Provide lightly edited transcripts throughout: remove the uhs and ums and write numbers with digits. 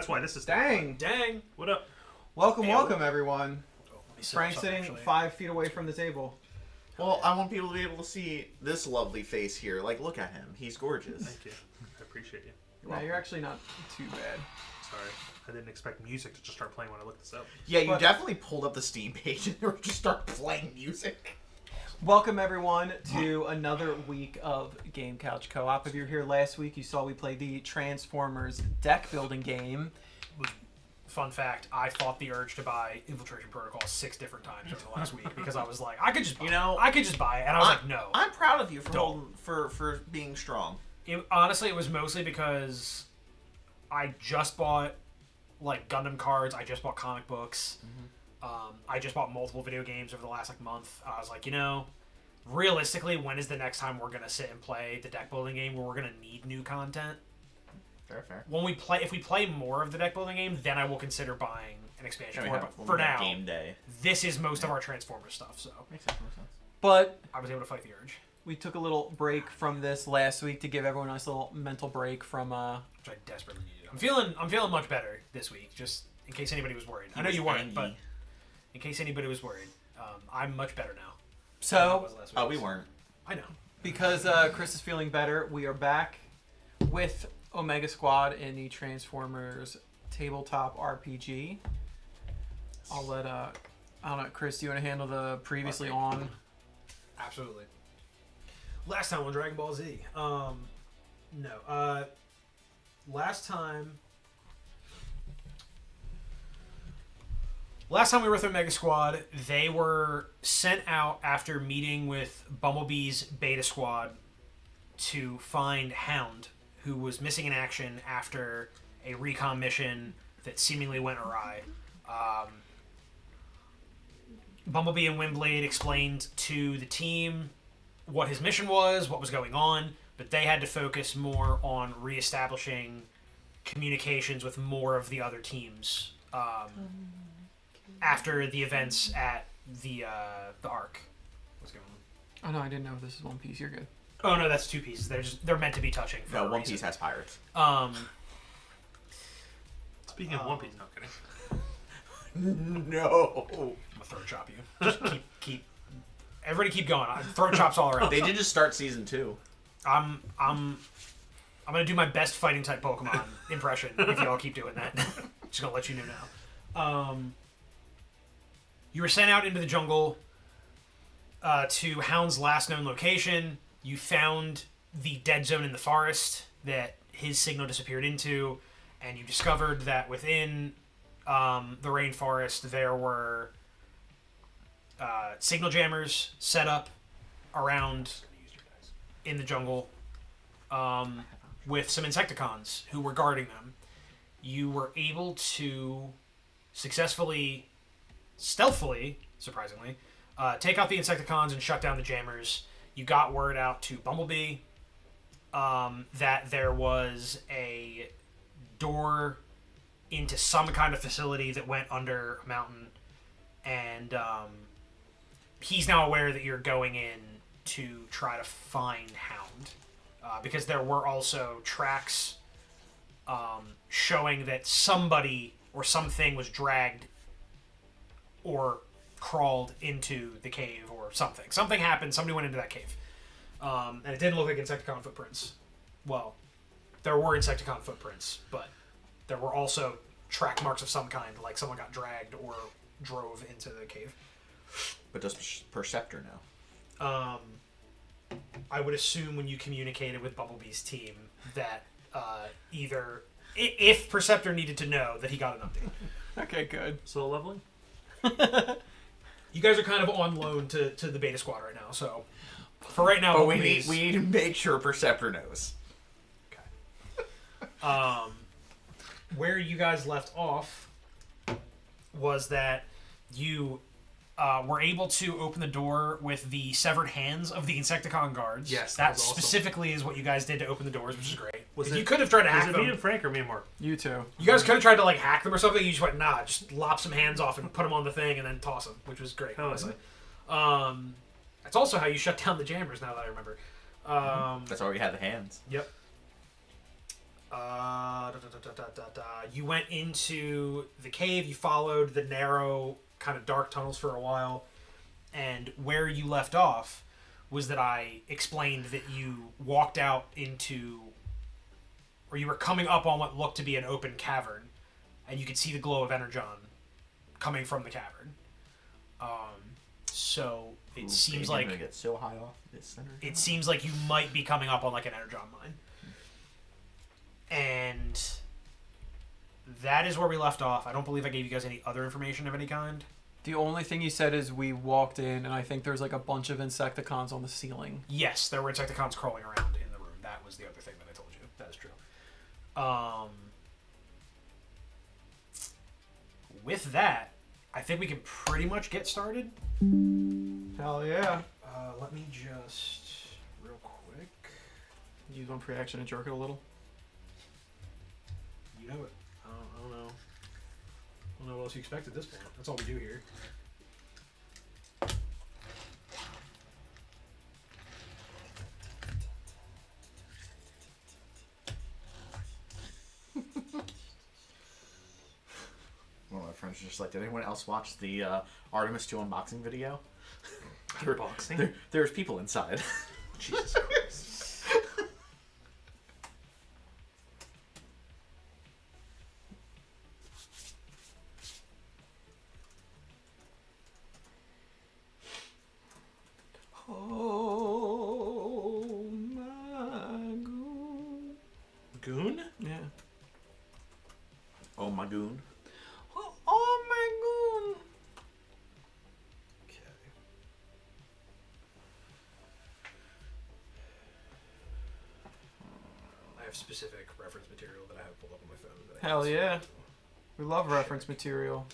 That's why this is... Dang. What up? Welcome, everyone. Oh, Frank's sitting 5 feet away from the table. Well, I want people to be able to see this lovely face here. Like, look at him. He's gorgeous. Thank you. I appreciate you. No, you're actually not too bad. Sorry. I didn't expect music to just start playing when I looked this up. Yeah, you definitely pulled up the Steam page and just start playing music. Welcome, everyone, to another week of Game Couch Co-op. If you were here last week, you saw we played the Transformers deck building game. Fun fact, I fought the urge to buy Infiltration Protocol 6 different times over the last week because I was like, I could just buy it. And I was like, no. I'm proud of you for being strong. Honestly, it was mostly because I just bought like Gundam cards. I just bought comic books. I just bought multiple video games over the last month. I was like, realistically, when is the next time we're gonna sit and play the deck building game where we're gonna need new content? Fair. If we play more of the deck building game, then I will consider buying an expansion for it. But for now, game day. This is most of our Transformers stuff. So Makes sense. But I was able to fight the urge. we took a little break from this last week to give everyone a nice little mental break from Which I desperately needed. I'm feeling much better this week. Just in case anybody was worried. I know you weren't, but in case anybody was worried, I'm much better now. So, we weren't. I know. Because Chris is feeling better, we are back with Omega Squad in the Transformers tabletop RPG. I'll let I don't know, Chris, do you want to handle the previously on? Absolutely. Last time on Dragon Ball Z. No. Last time we were with Omega Squad, they were sent out after meeting with Bumblebee's Beta Squad to find Hound, who was missing in action after a recon mission that seemingly went awry. Bumblebee and Windblade explained to the team what his mission was, what was going on, but they had to focus more on reestablishing communications with more of the other teams after the events at the Ark. What's going on? Oh no, I didn't know if this is one piece. You're good. Oh no, that's two pieces. They're meant to be touching. For No, One Piece has pirates. Speaking of One Piece, no kidding. No. I'm gonna throat chop you. Just keep. Everybody keep going. Throat chops all around. They did just start season 2. I'm gonna do my best fighting type Pokemon impression if y'all keep doing that. Just gonna let you know now. You were sent out into the jungle to Hound's last known location. You found the dead zone in the forest that his signal disappeared into, and you discovered that within the rainforest there were signal jammers set up around in the jungle with some Insecticons who were guarding them. You were able to successfully, stealthily, surprisingly, take out the Insecticons and shut down the jammers. You got word out to Bumblebee that there was a door into some kind of facility that went under a mountain, and he's now aware that you're going in to try to find Hound, because there were also tracks showing that somebody or something was dragged or crawled into the cave or something. Something happened. Somebody went into that cave. And it didn't look like Insecticon footprints. Well, there were Insecticon footprints, but there were also track marks of some kind, like someone got dragged or drove into the cave. But does Perceptor know? I would assume when you communicated with Bumblebee's team that either... If Perceptor needed to know, that he got an update. Okay, good. Soul leveling? You guys are kind of on loan to the Beta Squad right now, so... For right now, but we need to make sure Perceptor knows. Okay. Where you guys left off was that you were able to open the door with the severed hands of the Insecticon guards. Yes, that specifically is what you guys did to open the doors, which is great. You could have tried to hack them. Was it me and Frank or me and Mark? You too. You guys could have tried to hack them or something. You just went, nah, just lop some hands off and put them on the thing and then toss them, which was great, honestly. That's also how you shut down the jammers, now that I remember. That's why we had the hands. Yep. You went into the cave. You followed the narrow, kind of dark tunnels for a while, and where you left off was that I explained that you walked out into, or you were coming up on what looked to be an open cavern, and you could see the glow of Energon coming from the cavern. So it seems like get so high off this Energon. It seems like you might be coming up on like an Energon mine. And that is where we left off. I don't believe I gave you guys any other information of any kind. The only thing you said is we walked in, and I think there's like a bunch of Insecticons on the ceiling. Yes, there were Insecticons crawling around in the room. That was the other thing that I told you. That is true. With that, I think we can pretty much get started. Hell yeah. Let me just real quick. Use one free action and jerk it a little. You know it. I don't know. I don't know what else you expect at this point. That's all we do here. One of my friends just like, did anyone else watch the Artemis 2 unboxing video? Unboxing? There's people inside. Jesus Christ. Oh my goon. Goon? Yeah. Oh my goon. Oh my goon. Okay. I have specific reference material that I have pulled up on my phone. That I Hell haven't yeah. seen. We love reference material.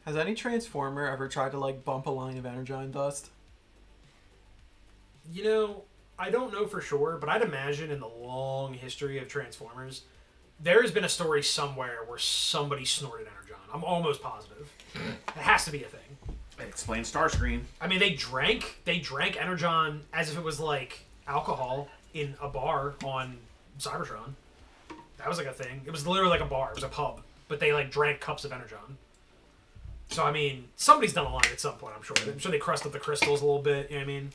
Has any Transformer ever tried to like bump a line of Energon dust? You know, I don't know for sure, but I'd imagine in the long history of Transformers, there has been a story somewhere where somebody snorted Energon. I'm almost positive. It has to be a thing. It explains Starscream. I mean, they drank Energon as if it was like alcohol in a bar on Cybertron. That was like a thing. It was literally like a bar. It was a pub, but they like drank cups of Energon. So I mean, somebody's done a line at some point. I'm sure. I'm sure they crusted the crystals a little bit. You know what I mean?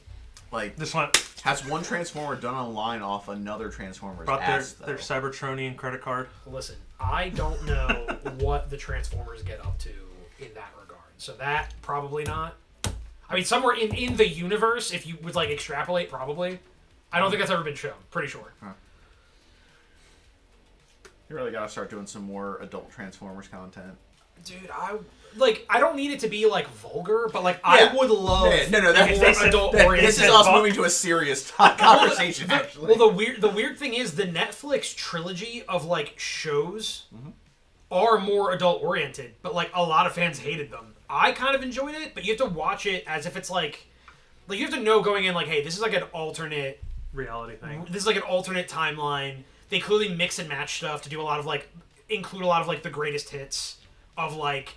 Like, This one has one Transformer done a line off another Transformer's brought ass, their though? Cybertronian credit card. Listen, I don't know what the Transformers get up to in that regard. So that probably not. I mean, somewhere in the universe, if you would like extrapolate, probably. I don't think that's ever been shown. Pretty sure. Huh. You really gotta start doing some more adult Transformers content. Dude, I don't need it to be like vulgar, but like I would love. Yeah, no, if that's it's adult oriented. This is us moving to a serious conversation. Actually, Well, the weird thing is the Netflix trilogy of like shows are more adult oriented, but like a lot of fans hated them. I kind of enjoyed it, but you have to watch it as if it's like you have to know going in like, hey, this is like an alternate Reality thing. This is like an alternate timeline. They clearly mix and match stuff to do a lot of like include a lot of like the greatest hits of like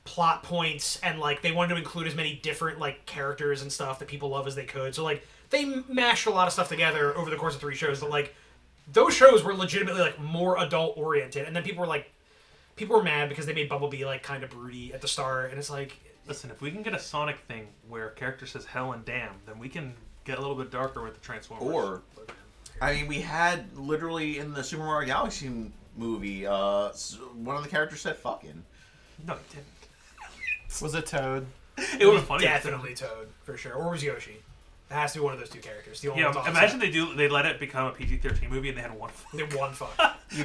plot points, and like they wanted to include as many different like characters and stuff that people love as they could. So like they mashed a lot of stuff together over the course of 3 shows. But like those shows were legitimately like more adult oriented, and then people were mad because they made Bumblebee like kind of broody at the start, and it's like, Listen, if we can get a Sonic thing where a character says hell and damn, then we can get a little bit darker with the Transformers. or I mean, we had literally in the Super Mario Galaxy movie, one of the characters said "fucking." No, it didn't. Was it Toad? It would be funny. definitely Toad for sure, or was Yoshi. It has to be one of those two characters. The only Yeah, ones off imagine set. they let it become a PG-13 movie and they had one. They one fuck.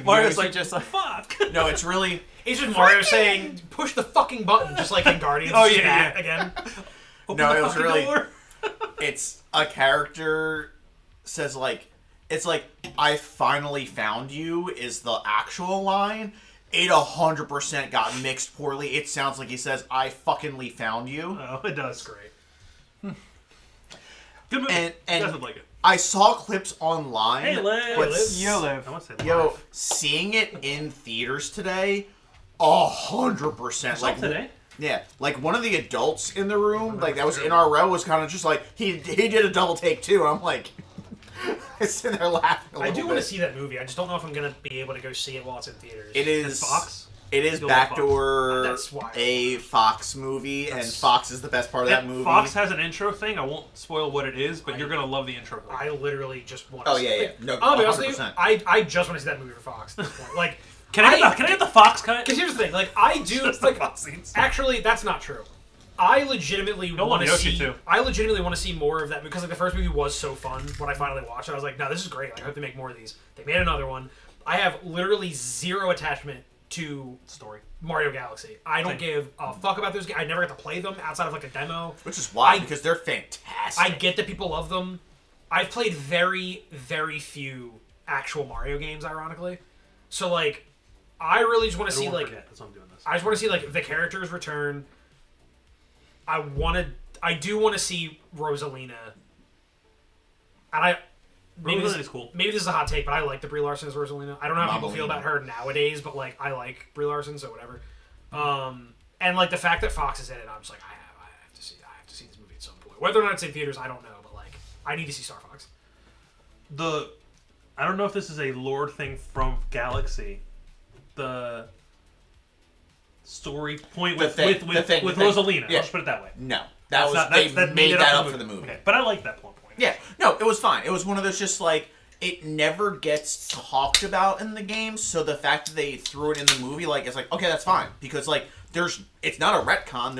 Mario's Yoshi like, just like fuck. No, it's really It's just Mario saying, "Push the fucking button," just like in Guardians. Oh, Just yeah, that again. Open No, the it was fucking really- door. it's a character says like it's like "I finally found you" is the actual line. It 100% got mixed poorly. It sounds like he says "I fuckingly found you." Oh, it does. That's great. Good movie. And You guys would like it. I saw clips online. Hey, Liv. but Hey, Liv. Yo Liv. I want to say Yo, live. seeing it in theaters today, 100%. Like today? Yeah, like one of the adults in the room, like that was in our row, was kind of just like he did a double take too. And I'm like, I sit there laughing. I do want to see that movie. I just don't know if I'm gonna be able to go see it while it's in theaters. It is Fox. It is You'll backdoor That's why. a Fox movie, and Fox is the best part of that movie. Fox has an intro thing. I won't spoil what it is, but you're gonna love the intro thing. I literally just want. Oh to yeah, see, yeah. No, I'll be honest with 100%. you. I just want to see that movie for Fox at this point. Like, Can I get the Fox cut? Because here's the thing. Like, I do Just the like. Fox scenes. Actually, that's not true. I legitimately want to Yoshi see. too. I legitimately want to see more of that because like the first movie was so fun. When I finally watched it, I was like, "No, this is great. Like, I hope they make more of these." They made another one. I have literally zero attachment to Story. Mario Galaxy. I don't give a fuck about those games. I never got to play them outside of like a demo. Which is why, because they're fantastic. I get that people love them. I've played very, very few actual Mario games, ironically. So like, I really just want to see like. That's why I'm doing this. I just want to see like the characters return. I do want to see Rosalina. And maybe Rosalina's cool. Maybe this is a hot take, but I like the Brie Larson as Rosalina. I don't know how people feel Mamalina. about her nowadays, but like I like Brie Larson, so whatever. And like the fact that Fox is in it, I'm just like I have to see this movie at some point. Whether or not it's in theaters, I don't know, but like I need to see Star Fox. I don't know if this is a lore thing from Galaxy. The story point with Rosalina. Yeah. Let's put it that way. No, That made it that up up for the movie. Okay. But I like that point. Yeah, no, it was fine. It was one of those just like it never gets talked about in the game, so the fact that they threw it in the movie, like it's like okay, that's fine because like it's not a retcon.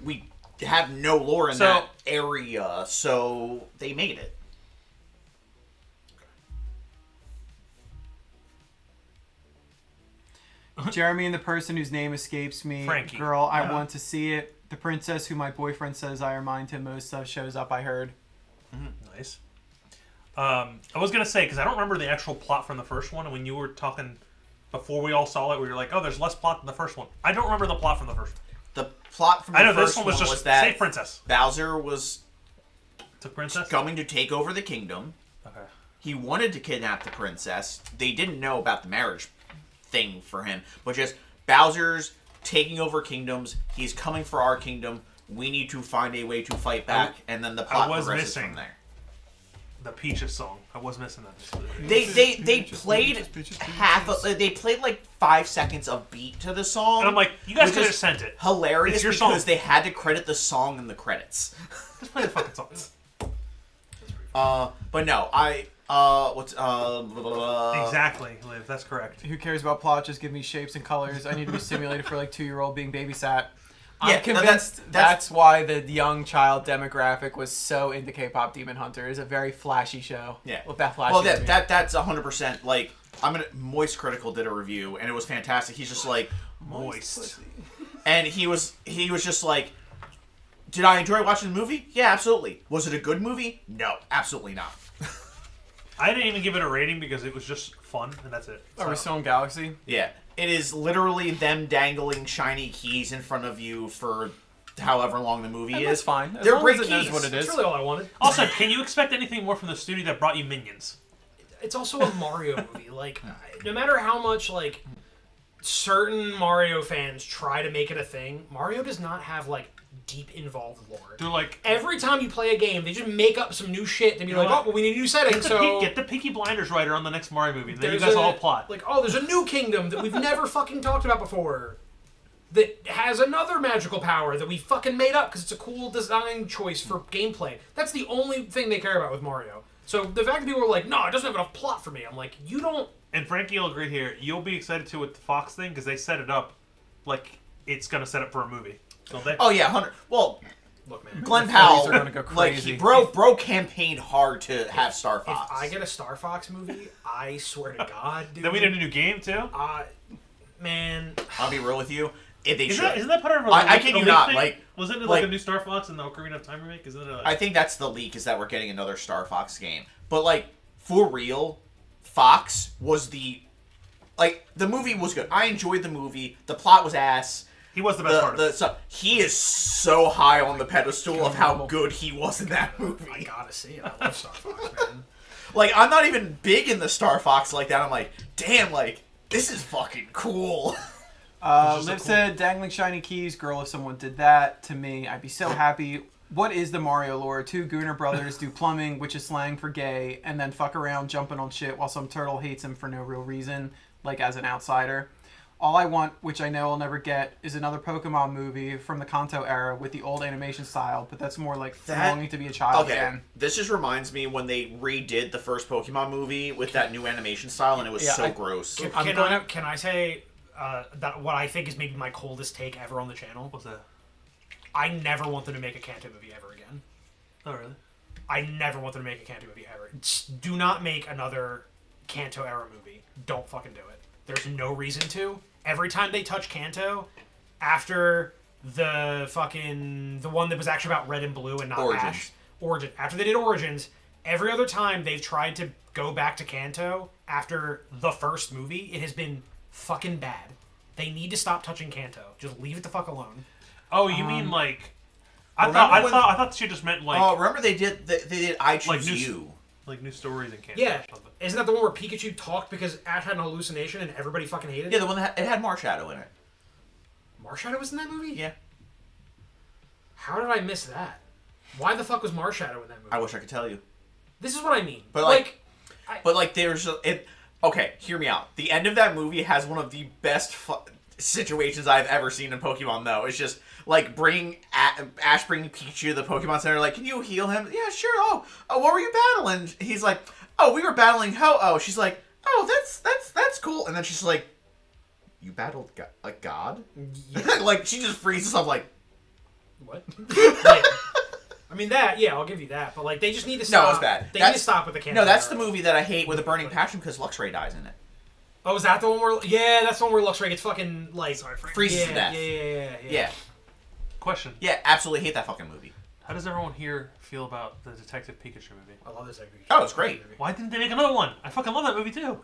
We have no lore in that area, so they made it. Jeremy and the person whose name escapes me. Frankie. Girl, I want to see it. The princess who my boyfriend says I remind him most of shows up, I heard. Nice. I was gonna say because I don't remember the actual plot from the first one, and when you were talking before we all saw it, we were like, "Oh, there's less plot than the first one." I don't remember the plot from the first one. The plot from the I know first this one was just that save princess. Bowser was Took princess. coming to take over the kingdom. Okay. He wanted to kidnap the princess. They didn't know about the marriage thing for him, but just Bowser's taking over kingdoms. He's coming for our kingdom. We need to find a way to fight back, and then the plot progresses from there. The Peaches song. I was missing that. They played they played like 5 seconds of beat to the song. And I'm like, you guys which could is have sent it. Hilarious It's your because song. they had to credit the song in the credits. Just play the fucking song. But no, Exactly, Liv. That's correct. Who cares about plot? Just give me shapes and colors. I need to be simulated for like 2-year-old being babysat. Yeah, I'm convinced that's why the young child demographic was so into K-pop Demon Hunter. It's a very flashy show. Yeah. With that flashy. Well, that's 100% like Moist Critical did a review and it was fantastic. He's just like Moist. and he was just like, did I enjoy watching the movie? Yeah, absolutely. Was it a good movie? No, absolutely not. I didn't even give it a rating because it was just fun, and that's it. Are we still in Galaxy? Yeah, it is literally them dangling shiny keys in front of you for however long the movie is. That's fine. As They're long great as it knows keys. what it is. That's really all I wanted. Also, can you expect anything more from the studio that brought you Minions? It's also a Mario movie. Like, no matter how much like certain Mario fans try to make it a thing, Mario does not have like deep involved lore. They're like, Every time you play a game, they just make up some new shit to be know like, what? oh, well, we need a new setting, so get the Peaky Blinders writer on the next Mario movie, and then you there's guys all plot. Like, oh, there's a new kingdom that we've never fucking talked about before that has another magical power that we fucking made up because it's a cool design choice for gameplay. That's the only thing they care about with Mario. So the fact that people are like, no, it doesn't have enough plot for me, I'm like, you don't... And Frankie will agree here. You'll be excited too with the Fox thing because they set it up like it's gonna set up for a movie, don't they? Oh yeah, 100. Well, Look, man. Glenn The Powell, Phillies are gonna go like crazy. bro campaigned hard to have Star If Fox. I get a Star Fox movie, I swear to God, dude. Then we need a new game too. Man, I'll be real with you. If they should. Isn't that part of a I kid you not, thing? like- wasn't it like- like a new Star Fox and the Ocarina of Time remake? Isn't it? I think that's the leak is that we're getting another Star Fox game. But like for real, Fox was the movie was good. I enjoyed the movie. The plot was ass. he was the best part of it. He is so high on the pedestal of how good he was in that I movie. gotta see it. I love Star Fox, man. Like I'm not even big in the Star Fox like that. I'm like, damn, like this is fucking cool. just Liv a cool- said, dangling shiny keys. Girl, if someone did that to me, I'd be so happy. What is the Mario lore? Two Gooner brothers do plumbing, which is slang for gay, and then fuck around jumping on shit while some turtle hates him for no real reason, like as an outsider. All I want, which I know I'll never get, is another Pokemon movie from the Kanto era with the old animation style, but that's more like longing to be a child again. This just reminds me when they redid the first Pokemon movie with that new animation style, and it was so gross. Can I say that what I think is maybe my coldest take ever on the channel? What's that? I never want them to make a Kanto movie ever again. Oh, really? I never want them to make a Kanto movie ever. Do not make another Kanto era movie. Don't fucking do it. There's no reason to. Every time they touch Kanto, after the one that was actually about Red and Blue and not Origins. Origin. After they did Origins, every other time they've tried to go back to Kanto after the first movie, it has been fucking bad. They need to stop touching Kanto. Just leave it the fuck alone. Oh, you mean like? I remember thought she just meant like. Oh, remember they did I Choose Like new- You. Like new stories in Canada. Yeah. Or something. Isn't that the one where Pikachu talked because Ash had an hallucination and everybody fucking hated Yeah, it? the one that it had Marshadow in it. Marshadow was in that movie? Yeah. How did I miss that? Why the fuck was Marshadow in that movie? I wish I could tell you. This is what I mean. But okay, hear me out. The end of that movie has one of the best situations I've ever seen in Pokemon, though. It's just like Ash bringing Pikachu to the Pokemon Center, like, can you heal him? Yeah, sure. Oh, what were you battling? He's like, oh, we were battling Ho-Oh. She's like, oh, that's cool. And then she's like, you battled a god? Yeah. Like, she just freezes up like, what? Yeah. I mean, I'll give you that. But, like, they just need to stop. No, it's bad. They need to stop with the Kanto. No, that's the era. movie that I hate with a burning passion because Luxray dies in it. Oh, is that the one where... Yeah, that's the one where Luxray gets fucking, like... Freezes to death. Yeah. Question. Yeah, absolutely hate that fucking movie. How does everyone here feel about the Detective Pikachu movie? I love this movie. Oh, it's great. Why didn't they make another one? I fucking love that movie too.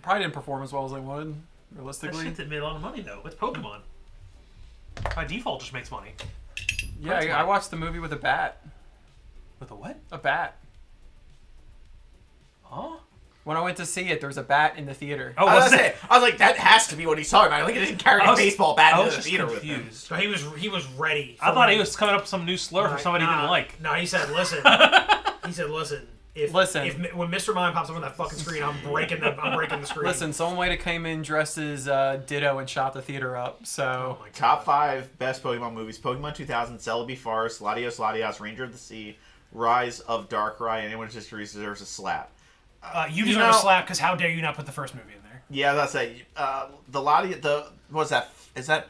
Probably didn't perform as well as they wanted, That realistically. shit that made a lot of money though. It's Pokemon. By default, just makes money. Yeah, I watched the movie with a bat. With a what? A bat. Huh? When I went to see it, there was a bat in the theater. Oh, I was was gonna it? say, I was like, that has to be what he's talking about. Like, he didn't carry a baseball bat I into was the just theater with him. confused. So he was ready. I thought he was coming up with some new slur for somebody he didn't like. No, he said, listen. If when Mr. Mime pops up on that fucking screen, I'm breaking the screen. Listen, someone might have came in dressed as Ditto and shot the theater up, so... Oh my God. Top 5 best Pokemon movies: Pokemon 2000, Celebi Forest, Latios, Ranger of the Sea, Rise of Darkrai. Anyone in history deserves a slap. You deserve a slap because how dare you not put the first movie in there? Yeah, that's it. What's that? Is that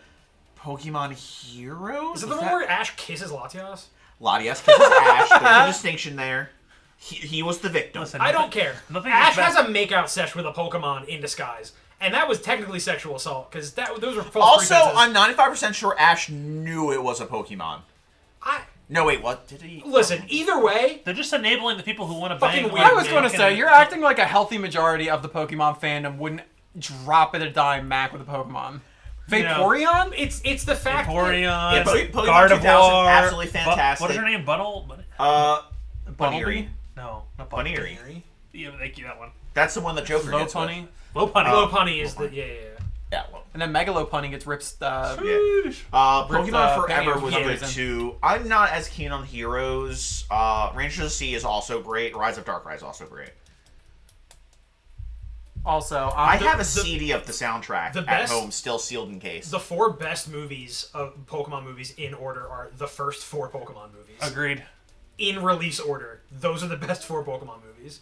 Pokemon Heroes? Is it the one where Ash kisses Latios? Latias kisses Ash. There's a distinction there. He was the victim. Listen, I don't care. nothing Ash is bad. has a makeout sesh with a Pokemon in disguise. And that was technically sexual assault because those were false Also, pretenses. I'm 95% sure Ash knew it was a Pokemon. No, wait, what? Did he? Listen, either way, They're just enabling the people who want to Fucking bang. weird. I was going to Nick say, and- you're acting like a healthy majority of the Pokemon fandom wouldn't drop it a dime Mac with a Pokemon. Vaporeon? it's the fact Vaporeon, Yeah, Pokemon 2000, Gardevoir, absolutely fantastic. What is her name? Bunnel? Bunnery. No, not Bunnery. that Yeah, thank you. That one. That's the one that Joker gets with. Lopunny. Lopunny. Lopunny is the yeah. Yeah, well. And then Megalopunny gets ripped... Sheesh. Pokemon Forever Penny was for good some reason. too. I'm not as keen on Heroes. Ranger of the Sea is also great. Rise of Darkrai is also great. Also, I have a CD of the soundtrack the at best- home, still sealed in case. The 4 best movies of Pokemon movies in order are the first 4 Pokemon movies. Agreed. In release order. Those are the best 4 Pokemon movies.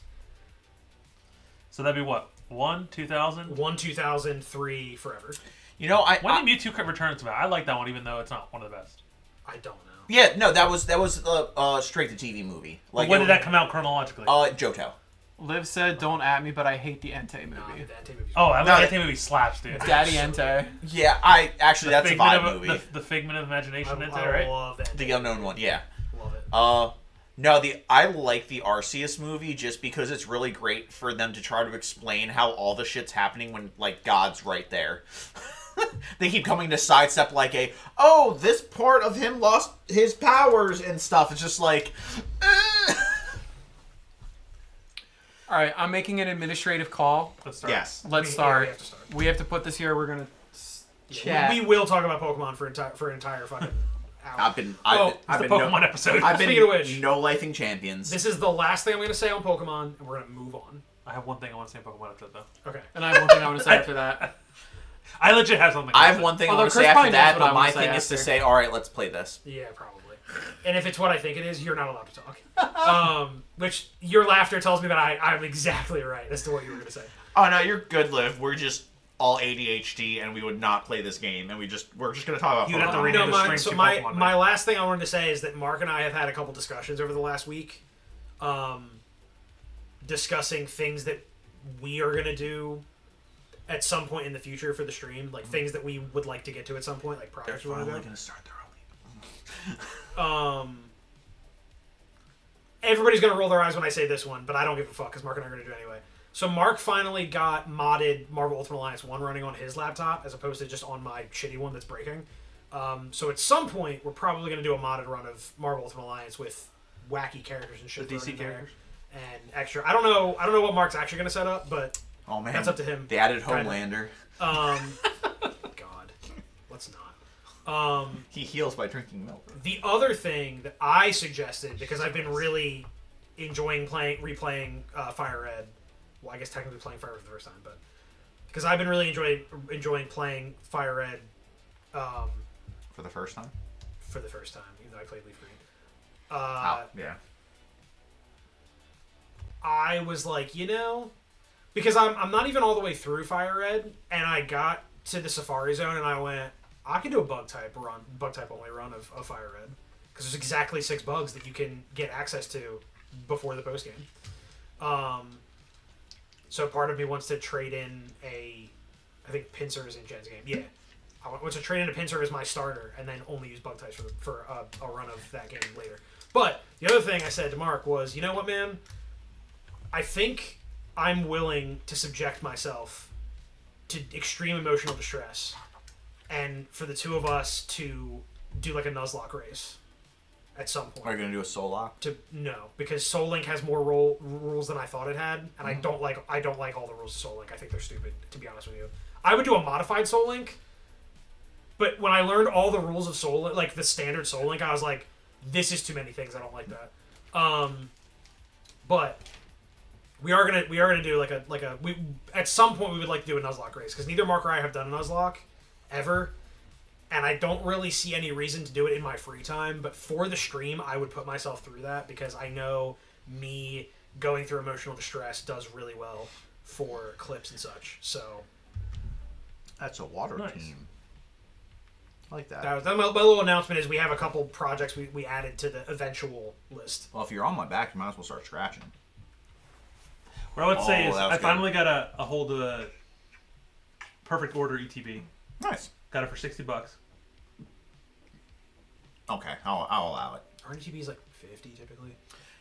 So that'd be what? 1, 2000? 1, 2000, 3, Forever. You know, When did Mewtwo return to that? I like that one, even though it's not one of the best. I don't know. yeah, no, that was a straight to TV movie. Like, when did that come out chronologically? Johto. Liv said, don't at me, but I hate the Entei movie. Nah, the Entei movie's Oh, that No, movie slaps, dude. Daddy Entei. Yeah, that's a vibe movie. The figment of imagination I in there, right? love that. The unknown one, yeah. Love it. No, I like the Arceus movie just because it's really great for them to try to explain how all the shit's happening when, like, God's right there. They keep coming to sidestep like this part of him lost his powers and stuff. It's just like, All right, I'm making an administrative call. Let's start. yes. Let's Yeah, start. we have to start. We have to put this here. We're going to Chat. We will talk about Pokemon for an entire fucking hour. I've been The Pokemon episode. I've been Speaking of which, no lifing champions. this is the last thing I'm going to say on Pokemon, and we're going to move on. I have one thing I want to say about Pokemon episode though. Okay. And I have one thing I want to say after that. I legit have something. I have one thing I Although want to Chris say after probably knows that, what but I my wanna say thing is to after. say, all right, let's play this. Yeah, probably. And if it's what I think it is, you're not allowed to talk. Which your laughter tells me that I'm exactly right as to what you were going to say. Oh no, you're good, Liv. We're just all ADHD, and we would not play this game, and we're just going to talk about. You'd have to Pokemon. read No, the my, stream so to my, Pokemon my Night. last thing I wanted to say is that Mark and I have had a couple discussions over the last week, discussing things that we are going to do at some point in the future for the stream, like things that we would like to get to at some point, like They're projects we want to finally do. going to start their own. Everybody's going to roll their eyes when I say this one, but I don't give a fuck because Mark and I are going to do it anyway. So Mark finally got modded Marvel Ultimate Alliance 1 running on his laptop as opposed to just on my shitty one that's breaking. So at some point, we're probably going to do a modded run of Marvel Ultimate Alliance with wacky characters and shit. The DC thrown in there characters? and extra. I don't know what Mark's actually going to set up, but Oh man, that's up to him. They added Kinda. Homelander. God, let's not. He heals by drinking milk. The other thing that I suggested, because I've been really enjoying replaying Fire Red. Well, I guess technically playing Fire Red for the first time, but because I've been really enjoying playing Fire Red For the first time? for the first time, even though I played Leaf Green. Yeah. I was like, because I'm not even all the way through Fire Red, and I got to the Safari Zone, and I went, I can do a bug type only run of Fire Red, because there's exactly 6 bugs that you can get access to before the post game. So part of me wants to trade in I think Pinsir is in Jen's game. Yeah, I want to trade in a Pinsir as my starter, and then only use bug types for a run of that game later. But the other thing I said to Mark was, you know what, man? I think I'm willing to subject myself to extreme emotional distress, and for the two of us to do like a Nuzlocke race at some point. Are you going to do a soul lock? No, because Soul Link has more rules than I thought it had, and I don't like all the rules of Soul Link. I think they're stupid, to be honest with you. I would do a modified Soul Link, but when I learned all the rules of Soul Link, like the standard Soul Link, I was like, this is too many things. I don't like that. But we are gonna do we at some point we would like to do a Nuzlocke race, because neither Mark or I have done a Nuzlocke ever. And I don't really see any reason to do it in my free time, but for the stream, I would put myself through that, because I know me going through emotional distress does really well for clips and such. So That's a water Nice. team. I like that. that my little announcement is we have a couple projects we added to the eventual list. Well, if you're on my back, you might as well start scratching. What I would say Oh, is that was I good. finally got a hold of a Perfect Order ETB. Nice. Got it for $60. Okay, I'll allow it. RNTB is like 50 typically.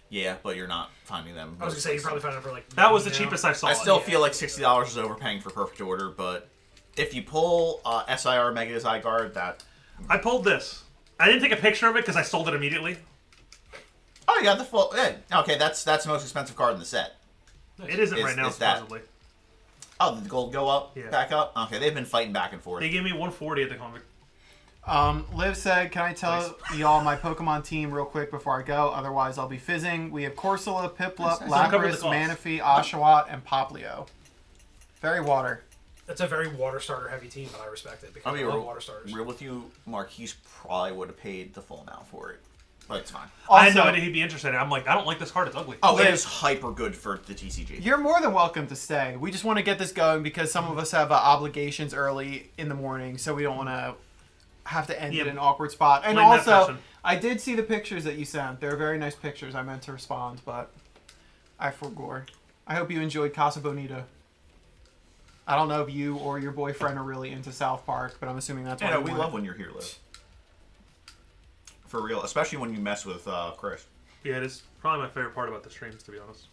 Yeah, but you're not finding them. I was gonna say you probably found it for like That was the 90 now. cheapest I saw. I still yeah. feel like $60 is overpaying for Perfect Order, but if you pull SIR Mega Zygarde, that... I pulled this. I didn't take a picture of it because I sold it immediately. Oh, you got the full... Yeah, okay, that's the most expensive card in the set. It isn't Is- right now, is that- supposedly. Oh, did the gold go up? Yeah. Back up? Okay, they've been fighting back and forth. They gave me 140 at the comic. Liv said, can I tell y'all my Pokemon team real quick before I go? Otherwise, I'll be fizzing. We have Corsola, Piplup, Nice. Don't cover the Lapras, cost. Manaphy, Oshawott, and Poplio. Very water. That's a very water starter heavy team, but I respect it because I'll I be love real, water starters. real with you, Marquise probably would have paid the full amount for it. But it's fine. I had no Also, idea he'd be interested. I'm like, I don't like this card. It's ugly. Oh, it Liv- is hyper good for the TCG. you're more than welcome to stay. We just want to get this going because some of us have obligations early in the morning, so we don't want to have to end Yeah. in an awkward spot. And Blame that also, person. I did see the pictures that you sent. They were very nice pictures. I meant to respond, but I forgot. I hope you enjoyed Casa Bonita. I don't know if you or your boyfriend are really into South Park, but I'm assuming that's why Yeah, you we went. love when you're here, Liv. For real, especially when you mess with Chris. Yeah, it is probably my favorite part about the streams, to be honest.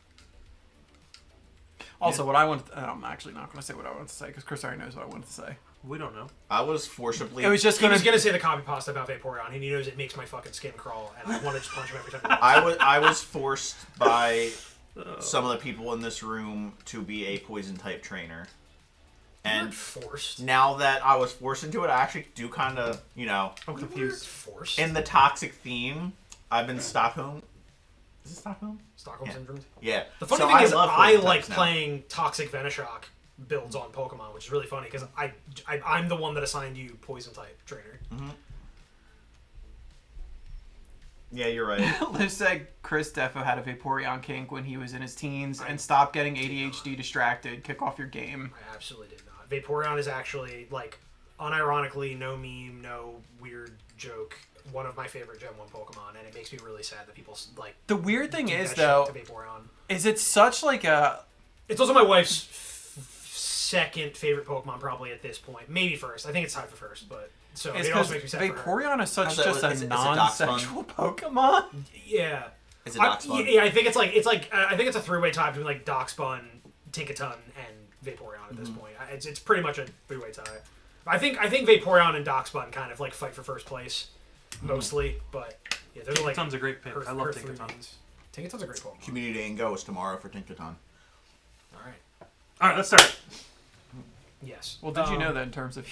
Also, what I want I'm actually not going to say what I want to say because Chris already knows what I wanted to say. We don't know. I was forcibly... It was just He going was to... gonna say the copy pasta about Vaporeon, and he knows it makes my fucking skin crawl, and I want to just punch him every time. I was forced by some of the people in this room to be a poison type trainer. And forced. now that I was forced into it, I actually do kind of, you know, I'm confused. Forced. in the toxic theme, I've been Stockholm. Is it Stockholm? Stockholm Syndrome. Yeah. The funny So thing is, love I poison like types now. playing Toxic Venoshock builds on Pokemon, which is really funny because I'm the one that assigned you Poison type trainer. Yeah, you're right. Liv said Chris Defo had a Vaporeon kink when he was in his teens and stopped getting ADHD distracted. Kick off your game. I absolutely did not. Vaporeon is actually, like, unironically, no meme, no weird joke, one of my favorite Gen 1 Pokemon, and it makes me really sad that people, like, The weird thing do is, that though, shit to Vaporeon. is it's such like a... It's also my wife's second favorite Pokemon, probably, at this point. Maybe first. I think it's tied for first, but... So It's it also because makes me sad for her. Vaporeon is such Is it- just is a it Dachshund? non-sexual Pokemon. Yeah. Is it Doxbun? Yeah, I think it's I think it's a three-way tie between like Darkspun, Tinkaton, and Vaporeon at this point. It's pretty much a three-way tie. I think Vaporeon and Darkspun kind of like fight for first place mostly, but yeah, there's like Tinkaton's a great pick. I love her three Tinkaton. mains. Tinkaton's a great Pokemon. Community Day and Go is tomorrow for Tinkaton. All right. All right, let's start. Yes. Well, did you know that in terms of...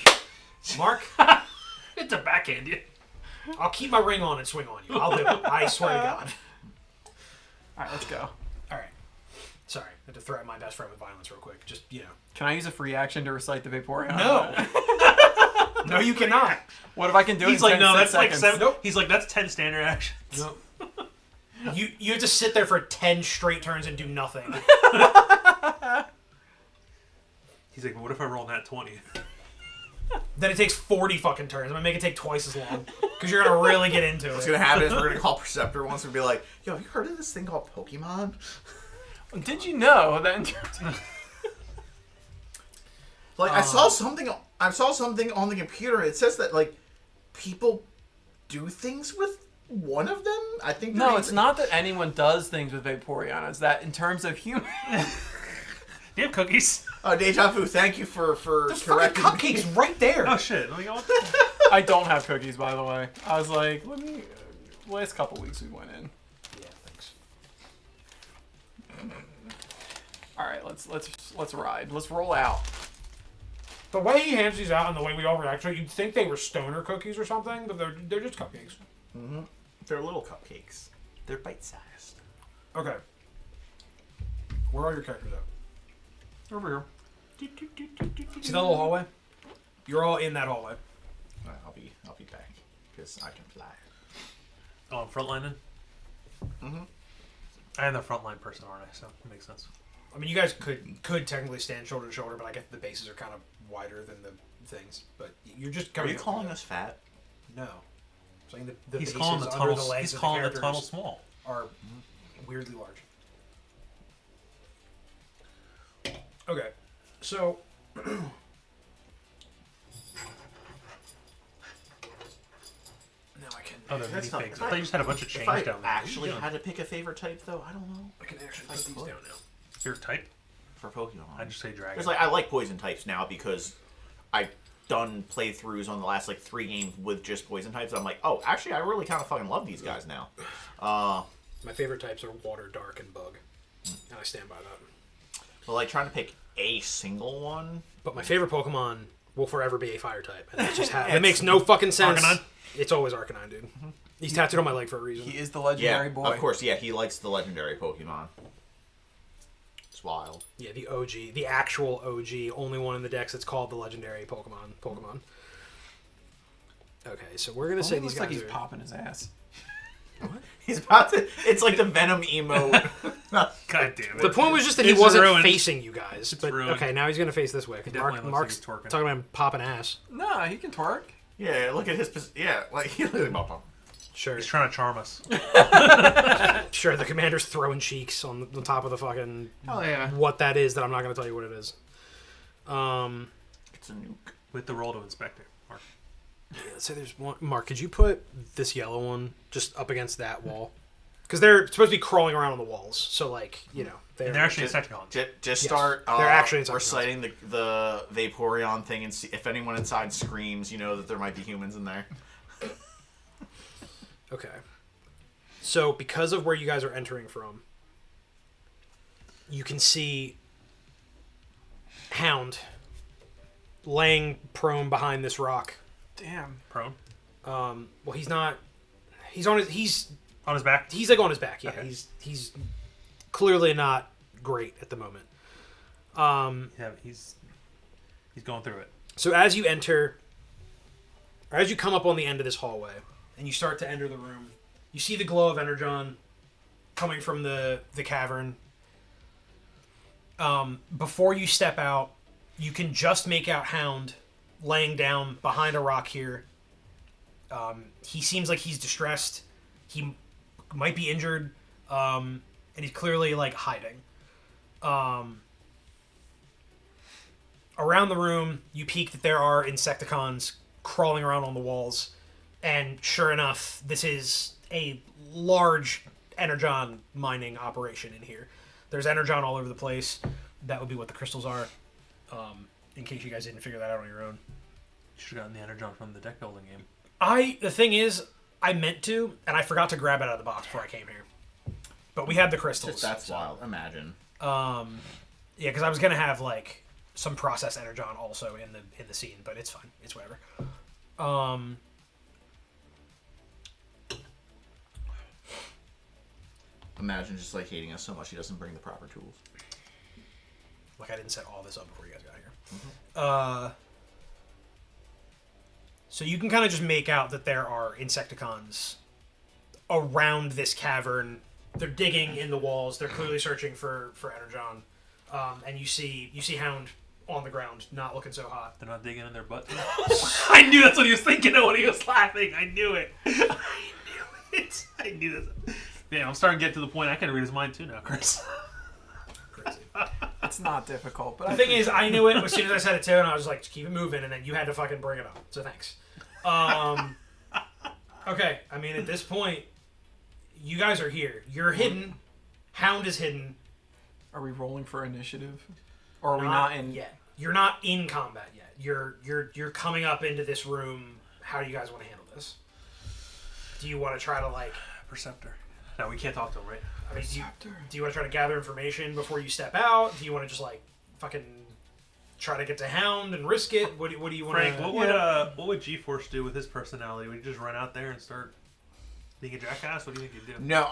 Mark? It's a backhand you. I'll keep my ring on and swing on you. I'll do it. I swear to God. All right, let's go. All right. Sorry, I had to threaten my best friend with violence real quick. Just, you know. Can I use a free action to recite the Vaporeon? No. No, you cannot. What if I can do it He's in like, 10 no, that's seconds? like 7. Nope. He's like, that's 10 standard actions. No. You have to sit there for 10 straight turns and do nothing. He's like, well, what if I roll that 20? Then it takes 40 fucking turns. I'm gonna make it take twice as long. Because you're gonna really get into What's it. gonna happen is we're gonna call Perceptor once and be like, "Yo, have you heard of this thing called Pokemon?" Did you know that in terms of... Like, I saw something on the computer. It says that like people do things with one of them. I think. No, it's not that anyone does things with Vaporeon. It's that in terms of human... Do you have cookies? Deja vu. Thank you for There's fucking correcting me. cupcakes right there. Oh, shit. Let me go. I don't have cookies, by the way. I was like, let me... Last couple weeks we went in. Yeah, thanks. All right, let's ride. Let's roll out. The way he hands these out and the way we all react to it, you'd think they were stoner cookies or something, but they're just cupcakes. They're little cupcakes. They're bite-sized. Okay. Where are your characters at? Over here. See that little hallway? You're all in that hallway. I'll be back because I can fly. Oh, I'm frontlining? I am the frontline person, aren't I? So it makes sense. I mean, you guys could technically stand shoulder to shoulder, but I guess the bases are kind of wider than the things. But you're just Are coming. you calling us fat? No. I'm saying the He's bases calling the under tunnel. the legs He's of calling the characters tunnel small. are weirdly large. Okay, so now I can. Oh, they're That's mini not- figs. I thought you just had a bunch of change If I down there. actually had to pick a favorite type, though, I don't know. I can actually I put these could. down now. Your type? For Pokemon, I just say dragon. it's like I like poison types now because I've done playthroughs on the last like 3 games with just poison types. I'm like, oh, actually, I really kind of fucking love these guys now. My favorite types are water, dark, and bug, and I stand by that. But like trying to pick a single one. But my favorite Pokemon will forever be a fire type, and that's just it makes no fucking sense. Arcanine? It's always Arcanine, dude. He's tattooed on my leg for a reason. He is the Yeah, legendary boy. of course. Yeah, he likes the legendary Pokemon. It's wild. Yeah, the OG, the actual OG, only one in the decks that's called the legendary Pokemon. Okay, so we're gonna say It these looks like guys he's are. popping his ass. He's about to. It's like the Venom emote. God damn it. The point was just that he It's wasn't ruined. facing you guys. But ruined. okay, now he's gonna face this way. 'Cause definitely looks Mark's like he's twerking. talking about him popping ass. No, he can twerk. Yeah, look at his. Yeah, like he literally bump him. Sure, He's trying to charm us. sure. The commander's throwing cheeks on the top of the fucking Hell yeah. what that is. That I'm not gonna tell you what it is. It's a nuke. With the roll to inspect it. Mark. Let's say there's one. Mark, could you put this yellow one just up against that wall? Because they're supposed to be crawling around on the walls. So like, you know, And they're actually Insecticons. Just Yes, start. they're actually Insecticons. reciting the Vaporeon thing, and see if anyone inside screams, you know that there might be humans in there. Okay. So, because of where you guys are entering from, you can see Hound laying prone behind this rock. Damn. Prone. Well, he's not. He's on his back. He's like on his back. Yeah, Okay. he's clearly not great at the moment. Yeah, he's going through it. So as you enter, or as you come up on the end of this hallway, and you start to enter the room, you see the glow of Energon coming from the cavern. Before you step out, you can just make out Hound laying down behind a rock here. He seems like he's distressed. He might be injured, and he's clearly like hiding. Around the room, you peek that there are Insecticons crawling around on the walls, and sure enough, this is a large Energon mining operation in here. There's Energon all over the place. That would be what the crystals are, in case you guys didn't figure that out on your own. You should have gotten the Energon from the deck building game. The thing is, I meant to, and I forgot to grab it out of the box before I came here. But we had the crystals. That's wild. Imagine. Yeah, because I was gonna have like some process Energon also in the scene, but it's fine. It's whatever. Imagine just like hating us so much he doesn't bring the proper tools. Like I didn't set all this up before you guys got here. Mm-hmm. So you can kind of just make out that there are Insecticons around this cavern. They're digging in the walls. They're clearly searching for Energon. And you see Hound on the ground, not looking so hot. They're not digging in their butt. I knew that's what he was thinking of when he was laughing. I knew it. I knew this. Yeah, I'm starting to get to the point I can read his mind too now, Chris. Crazy. It's not difficult, but The thing is, I knew it as soon as I said it too, and I was like, just keep it moving, and then you had to fucking bring it up. So thanks. Okay, I mean, at this point, you guys are here. You're hidden. Hound is hidden. Are we rolling for initiative? Or are we not in yet? You're not in combat yet. You're coming up into this room. How do you guys want to handle this? Do you want to try to like Perceptor. No, we can't talk to him, right? I mean, do you want to try to gather information before you step out? Do you want to just like fucking try to get to Hound and risk it? What do you want Frank, to... what would G-Force do with his personality? Would he just run out there and start being a jackass? What do you think he'd do? No,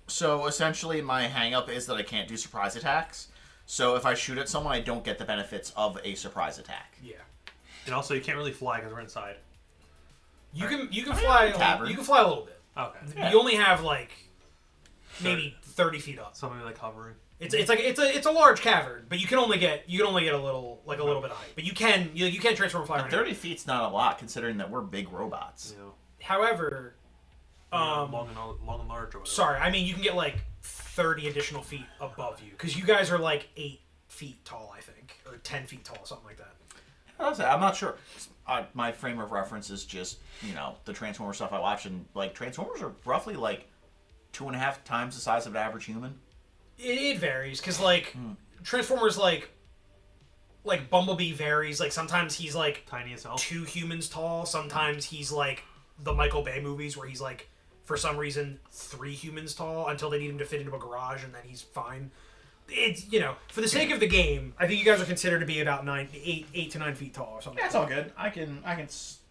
so essentially my hang-up is that I can't do surprise attacks. So if I shoot at someone, I don't get the benefits of a surprise attack. Yeah. And also, you can't really fly because we're inside. You can fly. You can fly a little bit. Okay. Yeah. You only have like maybe 30 feet up. So maybe like hovering. It's a large cavern, but you can only get a little bit of height. But you can transform and fly around. 30 feet's not a lot considering that we're big robots. You know, However, long and large or whatever. sorry, I mean you can get like 30 additional feet above you because you guys are like 8 feet tall, I think, or 10 feet tall, something like that. I'm not sure. My frame of reference is just, the Transformer stuff I watch, and like Transformers are roughly like 2.5 times the size of an average human. It varies because like Transformers like Bumblebee varies. Like sometimes he's like Tiny as hell. 2 humans tall. Sometimes he's like the Michael Bay movies where he's like for some reason 3 humans tall until they need him to fit into a garage and then he's fine. It's for the sake of the game, I think you guys are considered to be about 8 to 9 feet tall or something. That's all good. I can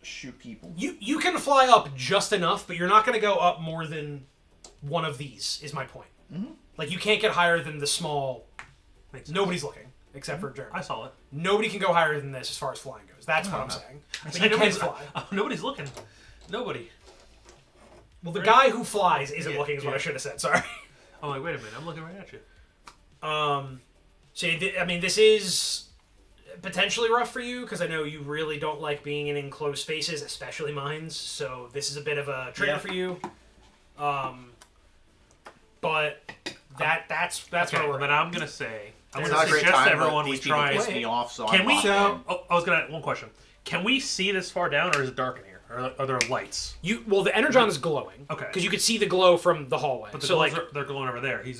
shoot people. You can fly up just enough, but you're not going to go up more than one of these. Is my point. Mm-hmm. Like you can't get higher than the small. Makes sense. Nobody's looking except for Jeremy. I saw it. Nobody can go higher than this as far as flying goes. That's what I'm saying. But you can nobody's, fly. Nobody's looking. Nobody. Well, the guy who flies isn't Yeah, looking. Is what I yeah. should have said. Sorry. I'm like, wait a minute. I'm looking right at you. So I mean, this is potentially rough for you because I know you really don't like being in enclosed spaces, especially mines. So this is a bit of a trigger for you. But that's Okay, where we're but at. I'm gonna say I'm It's gonna not a great suggest to time, everyone but we these people try. piss me off, so Can I'm we? locked I in. was gonna one question. Can we see this far down, or is it dark in here? Or are there lights? Well, the Energon is glowing. Okay. Because you could see the glow from the hallway. But the so glows like they're glowing over there. He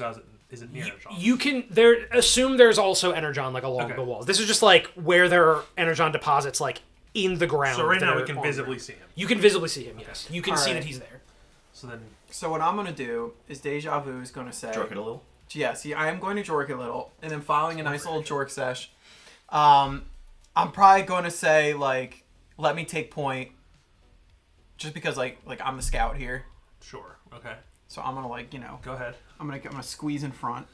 isn't near Energon. you can assume there's also Energon like along Okay. the walls. This is just like where there are Energon deposits like in the ground. So right that now are we can on visibly ground. see him. You can visibly see him. Yes, you can see Alright. that he's there. So then, So what I'm going to do is Déjà Vu is going to say... Jerk it a little. Yeah, see, I am going to jork a little, and then following a nice little jork sesh, I'm I'm probably going to say, like, let me take point. Just because, like I'm the scout here. Sure. Okay. So I'm going to, like, Go ahead. I'm gonna squeeze in front.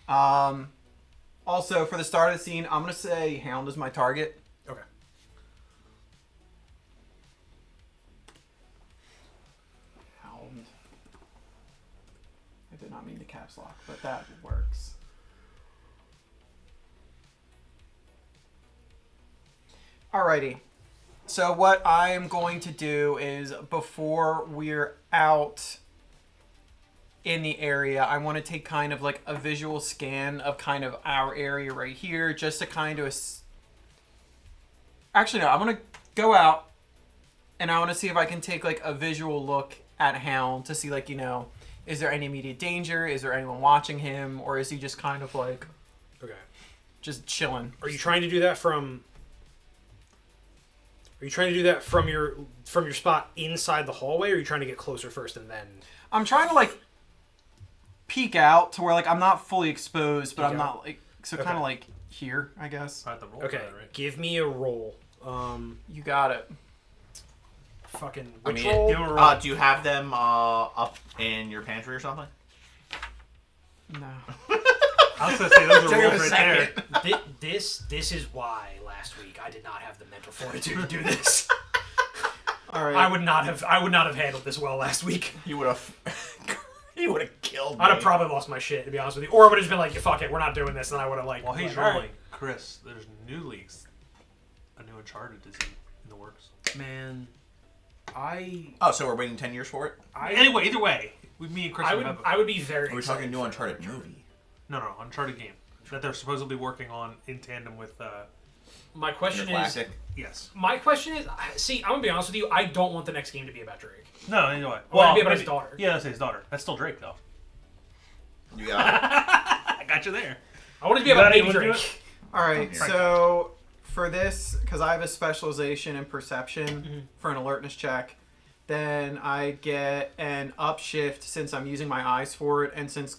Also, for the start of the scene, I'm going to say Hound is my target. Okay. Hound. I did not mean to caps lock, but that works. Alrighty. So what I'm going to do is, before we're out in the area, I want to take kind of like a visual scan of kind of our area right here, just to kind of... Actually, no, I'm going to go out, and I want to see if I can take like a visual look at Hound to see, like, is there any immediate danger? Is there anyone watching him? Or is he just kind of like... Okay. Just chilling? Are you trying to do that from... Are you trying to do that from your spot inside the hallway, or are you trying to get closer first and then... I'm trying to, like, peek out to where, like, I'm not fully exposed, but Peek I'm out. not, like... So Okay. kind of, like, here, I guess. I have to roll Okay, for that, right? give me a roll. You got it. Fucking... I mean, roll? Give him a roll. do you have them up in your pantry or something? No. I was gonna say those are Take rolls a right second. there. This is why last week I did not have the mental fortitude to do this. All right. I would not have handled this well last week. You would have. You would have killed me. I'd have probably lost my shit, to be honest with you. Or I would have just been like, yeah, fuck it, we're not doing this, and I would have like... While he's like, all right. rolling, Chris, there's new leagues. A new Uncharted is in the works. Man, Oh, so we're waiting 10 years for it? Anyway, either way, me and Chris I would would have I would be very Are we excited talking new for Uncharted Uncharted. movie? No, Uncharted game that they're supposedly working on in tandem with. My question is... Intergalactic? Yes. My question is... See, I'm going to be honest with you, I don't want the next game to be about Drake. No, anyway. I want it to be about his daughter. Yeah, that's his daughter. That's still Drake, though. You got it. I got you there. I want it to be You about got baby anyone to do Drake. All right. Here. So for this, because I have a specialization in perception Mm-hmm. for an alertness check, then I get an upshift since I'm using my eyes for it, and since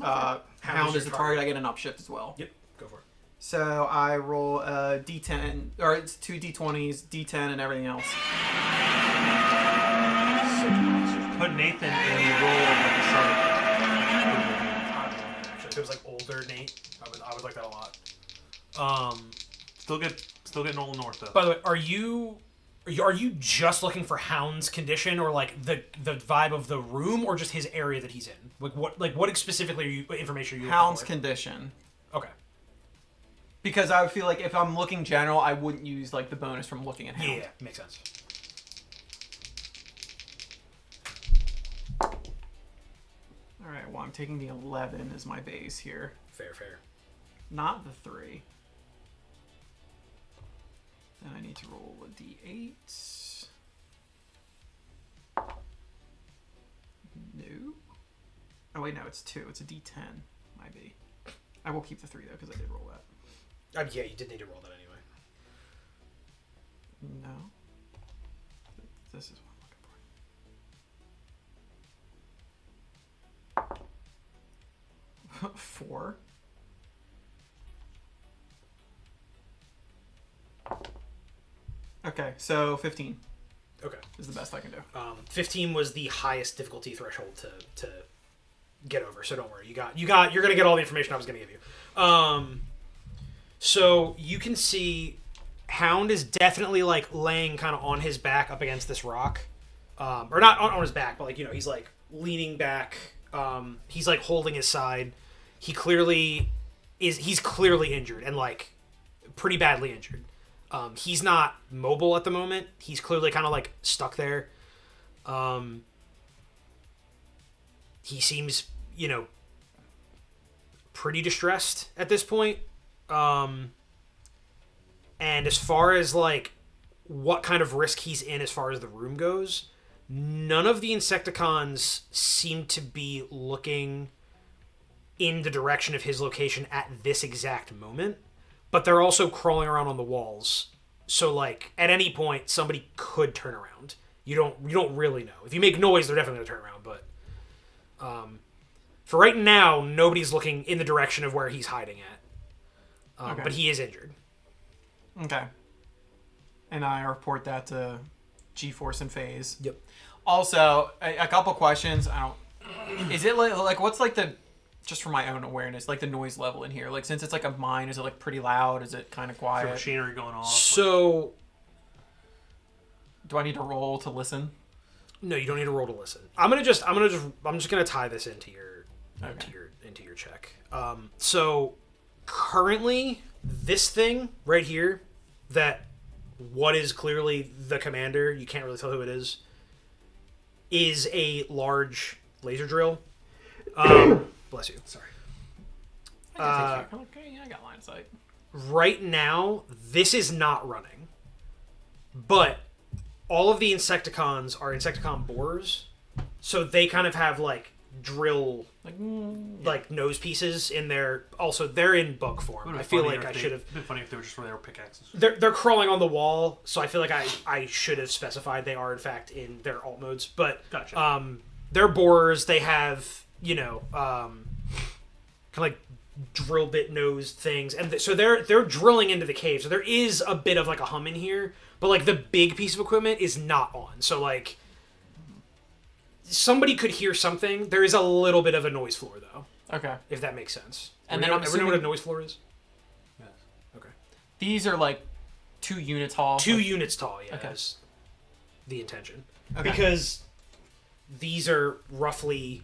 Hound is the target, I get an upshift as well. Yep, go for it. So I roll a d10, or it's 2 d20s, d10, and everything else. Put Nathan in the role of like a sergeant. Actually, if it was like older Nate, I would like that a lot. Still getting Old North though. By the way, are you just looking for Hound's condition, or like the vibe of the room, or just his area that he's in? What specifically what information are you Hound's looking condition. for? Okay. Because I would feel like if I'm looking general, I wouldn't use like the bonus from looking at Hound. Yeah, makes sense. All right. Well, I'm taking the 11 as my base here, Fair. not the 3. Then I need to roll a d8. No. Oh wait, no, it's 2. It's a d10. Might be. I will keep the 3 though because I did roll that. Yeah, you did need to roll that anyway. No. This is what I'm looking for. 4. Okay, so 15 Okay. is the best I can do. 15 was the highest difficulty threshold to get over, so don't worry. You're gonna get all the information I was gonna give you. So you can see Hound is definitely like laying kind of on his back up against this rock, or not on his back, but like he's like leaning back. He's like holding his side. He's clearly injured and like pretty badly injured. He's not mobile at the moment. He's clearly kind of like stuck there. He seems, pretty distressed at this point. And as far as like what kind of risk he's in as far as the room goes, none of the Insecticons seem to be looking in the direction of his location at this exact moment. But they're also crawling around on the walls. So, like, at any point, somebody could turn around. You don't really know. If you make noise, they're definitely going to turn around. But for right now, nobody's looking in the direction of where he's hiding at. Okay. But he is injured. Okay. And I report that to G-Force and Phaze. Yep. Also, a couple questions. Is it like what's like the, just for my own awareness, like the noise level in here? Like since it's like a mine, is it like pretty loud? Is it kind of Is quiet? there machinery going off? So Do I need to roll to listen? no, you don't need to roll to listen. I'm just gonna tie this into your into your check. So currently, this thing right here, that what is clearly the commander, you can't really tell who it is a large laser drill. Bless you. Sorry. I got line of sight. Right now, this is not running, but all of the Insecticons are Insecticon borers, so they kind of have like drill like nose pieces in their. Also, they're in bug form. I feel like I should have. It'd been funny if they were just where they were pickaxes. They're crawling on the wall, so I feel like I should have specified they are in fact in their alt modes. But Gotcha. they're borers. They have kind of like drill bit nosed things, and so they're drilling into the cave. So there is a bit of like a hum in here, but like the big piece of equipment is not on. So like somebody could hear something. There is a little bit of a noise floor though. Okay. If that makes sense. And then Everyone I'm know assuming what a noise floor is? Yes. Okay. these are like 2 units tall. 2 units tall, yeah. Okay. Is the intention. Okay. Because these are roughly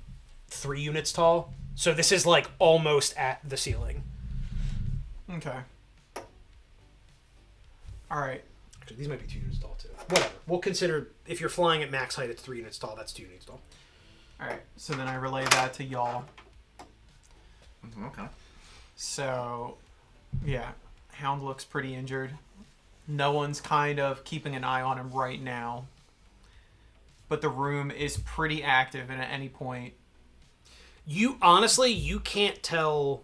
3 units tall. So this is like almost at the ceiling. Okay. All right. Actually, these might be 2 units tall too. Whatever. We'll consider if you're flying at max height, it's 3 units tall. That's 2 units tall. All right. So then I relay that to y'all. Okay. So, yeah, Hound looks pretty injured. No one's kind of keeping an eye on him right now. But the room is pretty active, and at any point, You honestly, you can't tell.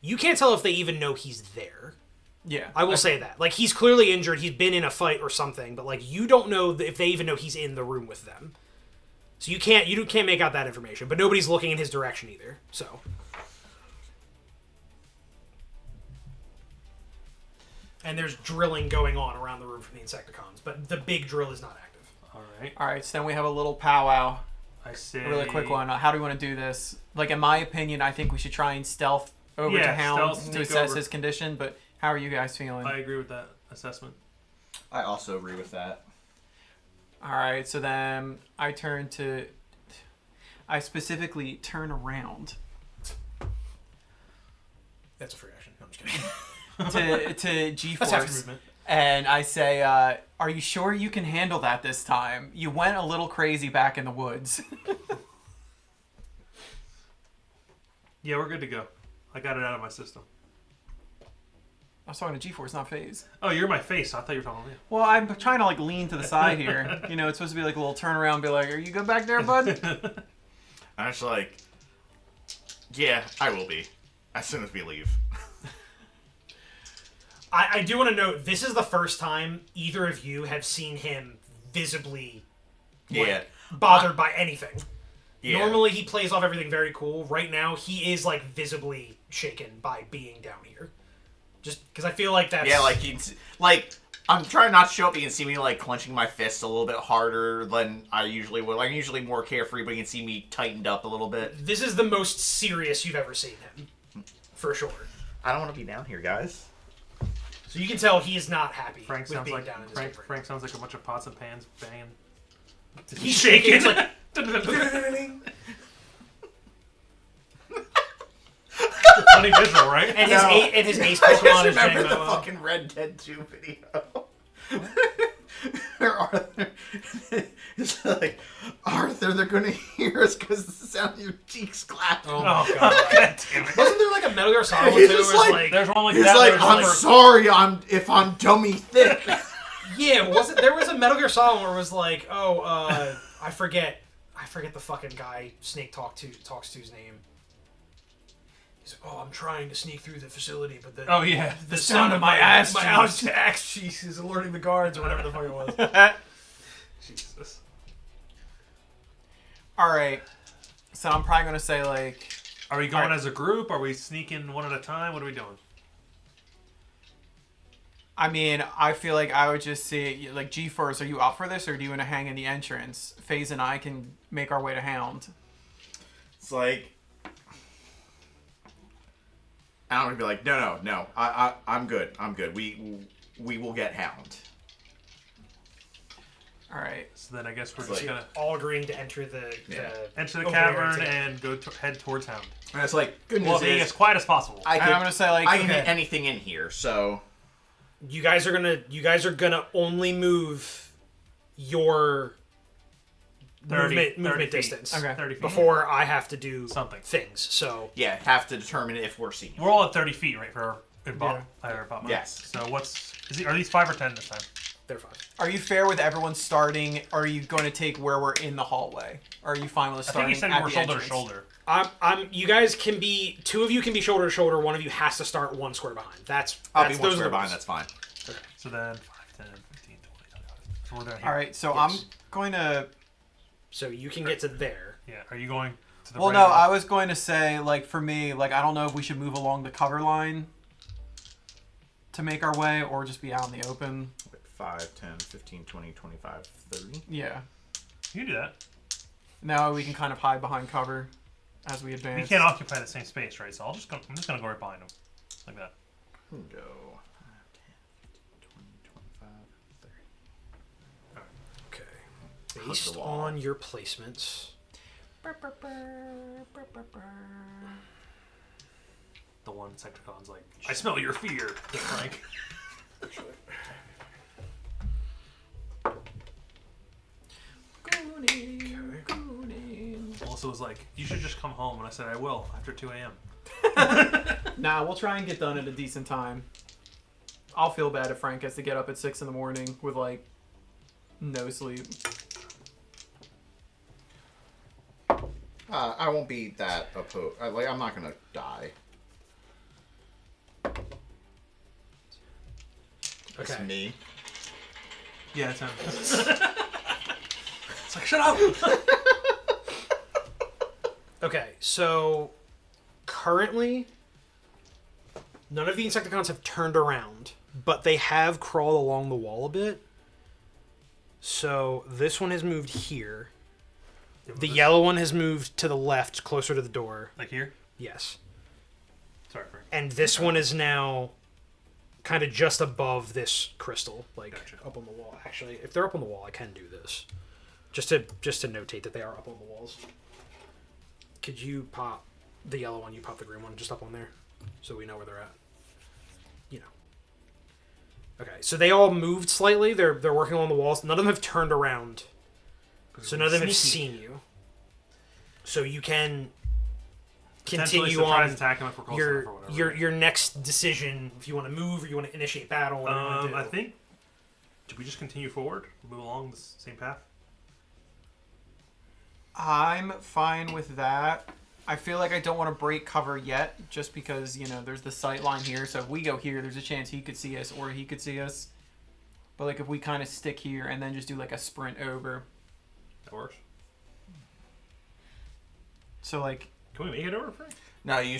You can't tell if they even know he's there. yeah, I will say that. Like, he's clearly injured. He's been in a fight or something, but like, you don't know if they even know he's in the room with them. So you can't make out that information. But nobody's looking in his direction either. So. And there's drilling going on around the room from the Insecticons, but the big drill is not active. All right. All right. So then we have a little powwow. I say A really quick one. How do we want to do this? Like, in my opinion, I think we should try and stealth over to Hound stealth, to sneak assess over. his condition. But how are you guys feeling? I agree with that assessment. I also agree with that. All right. So then I specifically turn around That's a free action. No, I'm just kidding. to That's half your G-Force. movement. And I say, are you sure you can handle that this time? You went a little crazy back in the woods. Yeah, we're good to go. I got it out of my system. I was talking to G-Force, not Phaze. Oh, you're my face. I thought you were talking to me. Well, I'm trying to, like, lean to the side here. You know, it's supposed to be, like, a little turnaround and be like, are you good back there, bud? I'm just like, yeah, I will be. As soon as we leave. I do want to note, this is the first time either of you have seen him visibly Yeah. bothered by anything. Yeah. Normally he plays off everything very cool. Right now he is like visibly shaken by being down here. Just because I feel like that's... Yeah, like, I'm trying not to show up, but you can see me, like, clenching my fists a little bit harder than I usually would. Like, I'm usually more carefree, but you can see me tightened up a little bit. This is the most serious you've ever seen him. For sure. I don't want to be down here, guys. So you can tell he is not happy Frank with sounds being like down in his cave right Frank sounds like a bunch of pots and pans banging. now. He's shaking. It's like... Funny visual, right? And his ace I Pokemon just is remember Jangmo. the fucking Red Dead 2 video. Where Arthur is like, Arthur, they're gonna hear us because the sound of your cheeks clapping. Oh, Oh god, God damn it. wasn't there like a Metal Gear Solid 2 He's where just it's like- like... There's one like He's that. like, there's I'm one sorry, if I'm dummy thick. Yeah, there was a Metal Gear Solid where it was like, I forget the fucking guy Snake talks to's name. He's like, I'm trying to sneak through the facility, but the Oh yeah. the sound of my ass cheeks is alerting the guards or whatever the fuck it was. Jesus. All right. So I'm probably going to say, like... Are we going Alright. as a group? Are we sneaking one at a time? What are we doing? I mean, I feel like I would just say, like, G-Force, are you up for this, or do you want to hang in the entrance? Phaze and I can make our way to Hound. It's like, I don't be like, no. I'm good. We will get Hound. All right. So then I guess we're It's just like- gonna All agreeing to enter the enter the open area cavern together. and head towards Hound. And it's like, good Well, news being is, as quiet as possible. I And can, I'm gonna say, like, I can okay. hit anything in here, so... You guys are gonna only move your 30 movement feet. distance. Okay. 30 feet. Before I have to do Something. things. So Yeah, have to determine if we're seen. We're all at 30 feet, right? For our bottom. Yes. So are these 5 or 10 this time? they're fine. Are you fair with everyone starting? Or are you going to take where we're in the hallway? Or are you fine with us I think starting you said at we were the shoulder entrance? to shoulder. I'm. You guys can be. 2 of you can be shoulder to shoulder. 1 of you has to start 1 square behind. I'll be those one are square the behind, rules. that's fine. So then 5, 10, 15, 20. So we're down here. All right, so Yes. I'm going to... So you can get to there. Yeah. Are you going to the Well, right no, or left? I was going to say, like, for me, like, I don't know if we should move along the cover line to make our way, or just be out in the open. 5, 10, 15, 20, 25, 30. Yeah. You can do that. Now we can kind of hide behind cover as we advance. We can't occupy the same space, right? So I'm just gonna go right behind him, like that. Go. 5, 10, 20, 25, 30. Okay. Based the wall. on your placements, The one Sectorcon's like, I smell your fear, Frank. Also was like, you should just come home, and I said I will after 2 a.m. Nah, we'll try and get done at a decent time. I'll feel bad if Frank has to get up at 6 in the morning with, like, no sleep. I won't be that opposed. Like, I'm not gonna die. It's okay. me. Yeah, it's him. It's like, shut up! Okay, so currently, none of the Insecticons have turned around, but they have crawled along the wall a bit. So this one has moved here. The yellow one has moved to the left, closer to the door. Like here? Yes. Sorry, Frank. And this one is now kind of just above this crystal, like Gotcha. up on the wall. Actually, if they're up on the wall, I can do this. Just to notate that they are up on the walls. Could you pop the yellow one? You pop the green one just up on there, so we know where they're at. You know. Okay, so they all moved slightly. They're working on the walls. None of them have turned around, so none of them have Sneaky. seen you. So you can Potentially continue surprise on attack him if we're close enough or whatever. your next decision, if you want to move or you want to initiate battle. Whatever you want to do. I think. Did we just continue forward? Move along the same path? I'm fine with that. I feel like I don't want to break cover yet, just because, you know, there's the sight line here. So if we go here, there's a chance he could see us or he could see us. But, like, if we kind of stick here and then just do, like, a sprint over. That works. So, like... Can we make it over, Frank? No, you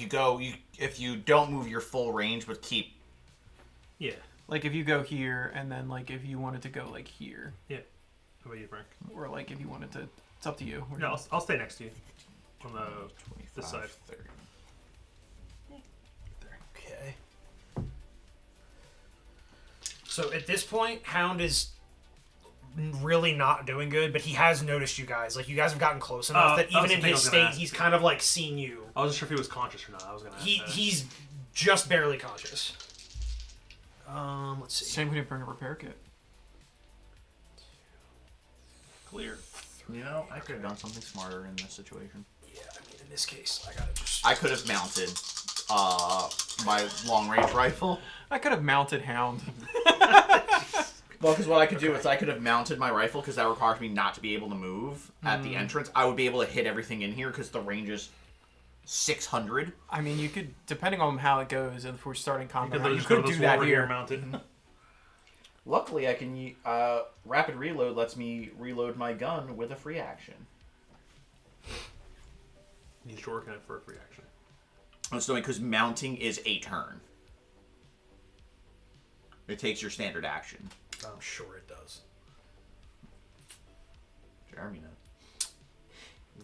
go. If you don't move your full range, but keep. Yeah. Like, if you go here, and then, like, if you wanted to go, like, here. Yeah. How about you, Frank? Or, like, if you wanted to... It's up to you. No, I'll stay next to you. On the 25, this side. 30. Okay. So at this point, Hound is really not doing good, but he has noticed you guys. Like, you guys have gotten close enough that that was even in the thing I his was gonna state, ask he's you. kind of like seen you. I wasn't sure if he was conscious or not. I was gonna ask that. He's just barely conscious. Let's see. Shame we didn't bring a repair kit. Clear. You know, I could have done something smarter in this situation. Yeah, I mean, in this case, I gotta just. I could have mounted my long range rifle. I could have mounted Hound. Well, because what I could do is I could have mounted my rifle, because that requires me not to be able to move at the entrance. I would be able to hit everything in here because the range is 600. I mean, you could, depending on how it goes, if we're starting combat, Because you just could go to do this that wall here. here mounted. Luckily, I can rapid reload lets me reload my gun with a free action. Need to work on it for a free action. It's doing because mounting is a turn. It takes your standard action. I'm sure it does. Jeremy knows.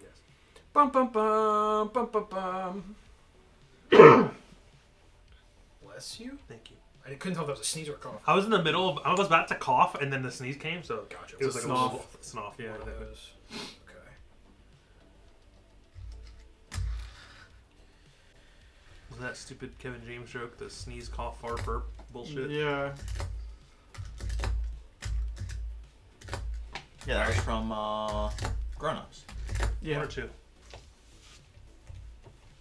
Yes. Bum bum bum bum bum bum. Bless you. Thank you. I couldn't tell if that was a sneeze or a cough. I was in the middle of. I was about to cough, and then the sneeze came. So Gotcha. it was It's like a a little snuff. Yeah. One of exactly. those. Okay. Was that stupid Kevin James joke? The sneeze, cough, fart, burp bullshit. Yeah. Yeah, that was from Grown Ups. Yeah. One or two.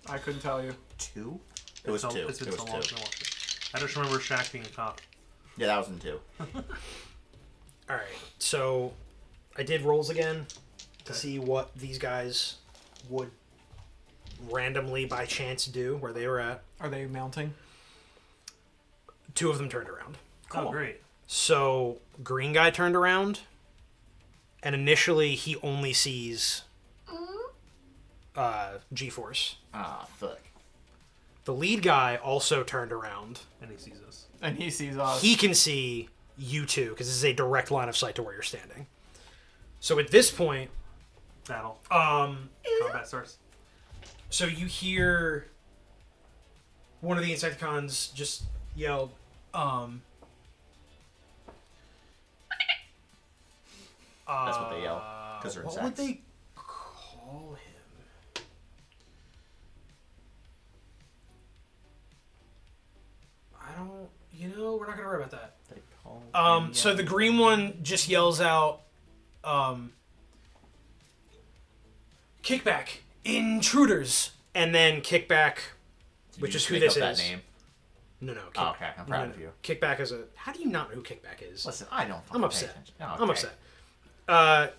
I couldn't tell you. 2? It was So- 2. It's been It was so long 2. since I watched it. I just remember Shaq being a cop. Yeah, that was in 2. All right. So I did rolls again to Okay. see what these guys would randomly by chance do where they were at. Are they mounting? 2 of them turned around. Oh, great. So green guy turned around, and initially he only sees G-force. Ah, fuck. The lead guy also turned around. And he sees us. And he sees us. He can see you two because this is a direct line of sight to where you're standing. So at this point, Battle. um, Combat starts. so you hear one of the Insecticons just yell, That's what they yell. Because they're what insects. would they call him? I don't. You know, we're not gonna worry about that. They call him, So the green one just yells out, "Kickback, intruders!" And then Kickback, Did which you is just who make this up that is. name? No. Oh, okay, I'm proud of you. Kickback is a. How do you not know who Kickback is? Listen, I don't fucking I'm pay upset. attention. Oh, I'm okay. upset.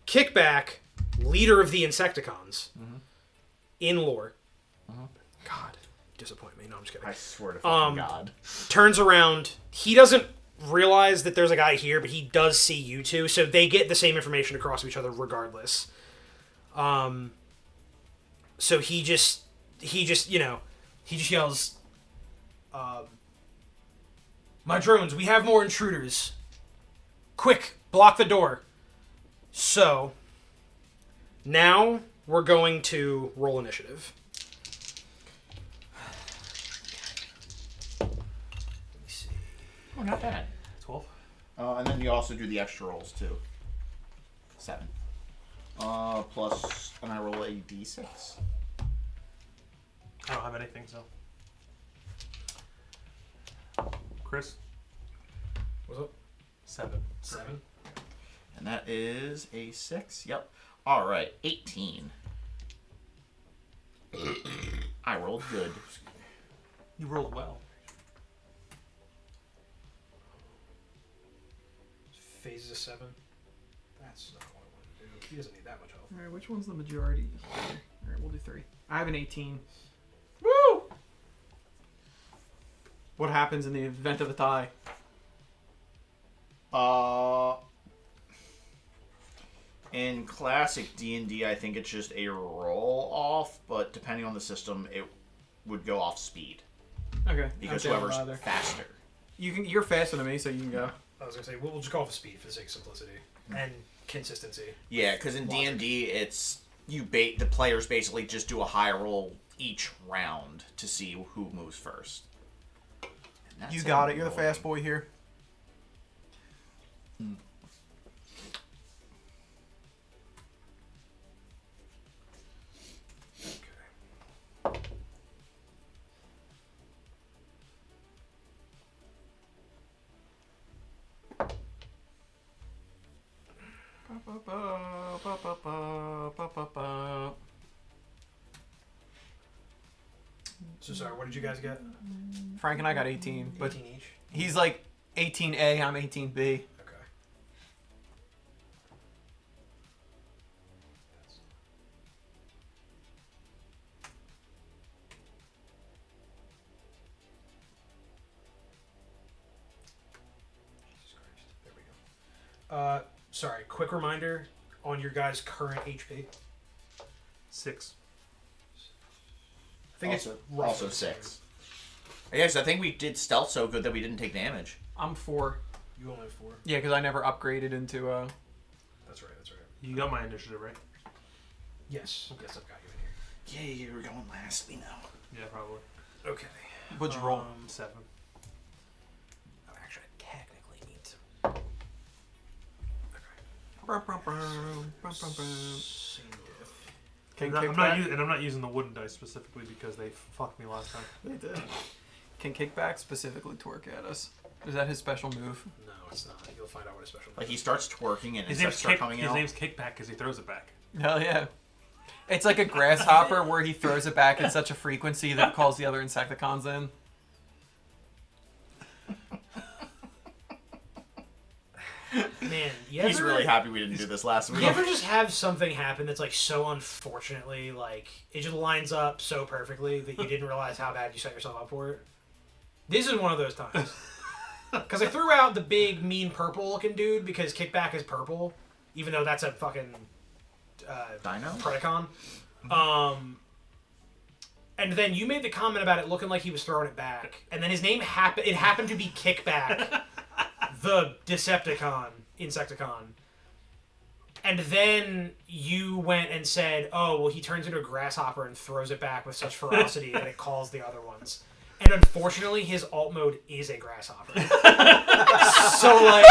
Kickback, leader of the Insecticons, in lore. God, you disappoint me. No, I'm just kidding. I swear to fucking God. Turns around. He doesn't realize that there's a guy here, but he does see you two, so they get the same information across to each other regardless. So he just yells, "My drones, we have more intruders. Quick, block the door." So now we're going to roll initiative. Let me see. Oh, not bad. 12. And then you also do the extra rolls too. 7. Plus, and I roll a d6. I don't have anything, so. Chris? What's up? 7. 7. And that is a 6. Yep. Alright, 18. I rolled good. You rolled well. Phaze is a 7. That's not what I want to do. He doesn't need that much health. Alright, which one's the majority? Alright, we'll do 3. I have an 18. Woo! What happens in the event of a tie? In classic D&D, I think it's just a roll off, but depending on the system, it would go off speed Okay. because I'm down whoever's either. faster. You're faster than me, so you can go. I was gonna say we'll just go off of speed for the sake of simplicity and consistency. Yeah, because in D&D, it's the players basically just do a high roll each round to see who moves first. And that's You got it. You're the annoying. fast boy here. Okay. So sorry, what did you guys get? Frank and I got 18, but 18 each. he's like 18A, I'm 18B. Okay. Jesus Christ. There we go. Sorry, quick reminder on your guys' current HP. 6. I think Also it's roughly also the same. 6. Yes, I think we did stealth so good that we didn't take damage. I'm 4. You only have 4. Yeah, because I never upgraded into That's right. You got my initiative, right? Yes. Yes, I've got you in here. Yeah, you were going last. We know. Yeah, probably. Okay. What'd you roll? 7. Oh, actually, I technically need to. Same diff. Can I'm kickback? not using the wooden dice specifically because they fucked me last time. They did. Can kickback specifically twerk at us? Is that his special move? No, it's not. You'll find out what his special. Like he starts twerking and His insects start name's coming out. Kickback because he throws it back. Hell yeah. It's like a grasshopper where he throws it back at such a frequency that it calls the other Insecticons in. Man, He's really happy we didn't do this last week. You ever just have something happen that's like so unfortunately, like it just lines up so perfectly that you didn't realize how bad you set yourself up for it? This is one of those times. Because I threw out the big, mean purple-looking dude because Kickback is purple, even though that's a fucking Dino? Predacon. And then you made the comment about it looking like he was throwing it back, and then his name happened to be Kickback, the Decepticon, Insecticon. And then you went and said, "Oh, well, he turns into a grasshopper and throws it back with such ferocity that it calls the other ones." And unfortunately, his alt mode is a grasshopper. So, like,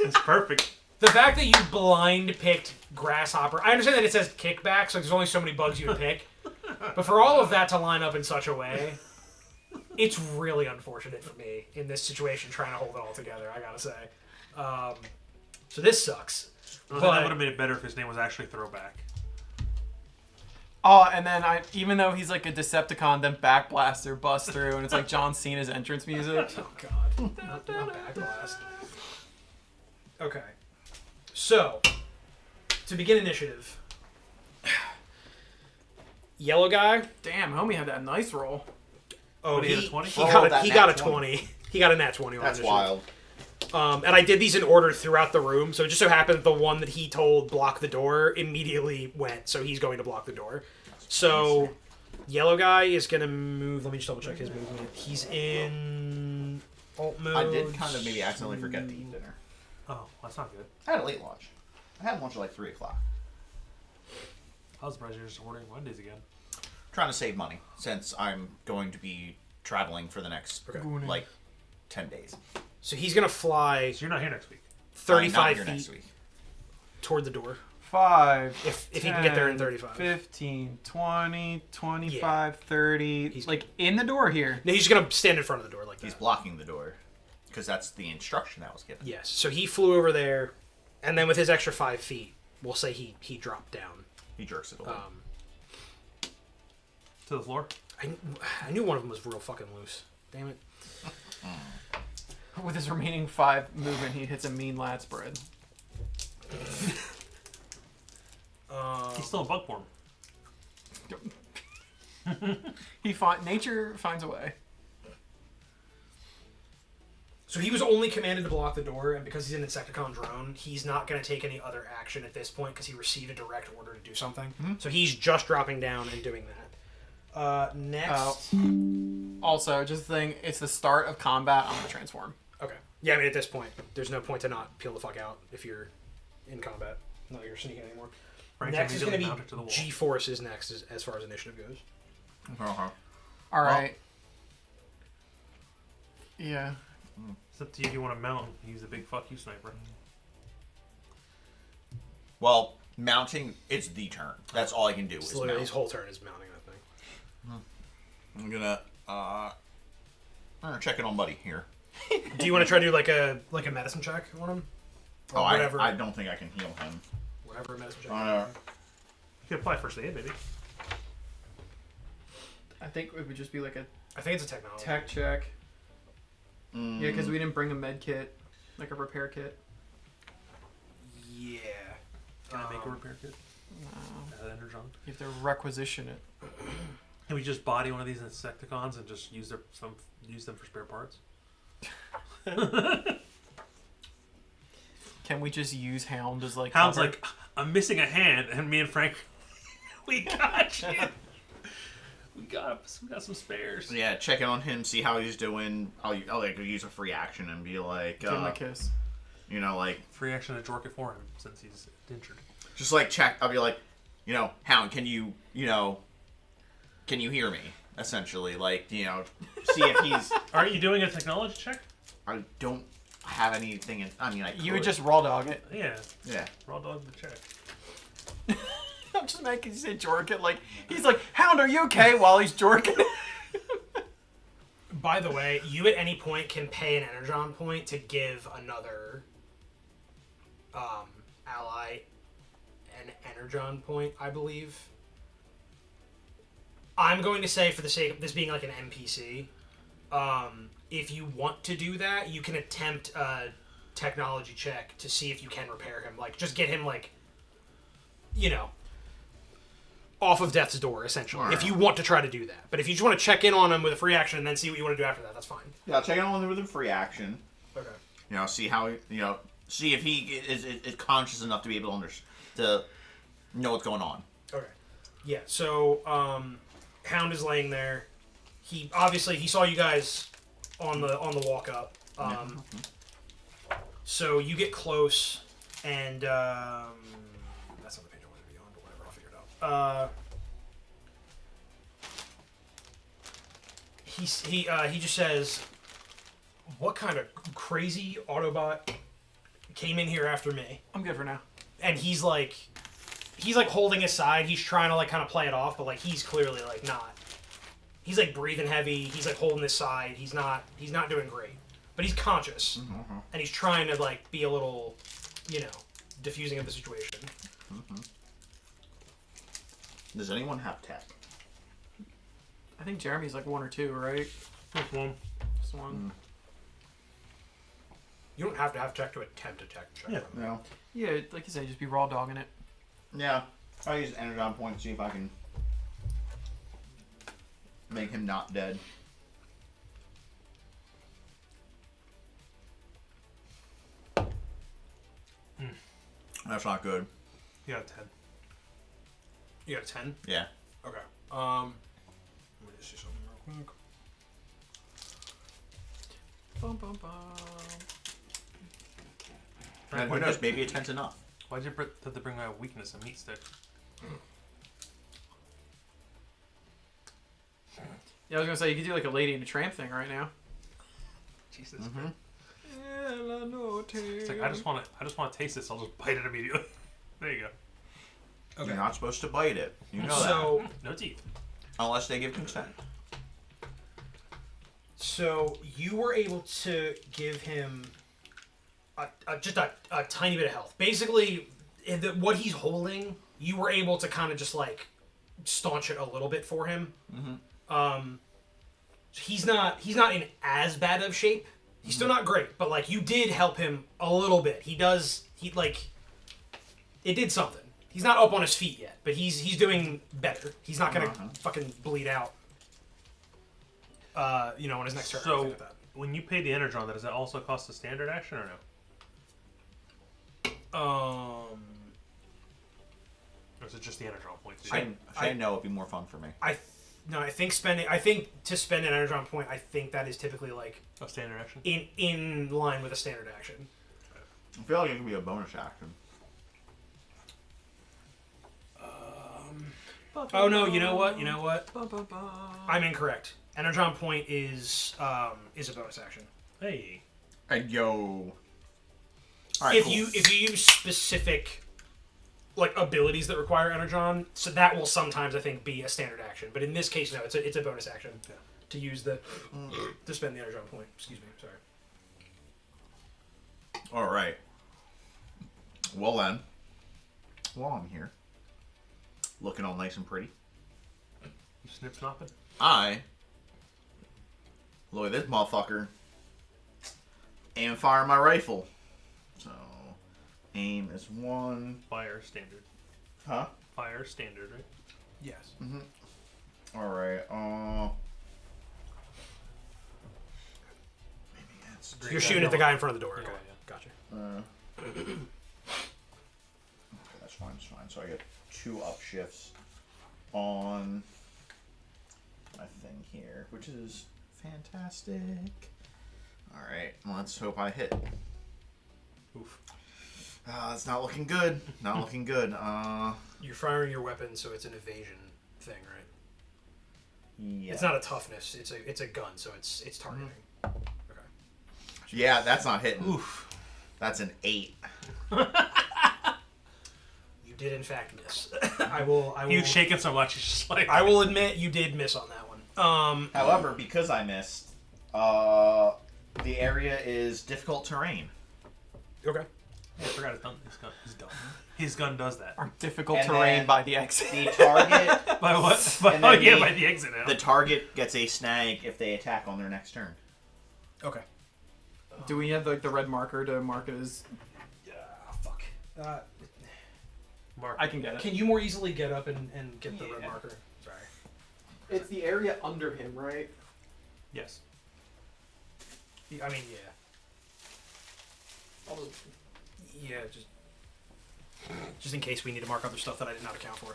It's perfect. the fact that you blind picked grasshopper, I understand that it says kickback, so there's only so many bugs you would pick. But for all of that to line up in such a way, it's really unfortunate for me in this situation trying to hold it all together, I gotta say. So this sucks. That would have made it better if his name was actually Throwback. Oh, and then even though he's like a Decepticon, then Back Blaster busts through, and it's like John Cena's entrance music. Oh god. Not Backblast. Okay. So, to begin initiative, yellow guy. Damn, homie had that nice roll. Oh, What, he had a 20? He got a 20. He got a nat 20 on That's initiative. wild. And I did these in order throughout the room, so it just so happened the one that he told block the door immediately went, so he's going to block the door. So, yellow guy is going to move. Let me just double check his movement. He's in alt mode. I did kind of maybe accidentally forget to eat dinner. Oh, that's not good. I had a late lunch. I had lunch at like 3 o'clock. I was surprised you're just ordering Wendy's again. Trying to save money since I'm going to be traveling for the next like 10 days. So he's going to fly So you're not here next week. I'm not 35 here feet next week. toward the door. 5, If he can get there in 35. 15, 20, 25, 30. He's like in the door here. No, he's just going to stand in front of the door like that. He's blocking the door because that's the instruction that was given. Yes. So he flew over there, and then with his extra 5 feet, we'll say he dropped down. He jerks it away. To the floor? I knew one of them was real fucking loose. Damn it. With his remaining 5 movement, he hits a mean lat spread. He's still in bug form. Nature finds a way. So he was only commanded to block the door, and because he's an Insecticon drone, he's not going to take any other action at this point because he received a direct order to do something. So he's just dropping down and doing that. Next. Also, just the thing, it's the start of combat. I'm going to transform. Okay. Yeah, I mean, at this point, there's no point to not peel the fuck out if you're in combat. Not you're sneaking anymore. Frank's Next is going to immediately mounted to the be wall. G-Force is next as far as initiative goes. Uh-huh. All right. Yeah. It's up to you if you want to mount and use the big fuck you sniper. Well, mounting, it's the turn. That's all I can do is Literally, his mount. whole turn is mounting that thing. I'm gonna check in on Buddy here. Do you want to try to do like a medicine check on him? Or Oh, whatever. I don't think I can heal him. Whatever a medicine check. You can apply first aid, maybe. I think it would just be like a I think it's a technology. tech check. Yeah, because we didn't bring a med kit, like a repair kit. Yeah. Can I make a repair kit? No. Energon? You have to requisition it. Can we just body one of these Insecticons and just use them for spare parts? Can we just use Hound as like Hound's cover? like, I'm missing a hand, and me and Frank, we got you. We got some spares. Yeah, check in on him, see how he's doing. I'll like use a free action and be like, Give him a kiss. you know, like Free action to jork it for him since he's injured. just like check. I'll be like, Hound, can you hear me? Essentially, like, see if he's. Are you doing a technology check? I don't have anything in. I mean, I could. You would just raw dog it. Yeah. Yeah. Raw dog the check. I'm just making you say jork it. Like, he's like, Hound, are you okay? While he's jorking it. By the way, you at any point can pay an energon point to give another ally an energon point, I believe. I'm going to say, for the sake of this being like an NPC, if you want to do that, you can attempt a technology check to see if you can repair him. Like, just get him, like, off of death's door, essentially. Right. If you want to try to do that. But if you just want to check in on him with a free action and then see what you want to do after that, that's fine. Yeah, I'll check in on him with a free action. Okay. See how see if he is conscious enough to be able to know what's going on. Okay. Yeah, so Hound is laying there. He saw you guys on the walk up. So you get close, and that's not the page I wanted to be on, but whatever, I'll figure it out. He just says, "What kind of crazy Autobot came in here after me?" I'm good for now. And he's like holding his side. He's trying to like kind of play it off, but like he's clearly like not. He's like breathing heavy. He's like holding his side. He's not doing great, but he's conscious, and he's trying to like be a little, diffusing of the situation. Does anyone have tech? I think Jeremy's like 1 or 2, right? Just one. Just one. You don't have to have tech to attempt a tech check. Yeah. No. Yeah, like you said, just be raw dogging it. Yeah. I'll use an energon point to see if I can make him not dead. That's not good. You got a 10. You got a 10? Yeah. Okay. Let me just see something real quick. Bum, bum, bum. And who knows? Maybe a 10's enough. Why'd you have to bring my weakness, a meat stick? Yeah, I was gonna say you could do like a Lady and a Tramp thing right now. Jesus. It's It's like I just want to taste this. I'll just bite it immediately. There you go. Okay. You're not supposed to bite it. You know So, No teeth. that. Unless they give consent. so you were able to give him just a tiny bit of health. Basically, what he's holding, you were able to kind of just like staunch it a little bit for him. He's not in as bad of shape. He's still not great, but like you did help him a little bit. It did something. He's not up on his feet yet, but he's doing better. He's not gonna fucking bleed out. On his next turn. or So, anything like that. when you pay the energon, does that also cost a standard action or no? Or is it just the energon points? I know it'd be more fun for me. I think to spend an energon point, I think that is typically like A standard action? in line with a standard action. I feel like it could be a bonus action. Oh no! You know what? Bum, bum, bum. I'm incorrect. Energon point is a bonus action. Hey. Hey, yo. Alright, If cool. you use specific like abilities that require energon, so that will sometimes I think be a standard action. But in this case, no, it's a bonus action to use to spend the energon point. Excuse me, sorry. Alright. Well then. While I'm here. Looking all nice and pretty. You snip snopping? Look at this motherfucker. Aim fire my rifle. So, aim is 1. Fire standard. Huh? Fire standard, right? Yes. Alright, maybe that's... You're shooting at the guy in front of the door. Okay, Yeah. gotcha. Okay, that's fine, So I get 2 upshifts on my thing here, which is fantastic. All right, let's hope I hit. Oof. It's not looking good. Not looking good. You're firing your weapon, so it's an evasion thing, right? Yeah. It's not a toughness. It's a gun, so it's targeting. Okay. Yeah, that's not hitting. Oof. That's an 8. You did in fact miss. I will. He was shaking so much, he's just like... I will admit you did miss on that one. However, because I missed, the area is difficult terrain. Okay. Yeah, I forgot his gun. His gun does that. Or difficult And terrain then by the exit. The target, By what? By, And oh, then yeah, the- by the exit now. the target gets a snag if they attack on their next turn. Okay. Do we have like the red marker to mark it as? Fuck. Mark. I can get it. Can you more easily get up and get the red Yeah. marker? Sorry. It's the area under him, right? Yes. I mean, yeah. Yeah, just in case we need to mark other stuff that I did not account for.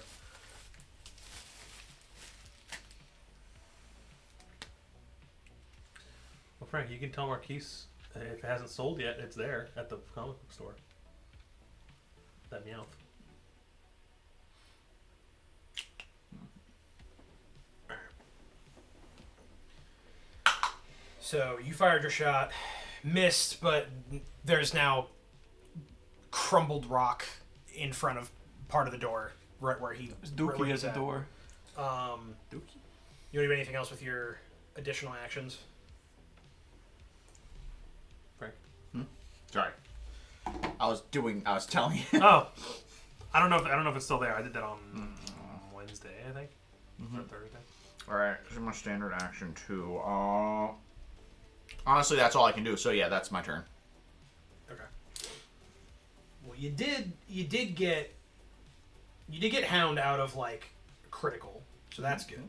Well, Frank, you can tell Marquise if it hasn't sold yet, it's there at the comic book store. That Meowth. So you fired your shot, missed, but there's now crumbled rock in front of part of the door, right where he. There's right where Dookie he's at the at. door. Dookie? You want to do anything else with your additional actions? Frank. Sorry. I was telling you. Oh. I don't know if it's still there. I did that on Wednesday, I think. Or Thursday. Alright, this is my standard action too. Honestly, that's all I can do, so yeah, that's my turn. Okay. Well, you did get Hound out of like critical, so that's good.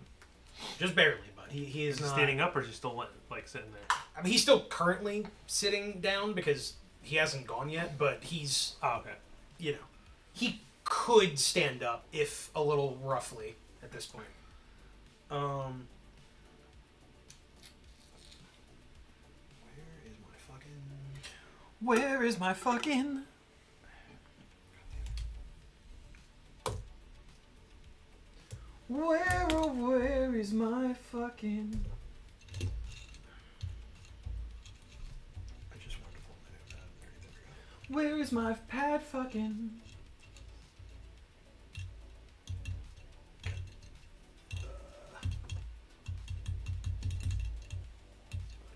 Just barely, but he is Is he not standing up or is he still like sitting there? I mean, he's still currently sitting down because he hasn't gone yet, but he's Oh, okay. he could stand up if a little roughly at this point. Where is my fucking? Where is my fucking? I just wanted to pull my notepad. There we go. Where is my pad fucking?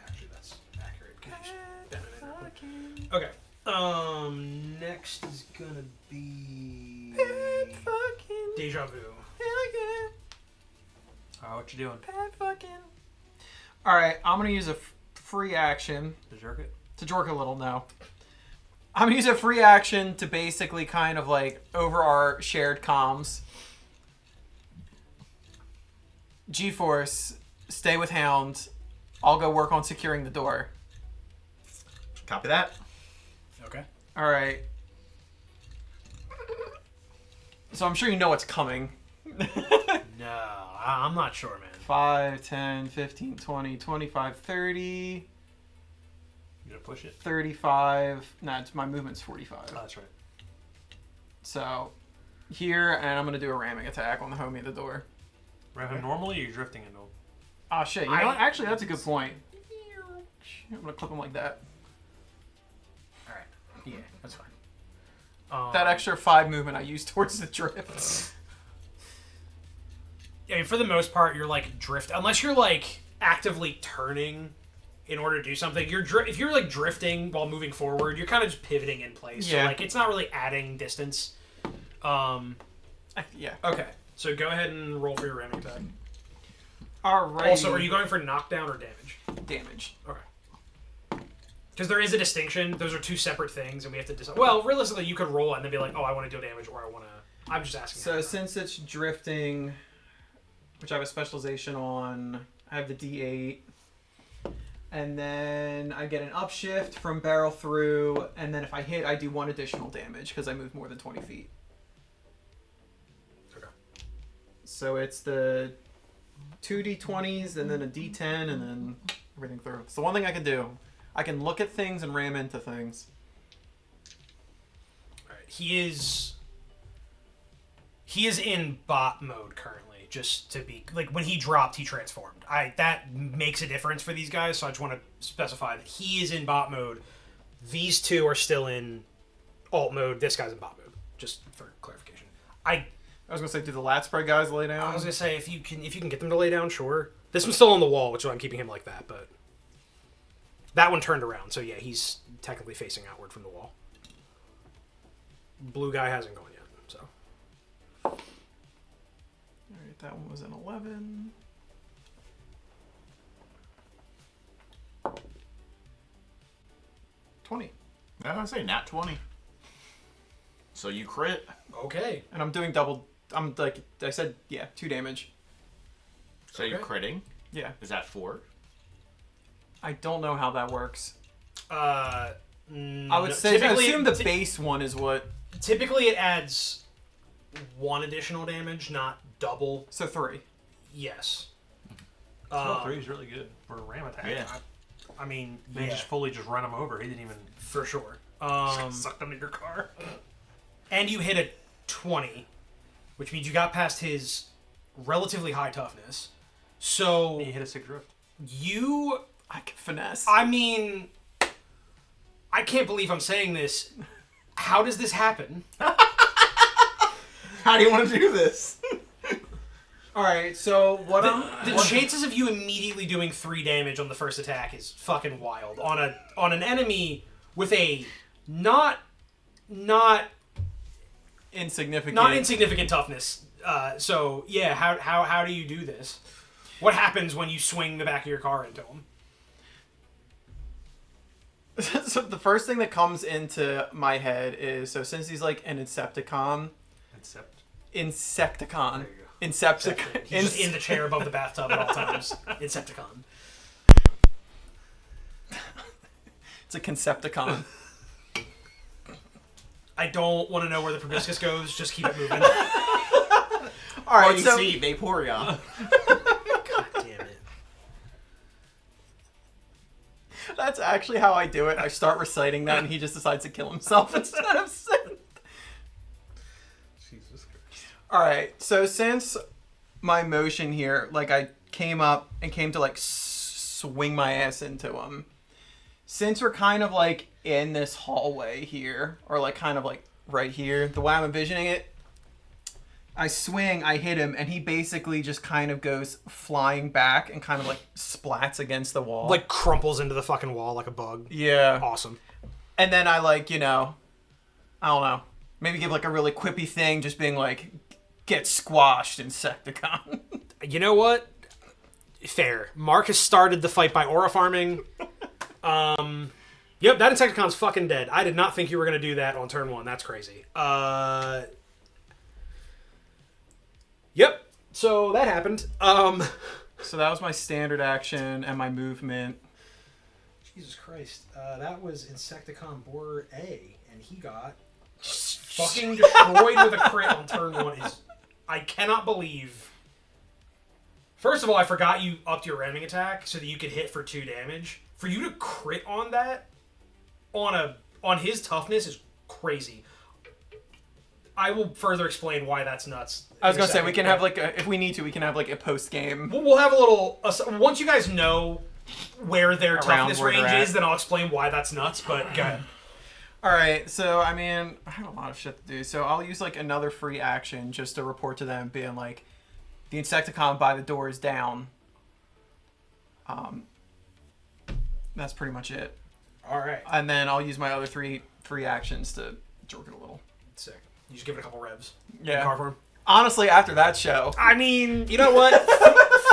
Actually, that's accurate. 'Cause you should bend it in real quick. Fucking. Okay. Next is gonna be Pad fucking. Déjà Vu. Hell yeah. What you doing? Pad fucking. All right, I'm gonna use a free action To jerk it? to jerk a little. No, I'm gonna use a free action to basically kind of like over our shared comms. G-Force, stay with Hound. I'll go work on securing the door. Copy that. Okay. All right. So I'm sure you know what's coming. No, I'm not sure, man. 5, 10, 15, 20, 25, 30, You gonna push it? 35. Nah, it's, my movement's 45. Oh, that's right. So here, and I'm going to do a ramming attack on the homie at the door. Ram him normally or you're drifting into him? Oh, shit. You know what? Actually, that's a good point. I'm going to clip him like that. All right. Yeah, that's fine. That extra 5 movement I used towards the drift. I mean, for the most part, you're like unless you're like actively turning in order to do something. If you're like drifting while moving forward, you're kind of just pivoting in place. Yeah. So like it's not really adding distance. Yeah. Okay. So go ahead and roll for your ramming attack. Alright. Also, are you going for knockdown or damage? Damage. Okay. Because there is a distinction. Those are two separate things, and we have to decide. Well, realistically, you could roll and then be like, "Oh, I want to do damage," or "I want to." I'm just asking. So since it's drifting, which I have a specialization on, I have the D8. And then I get an upshift from barrel through, and then if I hit, I do 1 additional damage because I move more than 20 feet. Okay. So it's the 2 d20s and then a d10 and then everything through. It's the one thing I can do. I can look at things and ram into things. All right. He is in bot mode currently. Just to be like, when he dropped, he transformed. That makes a difference for these guys, so I just want to specify that he is in bot mode. These two are still in alt mode. This guy's in bot mode. Just for clarification. I was gonna say, do the lat spread guys lay down? I was gonna say if you can get them to lay down, sure. This one's still on the wall, which is why I'm keeping him like that. But that one turned around, so yeah, he's technically facing outward from the wall. Blue guy hasn't gone yet, so. All right, that one was an 11. I was say nat 20. So you crit. Okay. And I'm doing double. I'm like I said, yeah, 2 damage. So you're critting. Yeah. Is that 4? I don't know how that works. I would say I assume the base one is what. Typically, it adds 1 additional damage, not double. So 3. Yes. 3 is really good for a ram attack. Yeah. I mean, They just run him over. He didn't even for sure. sucked him into your car. And you hit a 20, which means you got past his relatively high toughness. So You hit a 6 drift. I can finesse. I mean, I can't believe I'm saying this. How does this happen? How do you want to do this? All right, so what? The chances of you immediately doing 3 damage on the first attack is fucking wild on an enemy with a not insignificant toughness. So yeah, how do you do this? What happens when you swing the back of your car into him? So the first thing that comes into my head is, so since he's like an Insecticon. Insecticon. He's just in the chair above the bathtub at all times. Insecticon. It's a Concepticon. I don't want to know where the proboscis goes. Just keep it moving. All right, you so see Vaporeon. God damn it. that's actually how I do it. I start reciting that, and he just decides to kill himself instead of Synth. Jesus Christ. All right, so since my motion here, like I came up and came to like swing my ass into him. Since we're kind of like in this hallway here, or like kind of like right here, the way I'm envisioning it, I swing, I hit him, and he basically just kind of goes flying back and kind of like splats against the wall. Like crumples into the fucking wall like a bug. Yeah. Awesome. And then I like, I don't know, maybe give like a really quippy thing, just being like, get squashed, Insecticon. You know what? Fair. Mark has started the fight by aura farming. Yep, that Insecticon's fucking dead. I did not think you were going to do that on turn 1. That's crazy. Yep. So that happened. So that was my standard action and my movement. Jesus Christ. That was Insecticon Borer A, and he got fucking destroyed with a crit on turn 1. I cannot believe. First of all, I forgot you upped your ramming attack so that you could hit for 2 damage. For you to crit on that on his toughness is crazy. I will further explain why that's nuts. I was gonna say we can have like if we need to, we can have like a post game. We'll have a little once you guys know where their Around toughness where range they're is, at. then I'll explain why that's nuts. But go ahead. All right, so I mean, I have a lot of shit to do, so I'll use like another free action just to report to them, being like, the Insecticon by the door is down. That's pretty much it. All right. And then I'll use my other 3 free actions to jerk it a little. Sick. You just give it a couple revs. Yeah. Car form. Honestly, after that show, I mean, you know what?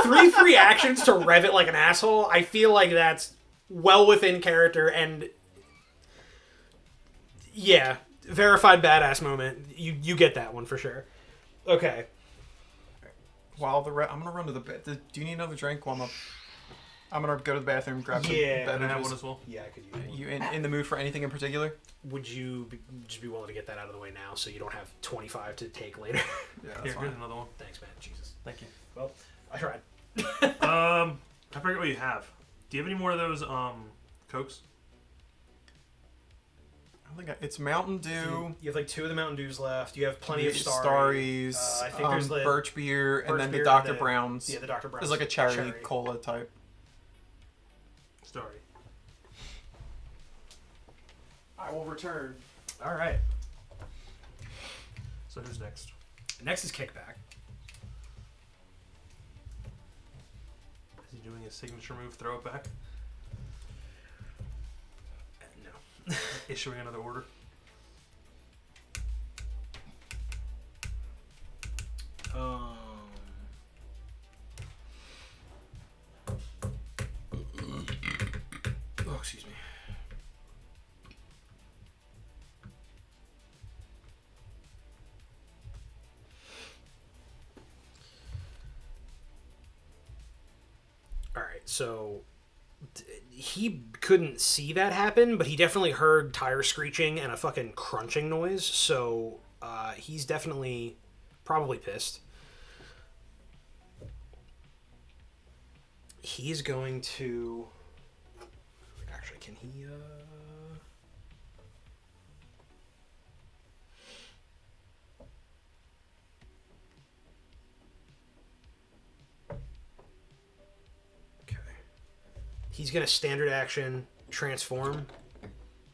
3 free actions to rev it like an asshole. I feel like that's well within character and yeah, verified badass moment. You get that one for sure. Okay. while I'm gonna run to the bed. Do you need another drink? While I'm gonna go to the bathroom, grab some Yeah, And I have beverages. one as well. Yeah, I could use one. You in the mood for anything in particular? Would you just be willing to get that out of the way now so you don't have 25 to take later? Yeah, Here, that's here's fine. another one. Thanks, man. Jesus. Thank you. Well, I tried. I forget what you have. Do you have any more of those Cokes? I think it's Mountain Dew. You have like 2 of the Mountain Dews left. You have plenty of Starries. I think there's the Birch beer, and Birch then the beer Dr. and the- Brown's. Yeah, the Dr. Brown's. It's like a cherry cola type. Story. I will return. All right. So who's next? Next is Kickback. Is he doing his signature move, throw it back? No. Issuing another order? Oh, excuse me. All right, so he couldn't see that happen, but he definitely heard tire screeching and a fucking crunching noise. So he's definitely probably pissed. He's going to. Actually, can he? Okay. He's gonna standard action transform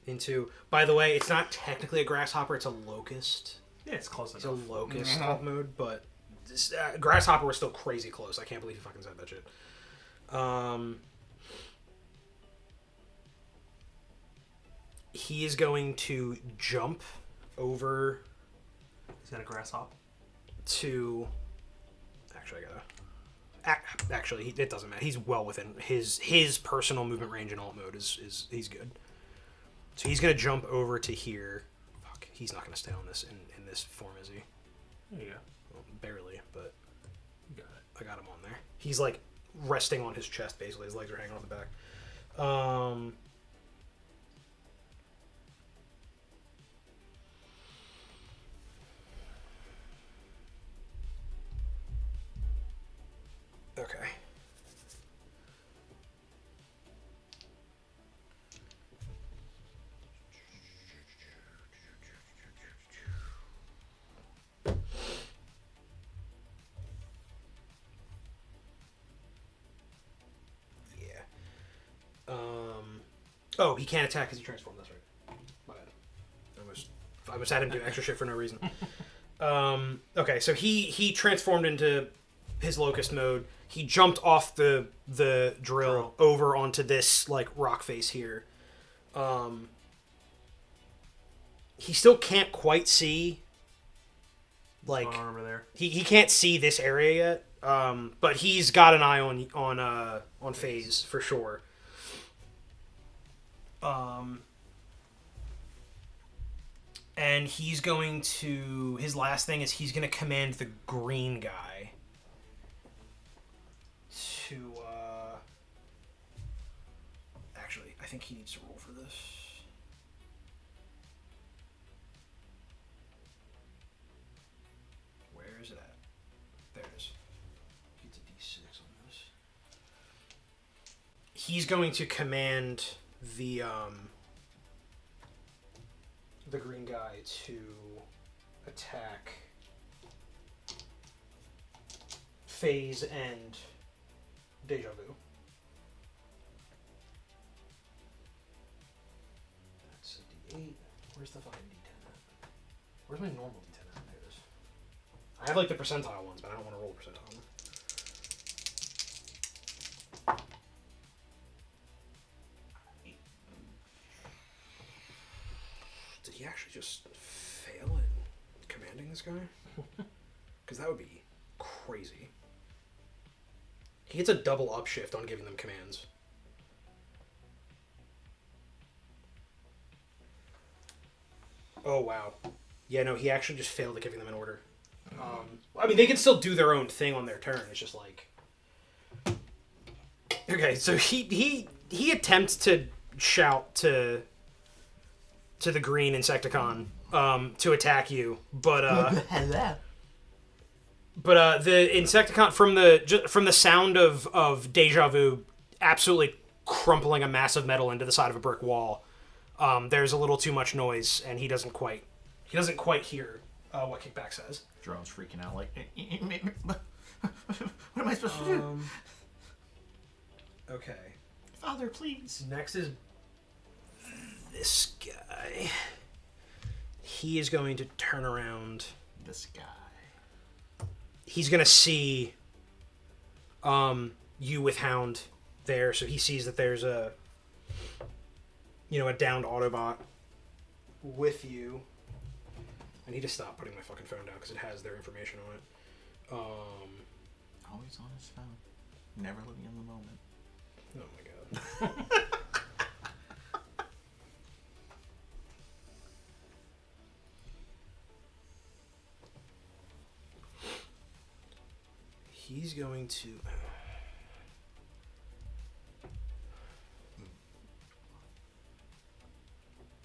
into. By the way, it's not technically a grasshopper; it's a locust. Yeah, it's close It's enough. a locust alt mode, but this, grasshopper was still crazy close. I can't believe he fucking said that shit. He is going to jump over He's got a grasshopper. to. Actually, I gotta. Actually, it doesn't matter. He's well within his personal movement range in alt mode. Is he's good. So he's gonna jump over to here. Fuck, he's not gonna stay on this in this form, is he? There you go. Well, barely, but You got it. I got him on there. He's like resting on his chest, basically. His legs are hanging off the back. Okay. Yeah. Oh, he can't attack because he transformed. That's right. My bad. I almost had him do extra shit for no reason. Okay, so he transformed into his locust mode. He jumped off the drill over onto this like rock face here. He still can't quite see. Like Going on over there. he can't see this area yet. But he's got an eye on Phaze for sure. And he's going to. His last thing is he's going to command the green guy to. Actually, I think he needs to roll for this. Where is it at? There it is. Get to D6 on this. He's going to command the green guy to attack Phaze and Déjà Vu. That's a D8. Where's the fucking D10 at? Where's my normal D10 at? There it is. I have like the percentile ones, but I don't want to roll percentile ones. Did he actually just fail in commanding this guy? Because that would be crazy. He gets a double upshift on giving them commands. Oh, wow. Yeah, no, he actually just failed at giving them an order. I mean, they can still do their own thing on their turn. It's just like... Okay, so he attempts to shout to the green Insecticon to attack you, but But the Insecticon from the sound of Déjà Vu absolutely crumpling a mass of metal into the side of a brick wall. There's a little too much noise, and he doesn't quite hear what Kickback says. Drone's freaking out like, what am I supposed to do? Okay. Father, please. Next is this guy. He is going to turn around. This guy. He's going to see you with Hound there, so he sees that there's a downed Autobot with you. I need to stop putting my fucking phone down because it has their information on it. Always on his phone. Never living in the moment. Oh my god. He's going to...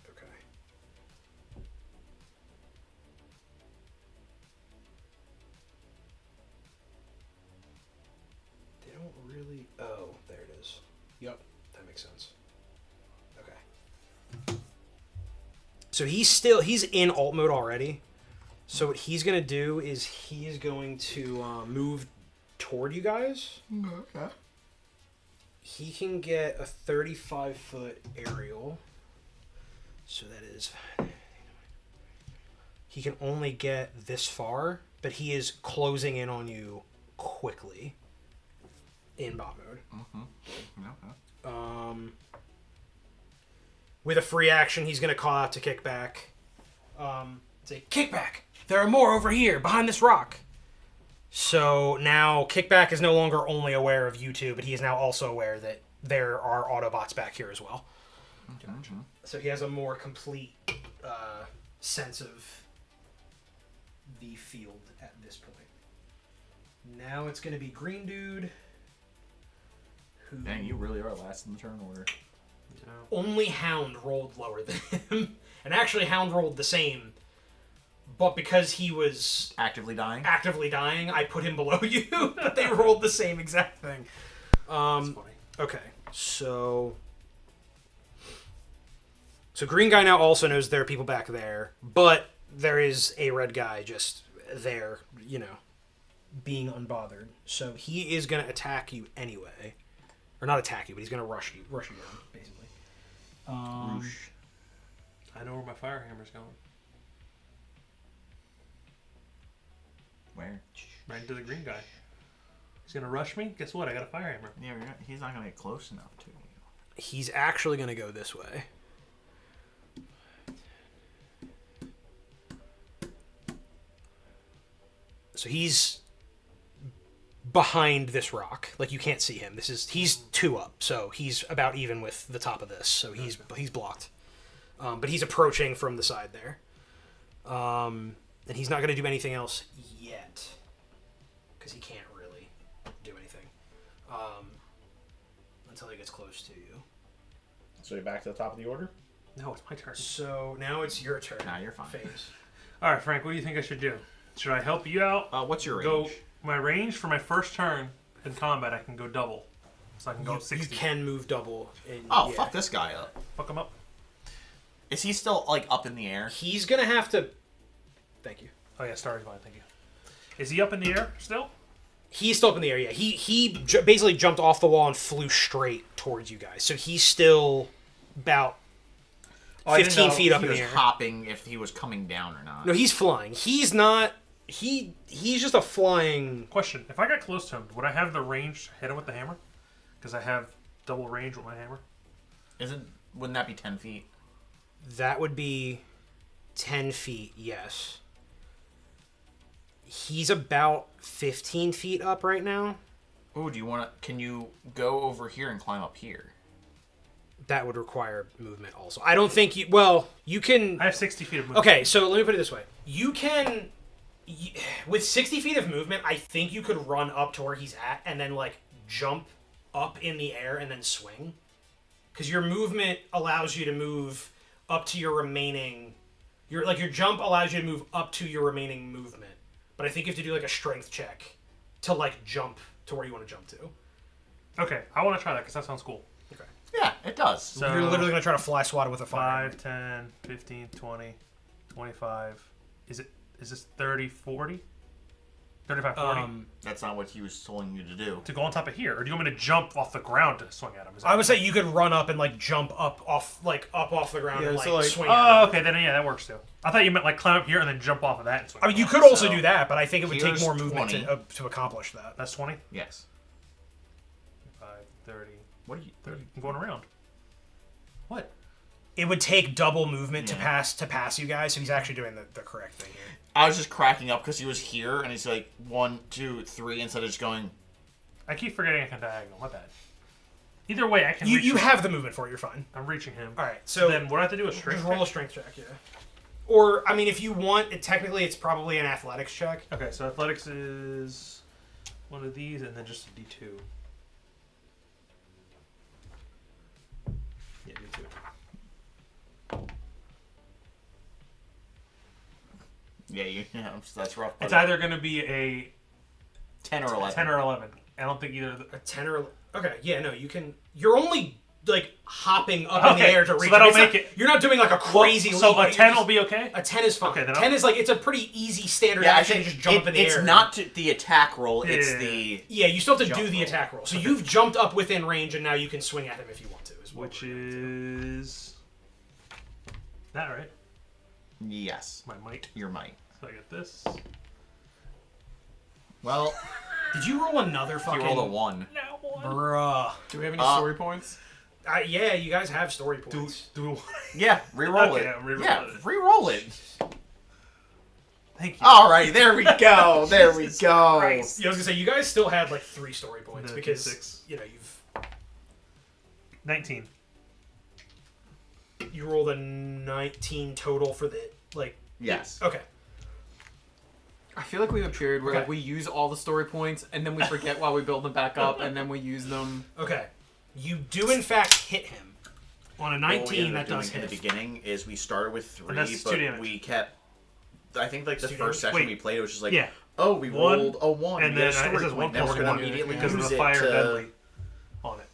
Okay. They don't really... Oh, there it is. Yep, that makes sense. Okay. So he's in alt mode already. So what he's going to do is he is going to move toward you guys. Okay. He can get a 35-foot aerial. So that is... He can only get this far, but he is closing in on you quickly in bot mode. Okay. With a free action, he's going to call out to Kickback. Say, Kickback! There are more over here, behind this rock. So now Kickback is no longer only aware of you two, but he is now also aware that there are Autobots back here as well. Gotcha. So he has a more complete sense of the field at this point. Now it's going to be Green Dude. Who Dang, you really are last in the turn order. only Hound rolled lower than him. And actually Hound rolled the same. But because he was Actively dying? I put him below you. But they rolled the same exact thing. That's funny. Okay, so Green Guy now also knows there are people back there, but there is a red guy just there, being unbothered. So he is going to attack you anyway. Or not attack you, but he's going to rush you down, basically. I know where my fire hammer's going. Where? Right into the green guy. He's gonna rush me. Guess what? I got a fire hammer. Yeah, he's not going to get close enough to you. He's actually going to go this way. So he's behind this rock. Like, you can't see him. He's 2 up, so he's about even with the top of this. So he's blocked. But he's approaching from the side there. And he's not going to do anything else yet. Because he can't really do anything. Until he gets close to you. So you're back to the top of the order? No, it's my turn. So now it's your turn. Nah, you're fine. Phase. All right, Frank. What do you think I should do? Should I help you out? What's your range? Go my range for my first turn in combat. I can go double, so I can go You 60. can move double. Fuck this guy up. Fuck him up. Is he still, up in the air? He's going to have to... Thank you. Oh yeah, Starry's fine. Thank you. Is he up in the air still? He's still up in the air, yeah. He basically jumped off the wall and flew straight towards you guys. So he's still about 15 feet up in the He air. was hopping if he was coming down or not. No, he's flying. He's not... He's just a flying... Question: if I got close to him, would I have the range to hit him with the hammer? Because I have double range with my hammer. Wouldn't that be 10 feet? That would be 10 feet, yes. He's about 15 feet up right now. Oh, can you go over here and climb up here? That would require movement also. I don't think you... Well, you can... I have 60 feet of movement. Okay, so let me put it this way. You can... With 60 feet of movement, I think you could run up to where he's at and then, jump up in the air and then swing. Because your movement allows you to move up to your remaining... Your jump allows you to move up to your remaining movement. but I think you have to do like a strength check to like jump to where you want to jump to. Okay, I want to try that because that sounds cool. Okay. Yeah, it does. So You're literally going to try to fly swat it with a fire. 5, 10, 15, 20, 25. Is this 30, 40? 35, 40? That's not what he was telling you to do. To go on top of here, or do you want me to jump off the ground to swing at him? Is that I would say you could run up and like jump up off the ground Yeah, and like, so, like- swing. Oh, at him. okay, then yeah, that works too. I thought you meant like climb up here and then jump off of that and swing. I mean, you across. could also So, do that, but I think it would take here's more movement 20. to accomplish that. That's 20, Yes. 5, 30, What are you? 30. I'm going around. What? It would take double movement to Yeah. pass you guys, so he's actually doing the correct thing here. I was just cracking up because he was here and he's like 1, 2, 3 instead of just going. I keep forgetting I can diagonal. My bad. Either way, I can. You reach you him. have the movement for it. You're fine. I'm reaching him. All right, so Then what do I have to do? A strength just roll a check? strength check, yeah. Or I mean, if you want, technically it's probably an athletics check. Okay, so athletics is one of these, and then just a D2. Yeah, D2. Yeah, that's rough. It's either going to be a 10 or 11. 10 or 11. I don't think either. A 10 or okay, yeah, no, you can. You're only like hopping up in the Okay, air to so reach. that'll It's not- make it- You're not doing like a crazy. So leap, a you're 10 just- will be okay? A 10 is fine. Okay, then 10 is like it's a pretty easy standard Yeah, I action. think You just jump up in the it's air. not the attack roll. It's Yeah. the Yeah, you still have to jump do the roll. attack roll. So you've jumped up within range, and now you can swing at him if you want to. Which is that right? yes. My might. Your might. So I get this. Well, Did you roll another you fucking? rolled a 1. Now one. Bruh. Do we have any Uh, story points? Yeah, you guys have story points. Do Yeah, re-roll Okay, it. I'm re-rolling Yeah, it. re-roll it. Thank you. All right, there we go. There we go. Christ. Yeah, I was gonna say you guys still had like 3 story points No, because 6. you know you've 19. you rolled a 19 total for the like. Yes. Okay. I feel like we have a period where Okay. like we use all the story points and then we forget while we build them back up and then we use them. Okay. You do in fact hit him on a What we 19. ended That up doing does in the hit. beginning is we started with 3, And that's 2 but damage. we kept. I think like the Two first damage? session Wait. we played, it was just like, Yeah. oh, we One, rolled a 1, And we then get a it story says 1 point. Then plus we're gonna 1 immediately because of use the it fire to. deadly on it.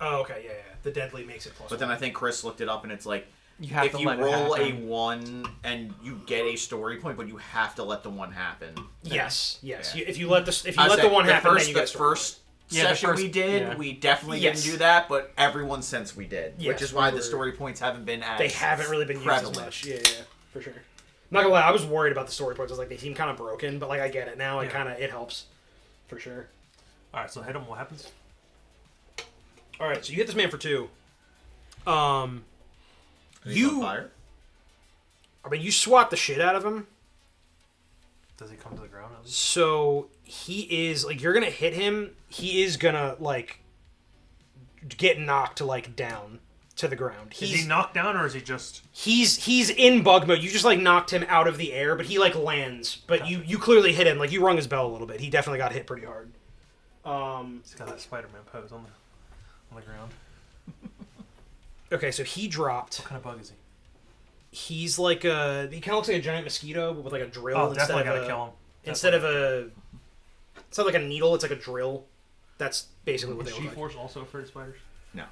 Oh, okay. Yeah. The deadly makes it plus. But then I think Chris looked it up, and it's like You have if to you let it roll a happen. 1 and you get a story point, but you have to let the 1 happen. yes. Yeah. If you let the I let said the one happen, first, then you get the a story first Yeah, the session first- we did, yeah. we definitely Yes. didn't do that, but everyone since we did, Yes, which is why we the were- story points haven't been as point. They haven't really been used prevalent. as much. Yeah, for sure. Not gonna lie, I was worried about the story points. I was like, they seem kind of broken, but like I get it now. Yeah. It helps, for sure. All right, so hit him. What happens? All right, so you hit this man for 2. He's You- on fire? I mean, you swat the shit out of him. Does he come to the ground? At least? So he is like you're gonna hit him. He is gonna like get knocked like down to the ground. Is he knocked down or is he just? He's in bug mode. You just like knocked him out of the air, but he like lands. But you clearly hit him. Like you rung his bell a little bit. He definitely got hit pretty hard. He's got that Spider-Man pose on the ground. Okay, so he dropped. What kind of bug is he? He's like he kind of looks like a giant mosquito, but with like a drill Oh, instead definitely of gotta kill him. instead of a. It's not like a needle. It's like a drill. That's basically what Is they look like. G-Force also afraid of spiders? No.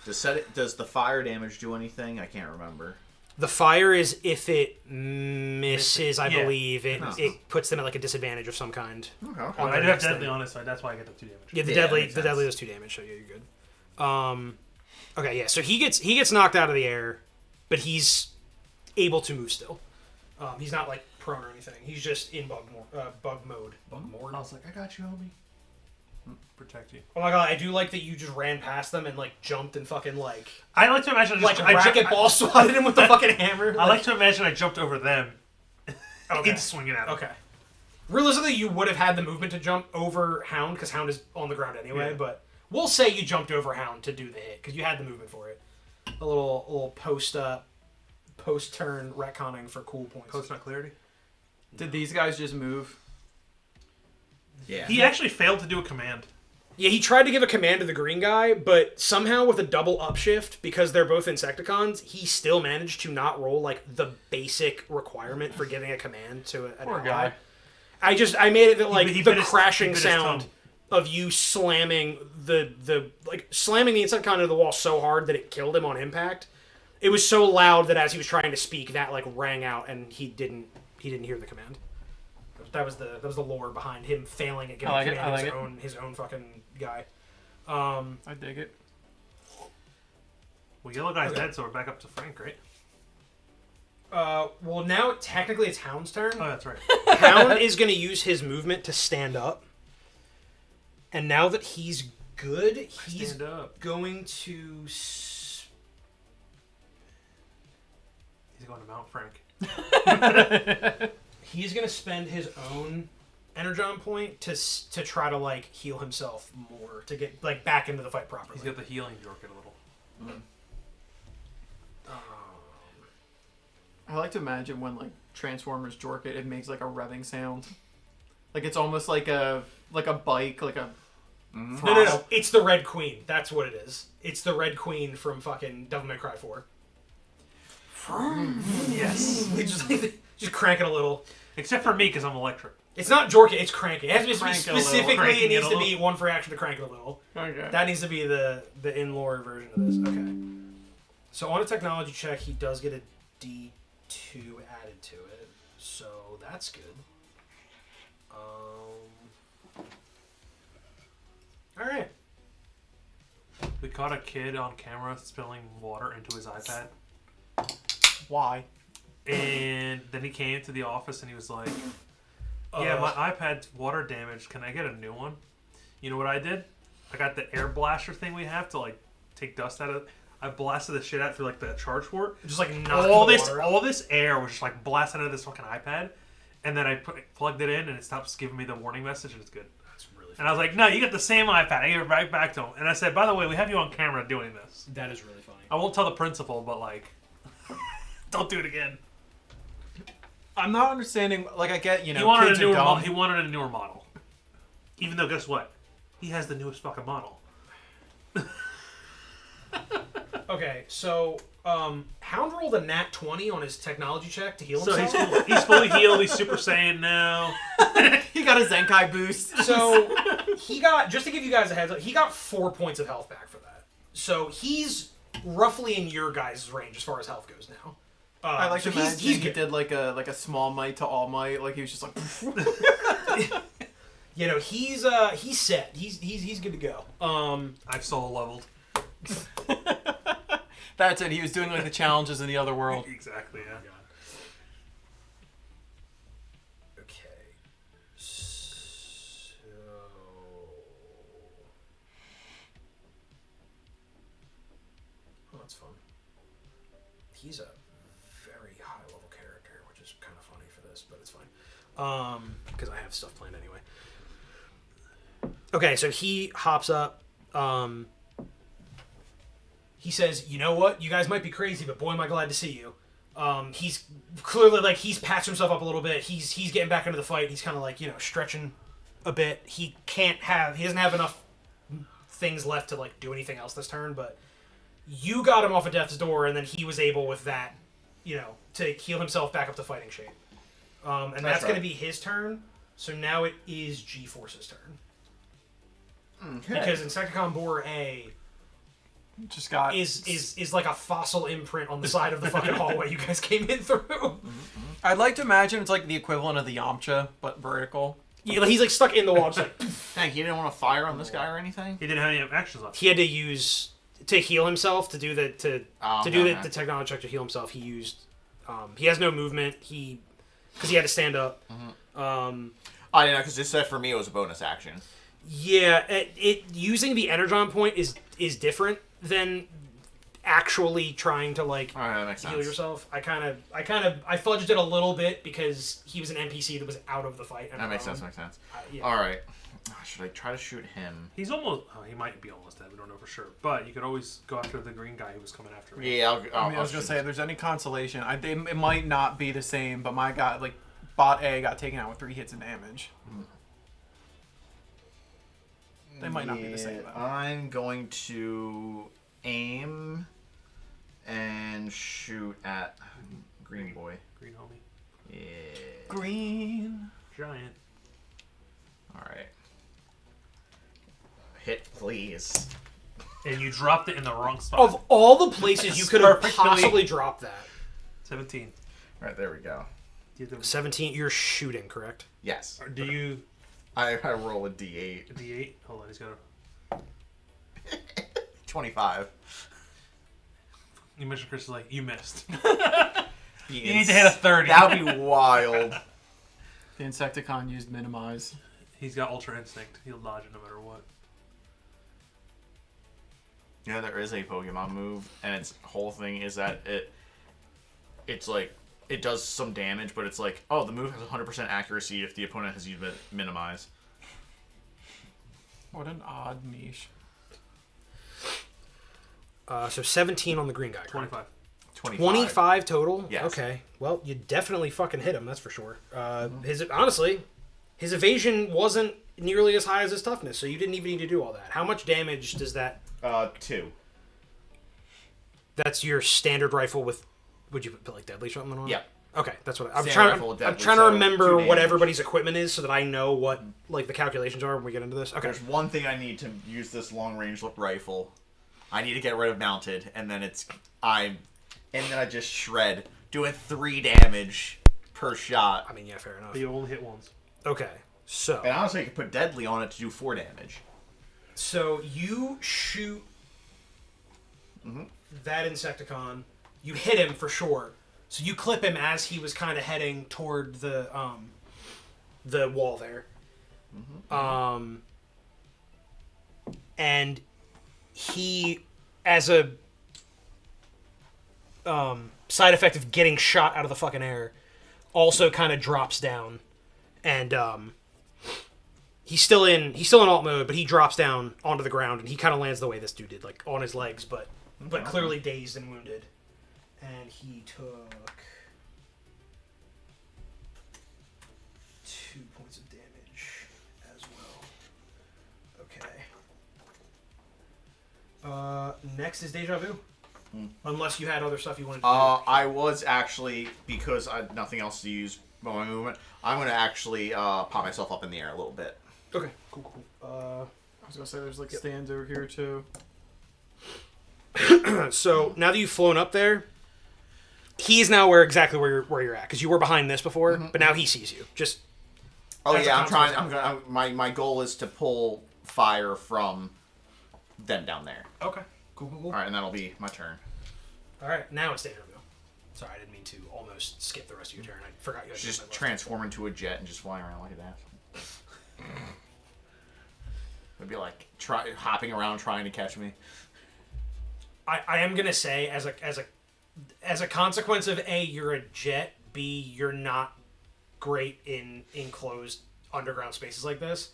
Does the fire damage do anything? I can't remember. The fire is if it misses, I Yeah. believe Oh. it puts them at like a disadvantage of some kind. Okay. On I their do have next deadly thing. on it, so that's why I get the 2 damage. Yeah, the Yeah, that deadly makes the deadly sense. does 2 damage, so yeah, you're good. Okay, yeah, so he gets knocked out of the air, but he's able to move still. He's not like prone or anything. He's just in bug mode. I was like, I got you, homie. Protect you. Oh my god, I do like that you just ran past them and like jumped and fucking like I like to imagine like racquetball swatted him with the fucking hammer. I like to imagine I jumped over them. Okay. Into swinging at him. Okay. Realistically, you would have had the movement to jump over Hound because Hound is on the ground anyway. Yeah. But we'll say you jumped over Hound to do the hit because you had the movement for it. A little post turn retconning for cool points. Post not clarity. Did these guys just move? Yeah. He actually failed to do a command. Yeah, he tried to give a command to the green guy, but somehow with a double upshift, because they're both Insecticons, he still managed to not roll like the basic requirement for giving a command to an Poor ally. guy. I made it that like he the bit his- crashing he bit his sound tongue. of you slamming slamming the Insecticon into the wall so hard that it killed him on impact. It was so loud that as he was trying to speak, that like rang out, and he didn't hear the command. That was the lore behind him failing at giving I like it, command I to like his own fucking guy. I dig it. Well, yellow guy's Okay. dead, so we're back up to Frank, right? Well, now technically it's Hound's turn. Oh, that's right. Hound is going to use his movement to stand up. And now that he's good, he's Stand up. going to... He's going to Mount Frank. He's going to spend his own Energon point to try to, like, heal himself more, to get, like, back into the fight properly. He's got the healing Jork a little. I like to imagine when like Transformers jork it makes like a revving sound. Like it's almost like a bike, like a No. It's the Red Queen. That's what it is. It's the Red Queen from fucking Devil May Cry 4. Yes. It's just cranking a little. Except for me, because I'm electric. It's not jorking, it's cranking. It has to be Crank it a little. specifically, it Cranking needs it a to little. be one for action to crank it a little. Okay. That needs to be the in-lore version of this. Okay. So on a technology check, he does get a D2 added to it. So that's good. Alright. We caught a kid on camera spilling water into his iPad. Why? And then he came to the office and he was like, yeah, my iPad's water damaged. Can I get a new one? You know what I did? I got the air blaster thing we have to like take dust out of it. I blasted the shit out through like the charge port. Just like knock All the this water. all this air was just like blasted out of this fucking iPad. And then I plugged it in and it stops giving me the warning message and it's good. That's really And I was like, no, you got the same iPad. I gave it right back to him. And I said, by the way, we have you on camera doing this. That is really funny. I won't tell the principal, but like, don't do it again. I'm not understanding. Like I get, you know, He wanted kids a newer are dumb. model. He wanted a newer model. Even though, guess what? He has the newest fucking model. Okay, so Hound rolled a nat 20 on his technology check to heal So himself. he's fully healed. He's Super Saiyan now. He got a Zenkai boost. So he got, just to give you guys a heads up, he got 4 points of health back for that. So he's roughly in your guys' range as far as health goes now. I like so to imagine he's he good. did like a small might to all might. Like he was just like. You know, he's set. He's good to go. I've solo leveled. That's it. He was doing like the challenges in the other world. Exactly, yeah. Okay. So oh, that's fun. He's a very high level character, which is kind of funny for this, but it's fine. Because I have stuff planned anyway. Okay, so he hops up. He says, "You know what? You guys might be crazy, but boy, am I glad to see you." He's clearly like he's patched himself up a little bit. He's getting back into the fight. He's kind of like, you know, stretching a bit. He doesn't have enough things left to like do anything else this turn. But you got him off of death's door, and then he was able with that, you know, to heal himself back up to fighting shape. And that's right. going to be his turn. So now it is G-Force's turn. Okay. Because Insecticon Boar A Just got is like a fossil imprint on the side of the fucking hallway you guys came in through. I'd like to imagine it's like the equivalent of the Yamcha, but vertical. Yeah, he's like stuck in the wall. Just like Hank, you didn't want to fire on this guy or anything? He didn't have any actions left. he had to use to heal himself to do the Okay. the technology check to heal himself. He used he has no movement. Because he had to stand up. I didn't know, because this said for me it was a bonus action. Yeah, it using the energon point is different than actually trying to like Alright, that makes heal sense. yourself. I fudged it a little bit because he was an NPC that was out of the fight. That makes sense, makes sense. Yeah. Alright. Should I try to shoot him? He's almost. Oh, he might be almost dead. We don't know for sure. But you could always go after the green guy who was coming after me. Yeah, I was gonna say if there's any consolation, it might not be the same, but my guy like bot A got taken out with 3 hits of damage. They might not be the same, though. I'm going to aim and shoot at Green Boy. Green homie. Yeah. Green. Giant. Alright. Hit, please. And you dropped it in the wrong spot. Of all the places you could have Perfectly. possibly dropped that. 17. Alright, there we go. 17, you're shooting, correct? Yes. Or do you... I roll a d8. A D8? Hold on, he's got to... 25. You mentioned Chris is like, you missed. You need to hit a 30. That would be wild. The Insecticon used minimize. He's got Ultra Instinct. He'll dodge it no matter what. Yeah, there is a Pokemon move, and its whole thing is that it's like, it does some damage, but it's like, oh, the move has 100% accuracy if the opponent has used minimize. What an odd niche. So 17 on the green guy. correct? 25. 25 total? Yes. Okay. Well, you definitely fucking hit him, that's for sure. Honestly, his evasion wasn't nearly as high as his toughness, so you didn't even need to do all that. How much damage does that... 2. That's your standard rifle with... Would you put like deadly something on it? Yeah. Okay, that's what I'm Standard trying. rifle with I'm deadly, trying to so remember 2 what damage. everybody's equipment is, so that I know what like the calculations are when we get into this. Okay. There's one thing I need to use this long range rifle. I need to get rid of mounted, and then I just shred, doing 3 damage per shot. I mean, yeah, fair enough. But you only hit once. Okay, so And honestly, I could put deadly on it to do 4 damage. you shoot that Insecticon. You hit him for sure. So you clip him as he was kind of heading toward the wall there. And he, as a side effect of getting shot out of the fucking air, also kind of drops down, and he's still in alt mode, but he drops down onto the ground, and he kind of lands the way this dude did, like on his legs, but clearly dazed and wounded. And he took 2 points of damage as well. Okay. Next is Déjà Vu. Unless you had other stuff you wanted to do. I was actually, because I had nothing else to use by my movement, I'm going to actually pop myself up in the air a little bit. Okay, cool. I was gonna say there's like stands over here too. So now that you've flown up there, he's now exactly where you're at, because you were behind this before, but now he sees you. Just Oh That's yeah, a I'm trying. consequence. My goal is to pull fire from them down there. okay, cool. All right, and that'll be my turn. All right, now it's Déjà Vu. Sorry, I didn't mean to almost skip the rest of your turn. I forgot you had Just my left. transform into a jet and just fly around like that. It'd be like hopping around trying to catch me. I am gonna say as a consequence of A, you're a jet. B, you're not great in enclosed underground spaces like this.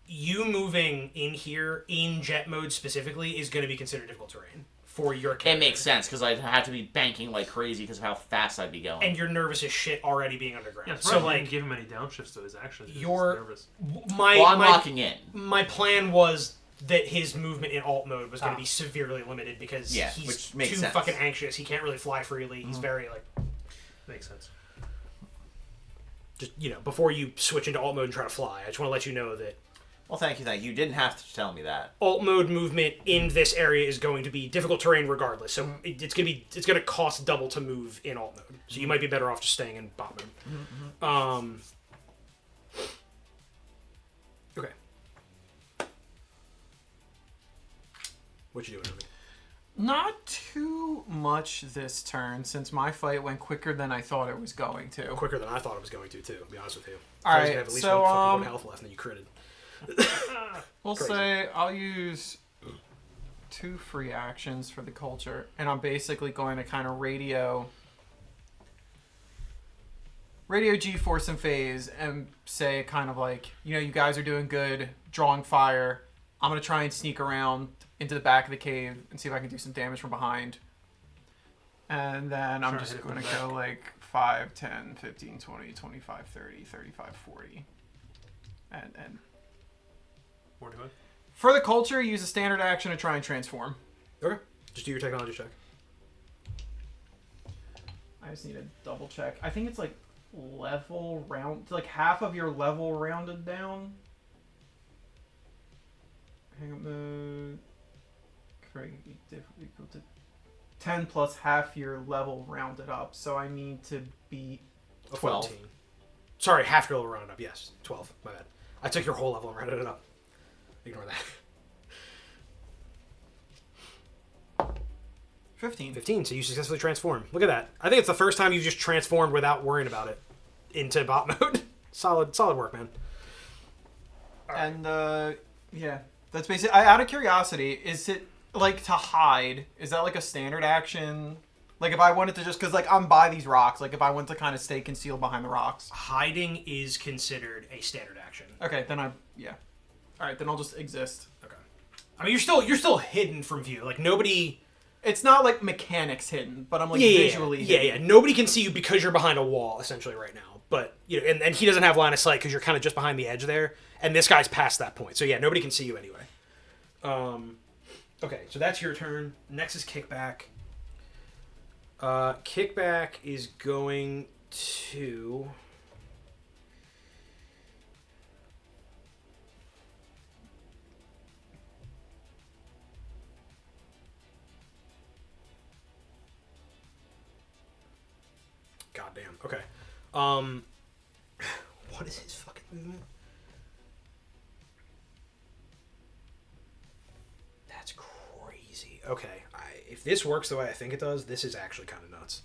You moving in here in jet mode specifically is going to be considered difficult terrain for your character. It makes sense because I'd have to be banking like crazy because of how fast I'd be going. And you're nervous as shit already being underground. Yeah, so you like didn't give him any downshifts to his actions. He was You're- nervous. I'm locking in. My plan was that his movement in alt mode was going to be severely limited because Yeah, he's which makes too sense. fucking anxious. He can't really fly freely. He's very like Makes sense. just before you switch into alt mode and try to fly. I just want to let you know that Well, thank you. You didn't have to tell me that. alt mode movement in this area is going to be difficult terrain regardless. So it's going to cost double to move in alt mode. So you might be better off just staying in bot mode. Okay. What you doing, Obi? Not too much this turn, since my fight went quicker than I thought it was going to. Quicker than I thought it was going to be honest with you. All I was right, gonna have at least so, one fucking one health left, and then you critted. We'll Crazy. say I'll use 2 free actions for the culture, and I'm basically going to kind of radio G-Force and Phaze and say kind of like, you guys are doing good, drawing fire. I'm going to try and sneak around into the back of the cave and see if I can do some damage from behind. And then I'm Sure, just hit it going to from the go like 5, 10, 15, 20, 25, 30, 35, 40. And 45. For the culture, use a standard action to try and transform. Okay. Just do your technology check. I just need to double check. I think it's like level round, like half of your level rounded down. Hang up mode. Correct. Equal to 10 plus half your level rounded up. So I need to be 12. 14. Sorry, half your level rounded up. Yes, 12. My bad. I took your whole level and rounded it up. Ignore that. 15. 15. So you successfully transform. Look at that. I think it's the first time you've just transformed without worrying about it into bot mode. Solid work, man. And yeah, that's basically. Out of curiosity, is it like to hide? Is that like a standard action? Like if I wanted to just because like I'm by these rocks. Like if I want to kind of stay concealed behind the rocks. Hiding is considered a standard action. Okay, then yeah. All right, then I'll just exist. Okay. I mean, you're still hidden from view. Like nobody. It's not like mechanics hidden, but I'm like visually hidden. Yeah. Nobody can see you because you're behind a wall essentially right now. But you know, and he doesn't have line of sight because you're kind of just behind the edge there, and this guy's past that point. So yeah, nobody can see you anyway. Okay, so that's your turn. Next is kickback. Kickback is going to. Goddamn. Okay. What is his fucking movement? That's crazy. Okay. If this works the way I think it does, this is actually kind of nuts.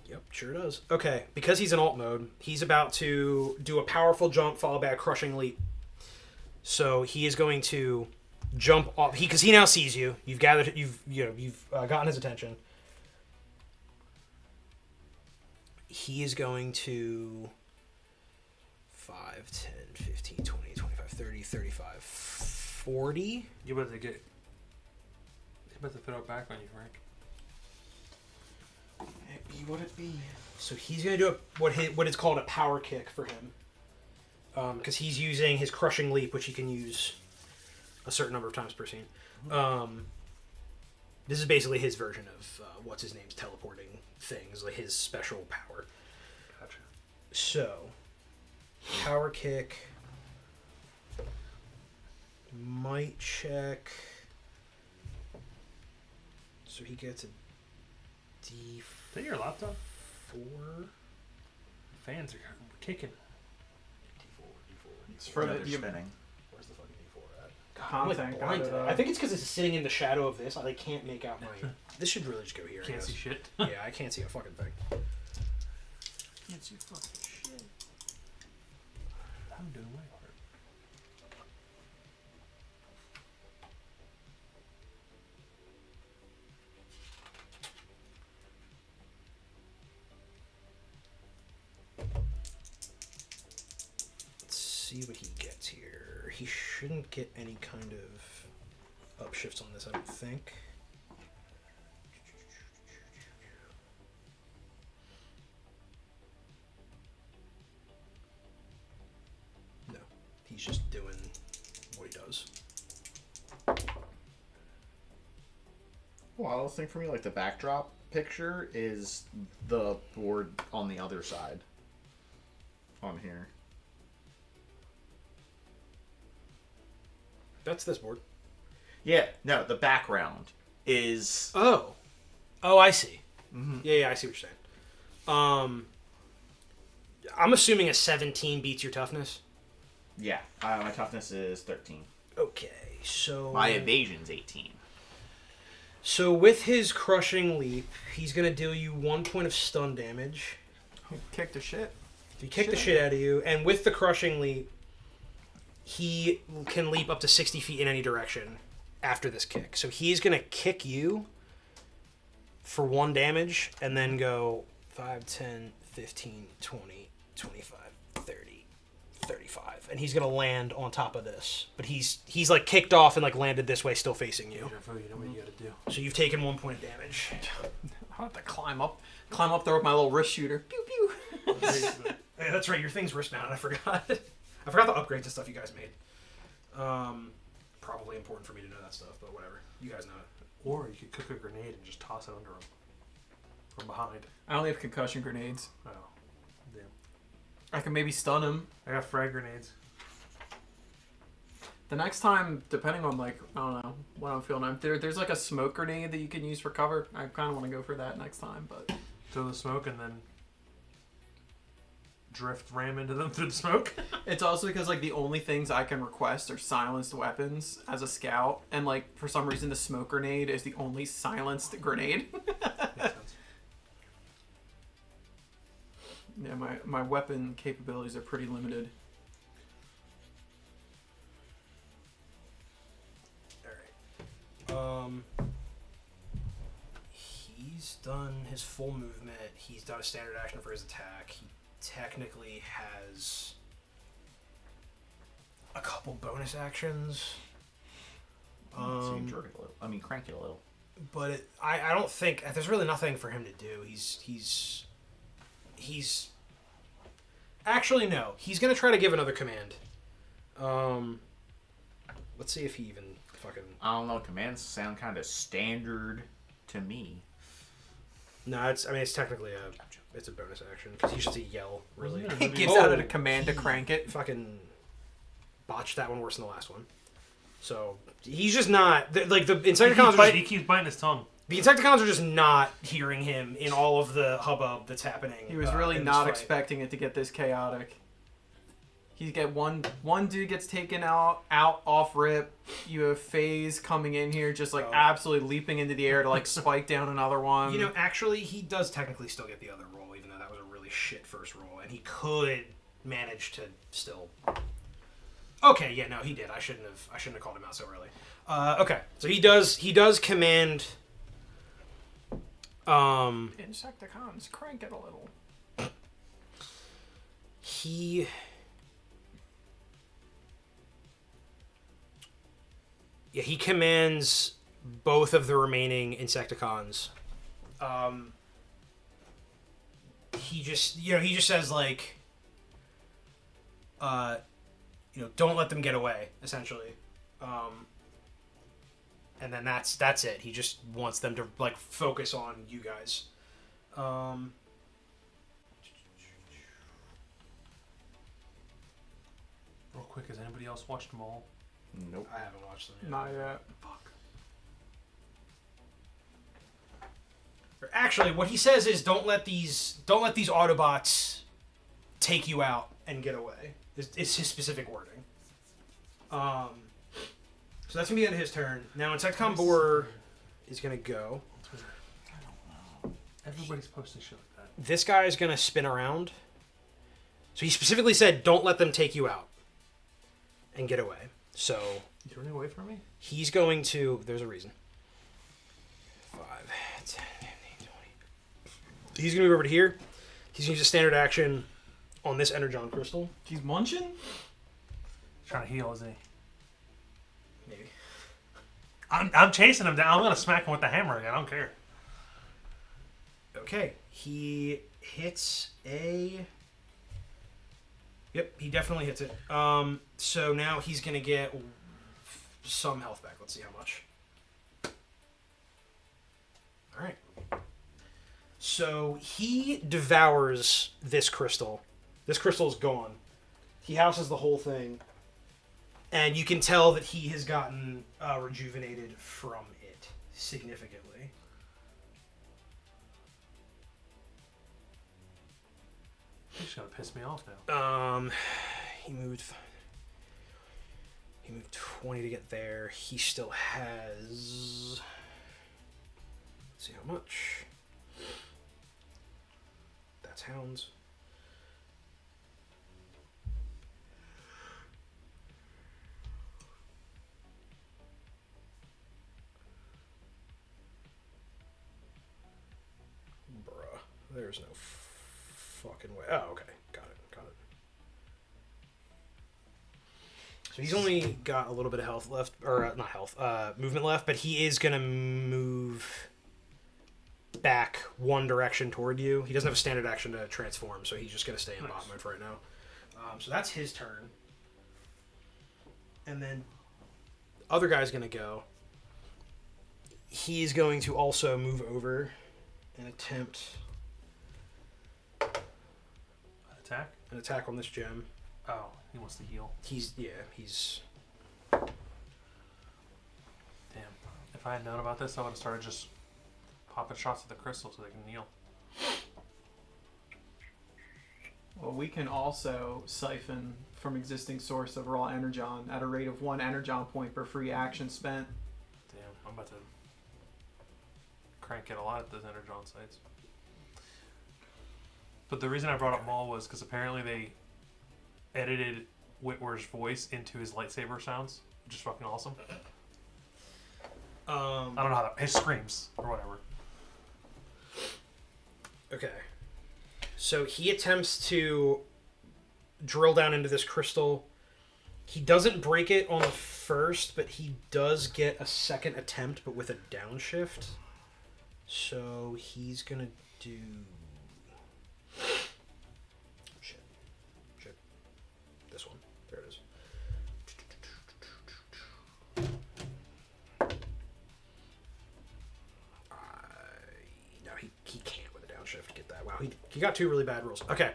Yep, sure does. Okay, because he's in alt mode, he's about to do a powerful jump followed by a crushing leap. So he is going to jump off because he now sees you. You've gathered. You've gotten his attention. He is going to 5, 10, 15, 20, 25, 30, 35, 40. You about to get. He's about to throw it back on you, Frank. It be what it be. So he's going to do what is called a power kick for him. Because he's using his crushing leap, which he can use a certain number of times per scene. This is basically his version of what's his name's teleporting things, like his special power. Gotcha. So, power kick. Might check. So he gets a D4. Is that your laptop? Fans are kicking. It's for Another the spinning. Where's the fucking D4 at? content. Blind today. I think it's because it's sitting in the shadow of this. I can't make out my. This should really just go here. I Can't guess. see shit. Yeah, I can't see a fucking thing. Can't see fucking shit. I'm doing my part. Let's see what he gets here. He shouldn't get any kind of upshifts on this, I don't think. No, he's just doing what he does. Well, the thing for me, like the backdrop picture is the board on the other side. On here. That's this board. Yeah, no, the background is. Oh, I see. Mm-hmm. Yeah, I see what you're saying. I'm assuming a 17 beats your toughness. Yeah, my toughness is 13. Okay, so My evasion's 18. So with his crushing leap, he's gonna deal you 1 point of stun damage. Kick the shit. He kick the shit out of you, and with the crushing leap, he can leap up to 60 feet in any direction after this kick. So he's gonna kick you for 1 damage, and then go 5, 10, 15, 20, 25, 30, 35. And he's gonna land on top of this. But he's like kicked off and like landed this way, still facing you. You know what you gotta do. So you've taken 1 point of damage. I'll have to climb up there with my little wrist shooter. Pew pew. Yeah, that's right. Your thing's wrist mounted. I forgot. I forgot the upgrades and stuff you guys made. Probably important for me to know that stuff, but whatever. You guys know it. Or you could cook a grenade and just toss it under him from behind. I only have concussion grenades. Oh, damn. I can maybe stun him. I got frag grenades. The next time, depending on like I don't know what I'm feeling, there's like a smoke grenade that you can use for cover. I kind of want to go for that next time, but Throw the smoke and then ram into them through the smoke. it's also because like the only things I can request are silenced weapons as a scout, and like for some reason the smoke grenade is the only silenced grenade. Makes sense. Yeah, my weapon capabilities are pretty limited. He's done his full movement. He's done a standard action for his attack. He technically has a couple bonus actions. So you jerk it a little. I mean, crank it a little. But I don't think there's really nothing for him to do. He's actually no. He's gonna try to give another command. Let's see if he even fucking. I don't know. Commands sound kind of standard to me. No, it's technically it's a bonus action because he's just a yell. Really, He gives out a command to crank it. Fucking botched that one worse than the last one. So he's just not like the Insecticons. He keeps biting his tongue. The Insecticons are just not hearing him in all of the hubbub that's happening. He was really in this not fight. expecting it to get this chaotic. He get one dude gets taken out off rip. You have Phaze coming in here, just like absolutely leaping into the air to like spike down another one. You know, actually, he does technically still get the other roll, even though that was a really shit first roll, and he could manage to still. Okay, yeah, no, he did. I shouldn't have called him out so early. Okay, so he does command. Insecticons, crank it a little. He commands both of the remaining Insecticons. He just says like, don't let them get away, essentially. And then that's it. He just wants them to like focus on you guys. Real quick, has anybody else watched them all? Nope. I haven't watched them yet. Not yet. Fuck. Or actually, what he says is, don't let these Autobots take you out and get away. It's his specific wording. So that's gonna be the end of his turn. Now, Insecticon Boar is gonna go. I don't know. Everybody's posting shit like that. This guy is gonna spin around. So he specifically said, "Don't let them take you out and get away." So You running away from me? he's going to. There's a reason. 5, 10, 15, 20. He's gonna move over to here. He's gonna use a standard action on this Energon crystal. He's munching? Trying to heal, isn't he? Maybe. I'm chasing him down. I'm gonna smack him with the hammer again. I don't care. Okay. He hits a. Yep, he definitely hits it. So now he's gonna get some health back. Let's see how much. All right. So he devours this crystal. This crystal is gone. He houses the whole thing, and you can tell that he has gotten rejuvenated from it significantly. He's just gonna piss me off now. He moved 20 to get there. He still has. Let's see how much. That's hounds. Bruh, there's no fucking way. Oh, okay. Got it. So he's only got a little bit of health left, or not health, movement left, but he is gonna move back one direction toward you. He doesn't have a standard action to transform, so he's just going to stay in bot mode for right now. So that's his turn. And then other guy's going to go. He's going to also move over and attempt Attack? an attack on this gem. Oh, he wants to heal. He's Damn. If I had known about this, I would have started just popping shots at the crystal so they can heal. Well, we can also siphon from existing source of raw energon at a rate of 1 energon point per free action spent. Damn, I'm about to crank it a lot at those energon sites. But the reason I brought up Maul was because apparently they edited Whitwer's voice into his lightsaber sounds, which is fucking awesome. I don't know how that... His screams, or whatever. Okay. So he attempts to drill down into this crystal. He doesn't break it on the first, but he does get a second attempt, but with a downshift. So he's gonna do... Shit. This one. There it is. No, he can't with a downshift get that. Wow, he got 2 really bad rolls. Okay,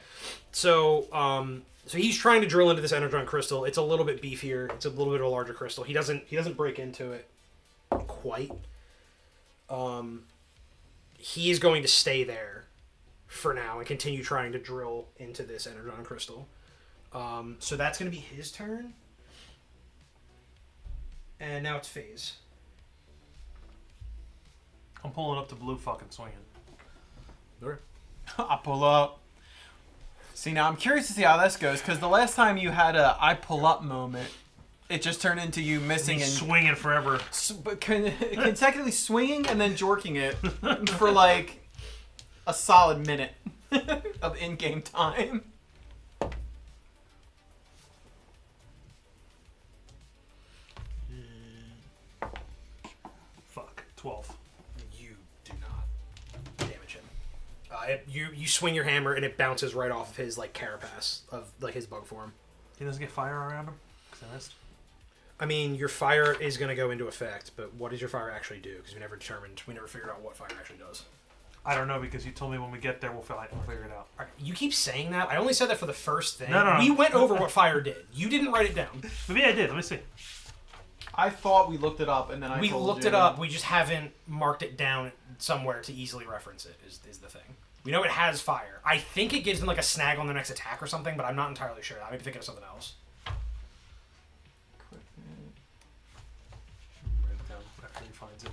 so so he's trying to drill into this energon crystal. It's a little bit beefier. It's a little bit of a larger crystal. He doesn't break into it quite. He is going to stay there for now and continue trying to drill into this energon crystal. So that's going to be his turn. And now it's Phaze. I'm pulling up the blue fucking swinging. I pull up. See, now I'm curious to see how this goes, because the last time you had a I pull up moment, it just turned into you missing He's and swinging forever. but consecutively swinging and then jorking it for like a solid minute of in-game time. Fuck. 12. You do not damage him. You swing your hammer and it bounces right off of his like carapace of like his bug form. He doesn't get fire around him? Because I missed. I mean, your fire is going to go into effect, but what does your fire actually do? Because we never figured out what fire actually does. I don't know, because you told me when we get there we'll figure it out. All right, you keep saying that. I only said that for the first thing. No. We went over what fire did. You didn't write it down. Maybe I did. Let me see. I thought we looked it up and then We told looked you. it up. We just haven't marked it down somewhere to easily reference it, is the thing. We know it has fire. I think it gives them like a snag on their next attack or something, but I'm not entirely sure. I may be thinking of something else. Write it down after he finds it.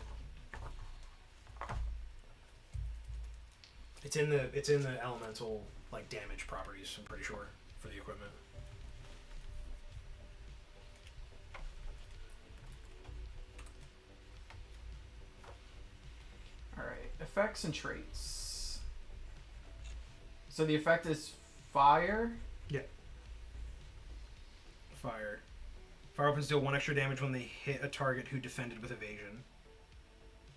It's in the elemental like damage properties, I'm pretty sure, for the equipment. Alright, effects and traits. So the effect is fire? Yeah. Fire. Fire weapons deal 1 extra damage when they hit a target who defended with evasion.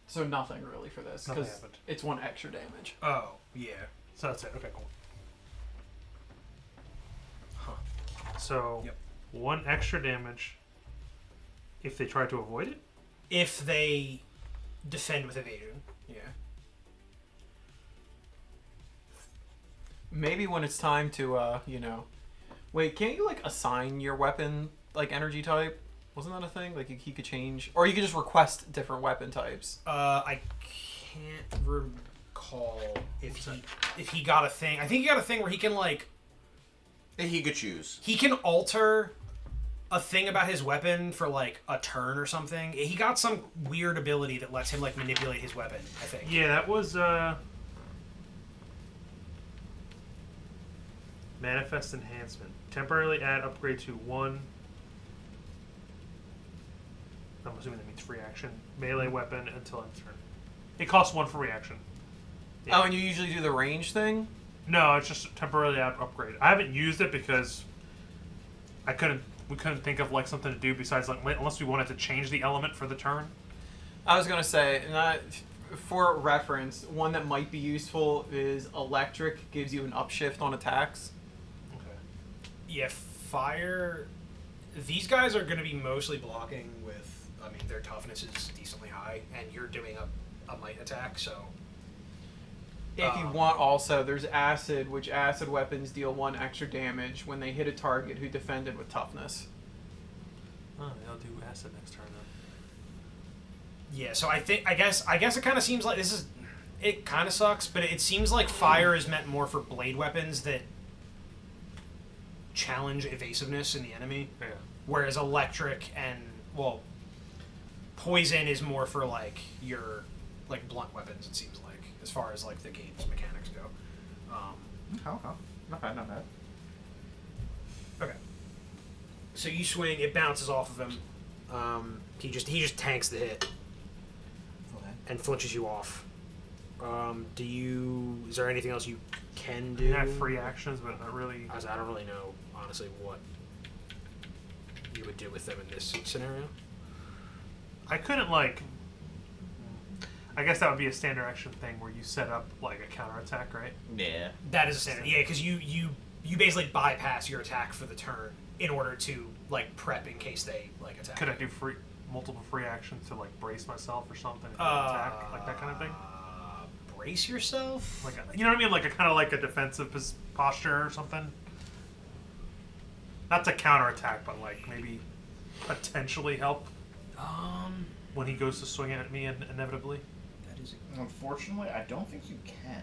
So nothing really for this, Nothing because happened. it's 1 extra damage. Oh, yeah. So that's it. Okay, cool. Huh. So, Yep. 1 extra damage if they try to avoid it? If they defend with evasion. Yeah. Maybe when it's time to, Wait, can't you, like, assign your weapon, like, energy type? Wasn't that a thing? Like, he could change... Or you could just request different weapon types. I can't recall if he got a thing. I think he got a thing where he can, like... He could choose. He can alter a thing about his weapon for, like, a turn or something. He got some weird ability that lets him, like, manipulate his weapon, I think. Yeah, that was, Manifest Enhancement. Temporarily add upgrade to 1... I'm assuming that means free action. Melee weapon until end turn. It costs 1 for reaction. Yeah. Oh, and you usually do the range thing? No, it's just temporarily add upgrade. I haven't used it because we couldn't think of like something to do besides like unless we wanted to change the element for the turn. I was gonna say, For reference, one that might be useful is electric gives you an upshift on attacks. Okay. Yeah, fire. These guys are going to be mostly blocking with. I mean, their toughness is decently high, and you're doing a might attack, so. If you want, also, there's acid, which acid weapons deal 1 extra damage when they hit a target who defended with toughness. Oh, they'll do acid next turn then. Yeah, so I guess it kind of seems like this is. It kind of sucks, but it seems like fire is meant more for blade weapons that challenge evasiveness in the enemy. Yeah. Whereas electric and poison is more for like your blunt weapons. It seems like, as far as like the game's mechanics go. Not bad, not bad. Okay. So you swing, it bounces off of him. He just tanks the hit and flinches you off. Is there anything else you can do? I have free actions, but not really. I don't really know, honestly, what you would do with them in this scenario. I couldn't I guess that would be a standard action thing where you set up like a counterattack, right? Yeah. That is a standard. Yeah, because you basically bypass your attack for the turn in order to like prep in case they like attack. Could I do multiple free actions to like brace myself or something? If they attack, like that kind of thing. Brace yourself. Like you know what I mean? Like a kind of like a defensive posture or something. Not to counterattack, but like maybe potentially help. When he goes to swing at me inevitably. That is. Unfortunately, I don't think you can.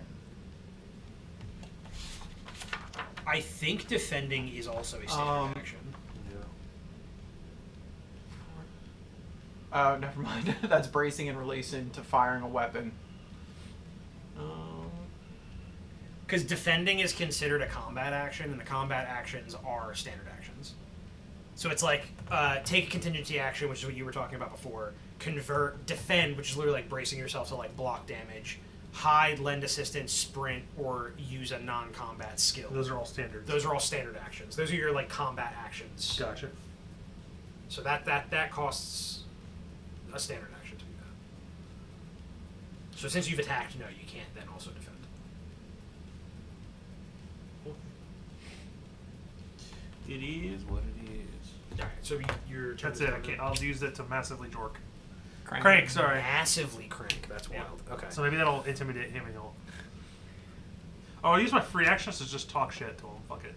I think defending is also a standard action. Oh, never mind. That's bracing in relation to firing a weapon. Because defending is considered a combat action, and the combat actions are standard actions. So it's like, take a contingency action, which is what you were talking about before. Defend, which is literally like bracing yourself to like block damage. Hide, lend assistance, sprint, or use a non-combat skill. Those are all standards. Those are all standard actions. Those are your like combat actions. Gotcha. So that costs a standard action to do that. So since you've attacked, no, you can't then also defend. It is what it is. All right, so you're. That's it. I can't. I'll use it to massively jork. Crank. Crank. Sorry. Massively crank. That's Yeah. wild. Okay. So maybe that'll intimidate him and he'll. Oh, I'll use my free actions to just talk shit to him. Fuck it.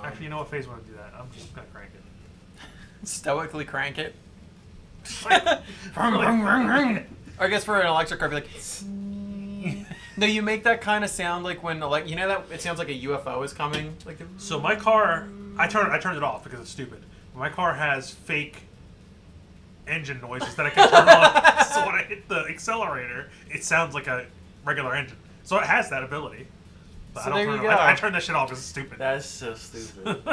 Actually, you know what? Phase want to do that. I'm just gonna crank it. Stoically crank it. Like, Or I guess for an electric car, be like. No, you make that kind of sound like when, you know that it sounds like a UFO is coming. Like. So my car, I turned it off because it's stupid. My car has fake engine noises that I can turn on. So when I hit the accelerator, it sounds like a regular engine. So it has that ability. But So I don't there turn you it. go. I turned that shit off because it's stupid. That's so stupid.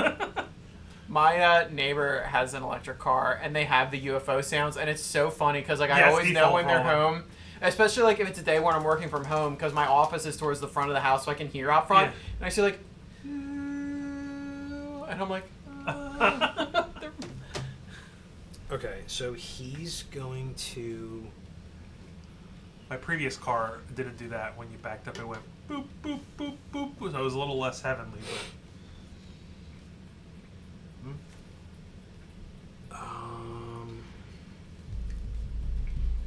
My neighbor has an electric car, and they have the UFO sounds, and it's so funny because I Yeah, it's always know default when they're for all. home, especially if it's a day when I'm working from home because my office is towards the front of the house, so I can hear out front, Yeah. and I see and I'm like. Okay, so he's going to. My previous car didn't do that. When you backed up, it went boop boop boop boop. So it was a little less heavenly, but.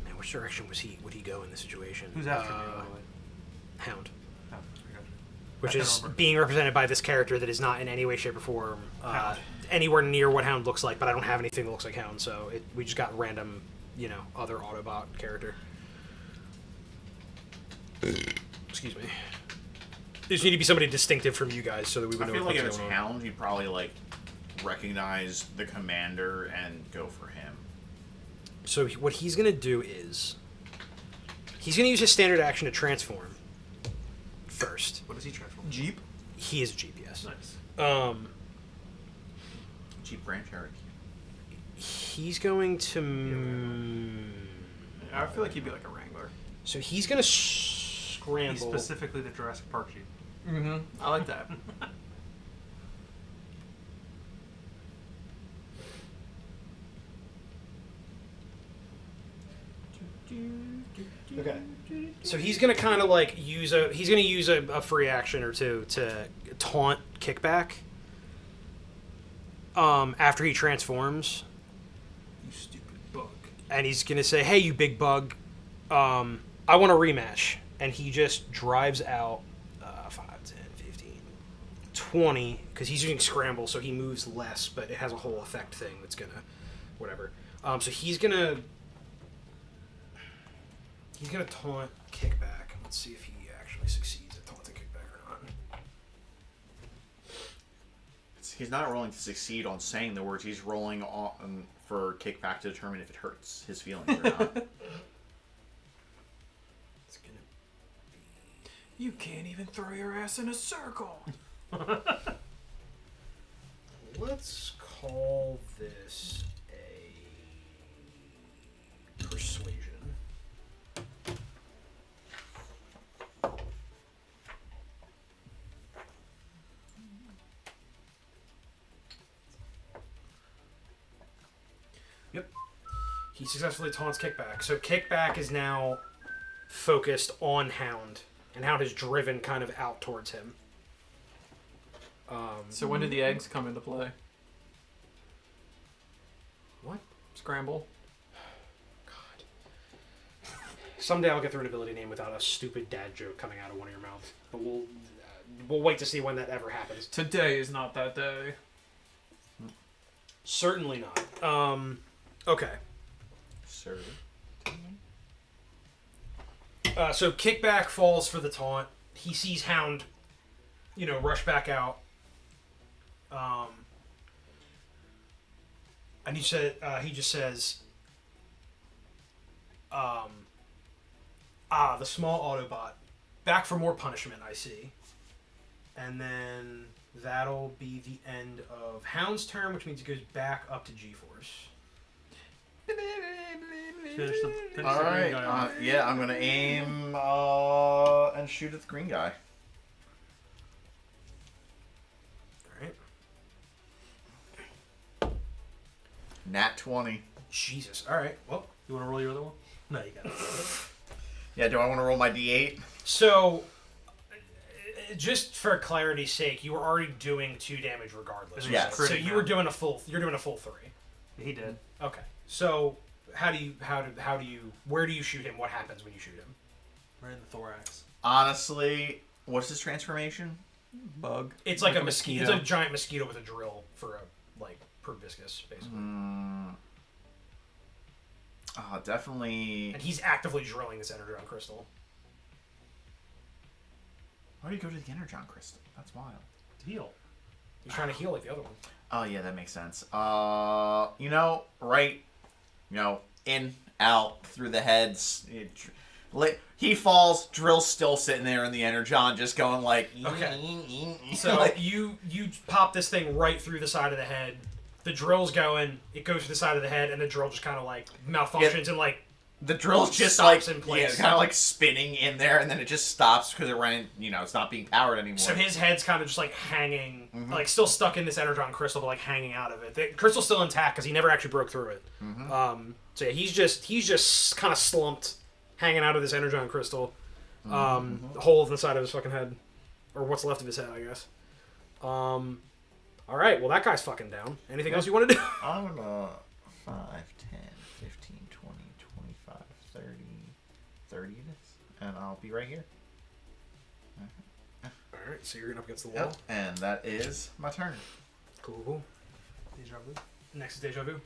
Man, which direction would he go in this situation? Who's after me, by the way? Hound. Oh, I got you. Which I is can't remember. being represented by this character that is not in any way, shape, or form Hound. anywhere near what Hound looks like, but I don't have anything that looks like Hound, so we just got random, other Autobot character. Excuse me. There need to be somebody distinctive from you guys so that we would I know feel what like the if fuck's it's going on. Hound, he'd probably recognize the commander and go for him. So what he's going to do is he's going to use his standard action to transform first. What does he transform? Jeep? He is a Jeep, yes. Nice. Jeep Grand Cherokee. He's going to... I feel like he'd be like a Wrangler. So he's going to scramble. He's specifically the Jurassic Park Jeep. Mm-hmm. I like that. Okay. So he's gonna kind of like use a free action or two to taunt Kickback. After he transforms, You stupid bug. and he's gonna say, "Hey, you big bug, I want a rematch." And he just drives out 5, 10, 15, 20, because he's using scramble, so he moves less, but it has a whole effect thing that's gonna, whatever. So he's gonna taunt Kickback. Let's see if he actually succeeds at taunting Kickback or not. He's not rolling to succeed on saying the words. He's rolling on for Kickback to determine if it hurts his feelings or not. It's gonna You can't even throw your ass in a circle. Let's call this a persuasion. Yep. He successfully taunts Kickback. So Kickback is now focused on Hound, and Hound is driven kind of out towards him. So when did the eggs come into play? What? Scramble. God. Someday I'll get through an ability name without a stupid dad joke coming out of one of your mouths. But we'll wait to see when that ever happens. Today is not that day. Certainly not. Okay. Sir. So Kickback falls for the taunt. He sees Hound, rush back out. And he just says, the small Autobot. Back for more punishment, I see. And then that'll be the end of Hound's turn, which means it goes back up to G-Force. Finish the All green right. guy off. Yeah, I'm gonna aim and shoot at the green guy. Alright. Nat 20. Jesus. Alright. Well, You want to roll your other one? No, you got it. Yeah. Do I want to roll my D8? so, just for clarity's sake, you were already doing 2 damage regardless. This was right? crit So you're doing a full 3. He did. Okay. So, where do you shoot him? What happens when you shoot him? Right in the thorax. Honestly, what's his transformation? Bug. It's like a mosquito. It's a giant mosquito with a drill for a proboscis, basically. Definitely. And he's actively drilling this energon crystal. Why do you go to the Energon Crystal? That's wild. Heal. He's trying to heal like the other one. Oh yeah, that makes sense. In, out, through the heads. He falls. Drill's still sitting there in the Energon, just going like. Okay. So you pop this thing right through the side of the head. The drill's going. It goes to the side of the head, and the drill just kind of malfunctions and the drill's just stops in place. kind of spinning in there, and then it just stops because it ran. It's not being powered anymore. So his head's kind of just hanging, still stuck in this energon crystal, but hanging out of it. The crystal's still intact because he never actually broke through it. So yeah, he's just kind of slumped, hanging out of this energon crystal, hole in the side of his fucking head, or what's left of his head, I guess. All right, well that guy's fucking down. Anything else you want to do? I'm gonna 5, 10, 15, 20, 25, 30, 30 it is, and I'll be right here. All right, so you're up against the wall. Yep, and that is my turn. Cool. Déjà vu. Next is Deja Vu.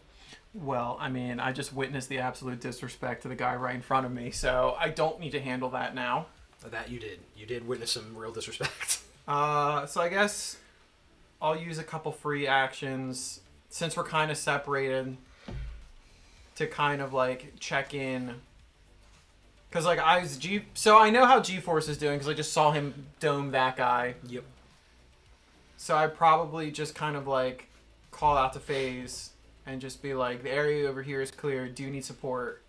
Well, I mean, I just witnessed the absolute disrespect to the guy right in front of me, so I don't need to handle that now. That you did. You did witness some real disrespect. So I guess I'll use a couple free actions since we're kind of separated to kind of check in. Because so I know how G-Force is doing because I just saw him dome that guy. Yep. So I probably just kind of call out to Phaze and just be like, the area over here is clear. Do you need support?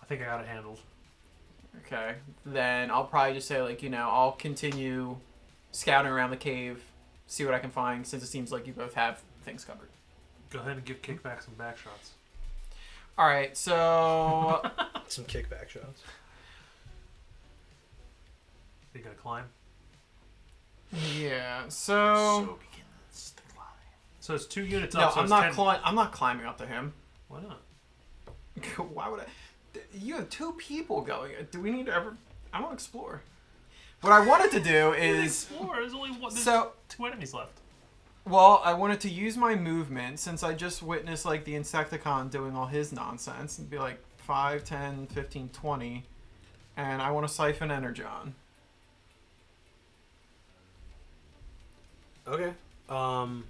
I think I got it handled. Okay. Then I'll probably just say I'll continue scouting around the cave, see what I can find, since it seems like you both have things covered. Go ahead and give Kickback some back shots. All right, so Some kickback shots. You gonna climb? yeah, So begins the climb. So it's 2 units no, up. So I'm it's not 10... I'm not climbing up to him. Why not? Why would I? You have 2 people going. Do we need to ever? I want to explore. What I wanted to do is Explore. There's only one. There's so. 2 enemies left. Well, I wanted to use my movement since I just witnessed like the Insecticon doing all his nonsense and be like 5, 10, 15, 20, and I want to siphon Energon. Okay. Or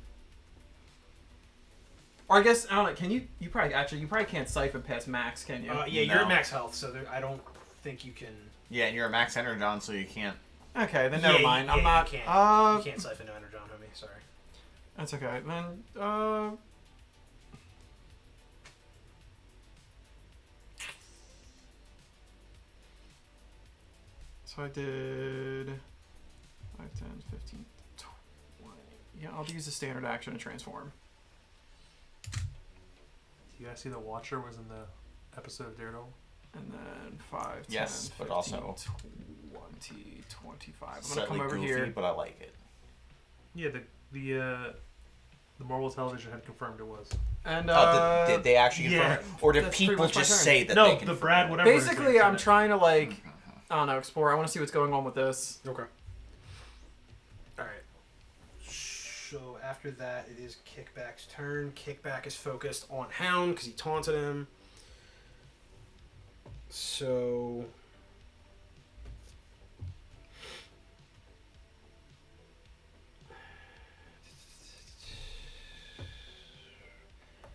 I guess I don't know. Can you? You probably can't siphon past max, can you? Yeah, you're No. at max health, so I don't think you can. Yeah, and you're a max energon, so you can't. Okay, then never mind. I'm yeah, not. You can't siphon no energon, homie. Sorry. That's okay. Then so I did 5, 10, 15, 20. Yeah, I'll use the standard action to transform. You guys see the Watcher was in the episode of Daredevil? And then 5, 10, Yes, but 15, also 20, 25. I'm gonna Slightly come over goofy, here. but I like it. Yeah, the Marvel television had confirmed it was. And Did they actually confirm yeah. it? Or did That's pretty people much my just turn. say that No, they the confirmed Brad it? whatever. his basically, name I'm said it. trying to like, I don't know, explore. I want to see what's going on with this. Okay. All right. So after that, it is Kickback's turn. Kickback is focused on Hound because he taunted him. So.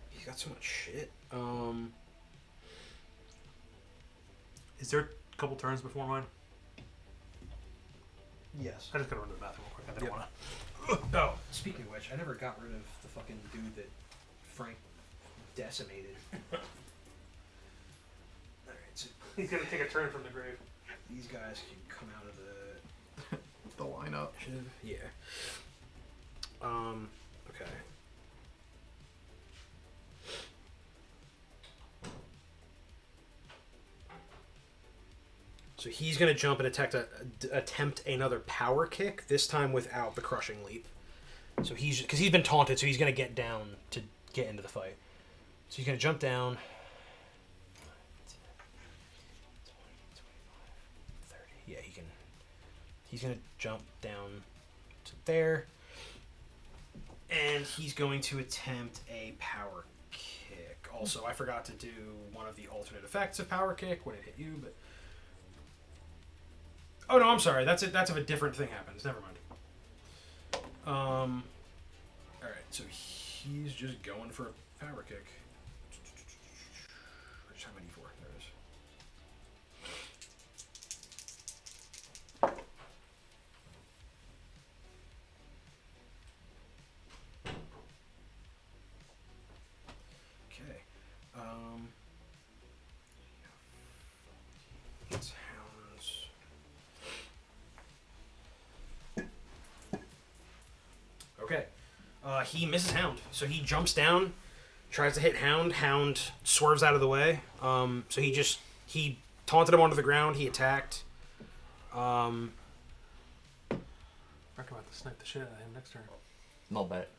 He's got so much shit. Is there a couple turns before mine? Yes. I just gotta run to the bathroom real quick. I didn't Yep. wanna. Oh, speaking of which, I never got rid of the fucking dude that Frank decimated. Alright, so He's gonna take a turn from the grave. these guys can come out of the The lineup. yeah. Okay. So he's gonna jump and attempt another power kick. This time without the crushing leap. So because he's been taunted, so he's gonna get down to get into the fight. So he's gonna jump down. 30. Yeah, he can. He's gonna jump down to there, and he's going to attempt a power kick. Also, I forgot to do one of the alternate effects of power kick when it hit you, but. Oh no, I'm sorry. That's it. That's if a different thing happens. Never mind. All right, so he's just going for a power kick. I just have my D4. There it is. Okay. It's hounds. Okay. He misses Hound. So he jumps down, tries to hit Hound. Hound swerves out of the way. So he taunted him onto the ground. He attacked. I'm about to snipe the shit out of him next turn. No bet.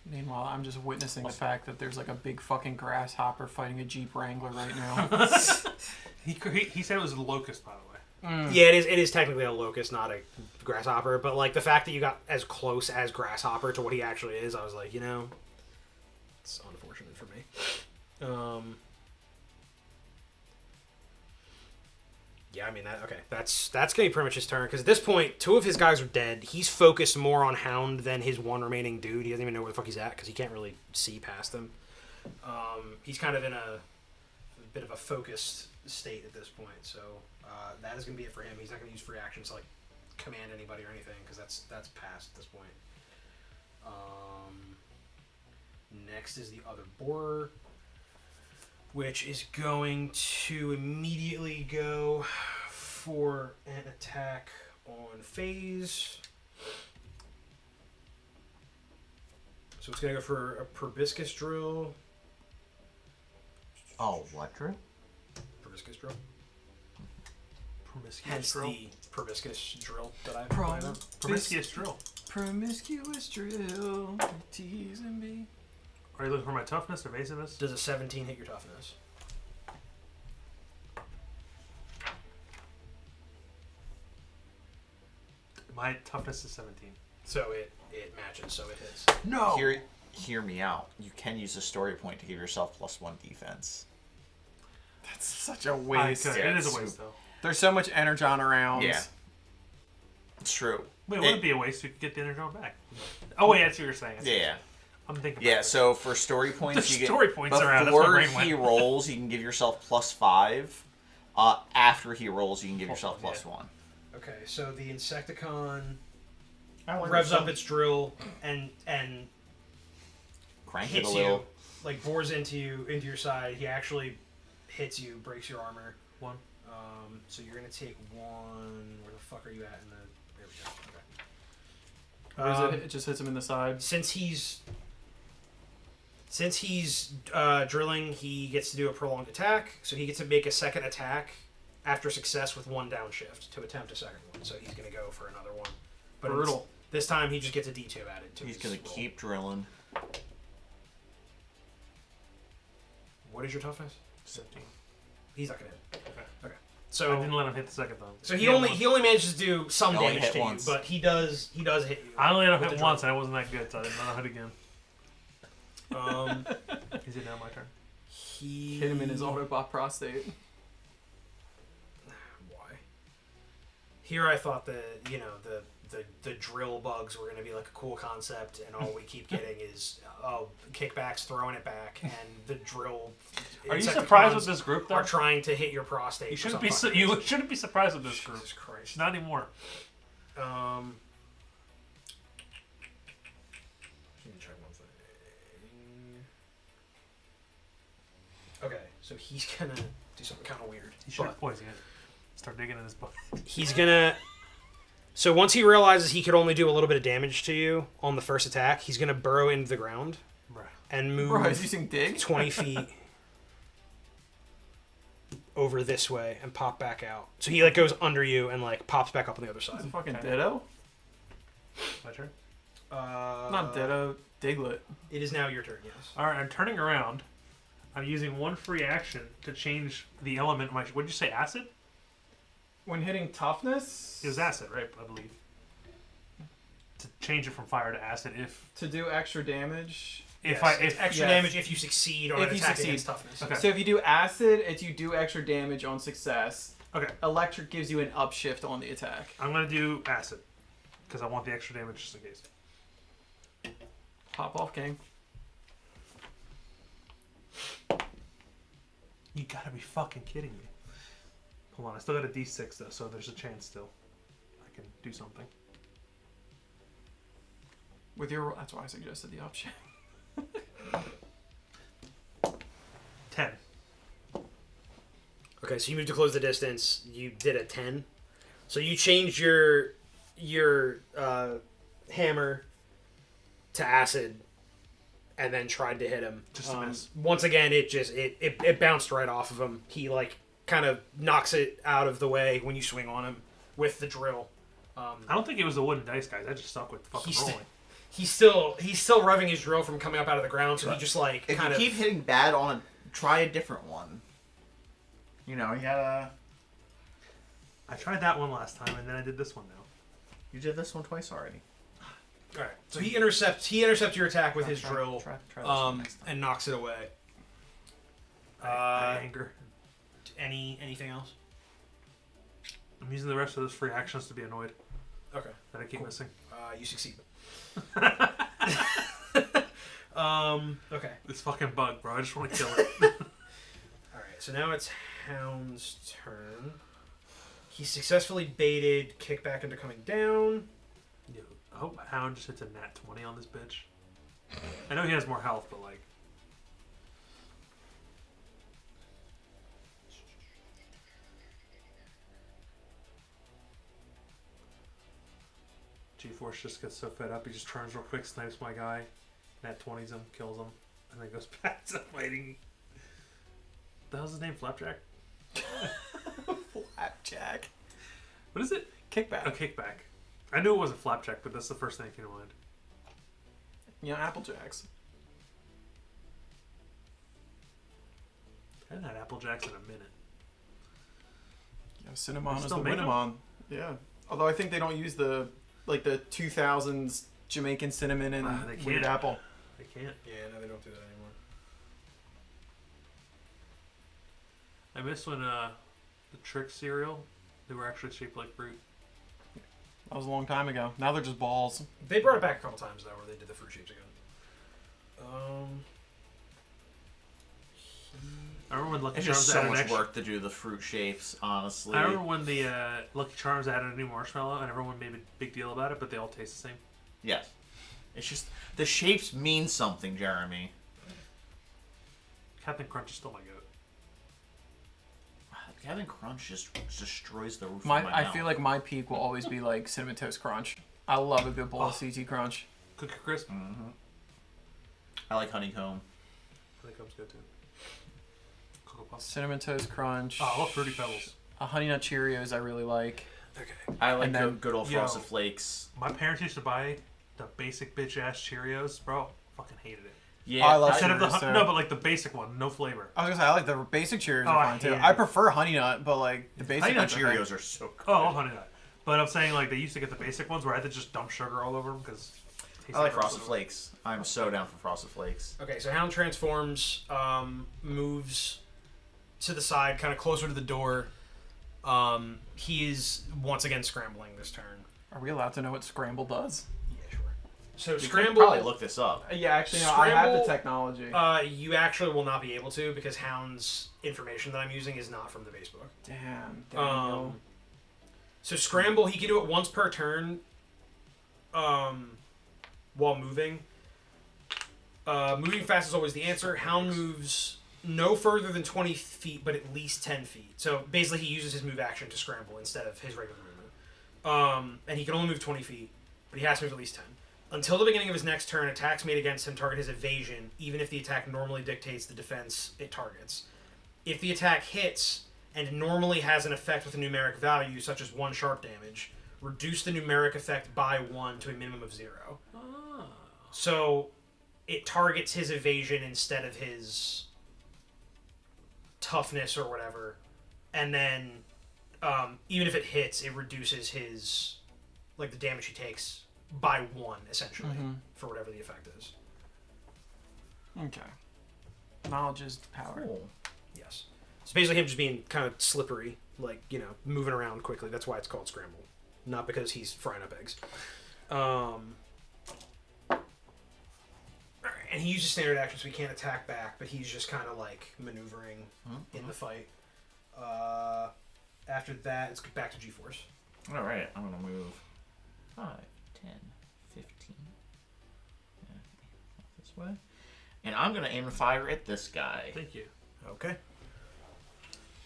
Meanwhile, I'm just witnessing the fact that there's like a big fucking grasshopper fighting a Jeep Wrangler right now. He said it was a locust, by the way. Yeah, it is technically a locust, not a grasshopper. But like the fact that you got as close as grasshopper to what he actually is, I was like, it's unfortunate for me. Yeah, I mean that's gonna be pretty much his turn because at this point, 2 of his guys are dead. He's focused more on Hound than his one remaining dude. He doesn't even know where the fuck he's at because he can't really see past him. He's kind of in a bit of a focused state at this point, so that is gonna be it for him. He's not gonna use free actions to like command anybody or anything because that's past at this point. Next is the other boar, which is going to immediately go for an attack on Phaze. So it's going to go for a proboscis drill. Oh, what, Drew? Proboscis drill. Promiscuous Hence drill. the proboscis drill that I played on. Promiscuous drill. Promiscuous drill. Teasing me. Are you looking for my toughness, evasiveness? Does a 17 hit your toughness? My toughness is 17. So it matches, so it hits. No! Hear me out. You can use a story point to give yourself +1 defense. That's such a I waste. could. Yeah, It is it's a waste, though. There's so much energon around. Yeah. It's true. Wait, would it be a waste? We could get the energy back. Oh, wait, that's what you're saying. Yeah. I'm thinking. Yeah, about so for story points, There's you get story points around, that's what before my brain he went. rolls, you can give yourself +5. After he rolls, you can give yourself Yeah. +1. Okay, so the Insecticon I wonder revs if up its drill and Crank it hits a you, little. like bores into your side. He actually hits you, breaks your armor. One. So you're gonna take one. Where the fuck are you at? In the there we go. Okay. Or is it just hits him in the side? Since he's drilling, he gets to do a prolonged attack. So he gets to make a second attack after success with one downshift to attempt a second one. So he's gonna go for another one. But Brutal. this time he just gets a D2 added to He's his gonna roll. keep drilling. What is your toughness? 17. He's not gonna hit. Okay. I So didn't let him hit the second time. So he only manages to do some He only damage hit to once. you, but he does hit you. I only let him with hit the once, and I wasn't that good, so I didn't know how to hit again. drill. Is it now my turn? He Hit him in his Autobot prostate. Why? Here I thought the drill bugs were going to be like a cool concept, and all we keep getting is kickbacks, throwing it back, and the drill. Are you Insecticons surprised with this group, though? Are trying to hit your prostate. You for shouldn't some be. fucking You reason. shouldn't be surprised with this group. Jesus Christ. Not anymore. Let me check one thing. Okay, so he's gonna do something kind of weird. He should But have poisoned it. Start digging in his butt. He's gonna. So once he realizes he could only do a little bit of damage to you on the first attack, he's gonna burrow into the ground Bruh. and move Bro, he's using dig? 20 feet over this way and pop back out. So he like goes under you and like pops back up on the other It's a side. fucking Okay. Ditto? My turn. Not Ditto, Diglett. It is now your turn. Yes. All right, I'm turning around. I'm using one free action to change the element. Of my what'd you say? Acid? When hitting toughness, It was acid, right? I believe. To change it from fire to acid, if to do extra damage. if Yes, I it's if extra yes. damage if you succeed on If an you attack succeed. against toughness. Okay. So if you do acid, it's you do extra damage on success. okay, Electric gives you an upshift on the attack. I'm gonna do acid because I want the extra damage just in case. Pop off, gang. You gotta be fucking kidding me. Hold on, I still got a D6 though, so there's a chance still. I can do something. With your, that's why I suggested the upshift. 10. Okay, so you moved to close the distance. You did a 10. So you changed your hammer to acid and then tried to hit him. Just a miss. Once again, it bounced right off of him. He like kind of knocks it out of the way when you swing on him with the drill. I don't think it was the wooden dice, guys. I just stuck with fucking He's- rolling. He's still revving his drill from coming up out of the ground, so he just like If kind you of keep hitting bad on try a different one. You know, you gotta. I tried that one last time, and then I did this one now. You did this one twice already. All right. So he intercepts your attack with his drill, Try this one next time. and knocks it away. Anger. Anything else? I'm using the rest of those free actions to be annoyed Okay. that I keep missing. You succeed. Okay. This fucking bug, bro. I just want to kill it. All right. So now it's Hound's turn. He successfully baited kickback into coming down. Yo, I hope Hound just hits a nat 20 on this bitch. I know he has more health, but like. G-Force just gets so fed up, he just turns real quick, snipes my guy, nat 20s him, kills him, and then goes back to fighting. the hell's his name? Flapjack? Flapjack. What is it? Kickback. A kickback. I knew it wasn't Flapjack, but that's the first thing that came to mind. You know, Apple Jacks. I haven't had Apple Jacks in a minute. Yeah, cinnamon is still the make 'em? Winamon. Yeah. Although I think they don't use the 2000s Jamaican cinnamon and They weird can't. apple. I can't. Yeah, no, they don't do that anymore. I miss when the Trick cereal, they were actually shaped like fruit. That was a long time ago. Now they're just balls. They brought it back a couple times though, where they did the fruit shapes again. I remember when Lucky It's Charms just so added much extra. work to do the fruit shapes, honestly. I remember when the Lucky Charms added a new marshmallow, and everyone made a big deal about it, but they all taste the same. Yes. It's just, the shapes mean something, Jeremy. Captain Crunch is still my goat. Captain Crunch just destroys the roof of my I mouth. feel like my peak will always be like Cinnamon Toast Crunch. I love a good bowl of CT Crunch. Cookie Crisp, I like honeycomb. I think comes good too. Cocoa Puffs. Cinnamon Toast Crunch. Oh, I love Fruity Pebbles. Honey Nut Cheerios I really like. Okay. I like And then- good old Yo. Frosted Flakes. My parents used to buy the basic bitch ass Cheerios, bro. Fucking hated it. Yeah, I love Instead of the Cheerios, too. no, but like the basic one, no flavor. I was gonna say I like the basic Cheerios Oh, are I fine too. hate it. I prefer Honey Nut, but like the basic Honey Nut ones are fine. Cheerios are so good. Oh, I love Honey Nut. But I'm saying like they used to get the basic ones where I had to just dump sugar all over them because. I like Frosted Flakes. I'm so down for Frosted Flakes. Okay, so Hound transforms, moves to the side, kind of closer to the door. He is once again scrambling this turn. Are we allowed to know what Scramble does? Yeah, sure. So We could scramble. probably look this up. Yeah, actually, no, I have the technology. You actually will not be able to because Hound's information that I'm using is not from the base book. Damn. Daniel. So scramble, he can do it once per turn. While moving. Moving fast is always the answer. Hound moves no further than 20 feet, but at least 10 feet. So basically, he uses his move action to scramble instead of his regular movement. And he can only move 20 feet, but he has to move at least 10. Until the beginning of his next turn, attacks made against him target his evasion, even if the attack normally dictates the defense it targets. If the attack hits and normally has an effect with a numeric value, such as 1 sharp damage, reduce the numeric effect by 1 to a minimum of 0. So it targets his evasion instead of his toughness or whatever. And then even if it hits, it reduces his, like, the damage he takes by 1, essentially, for whatever the effect is. Okay. Knowledge is power. Cool. Yes. So basically him just being kind of slippery, like, you know, moving around quickly. That's why it's called scramble. Not because he's frying up eggs. And he uses standard action, so he can't attack back, but he's just kind of like maneuvering in the fight. After that, it's back to G-Force. All right, I'm going to move 5, 10, 15. Yeah, this way. And I'm going to aim and fire at this guy. Thank you. Okay.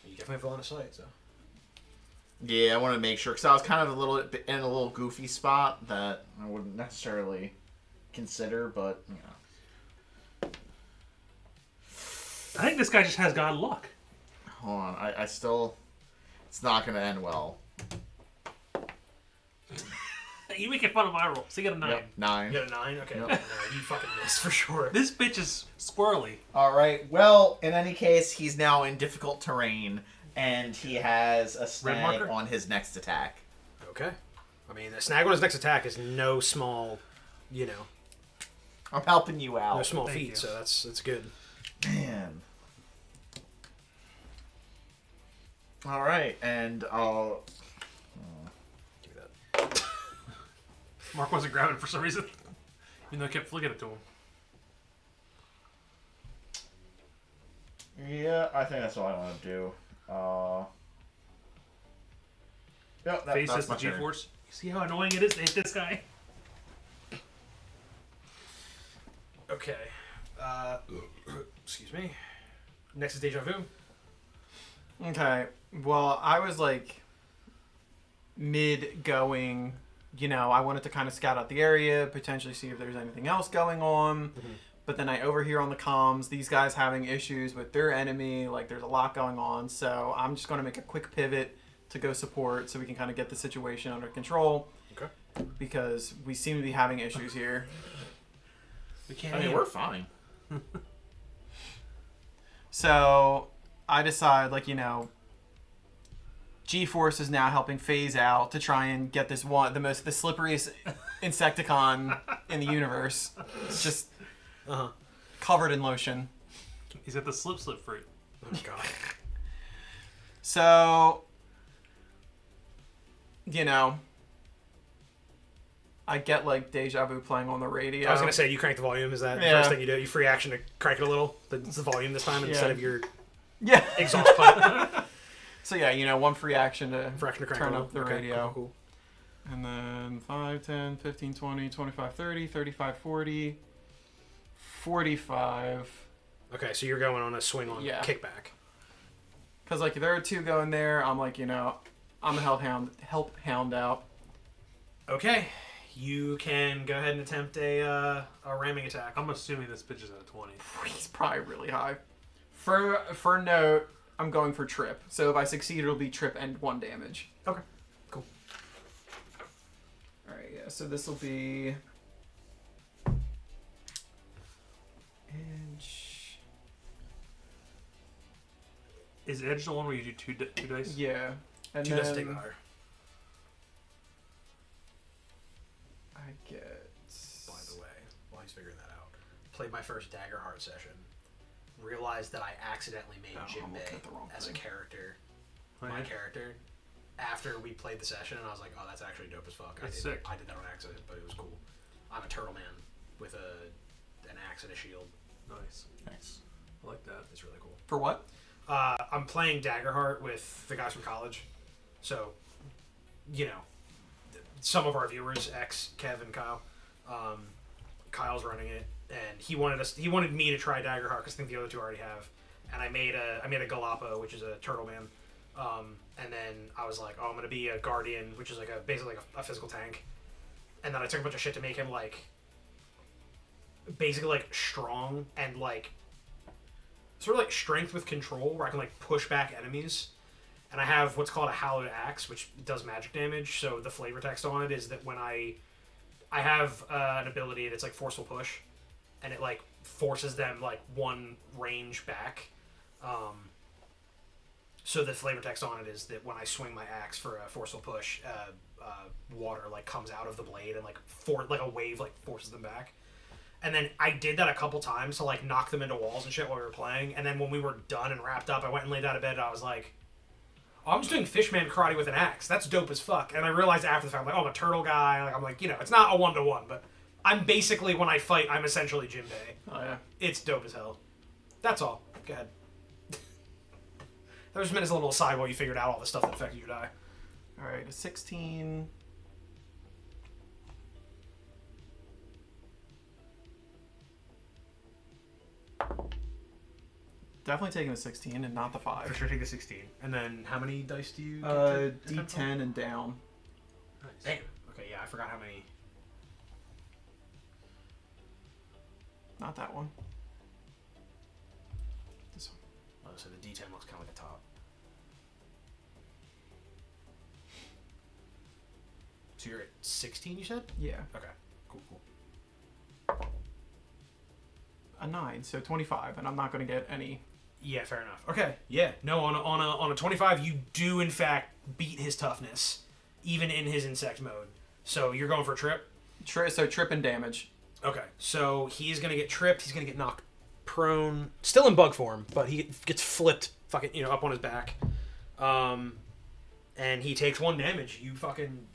You definitely have a line of sight, so. Yeah, I want to make sure, because I was kind of in a little goofy spot that I wouldn't necessarily consider, but, you know. I think this guy just has god luck. Hold on, I still... It's not going to end well. You making fun of my roll. So you got a 9. Yep, 9. You got a 9? Okay. Yep. No, you fucking missed for sure. This bitch is squirrely. All right, well, in any case, he's now in difficult terrain, and he has a snag marker? on his next attack. Okay. I mean, a snag on his next attack is no small, you know, I'm helping you no out. small Thank feat, you. so that's good. Man. All right, and I'll... Give me that. Mark wasn't grabbing it for some reason. Even though I kept flicking it to him. Yeah, I think that's all I want to do. Yep, Face that's has the my turn. G-Force. You see how annoying it is to hit this guy? Okay. Excuse me. Next is Déjà Vu. Okay. Well, I was like mid going, you know, I wanted to kind of scout out the area, potentially see if there's anything else going on. But then I overhear on the comms these guys having issues with their enemy. Like there's a lot going on. So I'm just going to make a quick pivot to go support so we can kind of get the situation under control. Okay. Because we seem to be having issues here. We can't. I mean, we're fine. So I decide, like, G-Force is now helping Phaze out to try and get this one, the slipperiest Insecticon in the universe. It's just covered in lotion. He's got the slip fruit. Oh god. So, I get like Déjà Vu playing on the radio. I was gonna say, you crank the volume. Is that the first thing you do? You free action to crank it a little. It's the volume this time instead of your exhaust pipe. So yeah, one free action to Crank turn a up the little. radio. Cool. And then 5, 10, 15, 20, 25, 30, 35, 40, 45. Okay, so you're going on a swing on kickback. Because like there are two going there. I'm like, I'm a help hound out. Okay. You can go ahead and attempt a ramming attack. I'm assuming this bitch is at a 20. He's probably really high. For note, I'm going for trip. So if I succeed, it'll be trip and 1 damage. Okay. Cool. Alright, yeah, so this will be... Edge... Is Edge the one where you do two dice? Yeah. And 2 then dice to take the higher. I get... By the way, while he's figuring that out, played my first Daggerheart session. Realized that I accidentally made Jinbei as a character, my character, after we played the session, and I was like, oh, that's actually dope as fuck. That's I sick. did that on accident, but it was cool. I'm a turtle man with an axe and a shield. Nice. I like that. It's really cool. For what? I'm playing Daggerheart with the guys from college. So, some of our viewers, Kev and Kyle, Kyle's running it, and he wanted me to try Daggerheart because I think the other two already have. And I made a Galapa, which is a turtle man. And then I was like, oh, I'm gonna be a guardian, which is basically a physical tank. And then I took a bunch of shit to make him basically strong and sort of strength with control, where I can push back enemies. And I have what's called a hallowed axe, which does magic damage. So the flavor text on it is that when I have an ability that's forceful push, and it forces them 1 range back. So the flavor text on it is that when I swing my axe for a forceful push, water comes out of the blade and a wave forces them back. And then I did that a couple times to knock them into walls and shit while we were playing. And then when we were done and wrapped up, I went and laid out of bed. And I was like, oh, I'm just doing fishman karate with an axe. That's dope as fuck. And I realized after the fact, I'm a turtle guy. It's not a 1-to-1, but I'm basically, when I fight, I'm essentially Jinbei. Oh yeah. It's dope as hell. That's all. Go ahead. That was just a little aside while you figured out all the stuff that affected your die. Alright, a 16. Definitely taking the 16 and not the 5. For sure, take the 16. And then how many dice do you get D10 and down. Nice. Damn. Okay, yeah, I forgot how many. Not that one. This one. Oh, so the D10 looks kind of like a top. So you're at 16, you said? Yeah. Okay. Cool. A 9, so 25, and I'm not going to get any. Yeah, fair enough. Okay. Yeah. No, on a 25, you do in fact beat his toughness, even in his insect mode. So you're going for a trip? So trip and damage. Okay. So he's going to get tripped. He's going to get knocked prone. Still in bug form, but he gets flipped fucking, up on his back. And he takes 1 damage. You fucking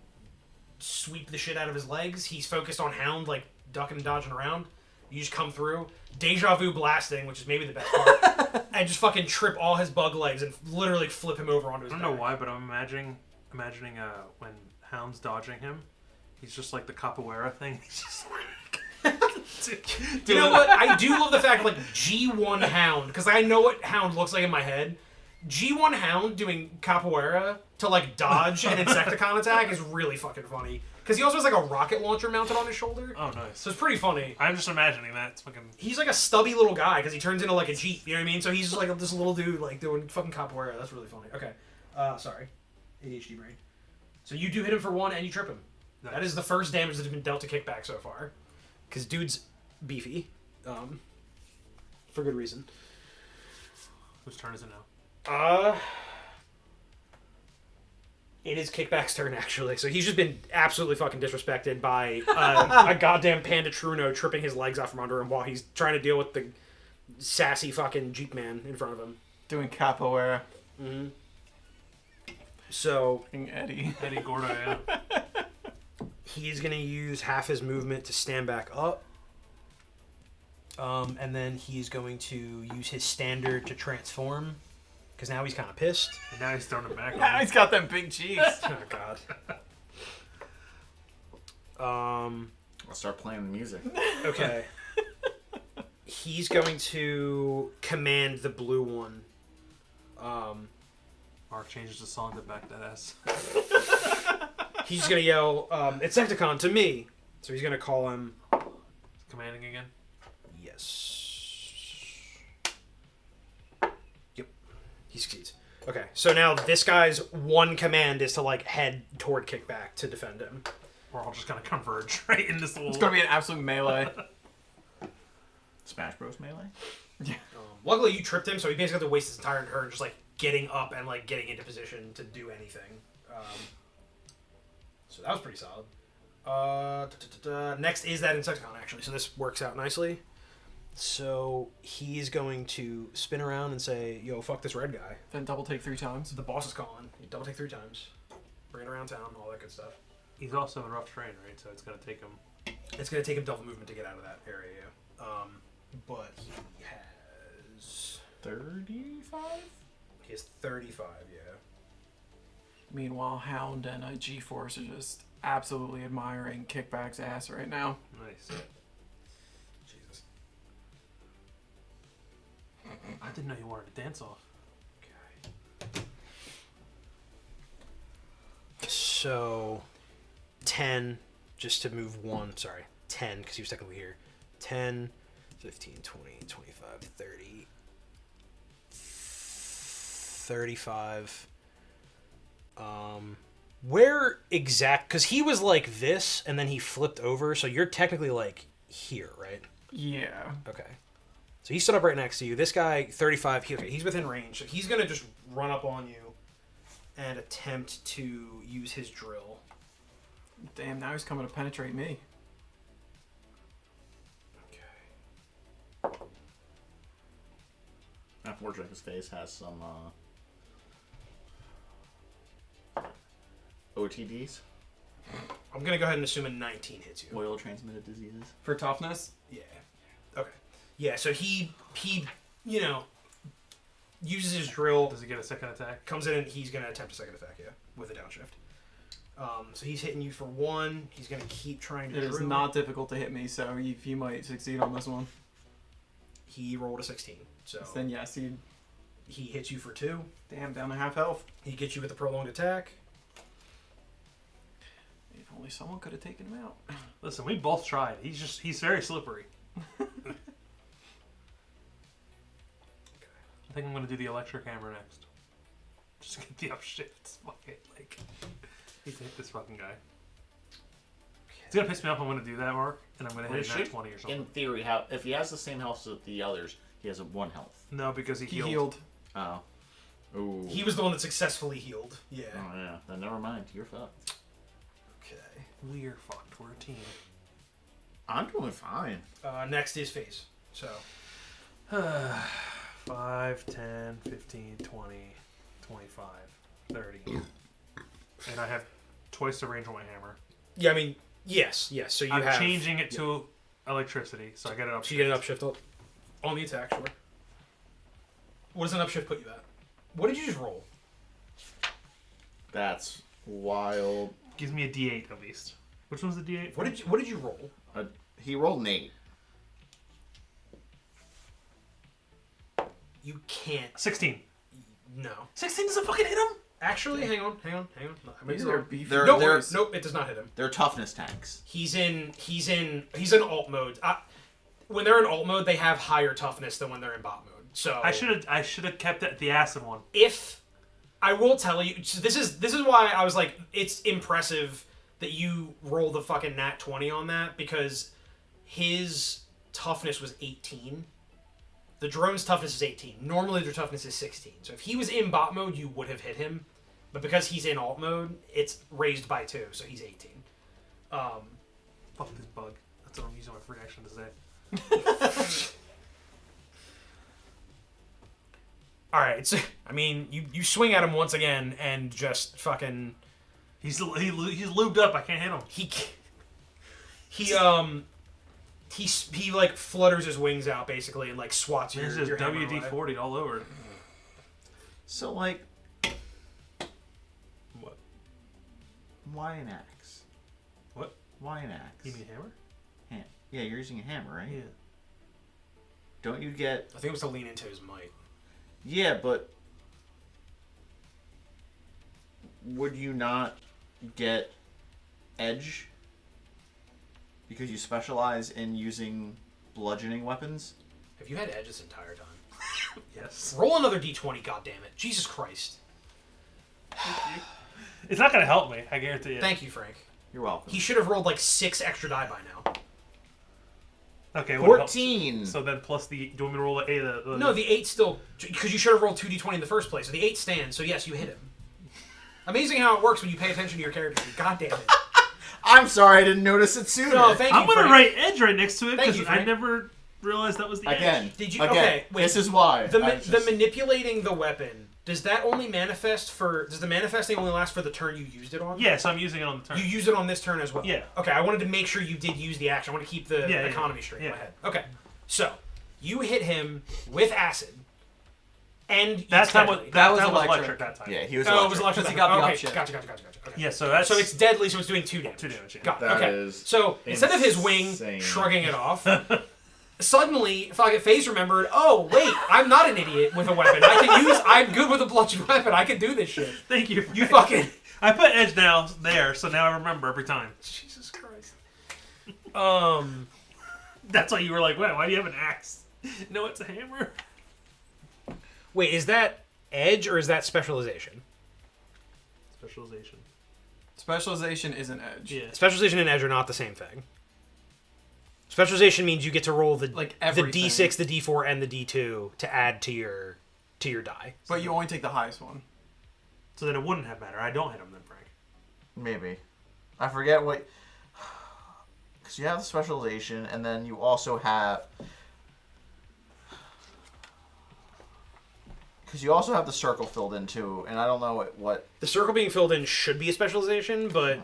sweep the shit out of his legs. He's focused on Hound, ducking and dodging around. You just come through, Déjà Vu blasting, which is maybe the best part, and just fucking trip all his bug legs and literally flip him over onto his back. I don't know why, but I'm imagining when Hound's dodging him, he's just like the capoeira thing. He's just You know what? I do love the fact G1 Hound, because I know what Hound looks like in my head, G1 Hound doing capoeira to like dodge an Insecticon attack is really fucking funny. Because he also has like a rocket launcher mounted on his shoulder. Oh, nice. So it's pretty funny. I'm just imagining that. It's fucking... He's like a stubby little guy because he turns into like a Jeep. You know what I mean? So he's just like this little dude like doing fucking capoeira. That's really funny. Okay. Sorry. ADHD brain. So you do hit him for 1 and you trip him. Nice. That is the first damage that's been dealt to Kickback so far. Because dude's beefy. For good reason. Whose turn is it now? It is Kickback's turn, actually. So he's just been absolutely fucking disrespected by a goddamn Panda Truno tripping his legs out from under him while he's trying to deal with the sassy fucking Jeep man in front of him. Doing capoeira. Mm-hmm. So... Eddie. Eddie Gordo, yeah. He's going to use half his movement to stand back up. And then he's going to use his standard to transform. Because now he's kind of pissed. And now he's throwing it back Now on he's got them big cheeks. Oh, God. I'll start playing the music. Okay. He's going to command the blue one. Mark changes the song to back that ass. He's just going to yell, Insecticon to me. So he's going to call him... Commanding again? Yes. Yep. He succeeds. Okay, so now this guy's one command is to, like, head toward Kickback to defend him. We're all just gonna converge right in this little... It's gonna be an absolute melee. Smash Bros. Melee? Luckily, you tripped him, so he basically had to waste his entire turn just, like, getting up and, like, getting into position to do anything. So that was pretty solid. Next is that Insecticon, actually, so this works out nicely. So he's going to spin around and say, yo, fuck this red guy. Then double take 3 times. The boss is calling. You double take 3 times. Bring it around town, all that good stuff. He's also in rough terrain, right? So it's gonna take him... It's going to take him double movement to get out of that area, yeah. But he has... 35? He has 35, yeah. Meanwhile, Hound and G-Force are just absolutely admiring Kickback's ass right now. Nice. Jesus. I didn't know you wanted to dance off. Okay. So, 10, just to move 1, sorry. 10, because he was technically here. 10, 15, 20, 25, 30, 35... where exact? Because he was like this, and then he flipped over. So you're technically like here, right? Yeah. Okay. So he stood up right next to you. This guy, 35. He's within range. So he's gonna just run up on you and attempt to use his drill. Damn, now he's coming to penetrate me. Okay. Unfortunately, his face has some OTDs. I'm gonna go ahead and assume a 19 hits you. Oil transmitted diseases. For toughness? Yeah. Okay. Yeah. So he you know uses his drill. Does he get a second attack? Comes in and he's gonna attempt a second attack. Yeah, with a downshift. So he's hitting you for 1. He's gonna keep trying to. It is drill. not difficult to hit me, so you might succeed on this one. He rolled a 16. So Then yes, he hits you for 2. damn, down to half health. He gets you with a prolonged attack. If only someone could have taken him out. Listen, we both tried. He's very slippery. I think I'm gonna do the electric hammer next. Just get the upshifts. Fuck it, like... Need to hit this fucking guy. It's gonna piss me off. I'm gonna do that, Mark, and I'm gonna hit a nat 20 or something. In theory, if he has the same health as the others, he has a 1 health. No, because he He healed. healed. Oh. Ooh. He was the one that successfully healed. Yeah. Oh yeah. Then never mind. You're fucked. Okay. We're fucked. We're a team. I'm doing fine. Next is Phaze. So 5, 10, 15, 20, 25, 30. And I have twice the range on my hammer. yeah, I mean yes. So you I'm have changing it to electricity, so I get it up. So you get an upshift on the attack. Sure. What does an upshift put you at? What did you just roll? That's wild. Gives me a D8 at least. Which one's the D8? What did you roll? He rolled an 8. You can't. 16. No. 16 doesn't fucking hit him. Actually, hang on. I might These be are wrong. beefy. They're- Nope, it does not hit him. They're toughness tanks. He's in alt mode. When they're in alt mode, they have higher toughness than when they're in bot mode. So I should have kept it the acid one. if I will tell you, so this is why I was like, it's impressive that you roll the fucking nat 20 on that, because his toughness was 18. The drone's toughness is 18. Normally their toughness is 16. So if he was in bot mode, you would have hit him. But because he's in alt mode, it's raised by 2, so he's 18. Fuck this bug. That's what I'm using my free action to say. Alright, so, I mean, you swing at him once again, and just fucking... He's lubed up. I can't hit him. He like flutters his wings out basically and like swats It's your just hammer away. WD-40 all over. So, like, What? why an axe? What? Why an axe? You mean hammer? Yeah, you're using a hammer, right? Yeah. Don't you get... I think it was to lean into his might. Yeah, but... Would you not get edge? Because you specialize in using bludgeoning weapons? Have you had edge this entire time? Yes. Roll another d20, goddammit. Jesus Christ. It's not gonna help me. I guarantee it. Thank you, Frank. You're welcome. He should have rolled like 6 extra die by now. Okay. What helps? 14! So then plus the. Do you want me to roll the No, the 8 still... Because you should have rolled 2d20 in the first place. So the 8 stands, so yes, you hit him. Amazing how it works when you pay attention to your character. God damn it. I'm sorry, I didn't notice it sooner. No, thank you, I'm gonna Frank. write edge right next to it Thank because you, I Frank. never realized that was the Again. edge. Did you... Again, Okay, wait. this is why. The manipulating the weapon, does that only manifest for... Does the manifesting only last for the turn you used it on? Yeah, so I'm using it on the turn. You use it on this turn as well? Yeah. Okay, I wanted to make sure you did use the action. I want to keep the Yeah, economy straight in yeah. my head. Okay, so you hit him with acid. And That time deadly. that was was electric. electric that time. Yeah, he was Oh, it was electric. electric. Because he got the okay, upshift. Gotcha. Okay. Yeah, so that's So it's deadly, so it's doing 2 damage. 2 damage. Yeah. Got it. That Okay. is So instead of his wing insane. shrugging it off, suddenly Phaze remembered, oh, wait, I'm not an idiot with a weapon. I'm good with a bludgeon weapon. I can do this shit. Thank you. You fucking... I put edge now there, so now I remember every time. Jesus Christ. That's why you were like, why do you have an axe? No, it's a hammer. Wait, is that edge or is that specialization? Specialization. Specialization is an edge. Yeah. Specialization and edge are not the same thing. Specialization means you get to roll the everything. D6, the D4, and the D2 to add to your die. But you only take the highest one. So then it wouldn't have mattered. I don't hit him then, Frank. Maybe. I forget what... Because you have the specialization, and then you also have... Because you also have the circle filled in, too, and I don't know what... The circle being filled in should be a specialization, but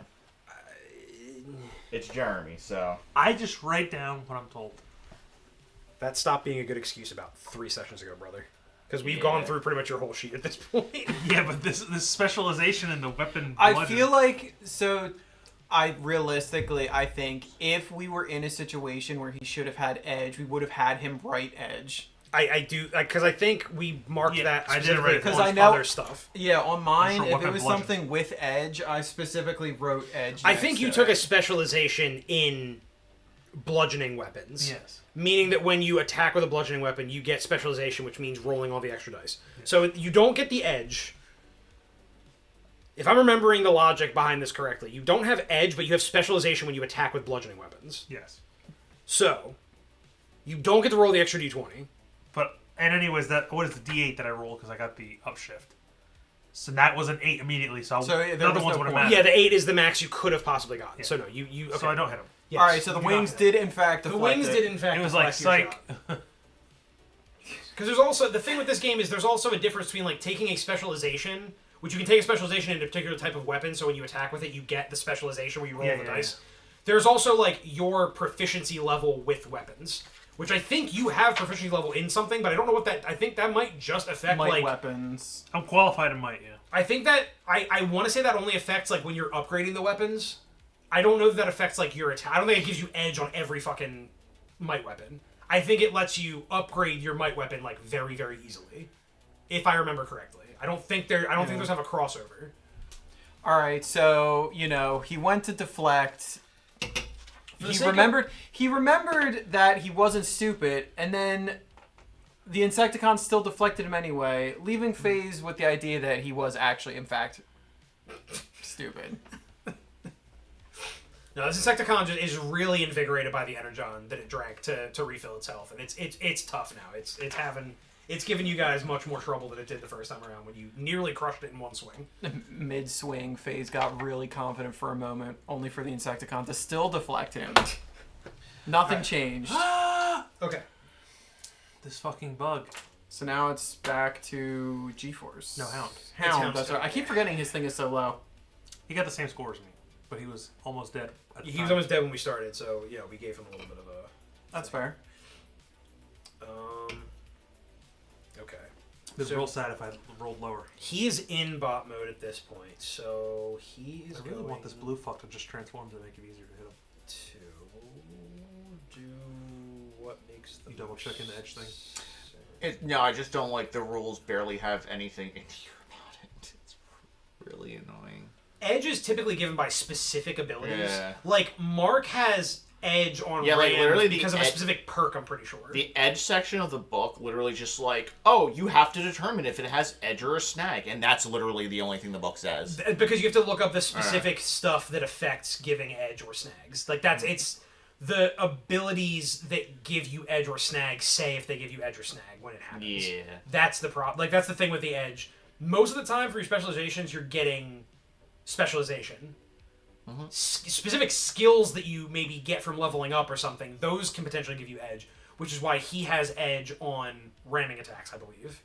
It's Jeremy, so I just write down what I'm told. that stopped being a good excuse about 3 sessions ago, brother. Because we've gone through pretty much your whole sheet at this point. Yeah, but this specialization in the weapon. I bludgeon- feel like I think if we were in a situation where he should have had edge, we would have had him right edge. I do, because I think we marked Yeah, that I did specifically write it because down. I I know know- other stuff. Yeah, on mine, Sure, if weapon it was bludgeon. something with edge, I specifically wrote edge. I next think you to took it. a specialization in bludgeoning weapons. Yes. Meaning that when you attack with a bludgeoning weapon, you get specialization, which means rolling all the extra dice. So you don't get the edge. If I'm remembering the logic behind this correctly, you don't have edge, but you have specialization when you attack with bludgeoning weapons. Yes. So, you don't get to roll the extra d20. And anyways, what is the D8 that I rolled because I got the upshift? So that was an 8 immediately. So there the other was ones no would have point. mattered. Yeah, the 8 is the max you could have possibly gotten. Yeah. So no, you okay. So I don't hit him. Yes. All right, so the You wings got it. did in fact The deflect wings it. did, in fact, It was like deflect your psych. shot. Because there's also... The thing with this game is there's also a difference between, like, taking a specialization, which you can take a specialization in a particular type of weapon, so when you attack with it, you get the specialization where you roll Yeah, the yeah, dice. There's also, like, your proficiency level with weapons, which I think you have proficiency level in something, but I don't know what that... I think that might just affect, Light like... weapons. I'm qualified in might, yeah. I think that... I want to say that only affects, like, when you're upgrading the weapons. I don't know that affects, like, your attack. I don't think it gives you edge on every fucking might weapon. I think it lets you upgrade your might weapon, like, very, very easily. If I remember correctly. I don't think those have a crossover. All right, so he went to deflect. the He sake of- remembered that he wasn't stupid, and then the Insecticons still deflected him anyway, leaving Phaze with the idea that he was actually, in fact, stupid. No, this Insecticon is really invigorated by the Energon that it drank to refill its health, and it's tough now. It's giving you guys much more trouble than it did the first time around when you nearly crushed it in one swing. Mid-swing, Phaze got really confident for a moment, only for the Insecticon to still deflect him. Nothing changed. Okay. This fucking bug. So now it's back to G-Force. No, Hound. Hound, that's right. I keep forgetting his thing is so low. He got the same score as me, but he was almost dead. At the He was time. almost dead when we started, so yeah, we gave him a little bit of a. That's fair. Okay. It's So- real sad if I rolled lower. He is in bot mode at this point, so he is I really going want this blue fuck to just transform to make it easier to hit him. to do what makes the You double checking the edge thing? No, I just don't like the rules barely have anything in here about it. It's really annoying. Edge is typically given by specific abilities. Yeah. Like Mark has edge on Yeah, like, Rand literally the because of a ed- specific perk, I'm pretty sure. The edge section of the book literally just like, oh, you have to determine if it has edge or a snag, and that's literally the only thing the book says. Because you have to look up the specific stuff that affects giving edge or snags. Like it's the abilities that give you edge or snag say if they give you edge or snag when it happens. Yeah. That's the problem. Like that's the thing with the edge. Most of the time for your specializations, you're getting specialization. Specific skills that you maybe get from leveling up or something, those can potentially give you edge, which is why he has edge on ramming attacks, I believe.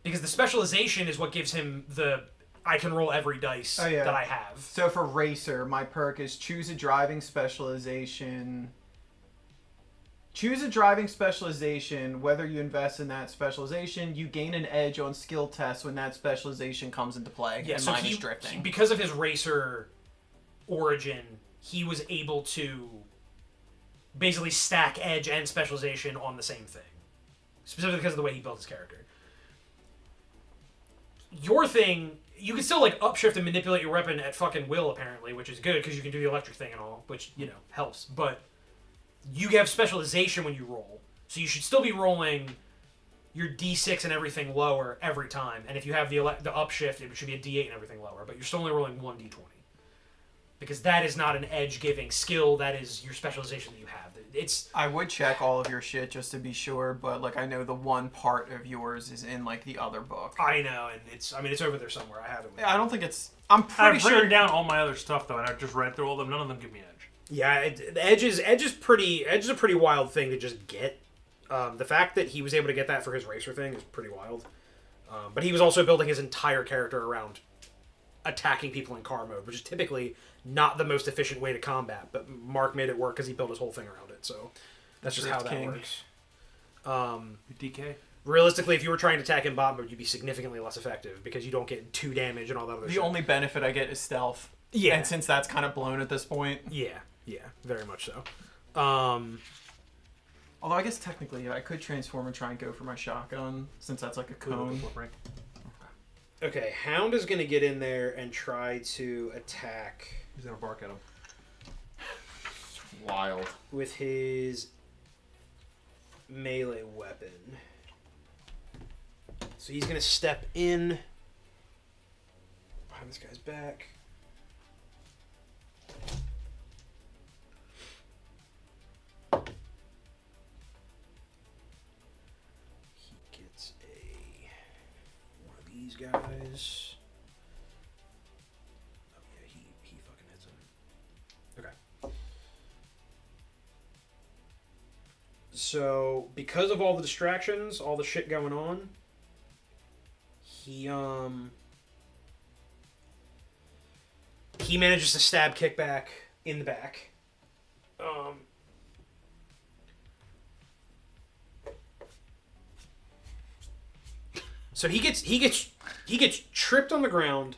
Because the specialization is what gives him the I can roll every dice that I have. So for Racer, my perk is choose a driving specialization. Choose a driving specialization. Whether you invest in that specialization, you gain an edge on skill tests when that specialization comes into play. Yeah, and so mine is drifting. because of his racer origin, he was able to basically stack edge and specialization on the same thing. Specifically because of the way he built his character. Your thing, you can still like upshift and manipulate your weapon at fucking will apparently, which is good because you can do the electric thing and all, which, helps. But you have specialization when you roll. So you should still be rolling your D6 and everything lower every time. And if you have the upshift, it should be a D8 and everything lower. But you're still only rolling 1D20. Because that is not an edge-giving skill. That is your specialization that you have. I would check all of your shit just to be sure, but I know the one part of yours is in the other book. I know, and it's over there somewhere. I have it. Yeah, I don't think it's. I'm pretty I've sure. written down all my other stuff though, and I've just read through all of them. None of them give me edge. Yeah, edge is a pretty wild thing to just get. The fact that he was able to get that for his racer thing is pretty wild. But he was also building his entire character around attacking people in car mode, which is typically not the most efficient way to combat. But Mark made it work because he built his whole thing around it. So that's just how that King. works. DK. Realistically, if you were trying to attack in bot mode, you'd be significantly less effective because you don't get 2 damage and all that other shit. The only benefit I get is stealth. Yeah. And since that's kind of blown at this point. Yeah, very much so. Although I guess technically I could transform and try and go for my shotgun since that's like a cone. Okay, Hound is going to get in there and try to attack He's gonna bark at him. Wild. with his melee weapon. So he's going to step in behind this guy's back. He gets one of these guys. Oh yeah, he fucking hits him. Okay. So, because of all the distractions, all the shit going on, he manages to stab kickback in the back. So he gets tripped on the ground,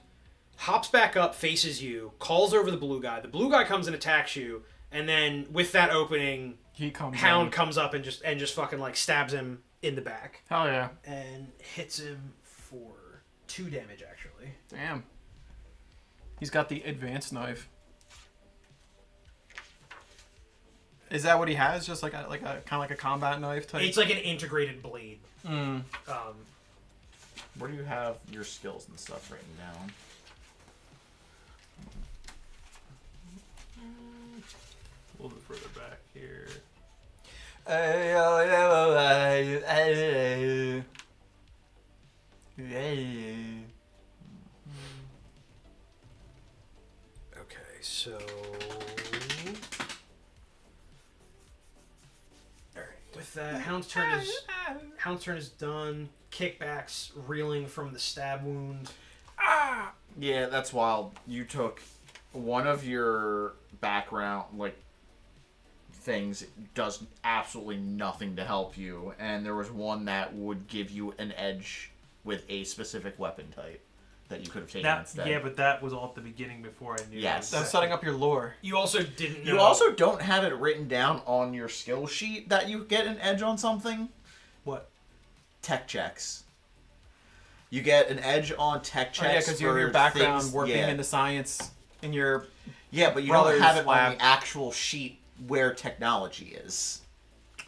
hops back up, faces you, calls over the blue guy. The blue guy comes and attacks you, and then with that opening, He comes Hound in. comes up and just fucking stabs him in the back Hell yeah. and hits him for 2 damage actually. Damn. He's got the advanced knife. Is that what he has? Just like a kind of like a combat knife type? It's like an integrated blade. Where do you have your skills and stuff written down? A little bit further back here. Okay, so. Alright, with that, Hound's turn is done. Kickbacks, reeling from the stab wound. Yeah, that's wild. You took one of your background, like, things does absolutely nothing to help you, and there was one that would give you an edge with a specific weapon type that you could have taken instead. Yeah, but that was all at the beginning before I knew. Yes. That's setting up your lore. You also didn't know. You also don't have it written down on your skill sheet that you get an edge on something. What? Tech checks. You get an edge on tech checks. Yeah, because your background things, working in the science in your Yeah, but you don't brother's have it lab. on the actual sheet where technology is.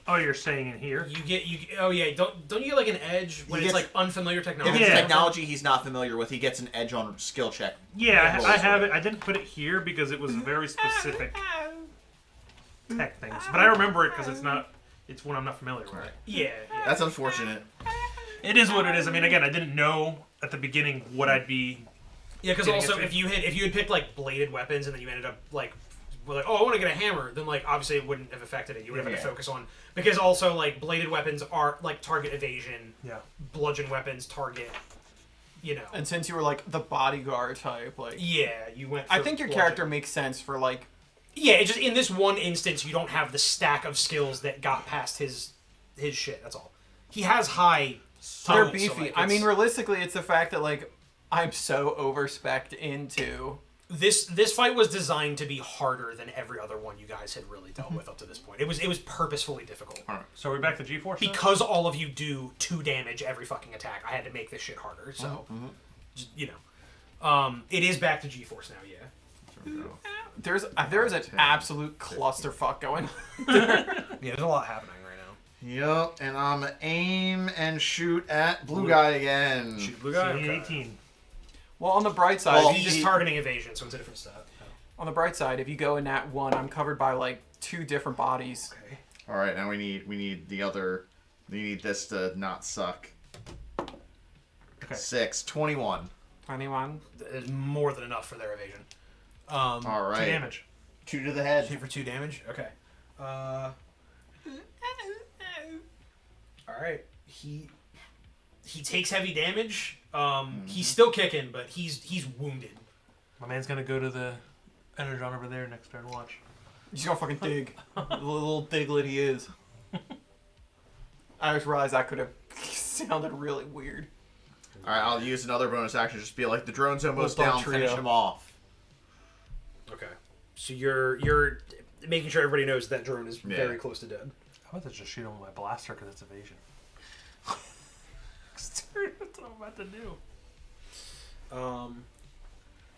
Oh, you're saying in here? You get oh yeah, don't you get like an edge when it's like unfamiliar If technology? it's Yeah. technology he's not familiar with, he gets an edge on a skill check. Yeah, rolls I have for it. I didn't put it here because it was a very specific tech things. But I remember it because it's one I'm not familiar with. Yeah. That's unfortunate. It is what it is. I mean, again, I didn't know at the beginning what I'd be. Yeah, because Getting also into- if you had picked like bladed weapons and then you ended up like oh, I want to get a hammer, then like obviously it wouldn't have affected it. You would have had to focus on because also like bladed weapons are like target evasion. Yeah. Bludgeon weapons target. You know. And since you were like the bodyguard type, like Yeah, you went. For I think your bludgeon. character makes sense for like Yeah, it just in this one instance you don't have the stack of skills that got past his shit. That's all. He has high. they're totals, beefy. so, like, I mean, it's- realistically, it's the fact that like I'm so overspec'd into. This fight was designed to be harder than every other one you guys had really dealt with up to this point. It was purposefully difficult. So we're back to G-Force now? Because all of you do 2 damage every fucking attack, I had to make this shit harder. So, just, you know, it is back to G-Force now. Yeah. There is an absolute clusterfuck going on. Yeah, there's a lot happening right now. Yep, and I'm gonna aim and shoot at blue guy again. Shoot blue guy. Okay. 18. Well, on the bright side, Well, if you He's just just targeting evasion, so it's a different stat. on the bright side, if you go in that one, I'm covered by like 2 different bodies. Okay. All right, now we need the other. We need this to not suck. Okay. 6, 21. 21. It's more than enough for their evasion. All 2 right. damage. 2 to the head. Shoot for 2 damage. Okay. All right. He takes heavy damage. He's still kicking, but he's wounded. My man's going to go to the Energon over there next turn. Watch. He's gonna fucking dig. The little diglet he is. I just realized that could have sounded really weird. All right, I'll use another bonus action. Just be like, the drone's almost Little down. trio. Finish him off. Okay. So you're making sure everybody knows that drone is Yeah. very close to dead. How about to just shoot him with my blaster because it's evasion? That's what I'm about to do.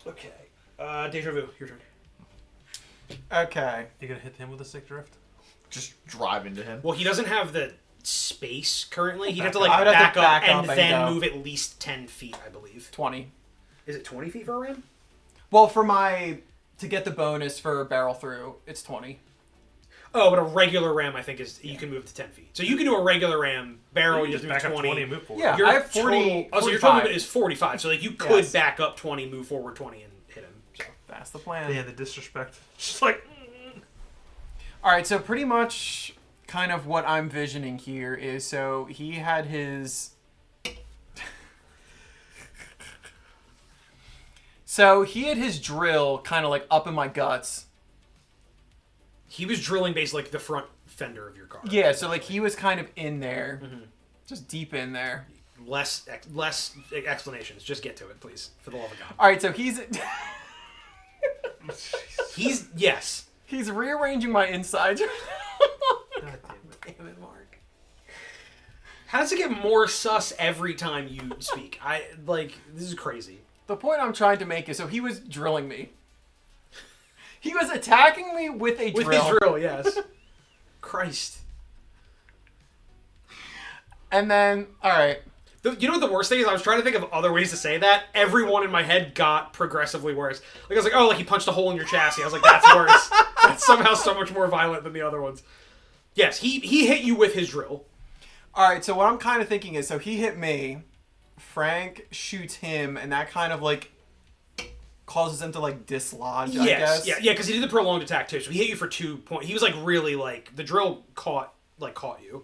Okay. Deja vu, your turn. Okay. You gonna hit him with a sick drift? Just drive into him. Well, he doesn't have the space currently. He'd have to I like would have back to up back and up and then go. move at least 10 feet, I believe. 20. Is it 20 feet for a ram? Well, to get the bonus for barrel through, it's 20. Oh, but a regular ram, I think, is you can move to 10 feet. So you can do a regular ram barrel. You just just back move up 20. 20 and move forward. Yeah, Your I have 40. total, oh, so your 45. total movement is 45. So like you could Yes. back up 20, move forward 20, and hit him. So That's the plan. Yeah, the disrespect. Just like. All right, so pretty much kind of what I'm visioning here is so he had his. So he had his drill kind of like up in my guts. he was drilling basically like the front fender of your car. Yeah, so like he was kind of in there, just deep in there. Less explanations. Just get to it, please, for the love of God. All right, so he's Yes. he's rearranging my insides. God damn it. Damn it, Mark. How does it get more sus every time you speak? This is crazy. The point I'm trying to make is, so he was drilling me. He was attacking me with a drill. With his drill, yes. Christ. And then, all right. You know what the worst thing is? I was trying to think of other ways to say that. Everyone in my head got progressively worse. Like I was like, oh, like he punched a hole in your chassis. I was like, that's worse. That's somehow so much more violent than the other ones. Yes, he hit you with his drill. All right, so what I'm kind of thinking is, so he hit me, Frank shoots him, and that kind of like causes him to like dislodge, I guess. Yeah, because he did the prolonged attack too. So he hit you for 2 points. He was like really like the drill caught you.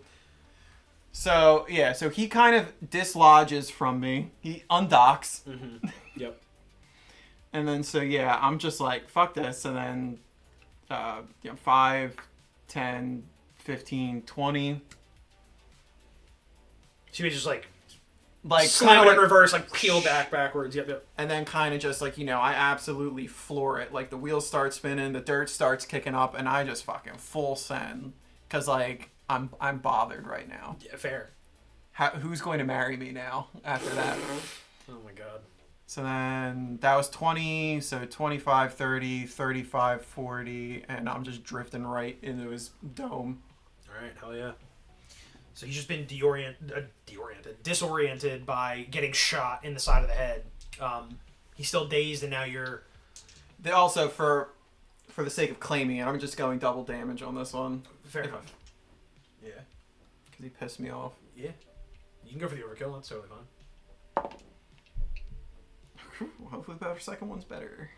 So yeah, so he kind of dislodges from me. He undocks. Mm-hmm. Yep. And then so yeah, I'm just like fuck this, and then 5, 10, 15, 20. So he just like kind slam it of in reverse, like peel backwards. Yep. And then kind of just like, I absolutely floor it. Like the wheels start spinning, the dirt starts kicking up, and I just fucking full send. Cause like I'm bothered right now. Yeah, fair. Who's going to marry me now after that? Oh my god. So then that was 20, so 25, 30, 35, 40, and I'm just drifting right into his dome. All right, hell yeah. So he's just been disoriented by getting shot in the side of the head. He's still dazed, and now you're... Also, for the sake of claiming it, I'm just going double damage on this one. Fair enough. Yeah. Because he pissed me off. Yeah. You can go for the overkill, that's totally fine. Hopefully the second one's better.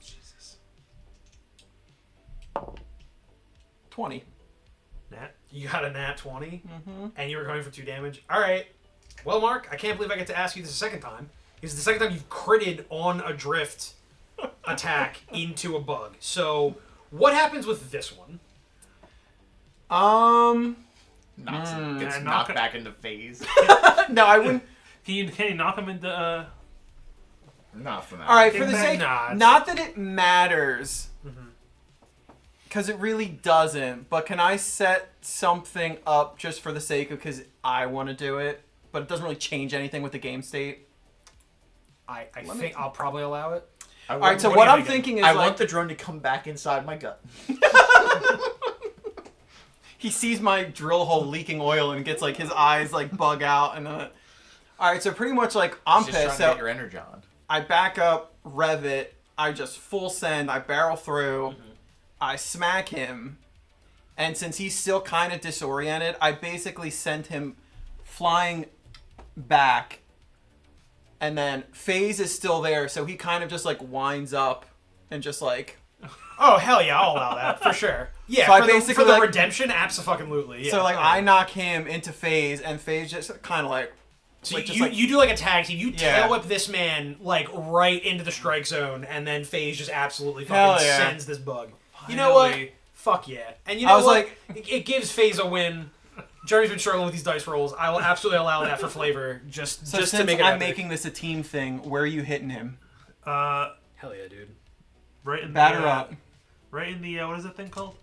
Jesus. 20. Nat? You got a nat 20, Mm-hmm. and you were going for 2 damage. All right. Well, Mark, I can't believe I get to ask you this a second time. This is the second time you've critted on a drift attack into a bug. So, what happens with this one? Gets knocked back into Phaze. No, I wouldn't. Can you knock him into... Not for that. All right, for the sake... Nah, not that it matters. Because it really doesn't. But can I set something up just for the sake of... Because I want to do it. But it doesn't really change anything with the game state. I think I'll probably allow it. All right, so what I'm thinking is I want the drone to come back inside my gut. He sees my drill hole leaking oil and gets like his eyes like bug out and all right, so pretty much like I'm Just pissed. trying to So get your energy on. I back up, rev it, I just full send, I barrel through, I smack him, and since he's still kind of disoriented, I basically sent him flying back, and then Phaze is still there, so he kind of just like winds up and just like... Oh, hell yeah, I'll allow that, for sure. Yeah, So I for basically, the like- redemption, abso-fucking-lutely. Yeah. So like I knock him into Phaze, and Phaze just kind of like... So like, you do like a tag team. You Yeah. tail whip this man like right into the strike zone, and then Phaze just absolutely Hell fucking yeah. sends this bug. You know what? Finally. Fuck yeah. And you know I was what? It gives Phaze a win. Jeremy's been struggling with these dice rolls. I will absolutely allow that for flavor, just So to since make it I'm epic. making this a team thing, where are you hitting him? Hell yeah, dude. Right in Batter the... up. Right in the... what is that thing called?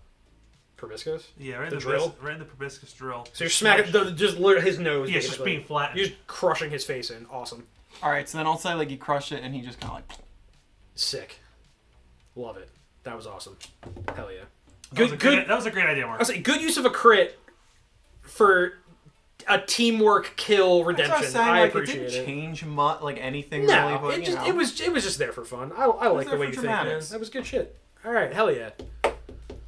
Probiscus? Yeah, right in The the drill? Right in the proboscis drill. So you're smacking just literally his nose. Yeah, it's just basically. being flattened. You're just crushing his face in. Awesome. All right, so then I'll say like you crushed it, and he just kind of like... Sick. Love it. That was awesome. Hell yeah. That was a great idea, Mark. I was like, good use of a crit for a teamwork kill That's what redemption. I was saying, I like, appreciate it. it. Didn't change much, like anything No, really, but it just you know. it was just there for fun. I like the there way for you think, man. dramatics. That was good shit. All right, hell yeah.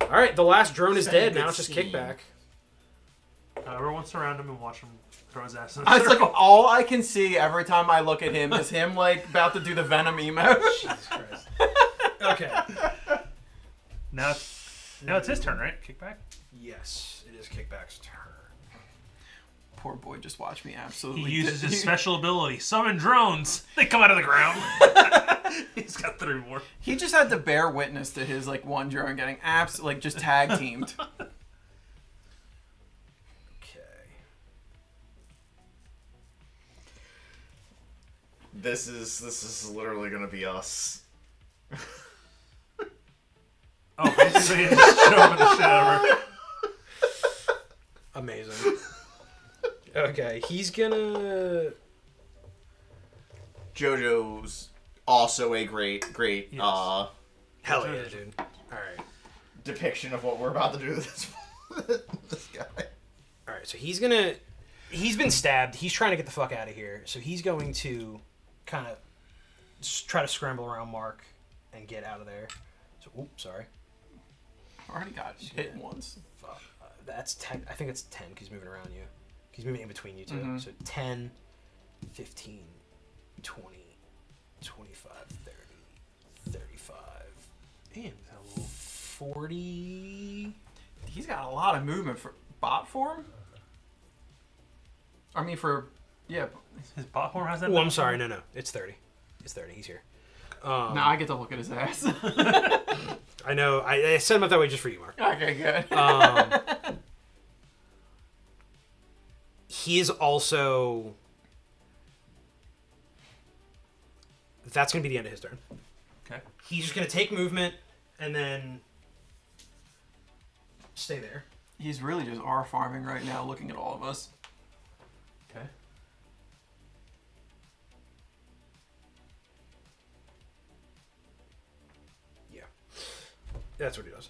All right, the last drone is Setting dead. good Now it's just scene. kickback. Everyone surround him and watch him throw his ass in a I was like, circle. all I can see every time I look at him is him like about to do the Venom emote. Jesus Christ. Okay. Now it's his turn, right? Kickback? Yes, it is kickback's turn. Poor boy, just watch me absolutely. He uses his special ability, summon drones. They come out of the ground. He's got 3 more. He just had to bear witness to his like one drone getting like just tag teamed. Okay. This is literally gonna be us. Oh, basically, he's just shoving the shit out of her. Amazing. Okay, he's gonna. JoJo's also a great Yes. Hell yeah, dude. All right. depiction of what we're about to do to this guy. All right, so he's gonna. He's been stabbed. He's trying to get the fuck out of here. So he's going to kind of try to scramble around Mark and get out of there. So, oops, sorry. Already got hit once. Fuck. That's 10. I think it's 10 because he's moving around you. He's moving in between you two. Mhm. So 10, 15, 20, 25, 30, 35, Damn, that 40. He's got a lot of movement for bot form. I mean, his bot form has that. Oh, I'm sorry. No. It's 30. It's 30. He's here. now I get to look at his ass. I know. I set him up that way just for you, Mark. Okay, good. He is also. That's going to be the end of his turn. Okay. He's just going to take movement and then stay there. He's really just R farming right now, looking at all of us. Okay. Yeah. That's what he does.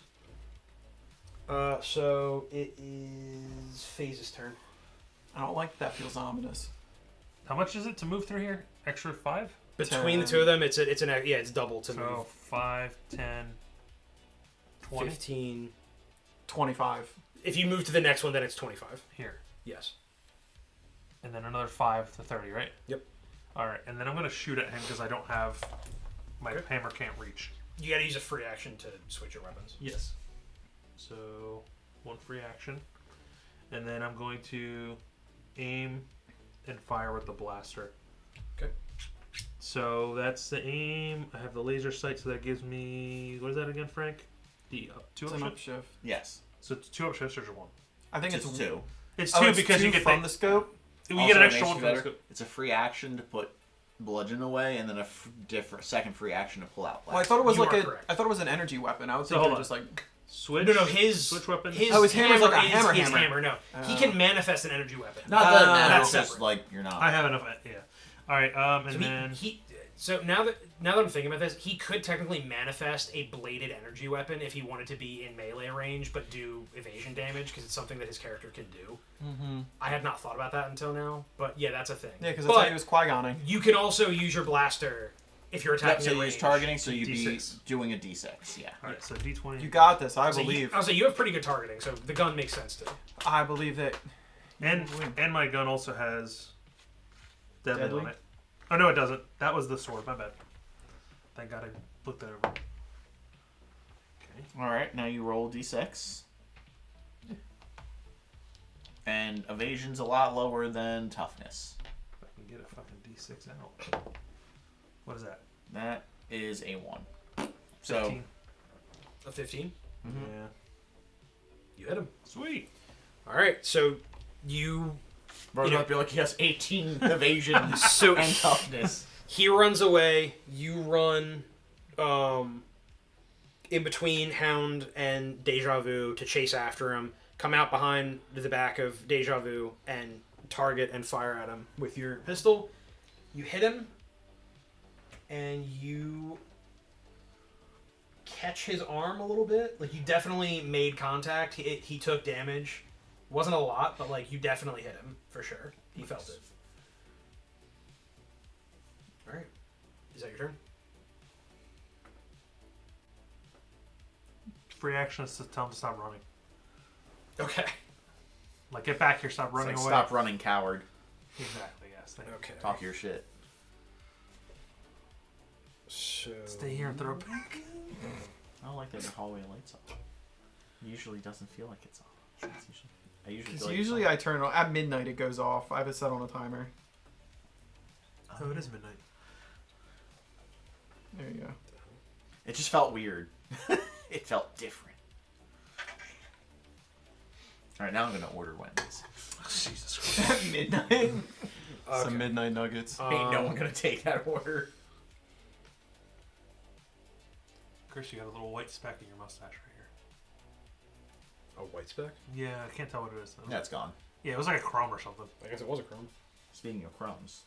So it is Phaze's turn. I don't like that. Feels ominous. How much is it to move through here? Extra 5? Between the two of them, it's double to So move. 5, 10, 20 15. 25. If you move to the next one, then it's 25. here, Yes. and then another 5 to 30, right? Yep. All right, and then I'm gonna shoot at him because I don't have my Okay. hammer can't reach. You got to use a free action to switch your weapons. Yes. So 1 free action, and then I'm going to aim and fire with the blaster. Okay. So that's the aim. I have the laser sight, so that gives me, what is that again, Frank? The two It's up an shift. upshift. Yes. So it's 2 up shifts or just 1? I think It's it's 2. It's Oh, 2 it's because two you get from the scope. We Also, get an it extra makes one you from the better. scope. It's a free action to put bludgeon away, and then a different second free action to pull out. Well, I thought it was You like are a. correct. I thought it was an energy weapon. I was So thinking hold just like. Switch. No, his switch weapon. His Oh, his hammer's like a is hammer his hammer. hammer. No, he can manifest an energy weapon. Not that it that's matters. Just separate. like you're not. I have enough. Yeah. All right. And So then so now that I'm thinking about this, he could technically manifest a bladed energy weapon if he wanted to be in melee range, but do evasion damage because it's something that his character can do. Mm-hmm. I had not thought about that until now, but yeah, that's a thing. Yeah, because that's how But he was Qui-Goning. you can also use your blaster if you're Yep, attacking. so at you range. use targeting, so you'd be D6. doing a D6. Yeah. all right. So D20. You got this. I So believe. I'll say you have pretty good targeting, so the gun makes sense too. I believe that. and my gun also has deadly Deadly? on it. Oh no, it doesn't. That was the sword. My bad. Thank God I looked that over. Okay. All right. Now you roll D6. And evasion's a lot lower than toughness. If I can get a fucking D6 out. What is that? That is a 1. So 15. A 15. Yeah. You hit him. Sweet. All right, so you Rose You know- might be like, he has 18 evasion so and toughness. he runs away. You run in between Hound and Déjà Vu to chase after him. Come out behind the back of Déjà Vu and target and fire at him with your pistol. You hit him, and you catch his arm a little bit. Like, you definitely made contact. He took damage. Wasn't a lot, but like you definitely hit him for sure. He felt it. All right, is that your turn? Free action is to tell him to stop running. Okay. Like, get back here, stop It's running like, away. stop running, coward. Exactly, yes. Thank you. Okay. Talk your shit. So Stay here and throw it back. I don't like that the hallway lights off. It usually doesn't feel like it's off. I usually feel Because like usually it's I turn it on at midnight. It goes off. I have it set on a timer. Oh, it is midnight. There you go. It just felt weird. It felt different. Alright, now I'm gonna order Wendy's. Jesus Christ. At midnight. Okay. Some midnight nuggets. Ain't no one gonna take that order. Chris, you got a little white speck in your mustache right here. A white speck? Yeah, I can't tell what it is. Though. Yeah, it's gone. Yeah, it was like a crumb or something. I guess it was a crumb. Speaking of crumbs,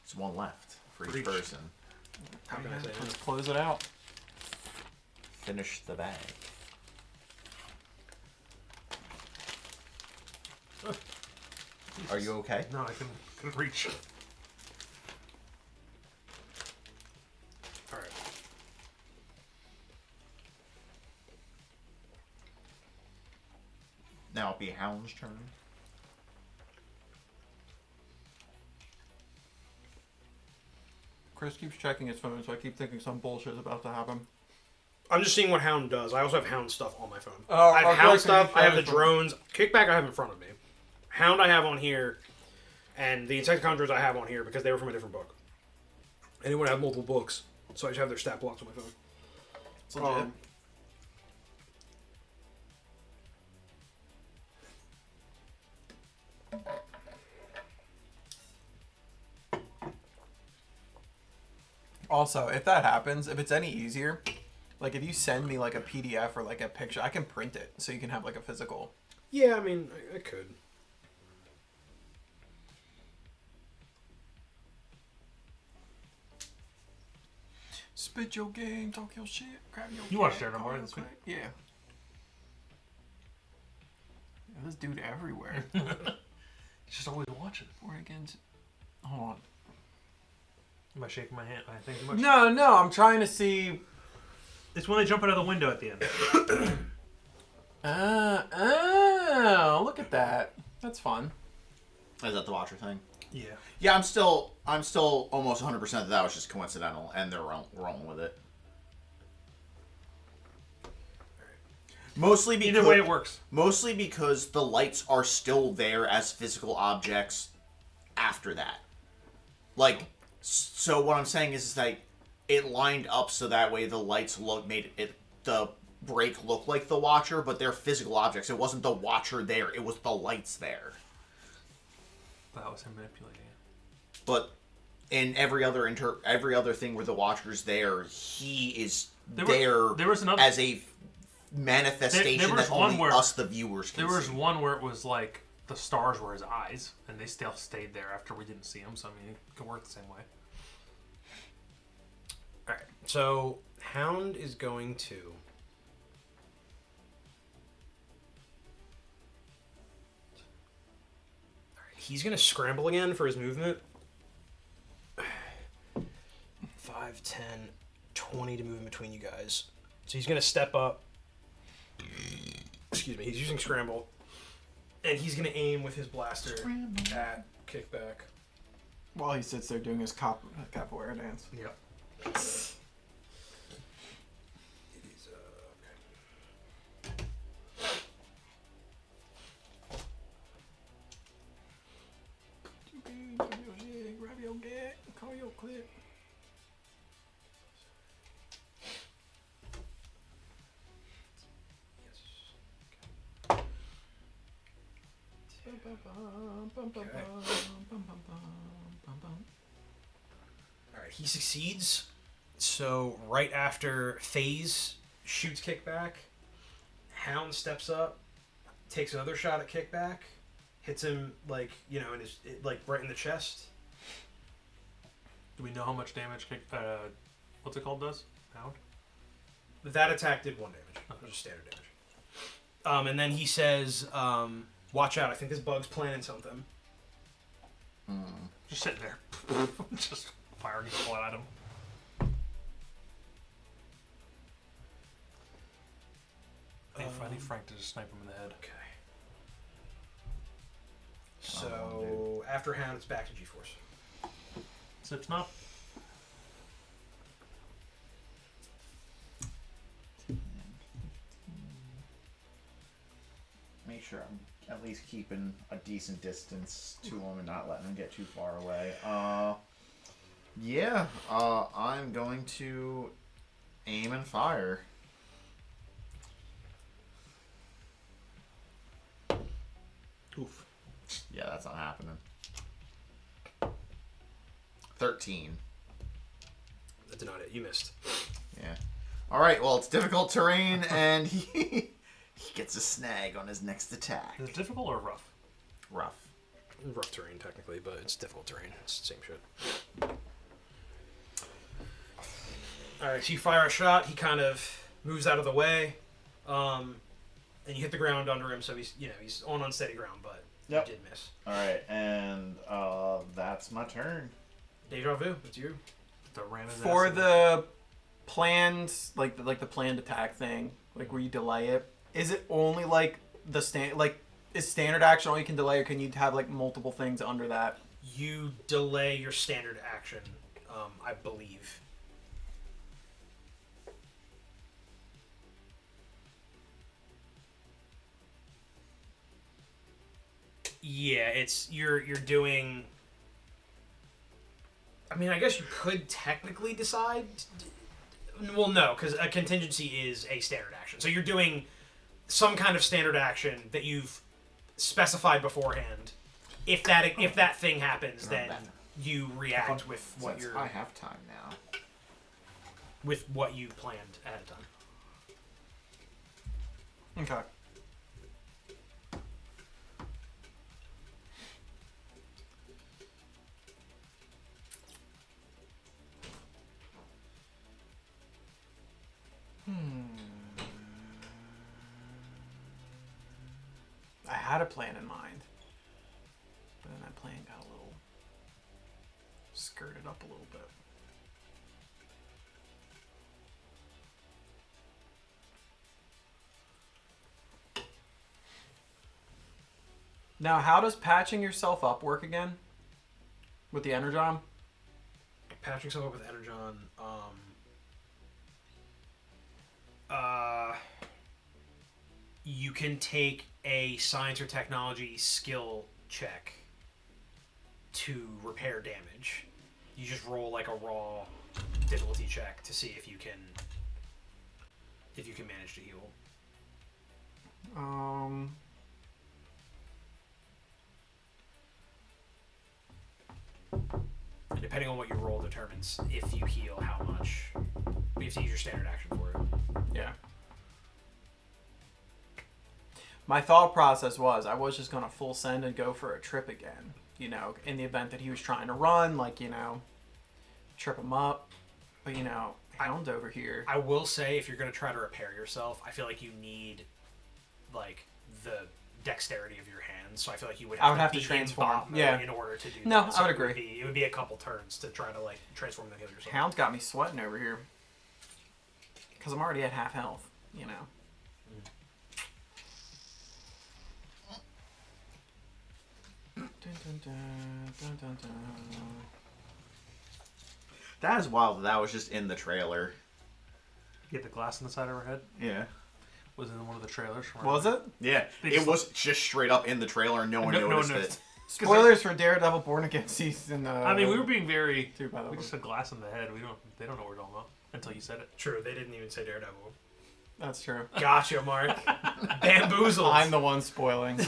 It's one left for each Preach. person. How can I say Let's that? close it out. Finish the bag. Are you okay? No, I couldn't reach. Alright. Now it'll be Hound's turn. Chris keeps checking his phone, so I keep thinking some bullshit's about to happen. I'm just seeing what Hound does. I also have Hound stuff on my phone. Oh, I have okay, Hound so stuff. you I have the tried to- drones. Kickback I have in front of me. Hound I have on here. And the Insecticons I have on here because they were from a different book. Anyone have multiple books, so I just have their stat blocks on my phone. It's legit. Also, if that happens, if it's any easier, like if you send me like a PDF or like a picture, I can print it so you can have like a physical. Yeah, I mean, I could. Spit your game, talk your shit, grab your. You watched cat, Daredevil, call right, your this week? quick. Yeah. This dude everywhere. He's just always watching. We're against. Hold on. Am I shaking my hand? I think too much. No, I'm trying to see. It's when they jump out of the window at the end. Oh, look at that. That's fun. Is that the Watcher thing? Yeah. Yeah, I'm still almost 100% that was just coincidental, and they're rolling with it. Mostly because Either way, it works. Mostly because the lights are still there as physical objects after that. Like, so what I'm saying is like it lined up so that way the lights made the break look like the Watcher, but they're physical objects. It wasn't the Watcher there; it was the lights there. That was him manipulating it. But in every other thing where the Watcher's there, he is There was another as a manifestation there was that one only where- us, the viewers, can There was see. one where it was like the stars were his eyes, and they still stayed there after we didn't see them. So I mean, it could work the same way. Alright, so Hound is going to. Alright, he's going to scramble again for his movement. 5, 10, 20 to move in between you guys. So he's going to step up. Excuse me, he's using scramble. And he's going to aim with his blaster at Kickback. While he sits there doing his capoeira dance. Yep. Grab your get, call your clip. Alright, he succeeds. So right after Phaze shoots Kickback, Hound steps up, takes another shot at Kickback, hits him like, you know, like right in the chest. Do we know how much damage what's it called does? Hound? That attack did 1 damage. Just standard damage. And then he says, watch out, I think this bug's planning something. Just sitting there. Just firing blood at him. I need Frank to just snipe him in the head. Okay. So after Hound, it's back to G-Force. Sips not. Make sure I'm at least keeping a decent distance to him and not letting him get too far away. Yeah. I'm going to aim and fire. Oof. Yeah, that's not happening. 13. That's not it. You missed. Yeah. All right. Well, it's difficult terrain, and He gets a snag on his next attack. Is it difficult or rough? Rough. Rough terrain, technically, but it's difficult terrain. It's the same shit. Alright, so you fire a shot, he kind of moves out of the way, and you hit the ground under him, so he's on unsteady ground, but Yep. you did miss. Alright, and that's my turn. Deja vu, it's you. The ram his For ass in. the planned, like the planned attack thing, like where you delay it, is it only like the is standard action all you can delay, or can you have like multiple things under that? You delay your standard action, I believe. Yeah, it's you're doing. I mean, I guess you could technically decide. Well, no, because a contingency is a standard action. So you're doing some kind of standard action that you've specified beforehand. If that thing happens, then you react with what Since you're I have time now. with what you planned ahead of time. Okay. I had a plan in mind, but then that plan got a little skirted up a little bit. Now, how does patching yourself up work again? With the Energon? Patching yourself up with Energon. You can take a science or technology skill check to repair damage. You just roll like a raw difficulty check to see if you can manage to heal. And depending on what you roll determines if you heal how much. You have to use your standard action for it. Yeah. My thought process was I was just going to full send and go for a trip again, you know, in the event that he was trying to run, like, you know, trip him up. But, you know, Hound over here. I will say, if you're going to try to repair yourself, I feel like you need, like, the dexterity of your hands. So I feel like you would have, I would have to be transform. in bot mode Yeah. in order to do No, that. I would it agree. It would be a couple turns to try to, like, transform and heal yourself. Hound's got me sweating over here. Because I'm already at half health, you know. Dun, dun, dun, dun, dun. That is wild. That was just in the trailer. You get the glass on the side of her head. Yeah. Was in one of the trailers. From Was it? Yeah. They It just was just straight up in the trailer and no one noticed it. Spoilers for Daredevil Born Again season. I mean, we were being very. Two, by the We way. just said glass on the head. They don't know what we're talking about until you said it. True, they didn't even say Daredevil. That's true. Gotcha, Mark. Bamboozled. I'm the one spoiling.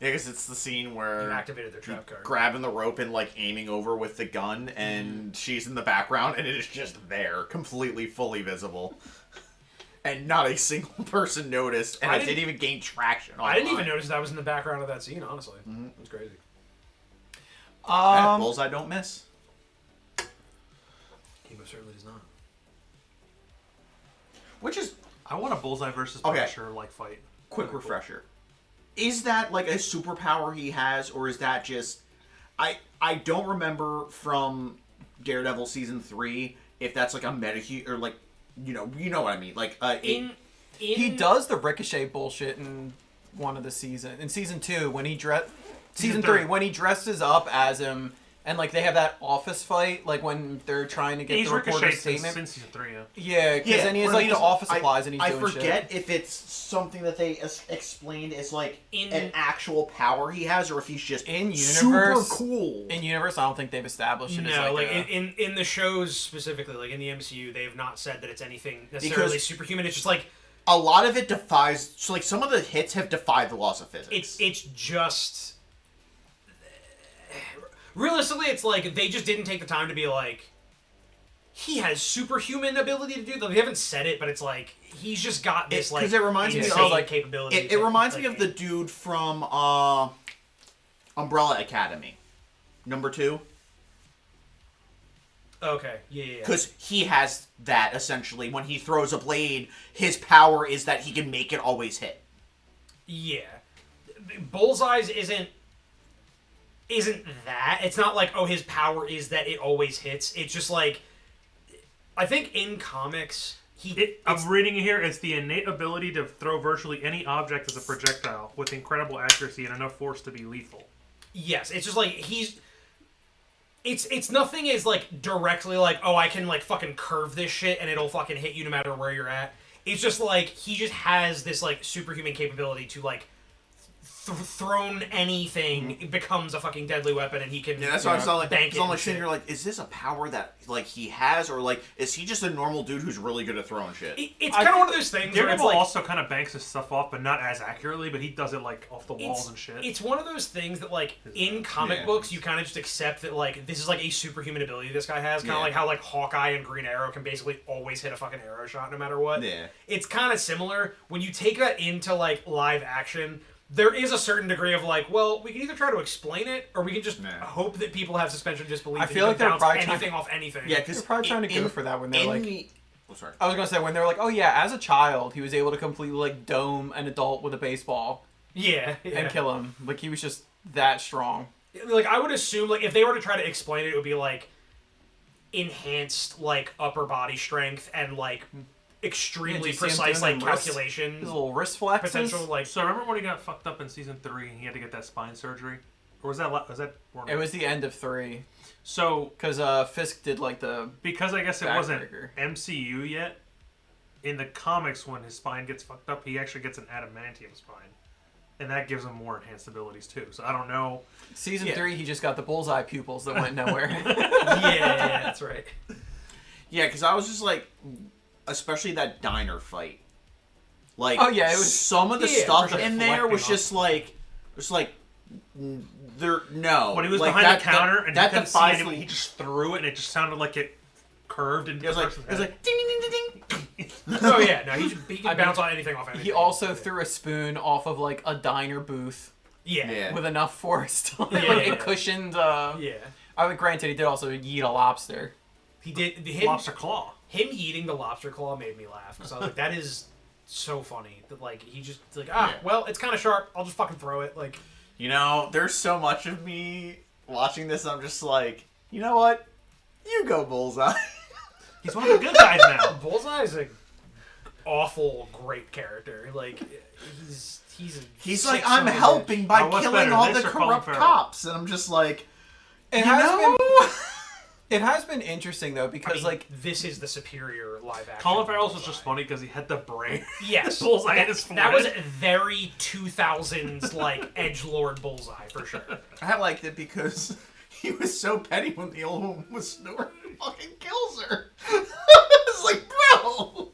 Yeah, because it's the scene You where activated their trap card. grabbing the rope and like aiming over with the gun, and she's in the background, and it is just there, completely, fully visible, and not a single person noticed, and I it didn't- didn't even gain traction. I didn't even online. notice that was in the background of that scene, honestly. It was crazy. Yeah, bullseye don't miss. He most certainly does not. Which is I want a bullseye versus Okay. Punisher like fight. quick refresher. Is that like a superpower he has, or is that just I don't remember from Daredevil season 3 if that's like a meta or like you know what I mean, like He does the ricochet bullshit in one of the season. In season 2, when he season 3 when he dresses up as him, and like they have that office fight, like when they're trying to get He's the reporter's ricocheted statement. since season 3. Yeah. Yeah, because then he has what I like mean the is, office supplies and he's I doing forget shit. if it's something that they explained as like In- an actual power he has, or if he's just In super universe- cool. In universe, I don't think they've established it as No, like, like a, in the shows specifically, like in the MCU, they have not said that it's anything necessarily Because- superhuman. It's just like A lot of it defies. So like some of the hits have defied the laws of physics. it's just realistically, it's like they just didn't take the time to be like he has superhuman ability to do them. They haven't said it, but it's like he's just got this like it reminds me insane of like capability. It reminds me of the dude from Umbrella Academy, number 2. Okay, yeah. Because he has that essentially. When he throws a blade, his power is that he can make it always hit. Yeah, Bullseye's isn't that. It's not like, oh, his power is that it always hits. It's just like, I think in comics, I'm reading it here. It's the innate ability to throw virtually any object as a projectile with incredible accuracy and enough force to be lethal. Yes, it's just like It's nothing as like directly like, oh, I can like fucking curve this shit and it'll fucking hit you no matter where you're at. It's just like he just has this like superhuman capability to like thrown anything, it becomes a fucking deadly weapon, and he can. Yeah, that's why I was like, bank it. I'm like sitting here like, is this a power that like he has, or like is he just a normal dude who's really good at throwing shit? It's kind of one of those things. Where it's Daredevil like, also kind of banks his stuff off, but not as accurately. But he does it like off the walls and shit. It's one of those things that like in comic books you kind of just accept that like this is like a superhuman ability this guy has, kind of like how like Hawkeye and Green Arrow can basically always hit a fucking arrow shot no matter what. Yeah, it's kind of similar when you take that into like live action. There is a certain degree of like, well, we can either try to explain it, or we can just hope that people have suspension of disbelief. I feel like they're probably anything off anything. Yeah, because they're probably trying to go for that when they're like. Sorry. I was gonna say when they're like, oh yeah, as a child, he was able to completely like dome an adult with a baseball. Yeah. And kill him. Like he was just that strong. Like I would assume, like if they were to try to explain it, it would be like enhanced like upper body strength and like extremely precise like calculations. His little wrist flexes. Potential like. So remember when he got fucked up in season 3 and he had to get that spine surgery, or was that? It was the end of 3. So because Fisk did like the because I guess it wasn't breaker. MCU yet. In the comics, when his spine gets fucked up, he actually gets an adamantium spine, and that gives him more enhanced abilities too. So I don't know. Season 3, he just got the bullseye pupils that went nowhere. yeah, that's right. Yeah, because I was just like. Especially that diner fight. Like, oh yeah, it was some of the stuff in there was just like, there. No, when he was like behind the counter and that he couldn't see defies anyone, he just threw it and it just sounded like it curved into it was like ding ding ding ding ding. Oh yeah, no, he can bounce on anything off anything. He also threw a spoon off of like a diner booth. Yeah. With enough force to like it cushioned. Yeah. I mean, granted, he did also eat a lobster. He did lobster claw. Him eating the lobster claw made me laugh because I was like, that is so funny that like he just like well, it's kind of sharp. I'll just fucking throw it. Like, you know, there's so much of me watching this. I'm just like, you know what? You go Bullseye. He's one of the good guys now. Bullseye is a awful great character. Like he's like I'm helping by killing all the corrupt cops, and I'm just like, It has been interesting though because like this is the superior live action. Colin Farrell's was just funny because he had the brain. Yes, Bullseye had his that was very 2000s like edgelord Bullseye for sure. I liked it because he was so petty when the old woman was snoring and fucking kills her. It's like, bro.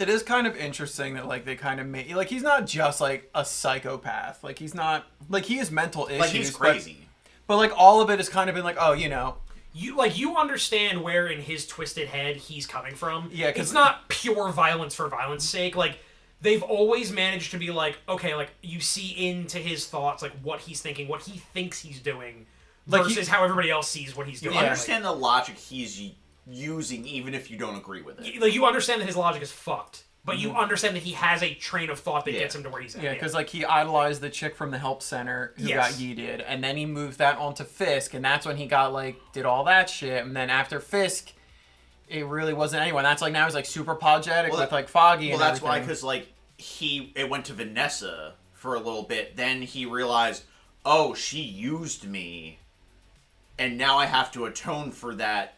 It is kind of interesting that like they kind of made like he's not just like a psychopath. Like he's not like he has mental issues. Like he's crazy. But like all of it has kind of been like, oh, you know. You understand where in his twisted head he's coming from. Yeah, it's not pure violence for violence sake. Like they've always managed to be like, okay, like you see into his thoughts, like what he's thinking, what he thinks he's doing, versus how everybody else sees what he's doing. You understand the logic he's using, even if you don't agree with it. Like you understand that his logic is fucked. But you understand that he has a train of thought that gets him to where he's at. Yeah, because like he idolized the chick from the help center who got yeeted, and then he moved that onto Fisk, and that's when he got like did all that shit. And then after Fisk, it really wasn't anyone. That's like now he's like super apologetic with like Foggy. Well, and that's everything. why because like it went to Vanessa for a little bit. Then he realized, oh, she used me, and now I have to atone for that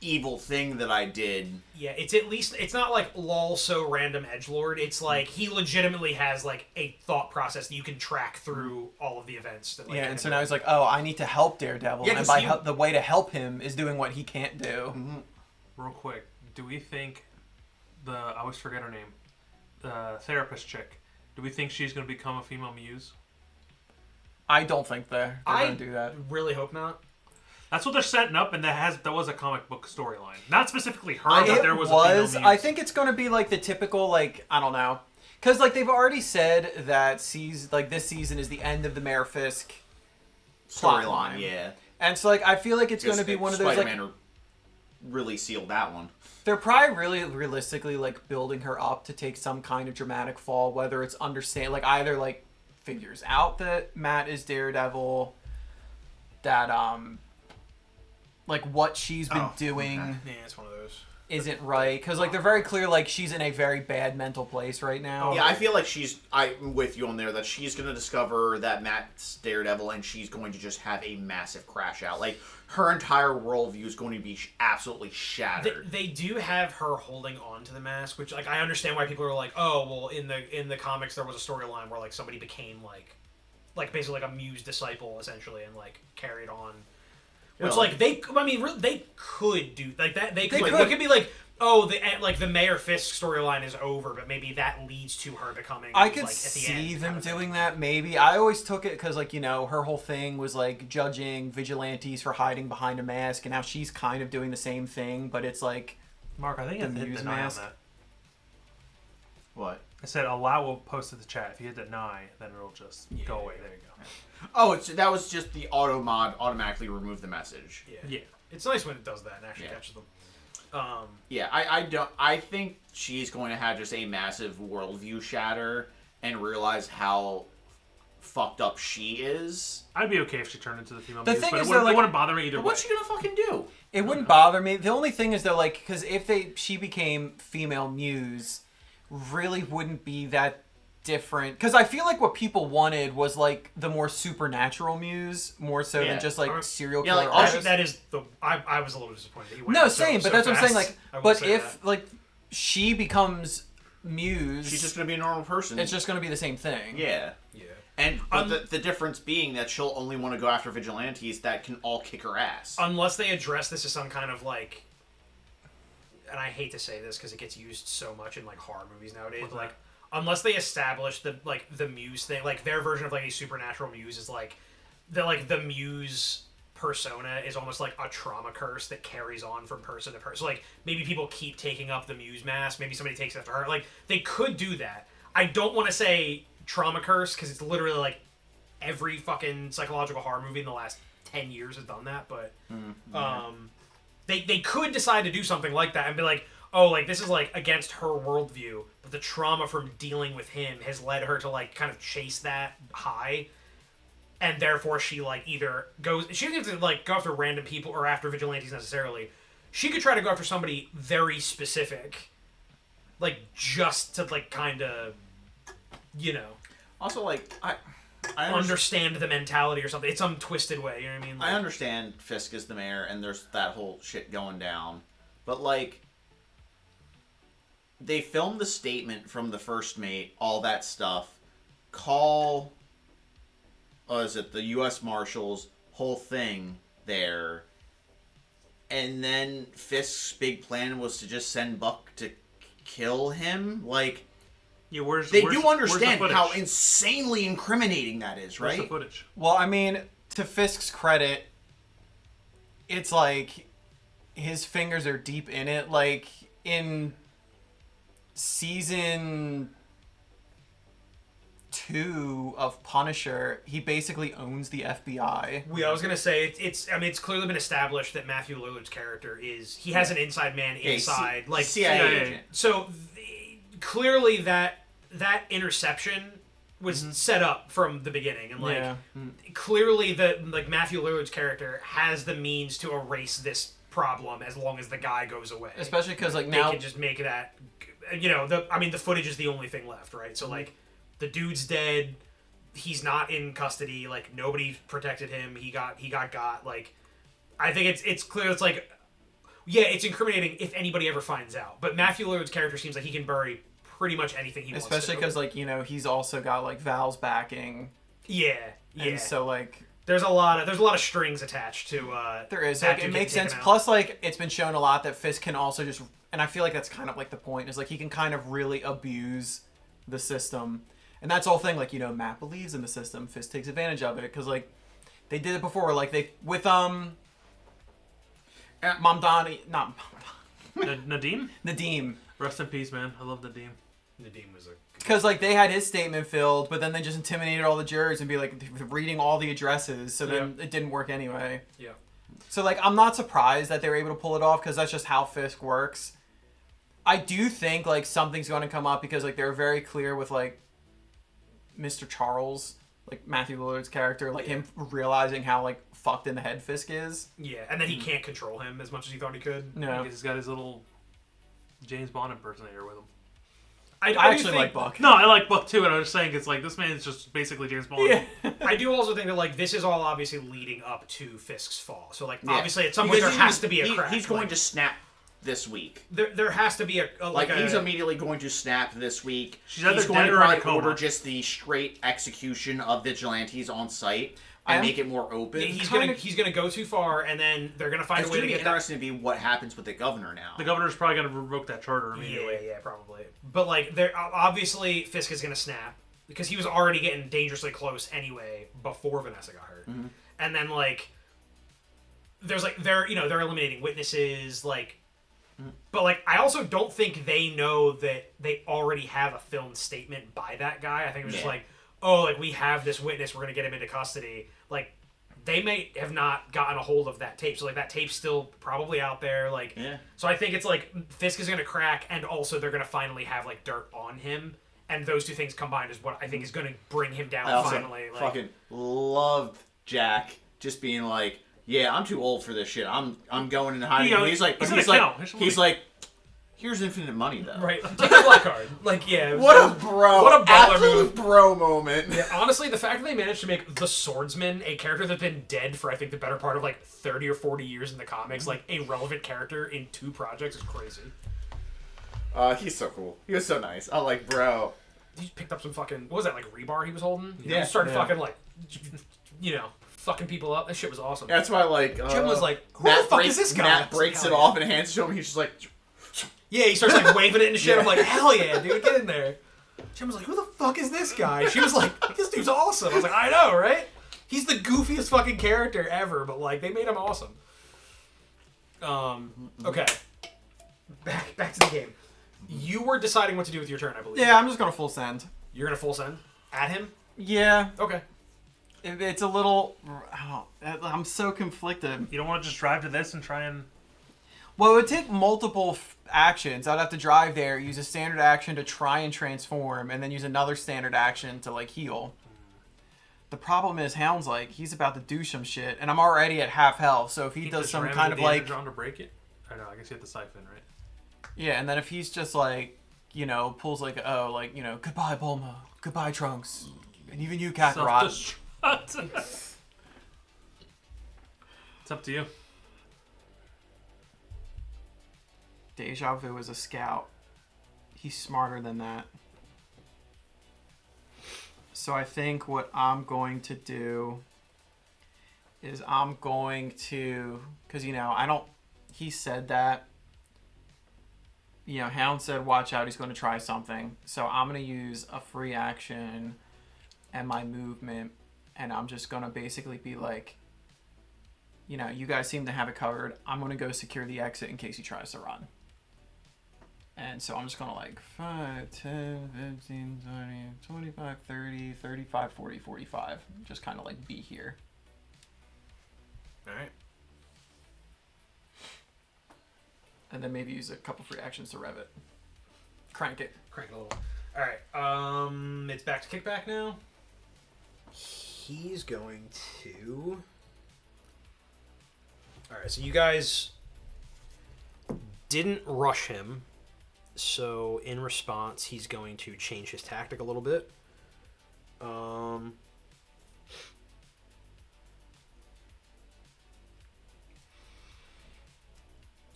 evil thing that I did. Yeah, it's at least it's not like lol so random edgelord. It's like he legitimately has like a thought process that you can track through all of the events. That, like, and so now he's like, oh, I need to help Daredevil, and the way to help him is doing what he can't do. Real quick, do we think I always forget her name, the therapist chick? Do we think she's going to become a female muse? I don't think they're going to do that. Really hope not. That's what they're setting up, and that was a comic book storyline. Not specifically her, but It there was a female muse. I think it's going to be like the typical, like, I don't know. Because, like, they've already said that this season is the end of the Mayor Fisk Storyline, yeah. And so, like, I feel like it's going to be one of those, Spider-Man really sealed that one. they're probably really realistically, like, building her up to take some kind of dramatic fall, whether it's either, like, figures out that Matt is Daredevil, that, like, what she's been doing Yeah, it's one of those. isn't right. Because, like, they're very clear, like, she's in a very bad mental place right now. Yeah, I feel like I'm with you on there, that she's going to discover that Matt's Daredevil, and she's going to just have a massive crash out. Like, her entire worldview is going to be absolutely shattered. They do have her holding on to the mask, which, like, I understand why people are like, oh, well, in the comics there was a storyline where, like, somebody became like basically like a Muse disciple essentially, and like carried on. Which, like, they could do like that. They could. It could be like, oh, the Mayor Fisk storyline is over, but maybe that leads to her becoming. I could like, at the see end, them kind of doing that, maybe. I always took it because, like, you know, her whole thing was, like, judging vigilantes for hiding behind a mask, and now she's kind of doing the same thing, but it's like... Mark, I think you have to hit Muse deny mask. on that. What? I said allow will post to the chat. If you hit deny, then it'll just go away. There you go. Oh, that was just the auto mod automatically remove the message. Yeah. It's nice when it does that and actually Yeah. catches them. Yeah, I think she's going to have just a massive worldview shatter and realize how fucked up she is. I'd be okay if she turned into the female The muse, thing but is, it wouldn't like, bother me either But way. what's she gonna fucking do? It wouldn't bother me. The only thing is, though, like, because if she became female Muse, really wouldn't be that different. Because I feel like what people wanted was, like, the more supernatural Muse, more so Yeah. than just, like, serial Yeah, killer like, artists. That is the I was a little disappointed. That he went No, so- same, so but that's what I'm saying. fast. Like, I will but say if, that. like, she becomes Muse, She's just gonna be a normal person. it's just going to be the same thing. Yeah. Yeah. And the difference being that she'll only want to go after vigilantes that can all kick her ass. Unless they address this as some kind of, like, and I hate to say this because it gets used so much in, like, horror movies nowadays, What's like, that? unless they establish the Muse thing, like, their version of, like, a supernatural Muse is, like, the Muse persona is almost like a trauma curse that carries on from person to person. So, like, maybe people keep taking up the Muse mask, maybe somebody takes after her. Like, they could do that. I don't want to say trauma curse because it's literally, like, every fucking psychological horror movie in the last 10 years has done that, but they could decide to do something like that and be like, oh, like, this is, like, against her worldview, but the trauma from dealing with him has led her to, like, kind of chase that high, and therefore she, like, either goes... She doesn't have to, like, go after random people or after vigilantes necessarily. She could try to go after somebody very specific, like, just to, like, kind of, you know... Also, like, I understand the mentality or something. It's some twisted way, you know what I mean? Like, I understand Fisk is the mayor and there's that whole shit going down. But, like, they filmed the statement from the first mate, all that stuff. Call, is it the U.S. Marshals, whole thing there. And then Fisk's big plan was to just send Buck to kill him. Like, Yeah, where's they where's- do where's the understand footage? how insanely incriminating that is, Where's the right? footage? Well, I mean, to Fisk's credit, it's like his fingers are deep in it. Like, in season 2 of Punisher, he basically owns the FBI. I was gonna say it's clearly been established that Matthew Lillard's character he has an inside man inside, like CIA agent. So clearly that interception was set up from the beginning, and like Yeah. clearly like Matthew Lillard's character has the means to erase this problem as long as the guy goes away. Especially because, like, They now... can just make that, you know, the footage is the only thing left, right? So, like, the dude's dead, he's not in custody, like, nobody protected him, he got, like, I think it's clear, it's like, yeah, it's incriminating if anybody ever finds out, but Matthew Lillard's character seems like he can bury pretty much anything he wants to. Especially because, like, you know, he's also got, like, Val's backing. Yeah. And so, like... There's a lot of strings attached to There is. that Like, dude it makes getting sense. taken out. Plus, like, it's been shown a lot that Fisk can also just... And I feel like that's kind of, like, the point. Is, like, he can kind of really abuse the system. And that's the whole thing. Like, you know, Matt believes in the system. Fisk takes advantage of it. Because, like, they did it before. Like, they... With, Mamdani, not Nadim? Nadim. Rest in peace, man. I love Nadim. Nadim was a. Because like they had his statement filled, but then they just intimidated all the jurors and be like reading all the addresses, so then it didn't work anyway. Yeah. So like I'm not surprised that they were able to pull it off because that's just how Fisk works. I do think like something's going to come up because like they're very clear with like Mr. Charles, like Matthew Lillard's character, like him realizing how like fucked in the head Fisk is. Yeah, and then he can't control him as much as he thought he could. No, He's got his little James Bond impersonator with him. I do actually think- like Buck. No, I like Buck too, and I was just saying it's like this man's just basically James Bond. Yeah. I do also think that like this is all obviously leading up to Fisk's fall. So like Yeah. obviously at some point there has to be a crack. He's going like, to snap this week. There has to be a Like, a, he's immediately going to snap this week. She's either He's going dead to or in a probably coma. order just the straight execution of vigilantes on site I and am- make it more open. he's kind gonna go too far, and then they're gonna find It's a way going to to be get that. interesting to be what happens with the governor now. The governor's probably going to revoke that charter immediately. Yeah, probably. But like, there obviously Fisk is gonna snap because he was already getting dangerously close anyway before Vanessa got hurt, and then like, there's like they're eliminating witnesses like, but like I also don't think they know that they already have a filmed statement by that guy. I think it was just Yeah. like, oh, like we have this witness, we're gonna get him into custody. Like, they may have not gotten a hold of that tape, so like that tape's still probably out there. Like, Yeah. so I think it's like Fisk is gonna crack, and also they're gonna finally have like dirt on him, and those two things combined is what I think is gonna bring him down I also finally. Like, fucking loved Jack just being like, "Yeah, I'm too old for this shit. I'm going in hiding." You know, he's like, he's he's gonna like, count. Here's some he's money. like, "Here's infinite money, though." right? Take the black card. Like, yeah. What a bro! What a baller absolute move. bro moment. Yeah, honestly, the fact that they managed to make the Swordsman, a character that's been dead for I think the better part of like 30 or 40 years in the comics, like a relevant character in 2 projects is crazy. He's so cool. He was so nice. I like, bro. He just picked up some fucking, what was that, like rebar he was holding? You know, Yeah, started yeah. fucking like, fucking people up. That shit was awesome. That's why, like, Jim was like, who the fuck is this guy? Matt I was like, breaks it hell off and hands it to him. He's just like, Yeah, he starts like waving it and shit. Yeah. I'm like, hell yeah, dude, get in there. Jim was like, who the fuck is this guy? She was like, this dude's awesome. I was like, I know, right? He's the goofiest fucking character ever, but like, they made him awesome. Okay. Back to the game. You were deciding what to do with your turn, I believe. Yeah, I'm just gonna full send. You're gonna full send at him. Yeah, Okay. it's a little. I'm so conflicted. You don't want to just drive to this and try and... Well, it would take multiple actions. I'd have to drive there, use a standard action to try and transform, and then use another standard action to like heal. The problem is Hound's like he's about to do some shit, and I'm already at half health. So if he Keep does just some ramming kind the of like damage on to break it? I know, I guess you have to siphon, right? yeah, and then if he's just like pulls like goodbye Bulma, goodbye Trunks, and even you Kakarot. Self-destruct. It's up to you. Deja Vu is a scout. He's smarter than that. So I think what I'm going to do is I'm going to, because I don't, he said that, Hound said watch out, he's going to try something. So I'm going to use a free action and my movement, and I'm just going to basically be like, you guys seem to have it covered. I'm going to go secure the exit in case he tries to run. And so I'm just going to like 5, 10, 15, 20, 25, 30, 35, 40, 45. Just kind of like be here. All right. And then maybe use a couple free actions to rev it. Crank it. Crank it a little. All right. It's back to kickback now. He's going to... Alright, so you guys didn't rush him. So in response, he's going to change his tactic a little bit.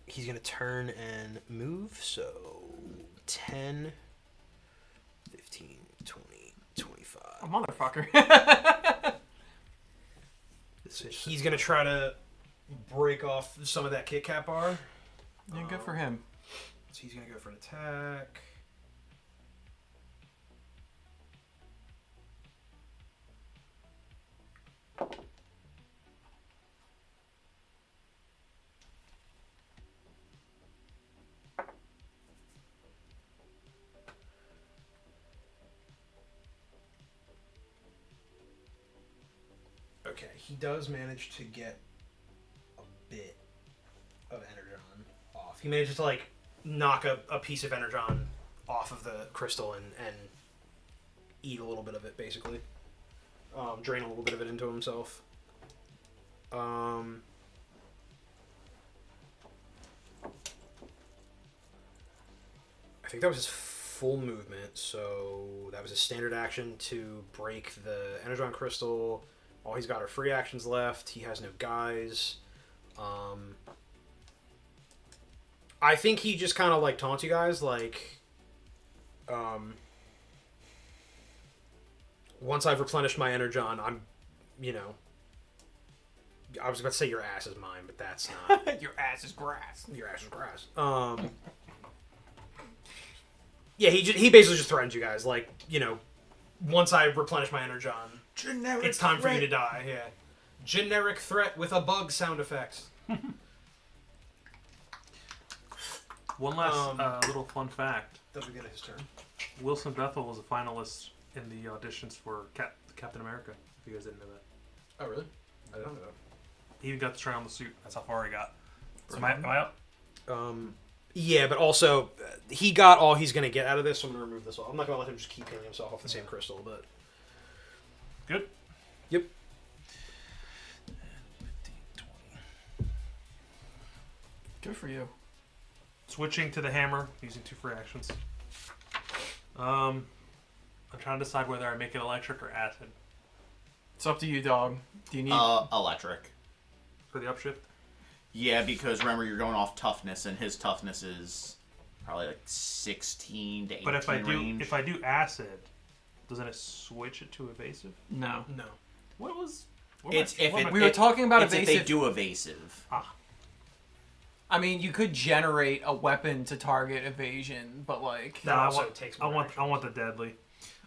He's going to turn and move. So 10, 15, 20, 25. Oh, motherfucker. So He's gonna try to break off some of that Kit Kat bar. Yeah, good for him. So he's gonna go for an attack. Okay, he does manage to get a bit of energon off. He manages to like knock a piece of energon off of the crystal and eat a little bit of it, basically. Drain a little bit of it into himself. I think that was his full movement, so that was a standard action to break the energon crystal. All he's got are free actions left. He has no guys. I think he just kind of like taunts you guys, like, once I've replenished my energon, I'm, I was about to say your ass is mine, but that's not. Your ass is grass. Your ass is grass. Yeah, he basically just threatens you guys, like, once I replenish my energon, it's time for you to die. Yeah, generic threat with a bug sound effect. One last little fun fact. Does we get his turn? Wilson Bethel was a finalist in the auditions for Captain America. If you guys didn't know that. Oh, really? I don't know. He even got to try on the suit. That's how far he got. Am I up? Yeah, but also he got all he's going to get out of this, so I'm going to remove this off. I'm not going to let him just keep healing himself off the same crystal, but... Good? Yep. 15, 20. Good for you. Switching to the hammer, using 2 free actions. I'm trying to decide whether I make it electric or acid. It's up to you, dog. Do you need... Electric. For the upshift? Yeah, because remember, you're going off toughness, and his toughness is probably like 16 to 18 But range. if I do acid, doesn't it switch it to evasive? No. No. What was... We were talking about it's evasive. if they do evasive. I mean, you could generate a weapon to target evasion, but like... That also takes more I want the deadly.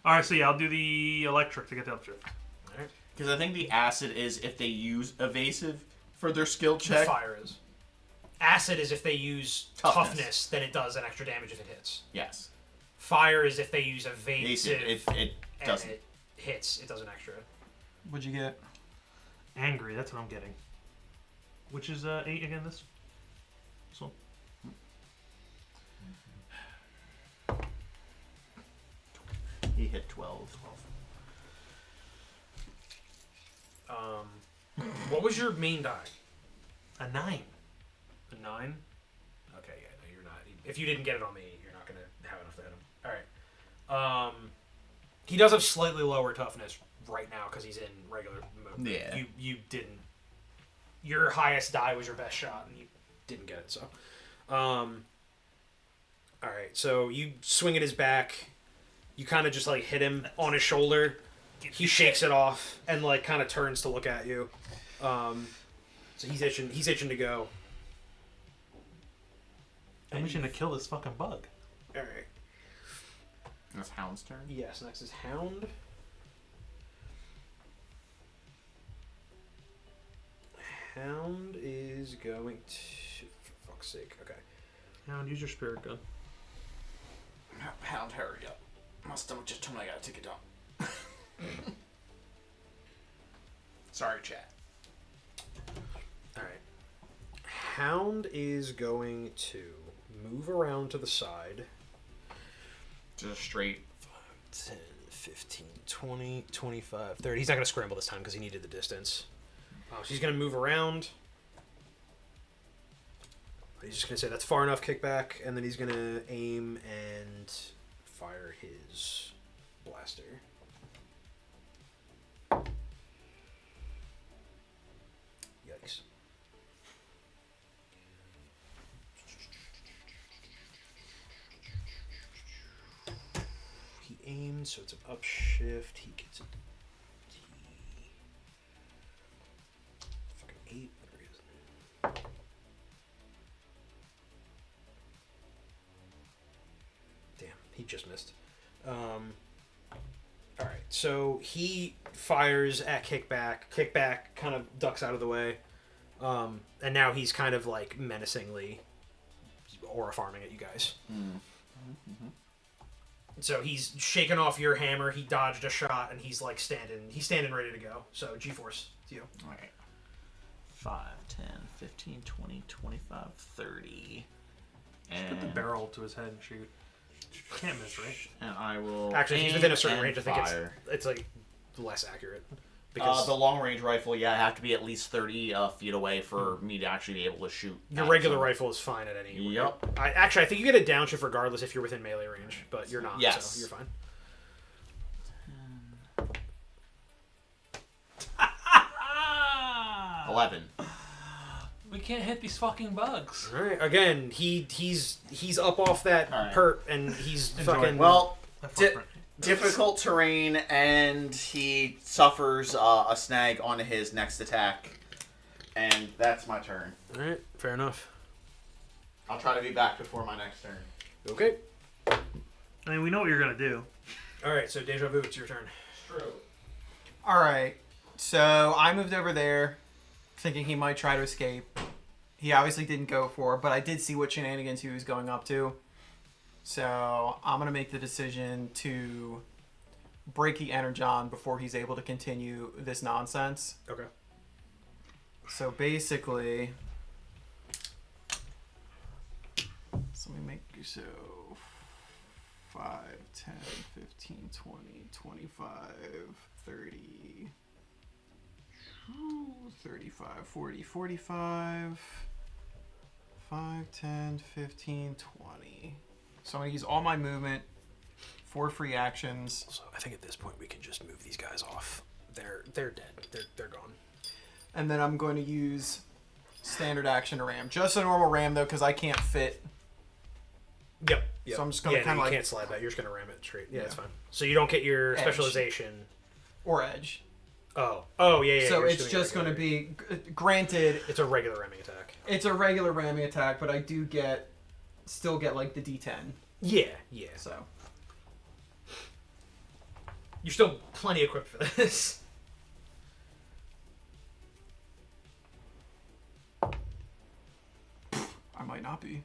Alright, so yeah, I'll do the electric to get the upshift. Alright. Because I think the acid is if they use evasive for their skill check. The fire is. Acid is if they use toughness, then it does an extra damage if it hits. Yes. Fire is if they use evasive, If it and doesn't. it hits, it does an extra. What'd you get? Angry, that's what I'm getting. Which is 8 again, this? So. He hit 12. What was your main die? A 9. A 9? Okay, yeah, no, you're not. If you didn't get it on the 8, you're not going to have enough to hit him. Alright. He does have slightly lower toughness right now because he's in regular mode. Yeah. You didn't. Your highest die was your best shot, and you didn't get it, so. Alright, so you swing at his back. You kind of just, like, hit him on his shoulder. He shakes it off and, like, kind of turns to look at you. So he's itching to go. I'm itching to kill this fucking bug. All right. That's Hound's turn. Yes. Next is Hound. Hound is going to. For fuck's sake. Okay. Hound, use your spirit gun. Hound, hurry up. My stomach just told me I gotta take it down. Sorry, chat. All right. Hound is going to move around to the side. Just straight. 10, 15, 20, 25, 30. He's not going to scramble this time because he needed the distance. So he's going to move around. He's just going to say that's far enough, kickback, and then he's going to aim and fire his blaster. Yikes. He aimed, so it's an upshift. He gets a D. Fucking 8. Where is it? Damn, he just missed. Alright, so he fires at Kickback. Kickback kind of ducks out of the way. And now he's kind of like menacingly aura farming at you guys. So he's shaking off your hammer. He dodged a shot, and he's like standing ready to go. So G-force to you. All right. 5, 10, 15, 20, 25, 30. Just put the barrel to his head and shoot. Can't miss, right? And I will. Actually, if he's aim within a certain and range, I think fire. it's like less accurate. Because The long range rifle, I have to be at least 30 feet away for me to actually be able to shoot. your at regular someone. rifle is fine at any. Yep. I think you get a downshift regardless if you're within melee range, but you're not. Yes. So you're fine. Ah! 11. We can't hit these fucking bugs. All right. Again, he's up off that All right. perp and he's fucking. Well, That di- footprint. difficult terrain, and he suffers a snag on his next attack. And that's my turn. All right. Fair enough. I'll try to be back before my next turn. Okay. I mean, we know what you're gonna do. All right. So Déjà Vu, it's your turn. True. All right. So I moved over there, thinking he might try to escape. He obviously didn't go for it, but I did see what shenanigans he was going up to. So I'm gonna make the decision to break the energon before he's able to continue this nonsense. Okay. So basically, so let me make so 5, 10, 15, 20, 25, 30, 35, 40, 45, 5, 10, 15, 20. So I'm going to use all my movement, 4 free actions. So I think at this point we can just move these guys off. They're dead. They're gone. And then I'm going to use standard action to ram. Just a normal ram, though, because I can't fit. Yep. So I'm just gonna kinda you like- can't slide that. You're just gonna ram it straight. Yeah, Yeah. that's fine. So you don't get your Edge. specialization. Or edge. Oh, yeah. So you're it's doing just going to regular. be, granted, It's a regular ramming attack. it's a regular ramming attack, but I do still get like the D10. Yeah. So You're still plenty equipped for this. I might not be.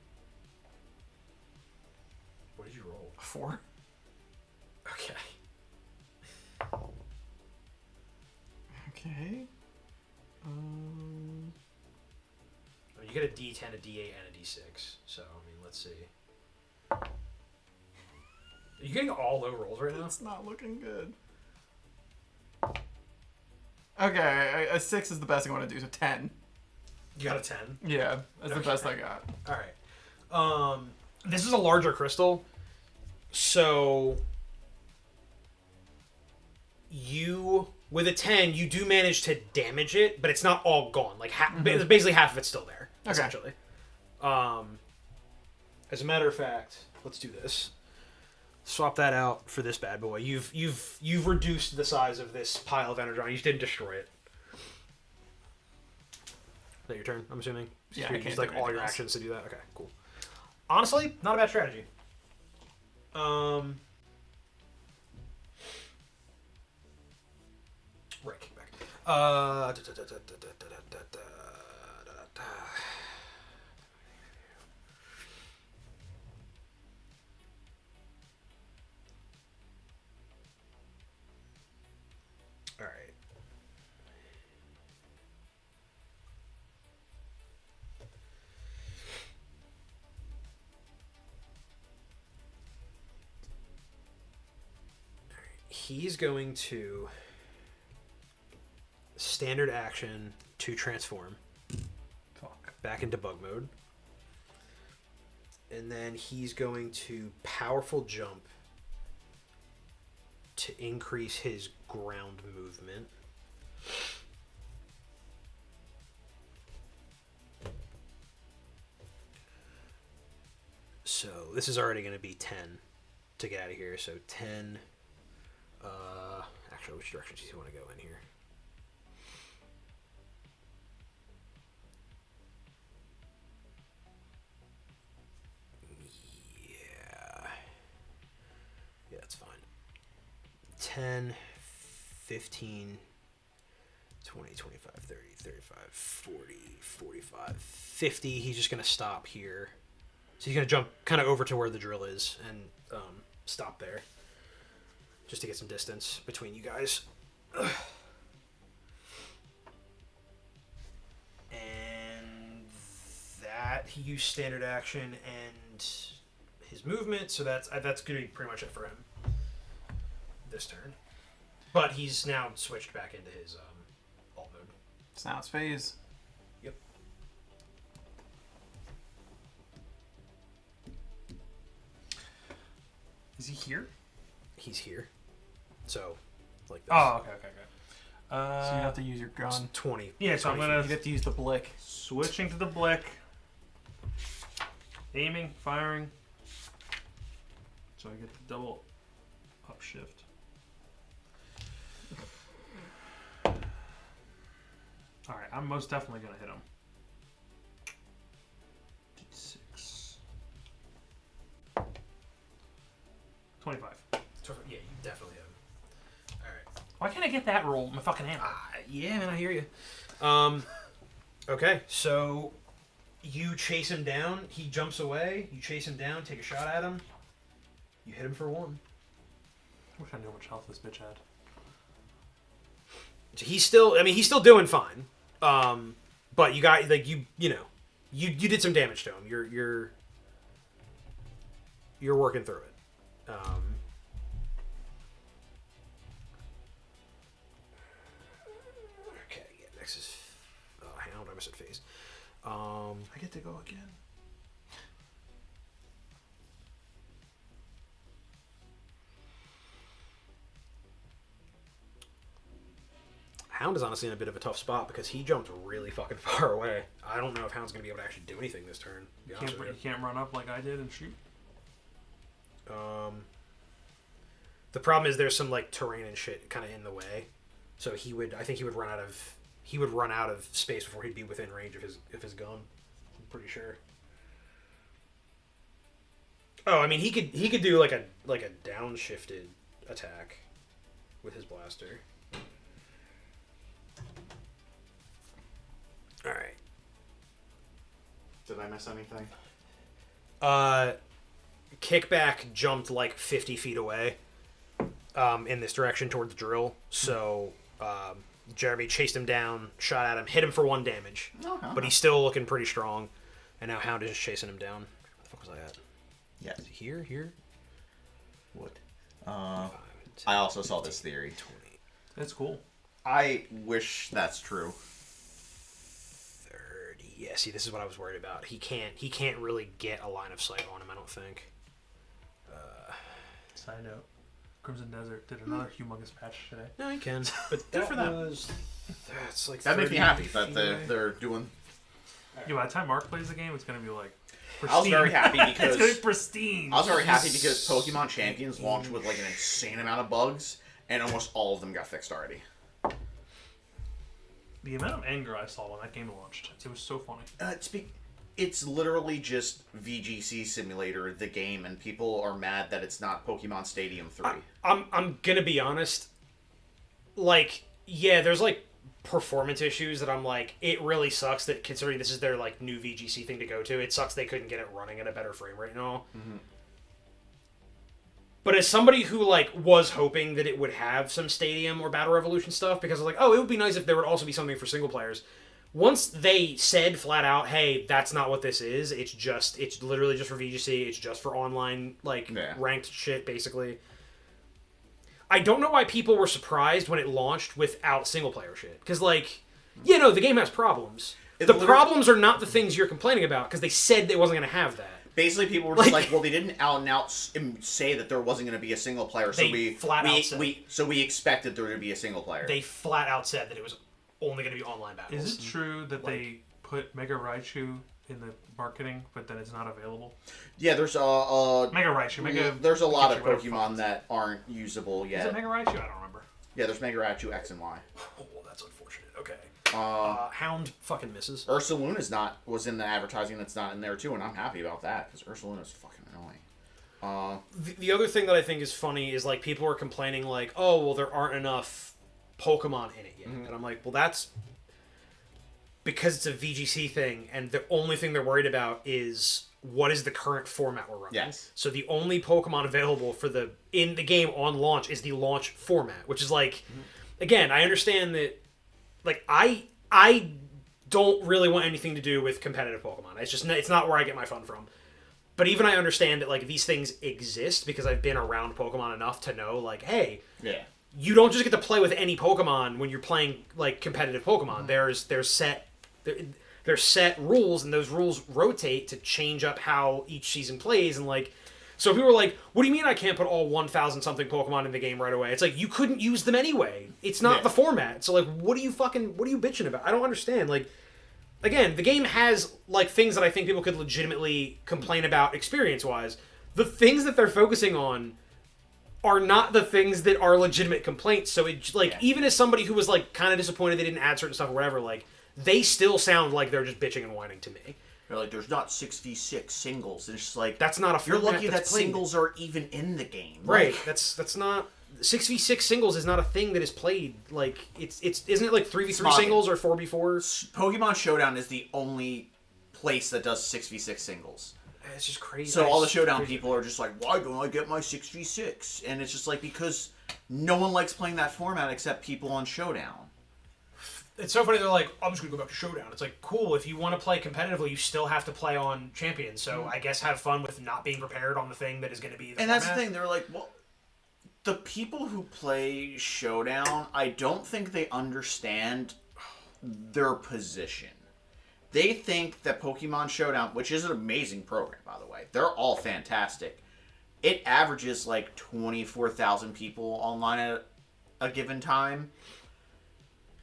What did you roll? 4. Okay. Okay. You get a D10, a D8, and a D6. So I mean, let's see. Are you getting all low rolls right now? It's not looking good. Okay, a 6 is the best I want to do, so 10. You got a 10. Yeah, that's the Okay. best I got. All right. This is a larger crystal, so you with a 10, you do manage to damage it, but it's not all gone. Like basically half of it's still there, Okay. essentially. As a matter of fact, let's do this. Swap that out for this bad boy. You've reduced the size of this pile of energon. You just didn't destroy it. Is that your turn? I'm assuming. Yeah, I You can't use do like all anything your else. actions to do that. Okay, cool. Honestly, not a bad strategy. Right, kick back. All right. He's going to standard action to transform back into bug mode. And then he's going to powerful jump to increase his ground movement. So this is already going to be 10 to get out of here. So 10. Actually, which directions do you want to go in here? Yeah, that's fine. 10, 15, 20, 25, 30, 35, 40, 45, 50. He's just going to stop here. So he's going to jump kind of over to where the drill is and stop there. Just to get some distance between you guys. that. He used standard action and his movement, so that's going to be pretty much it for him this turn. But he's now switched back into his alt mode. So now it's Phaze. Yep. Is he here? He's here. So, like this. Oh, okay. So you have to use your gun. 20. Yeah, so I'm 20 gonna You have to use the blick. switching to the blick, aiming, firing. So I get the double upshift. All right, I'm most definitely gonna hit him. D6. 25. Yeah, you definitely have him. Alright. Why can't I get that roll? My fucking hammer. Yeah, man, I hear you. Okay, so you chase him down. He jumps away. You chase him down, take a shot at him. You hit him for 1. Wish I knew how much health this bitch had. So he's still doing fine. But you got, like, you did some damage to him. You're working through it. Okay, yeah, next is Hound. I missed Phase. I get to go again. Hound is honestly in a bit of a tough spot because he jumped really fucking far away. I don't know if Hound's gonna be able to actually do anything this turn. To be honest with You can't run up like I did and shoot. The problem is there's some like terrain and shit kind of in the way, so I think he would run out of space before he'd be within range of his gun. I'm pretty sure. Oh, I mean he could do like a downshifted attack with his blaster. All right. Did I miss anything? Kickback jumped like 50 feet away in this direction toward the drill. So Jeremy chased him down, shot at him, hit him for 1 damage. Okay. But he's still looking pretty strong. And now Hound is just chasing him down. Where the fuck was I at? Yes. Is he here? What? 5, 10, I also saw this theory. 20, That's cool. I wish that's true. 30. Yeah, see, this is what I was worried about. He can't really get a line of sight on him, I don't think. Side note: Crimson Desert did another humongous patch today. No, he can. But that for them. that's like That makes me 30 happy that feet they're, away. they're doing. Yeah, by the time Mark plays the game, it's gonna be like pristine. I was very happy It's gonna be because pristine. I was very happy because Pokemon Champions launched with like an insane amount of bugs, and almost all of them got fixed already. The amount of anger I saw when that game launched, it was so funny. It's literally just VGC Simulator, the game, and people are mad that it's not Pokemon Stadium 3. I'm gonna be honest. Like, yeah, there's like performance issues that I'm like, it really sucks that considering this is their like new VGC thing to go to, it sucks they couldn't get it running at a better frame rate and all. Mm-hmm. But as somebody who like was hoping that it would have some Stadium or Battle Revolution stuff, because I was like, oh, it would be nice if there would also be something for single players. Once they said flat out, hey, that's not what this is, it's literally just for VGC, it's just for online, like, ranked shit, basically. I don't know why people were surprised when it launched without single player shit. Because, like, yeah, no, the game has problems. The problems are not the things you're complaining about, because they said they wasn't going to have that. Basically, people were just like, well, they didn't out and out say that there wasn't going to be a single player, so we expected there to be a single player. They flat out said that it was only going to be online battles. Is it true that they put Mega Raichu in the marketing, but then it's not available? Yeah, there's Mega Raichu, there's a lot of Pikachu, Pokemon that aren't usable yet. Is it Mega Raichu? I don't remember. Yeah, there's Mega Raichu X and Y. Oh, that's unfortunate. Okay. Hound fucking misses. Ursaluna was in the advertising that's not in there too, and I'm happy about that because Ursaluna's fucking annoying. The other thing that I think is funny is like people are complaining like, oh well, there aren't enough Pokemon in it yet, and I'm like, well, that's because it's a VGC thing, and the only thing they're worried about is what is the current format we're running. Yes. So the only Pokemon available in the game on launch is the launch format, which is like, again, I understand that, like, I don't really want anything to do with competitive Pokemon. It's not where I get my fun from. But even I understand that like these things exist because I've been around Pokemon enough to know like, hey, you don't just get to play with any Pokemon when you're playing like competitive Pokemon. There's set rules, and those rules rotate to change up how each season plays, and like. So people are like, what do you mean I can't put all 1,000 something Pokemon in the game right away? It's like, you couldn't use them anyway. It's not the format. So like, what are you bitching about? I don't understand. Like, again, the game has like things that I think people could legitimately complain about experience-wise. The things that they're focusing on are not the things that are legitimate complaints. So it like, even as somebody who was like kind of disappointed they didn't add certain stuff or whatever, like, they still sound like they're just bitching and whining to me. They're like, there's not 6v6 singles. And it's just like, that's not a you're format lucky that played. singles are even in the game. Right. Like, That's not 6v6 singles is not a thing that is played. Like it's isn't it like 3v3 Smogging. singles or 4v4? Pokemon Showdown is the only place that does 6v6 singles. It's just crazy. So all the Showdown people are just like, why don't I get my 6v6? And it's just like, because no one likes playing that format except people on Showdown. It's so funny. They're like, I'm just gonna go back to Showdown. It's like, cool. If you want to play competitively, you still have to play on Champions. So I guess have fun with not being prepared on the thing that is going to be. And that's the thing. They're like, well, the people who play Showdown, I don't think they understand their position. They think that Pokemon Showdown, which is an amazing program, by the way, they're all fantastic. It averages like 24,000 people online at a given time.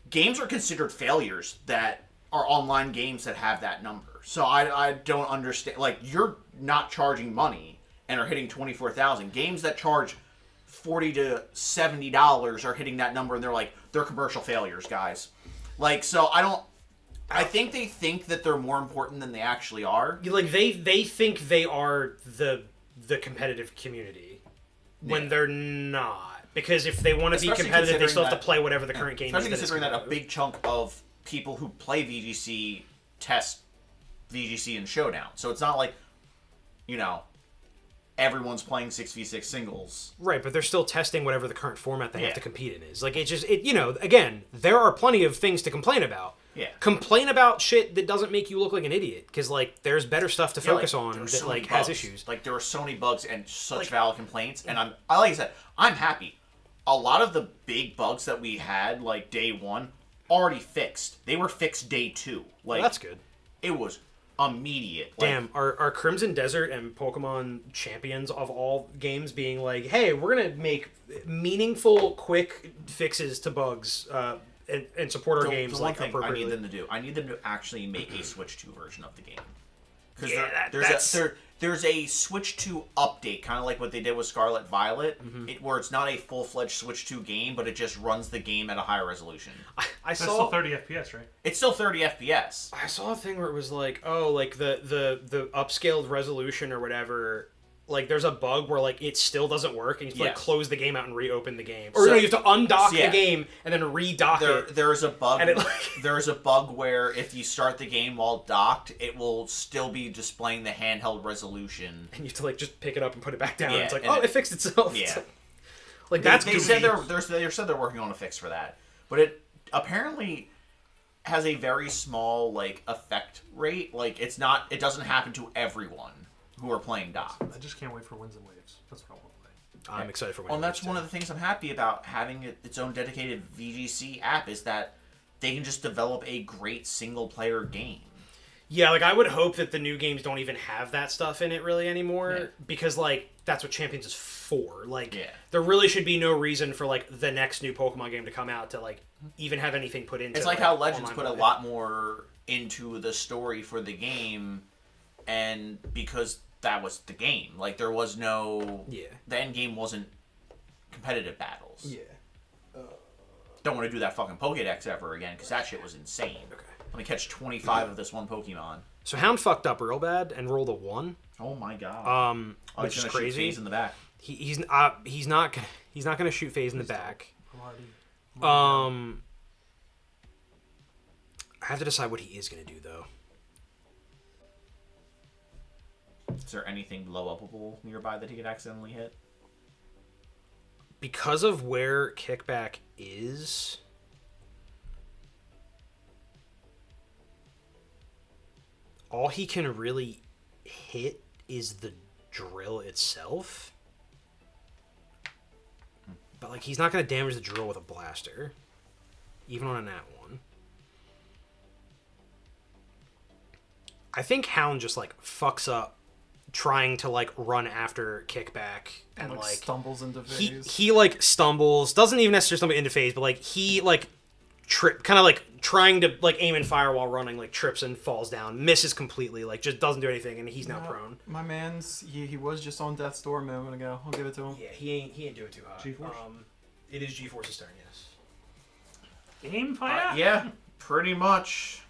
Games are considered failures that are online games that have that number. So I don't understand. Like, you're not charging money and are hitting 24,000. Games that charge $40 to $70 are hitting that number, and they're like, they're commercial failures, guys. Like, so I think they think that they're more important than they actually are. Like they think they are the competitive community when they're not. Because if they want to be competitive, they still have to play whatever the current game is. Especially considering that a big chunk of people who play VGC test VGC and Showdown. So it's not like, everyone's playing 6v6 singles. Right, but they're still testing whatever the current format they have to compete in is. Like, again, there are plenty of things to complain about. Yeah. Complain about shit that doesn't make you look like an idiot. Because, like, there's better stuff to focus on that, like, has issues. Like, there were so many bugs and such valid complaints. And like I said, I'm happy. A lot of the big bugs that we had, like, day one, already fixed. They were fixed day two. Like, well, that's good. It was immediate. Damn, are Crimson Desert and Pokemon champions of all games being like, hey, we're going to make meaningful, quick fixes to bugs and support our games like appropriately. I need them to do. I need them to actually make a Switch 2 version of the game. Because there's a Switch 2 update, kind of like what they did with Scarlet Violet, where it's not a full-fledged Switch 2 game, but it just runs the game at a higher resolution. That's still 30 FPS, right? It's still 30 FPS. I saw a thing where it was like, the upscaled resolution or whatever. Like, there's a bug where, like, it still doesn't work, and you have to, like, close the game out and reopen the game. Or, no, you have to undock the game and then redock it. There's a bug. There's a bug where if you start the game while docked, it will still be displaying the handheld resolution. And you have to, like, just pick it up and put it back down. Yeah, it's like, it fixed itself. Yeah. Like, that's they said they're working on a fix for that. But it apparently has a very small, like, effect rate. Like, it doesn't happen to everyone who are playing docked. I just can't wait for Winds and Waves. That's what I want to play. I'm excited for Winds and that's one of the things I'm happy about having its own dedicated VGC app is that they can just develop a great single-player game. Yeah, like, I would hope that the new games don't even have that stuff in it really anymore, because, like, that's what Champions is for. Like, there really should be no reason for, like, the next new Pokemon game to come out to, like, even have anything put into it. It's like how Legends put a lot more into the story for the game, and because that was the game. Like, there was no... Yeah. The end game wasn't competitive battles. Yeah. Don't want to do that fucking Pokédex ever again, because that shit was insane. Okay. Let me catch 25 of this one Pokemon. So Hound fucked up real bad and rolled a 1. Oh my god. Which is crazy. Shoot Phaze in the back. He's not gonna shoot Phaze in the back. I have to decide what he is gonna do though. Is there anything blow upable nearby that he could accidentally hit? Because of where Kickback is, all he can really hit is the drill itself. But, like, he's not going to damage the drill with a blaster. Even on a nat 1. I think Hound just, like, fucks up trying to, like, run after Kickback. And, like, stumbles into Phaze. He, like, stumbles. Doesn't even necessarily stumble into Phaze, but, like, he, like, kind of, like, trying to, like, aim and fire while running, like, trips and falls down. Misses completely. Like, just doesn't do anything, and he's now prone. My man's, he was just on death's door a moment ago. I'll give it to him. Yeah, he ain't doing too hot. G-Force? It is G-Force's turn, yes. Aim fire. Yeah, pretty much.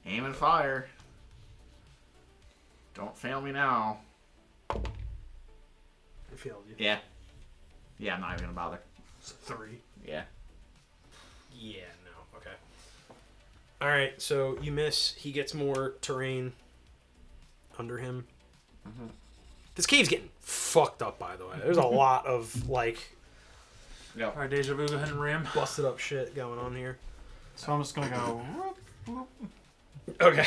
Aim and fire. Don't fail me now. I failed you. Yeah. Yeah, I'm not even gonna bother. It's 3. Yeah. Yeah, no. Okay. Alright, so you miss. He gets more terrain under him. Mm-hmm. This cave's getting fucked up, by the way. There's a lot of, like... Yep. All right, Deja Vu, go ahead and ram. busted up shit going on here. So I'm just gonna go. Whoop, whoop. Okay.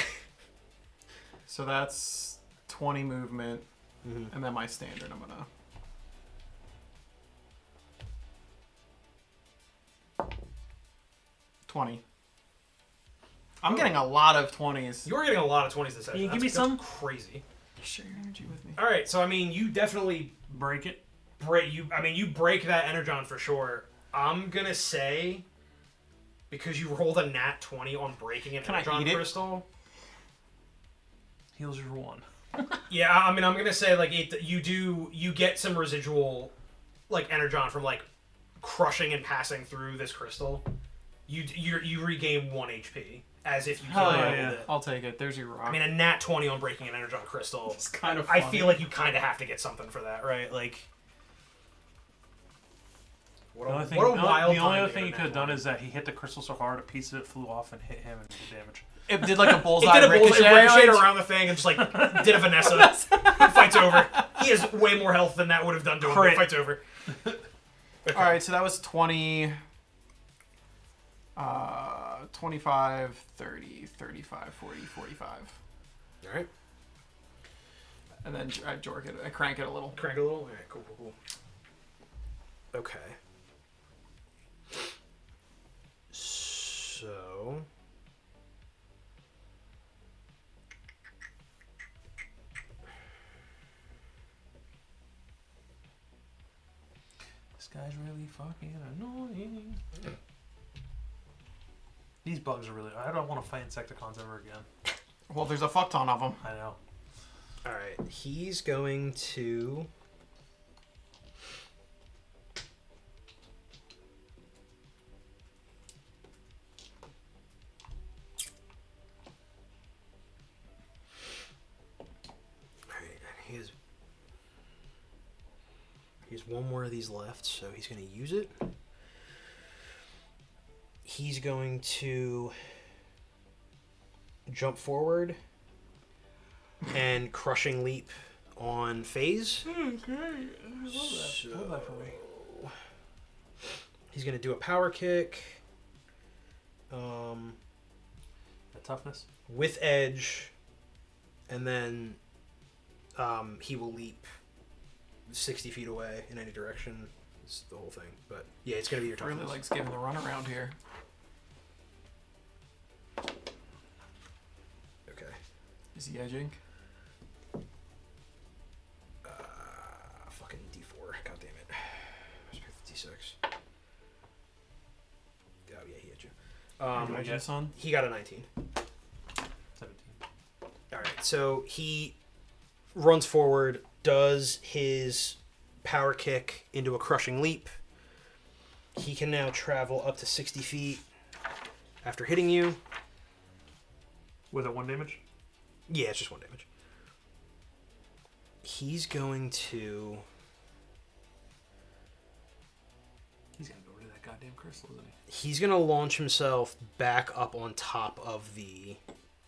So that's 20 movement, Mm-hmm. and then my standard. I'm gonna. $20. I'm getting a lot of 20s. You're getting a lot of 20s this session. Can you give me That's some? crazy. Share your energy with me. Alright, so I mean, you definitely Break it. you break that Energon for sure. I'm gonna say, because you rolled a nat 20 on breaking an Can I Energon eat it? crystal. Heals your 1. Yeah, I mean, I'm gonna say like you get some residual like Energon from like crushing and passing through this crystal. You regain 1 HP as if you Hell killed yeah, it. I'll take it. There's your rock. I mean, a nat 20 on breaking an Energon crystal. it's kind of. I Funny. feel like you kind of have to get something for that, right? Like, The only thing, what a wild the only time other to thing get he a could have nat done 20. is that he hit the crystal so hard a piece of it flew off and hit him and did damage. It did like a It bullseye did a bullseye ricochet. ricochet like- around the thing and just like did a Vanessa. Fights over. He has way more health than that would have done to him. But Crit. fights over. Okay. All right, so that was 20, 25, 30, 35, 40, 45. All right. And then I jork it. I crank it a little. Crank a little. All right. Cool. Okay. So. This guy's really fucking annoying. These bugs are really. I don't want to fight Insecticons ever again. Well, there's a fuck ton of them. I know. All right. He's going to. He has one more of these left, so he's going to use it. He's going to jump forward and crushing leap on Phaze. Okay. I love that. Love that for me. He's going to do a power kick. The toughness. With edge, and then he will leap 60 feet away in any direction. It's the whole thing. But yeah, it's going to be your toughness. Really likes giving the run around here. Okay. Is he edging? Fucking D4. God damn it. Let's pick the D6. Oh, yeah, he hit you. Edging, son? He got a 19. 17. Alright, so he runs forward, does his power kick into a crushing leap. He can now travel up to 60 feet after hitting you. With a 1 damage? Yeah, it's just 1 damage. He's going to... He's gonna go rid of that goddamn crystal, isn't he? He's going to launch himself back up on top of the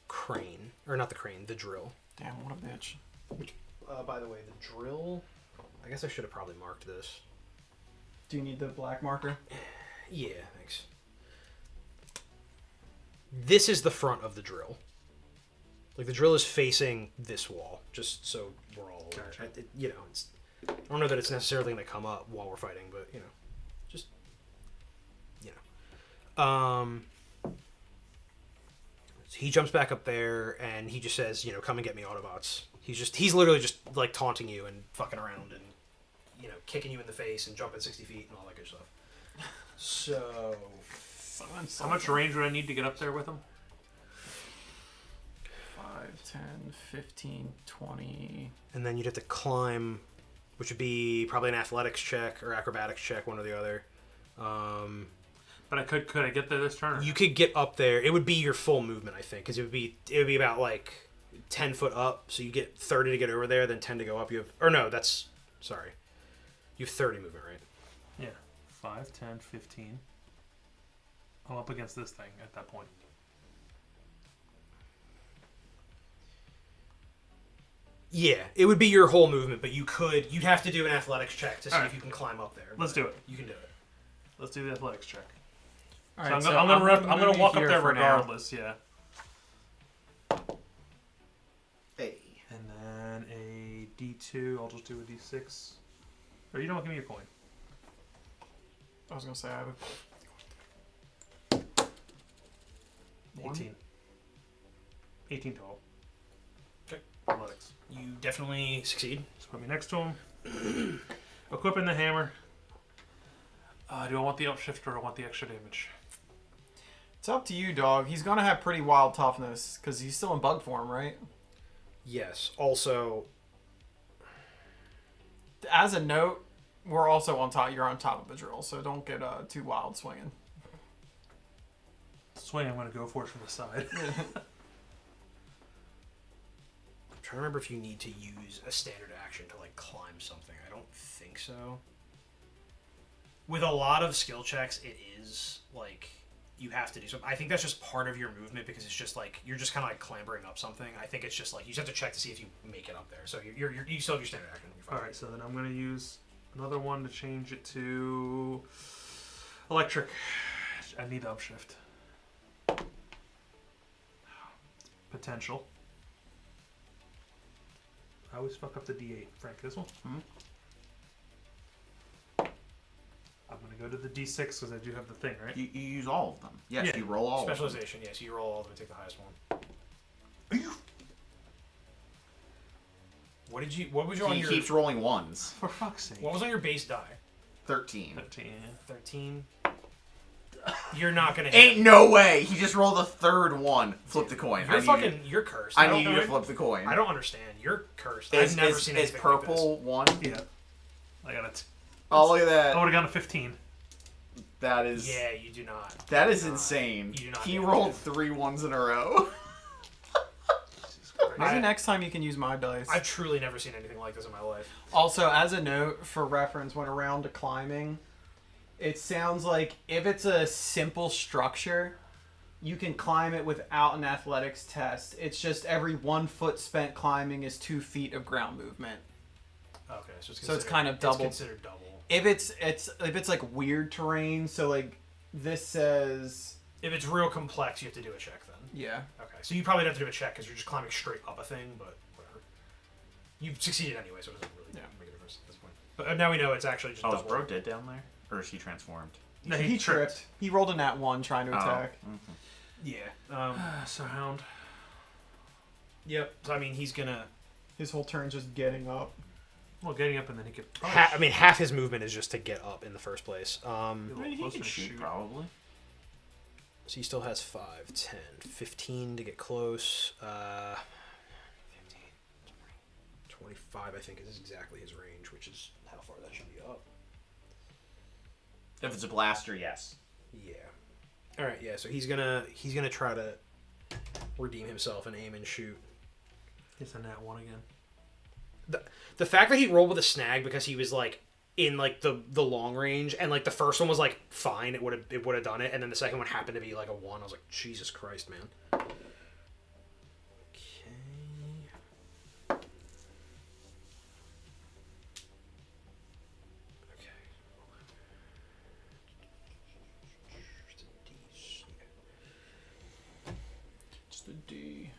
crane. Or not the crane, the drill. Damn, what a bitch. By the way, the drill... I guess I should have probably marked this. Do you need the black marker? Yeah, thanks. This is the front of the drill. Like the drill is facing this wall, just so we're all aware. Gotcha. It's. I don't know that it's necessarily going to come up while we're fighting, but just he jumps back up there and he just says, come and get me, Autobots. He's literally just like taunting you and fucking around and kicking you in the face and jumping 60 feet and all that good stuff. So, How much range would I need to get up there with him? 5, 10, 15, 20. and then you'd have to climb, which would be probably an athletics check or acrobatics check, one or the other. But I could I get there this turn? Or You could get up there. It would be your full movement, I think, because it would be about like 10 foot up. So you get 30 to get over there, then 10 to go up. You have you have 30 movement, right? Yeah. 5, 10, 15. I'm up against this thing at that point. Yeah, it would be your whole movement, but you'd have to do an athletics check to see if you can climb up there. Let's do it. You can do it. Let's do the athletics check. All So right, I'm gonna move you walk up here there for now. regardless. Yeah. Hey. And then a D2. I'll just do a D6. Or you don't give me your coin. I was gonna say I would. 18. 18 total. Okay. Athletics. You definitely succeed. Just put me next to him. Equipping the hammer. Do I want the upshift or do I want the extra damage? It's up to you, dog. He's gonna have pretty wild toughness because he's still in bug form, right? Yes. Also, As a note, we're also on top. You're on top of the drill, so don't get too wild swinging. Swing, I'm going to go for it from the side. I'm trying to remember if you need to use a standard action to like climb something. I don't think so. With a lot of skill checks, it is like you have to do something. I think that's just part of your movement because it's just like you're just kind of like clambering up something. I think it's just like you just have to check to see if you make it up there. So you still have your standard action. You're fine. Alright, so then I'm going to use another one to change it to electric. I need the upshift. Potential. I always fuck up the D8. Frank, this one? Mhm. I'm going to go to the D6 because I do have the thing, right? You use all of them. Yes, Yeah. you roll all of them. Specialization, yes. You roll all of them and take the highest one. What was on He your keeps rolling ones. For fuck's sake. What was on your base die? 13. 13. 13. You're not gonna hit. Ain't no way. He just rolled a third one. Flip the coin. You're cursed. I don't need you know- to flip the coin. I don't understand. You're cursed. Is, I've never is, seen is anything purple one? Yeah. I got it. Oh, look at that. I would have gone to 15. That like is this. Yeah, you do not. that You is do not. insane. You do not He damage rolled it. 3 ones in a row. Jesus Christ. Maybe next time you can use my dice. I've truly never seen anything like this in my life. Also, as a note for reference, when around to climbing, it sounds like if it's a simple structure, you can climb it without an athletics test. It's just every 1 foot spent climbing is 2 feet of ground movement. Okay, so So it's kind of double. It's considered double. If it's like weird terrain, so like this says If it's real complex, you have to do a check then. yeah. Okay, so you probably don't have to do a check because you're just climbing straight up a thing, but whatever. You've succeeded anyway, so it doesn't really make a difference at this point. But now we know it's actually just Oh, is double. Bro dead down there? Or is he transformed? No, He tripped. He rolled a nat 1 trying to attack. Yeah. So hound. Yep. So I mean, he's gonna. His whole turn's just getting up. Well, getting up and then he could. half his movement is just to get up in the first place. Be a I little mean, he closer can to shoot, shoot. probably. So he still has 5, 10, 15 to get close. 15, 20, 25, I think, is exactly his range, which is how far that should be up. If it's a blaster, yes. Yeah. All right. Yeah. So he's gonna try to redeem himself and aim and shoot. It's a nat 1 again. The fact that he rolled with a snag because he was like in like the long range and like the first one was like fine, it would have done it, and then the second one happened to be like a 1. I was like, Jesus Christ, man. Okay. Just a D.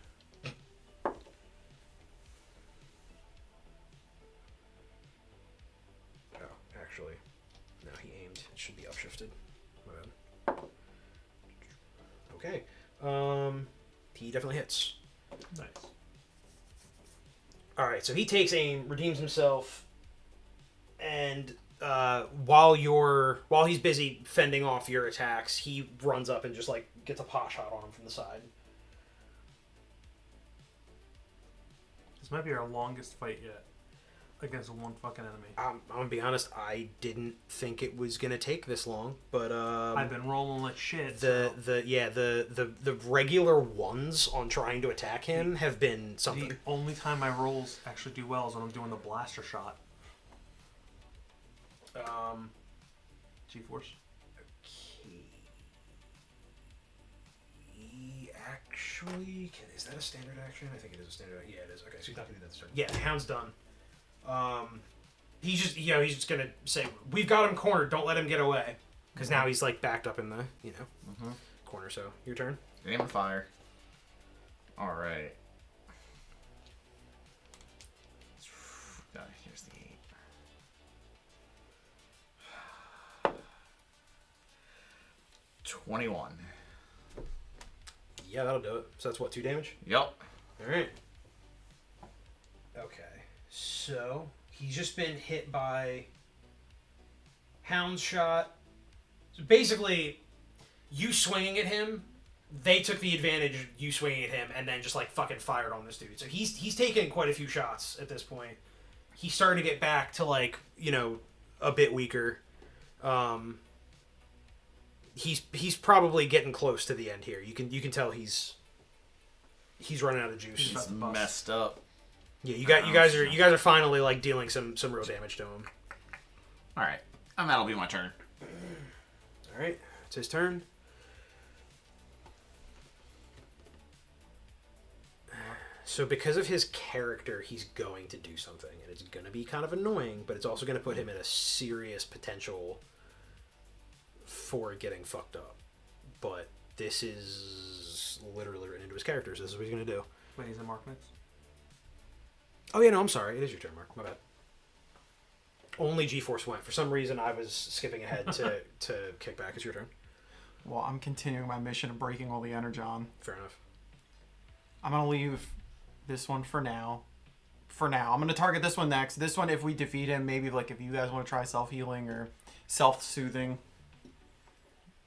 actually. No, he aimed. It should be upshifted. My bad. Okay. He definitely hits. Nice. All right, so he takes aim, redeems himself, and while he's busy fending off your attacks, he runs up and just like gets a pot shot on him from the side. This might be our longest fight yet against one fucking enemy. I'm gonna be honest, I didn't think it was gonna take this long, but I've been rolling like shit. the regular ones on trying to attack him have been something. The only time my rolls actually do well is when I'm doing the blaster shot. G-force. Actually, is that a standard action? I think it is a standard. Yeah, it is. Okay, so he's not gonna do that. Yeah, Hound's done. He's just gonna say, "We've got him cornered. Don't let him get away," because now he's like backed up in the corner. So your turn. Aim and fire. All right. Here's the 8. 21. Yeah, that'll do it. So that's what, 2 damage? Yep. All right. Okay. So he's just been hit by Hound's shot. So basically, you swinging at him, they took the advantage of you swinging at him, and then just like fucking fired on this dude. So he's taken quite a few shots at this point. He's starting to get back to like a bit weaker. He's probably getting close to the end here. You can tell he's running out of juice. He's about to bust. Messed up. Yeah, you guys are finally like dealing some real damage to him. All right. And that'll be my turn. All right, it's his turn. So because of his character, he's going to do something, and it's going to be kind of annoying, but it's also going to put him in a serious potential for getting fucked up. But this is literally written into his character, so this is what he's going to do. Wait, he's in Mark mix? Oh, yeah, no, I'm sorry. It is your turn, Mark. My bad. Only G-Force went. For some reason, I was skipping ahead to kick back. It's your turn. Well, I'm continuing my mission of breaking all the energon. Fair enough. I'm going to leave this one for now. I'm going to target this one next. This one, if we defeat him, maybe like if you guys want to try self-healing or self-soothing.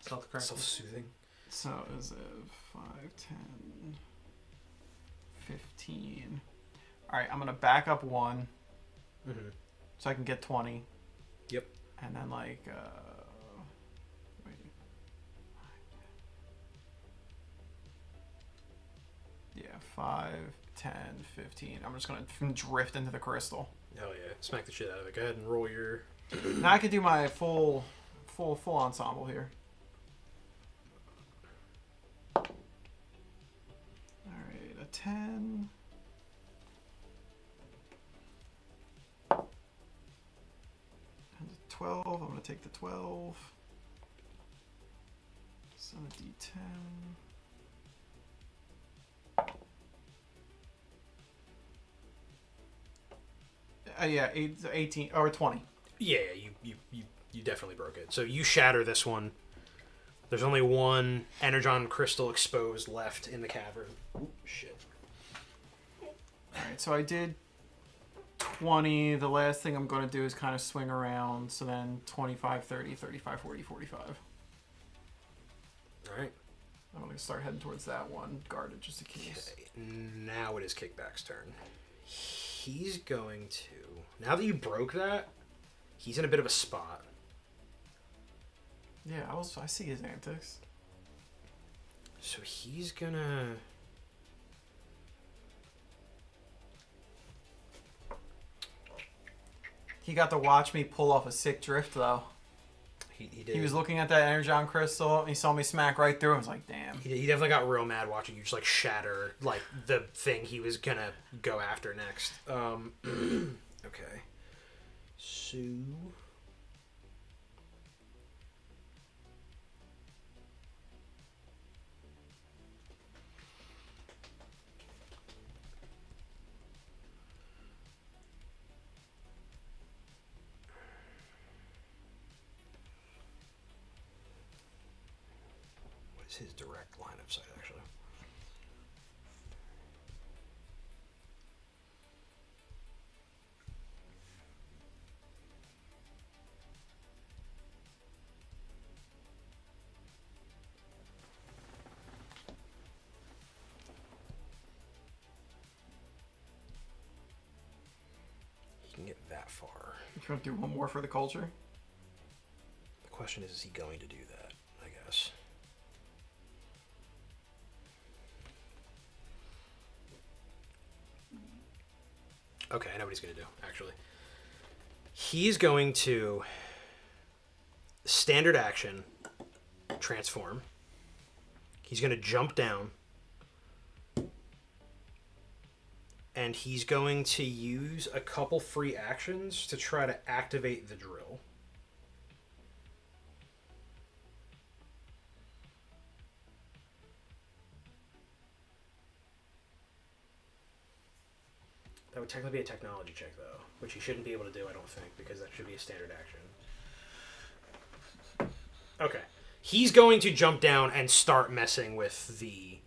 Self-correct. Self-soothing. So is it 5, 10, 15. All right, I'm going to back up 1 so I can get 20. Yep. And then like, wait. Yeah, 5, 10, 15. I'm just going to drift into the crystal. Hell yeah. Smack the shit out of it. Go ahead and roll your... Now I can do my full ensemble here. All right, a 10. And a 12. I'm going to take the 12. So a D10. Yeah, 18 or 20. Yeah, you definitely broke it. So you shatter this one. There's only one energon crystal exposed left in the cavern. Ooh, shit. Alright, so I did 20. The last thing I'm going to do is kind of swing around. So then 25, 30, 35, 40, 45. Alright. I'm going to start heading towards that one, guarded just in case. Okay. Now it is Kickback's turn. He's going to... Now that you broke that, he's in a bit of a spot. Yeah, I see his antics. So he's gonna... He got to watch me pull off a sick drift, though. He did. He was looking at that energon crystal, and he saw me smack right through, and was like, damn. He definitely got real mad watching you just, like, shatter, like, the thing he was gonna go after next. Okay. So... It's his direct line of sight, actually. He can get that far. You want to do one more for the culture? The question is he going to do that, I guess? Okay, I know what he's going to do, actually. He's going to standard action, transform. He's going to jump down. And he's going to use a couple free actions to try to activate the drill. That would technically be a technology check, though, which he shouldn't be able to do, I don't think, because that should be a standard action. Okay. He's going to jump down and start messing with the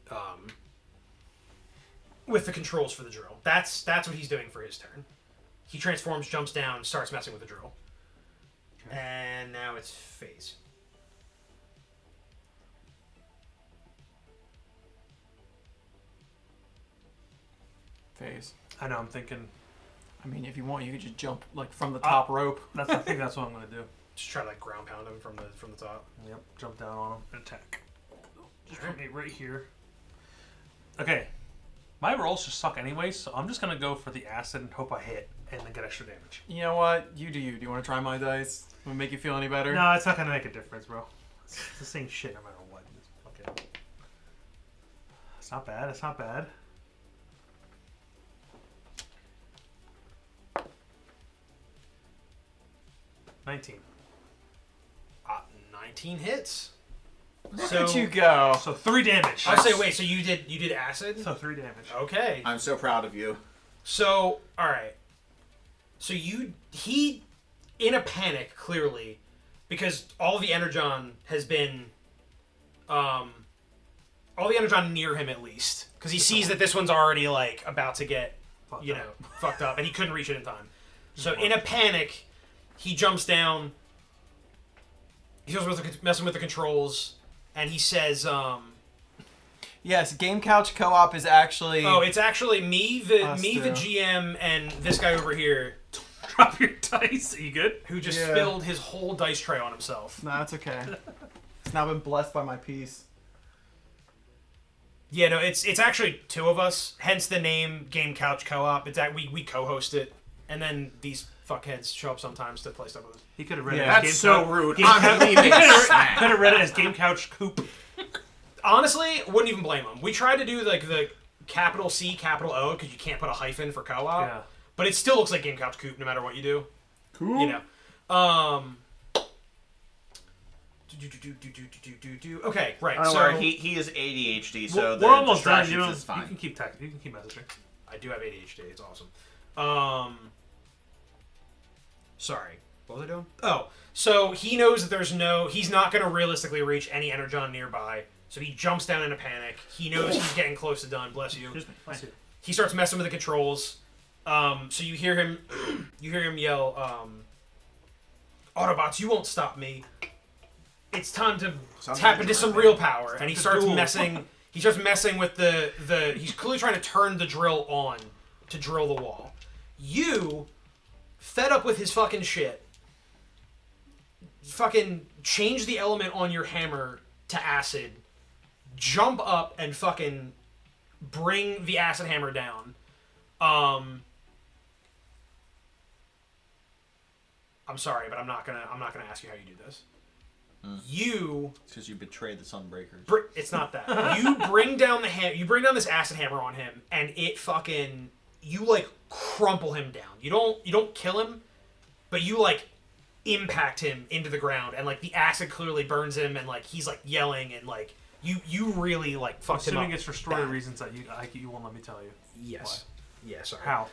controls for the drill. That's what he's doing for his turn. He transforms, jumps down, starts messing with the drill. Okay. And now it's Phaze. Phase. I know. I'm thinking. I mean, if you want, you could just jump like from the top rope. I think that's what I'm gonna do. Just try to like ground pound him from the top. Yep. Jump down on him and attack. Just put me right here. Okay. My rolls just suck anyway, so I'm just gonna go for the acid and hope I hit and then get extra damage. You know what? You do you. Do you want to try my dice? Will it make you feel any better? No, it's not gonna make a difference, bro. It's the same shit no matter what. It's not bad. It's not bad. $19. 19 hits. Look at you go. So 3 damage. I say, wait. So you did acid? So 3 damage. Okay. I'm so proud of you. So all right. So he in a panic clearly because all the energon has been all the energon near him at least because he sees that this one's already like about to get fucked up and he couldn't reach it in time. So in a panic. He jumps down. He starts messing with the controls, and he says, Yes, Game Couch Co-op is actually... Oh, it's actually me, the GM, and this guy over here. Drop your dice. Are you good? Who just spilled his whole dice tray on himself. No, it's okay. It's now been blessed by my piece. Yeah, no, it's actually 2 of us, hence the name Game Couch Co-op. It's that we co-host it, and then these fuckheads show up sometimes to play stuff with us. He could have read it as That's Game so Couch. rude. Game I'm leaving. Could have read it as GameCouchCoop. Honestly, wouldn't even blame him. We tried to do like the capital C, capital O, because you can't put a hyphen for co-op. Yeah. But it still looks like GameCouchCoop no matter what you do. Cool. You know. Okay, right. Don't So worry, he is ADHD, so we're almost done. distractions is You fine. can keep texting. You can keep messaging. I do have ADHD. It's awesome. Sorry. What was I doing? Oh, so he knows that he's not going to realistically reach any energon nearby. So he jumps down in a panic. He knows he's getting close to done. Bless you. Excuse me. Bless you. He starts messing with the controls. So you hear him yell, Autobots, you won't stop me. It's time to tap into some real power. And he starts messing with the he's clearly trying to turn the drill on to drill the wall. You, fed up with his fucking shit, fucking change the element on your hammer to acid, jump up and fucking bring the acid hammer down. I'm sorry, but I'm not gonna ask you how you do this. You It's because you betrayed the Sunbreakers. it's not that. You bring down this acid hammer on him, and it fucking you like crumple him down. You don't kill him, but you like impact him into the ground, and like the acid clearly burns him, and like he's like yelling, and like you really like fucked him up. Assuming it's for story reasons that you won't let me tell you. Yes. Yeah. Sorry. How?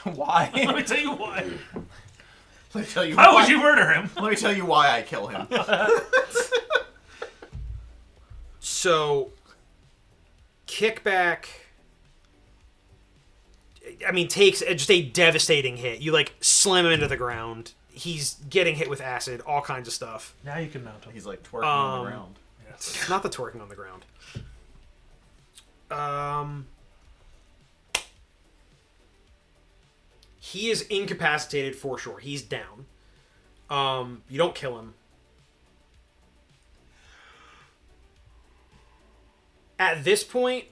Why? Let me tell you why. Let me tell you How why. would you murder him? Let me tell you why I kill him. So, kickback. I mean, takes just a devastating hit. You like slam him into the ground. He's getting hit with acid, all kinds of stuff. Now you can mount him. He's like twerking on the ground. It's not the twerking on the ground. He is incapacitated for sure. He's down. You don't kill him. At this point,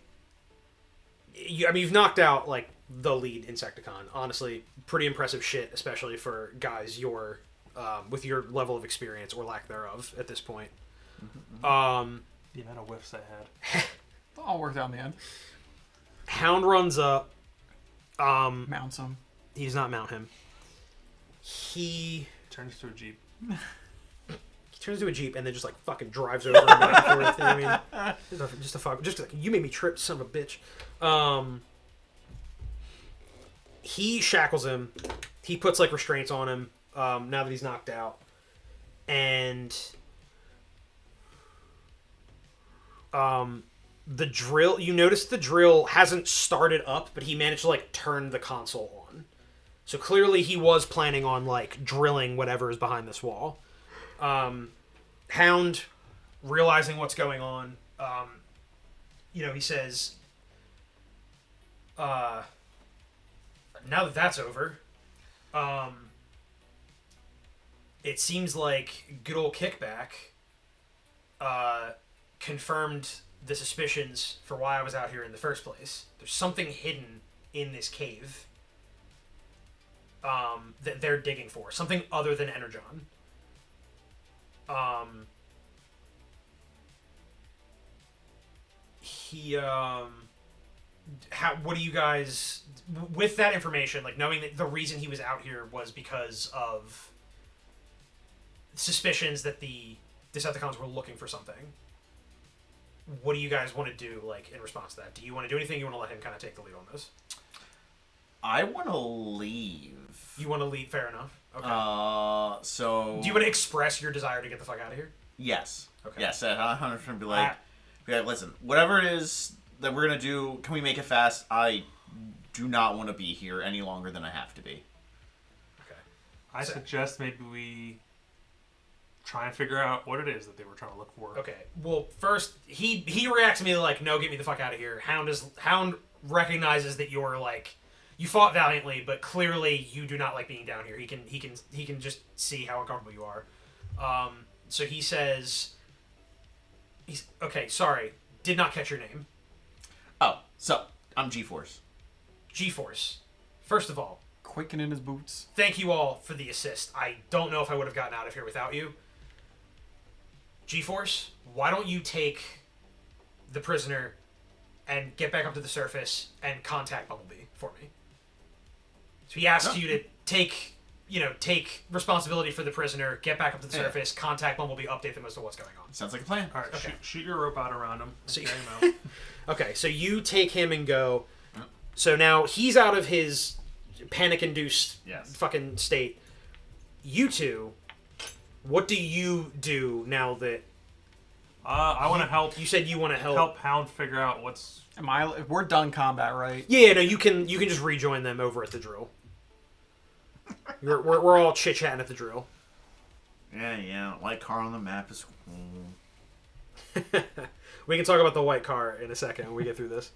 you've knocked out like the lead Insecticon. Honestly, pretty impressive shit, especially for guys your with your level of experience or lack thereof at this point. The amount of whiffs I had. It all worked out in the end. Hound runs up. Mounts him. He does not mount him. He Turns to a jeep. turns into a jeep and then just like fucking drives over him back and forth. I mean, just like, you made me trip, son of a bitch. He shackles him. He puts like restraints on him. Now that he's knocked out, and the drill. You notice the drill hasn't started up, but he managed to like turn the console on. So clearly he was planning on like drilling whatever is behind this wall. Hound, realizing what's going on, he says, now that that's over, it seems like good old Kickback confirmed the suspicions for why I was out here in the first place. There's something hidden in this cave that they're digging for. Something other than Energon. What do you guys, with that information, like knowing that the reason he was out here was because of suspicions that the Decepticons were looking for something, what do you guys want to do, like, in response to that? Do you want to do anything? You want to let him kind of take the lead on this? I want to leave. You want to leave? Fair enough. Okay. So... Do you want to express your desire to get the fuck out of here? Yes. Okay. Yes, 100% be like, listen, whatever it is that we're going to do, can we make it fast? I do not want to be here any longer than I have to be. Okay. I suggest maybe we try and figure out what it is that they were trying to look for. Okay. Well, first, he reacts to me like, no, get me the fuck out of here. Hound recognizes that you're like... You fought valiantly, but clearly you do not like being down here. He can just see how uncomfortable you are. So he says, okay, sorry, did not catch your name. Oh, so I'm G-Force. G-Force. First of all, Quaking in his boots. thank you all for the assist. I don't know if I would have gotten out of here without you. G-Force, why don't you take the prisoner and get back up to the surface and contact Bumblebee for me? So he asks you to take responsibility for the prisoner, get back up to the surface, contact Bumblebee, update them as to what's going on. Sounds like a plan. All right, Okay. shoot your rope out around him. So And carry him out. Okay, so you take him and go. So now he's out of his panic-induced fucking state. You two, what do you do now that... I want to help. You said you want to Help Hound figure out what's... We're done combat, right? Yeah, no, you can just rejoin them over at the drill. We're all chit-chatting at the drill. Yeah. White car on the map is cool. We can talk about the white car in a second when we get through this.